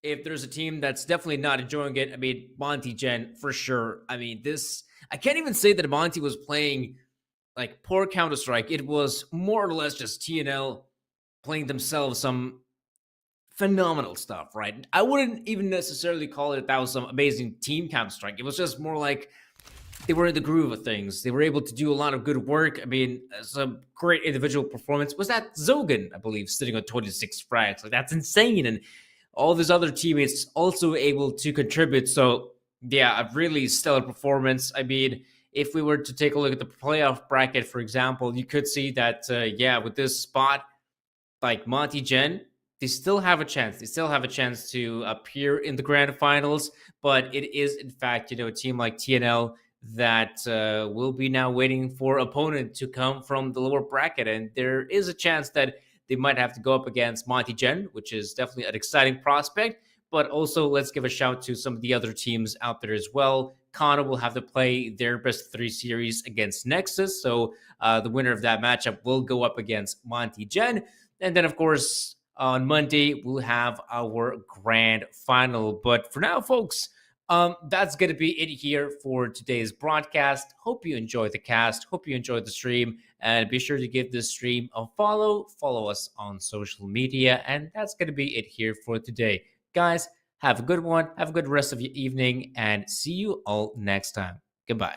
If there's a team that's definitely not enjoying it, I mean, Monty Gen for sure. I mean, I can't even say that Monty was playing like poor Counter-Strike. It was more or less just TNL playing themselves some phenomenal stuff, right? I wouldn't even necessarily call it that was some amazing team Counter-Strike. It was just more like they were in the groove of things. They were able to do a lot of good work. I mean, some great individual performance. Was that Zogan, I believe, sitting on 26 frags? Like, that's insane. And all of his other teammates also able to contribute. So, yeah, a really stellar performance. I mean, if we were to take a look at the playoff bracket, for example, you could see that, with this spot, like Monty Gen, they still have a chance. They still have a chance to appear in the grand finals. But it is, in fact, a team like TNL that will be now waiting for opponent to come from the lower bracket. And there is a chance that they might have to go up against Monty Gen, which is definitely an exciting prospect. But also, let's give a shout to some of the other teams out there as well. Kana will have to play their best 3 series against Nexus. So the winner of that matchup will go up against Monty Gen. And then, of course, on Monday, we'll have our grand final. But for now, folks, that's going to be it here for today's broadcast. Hope you enjoyed the cast. Hope you enjoyed the stream. And be sure to give this stream a follow. Follow us on social media. And that's going to be it here for today. Guys, have a good one. Have a good rest of your evening. And see you all next time. Goodbye.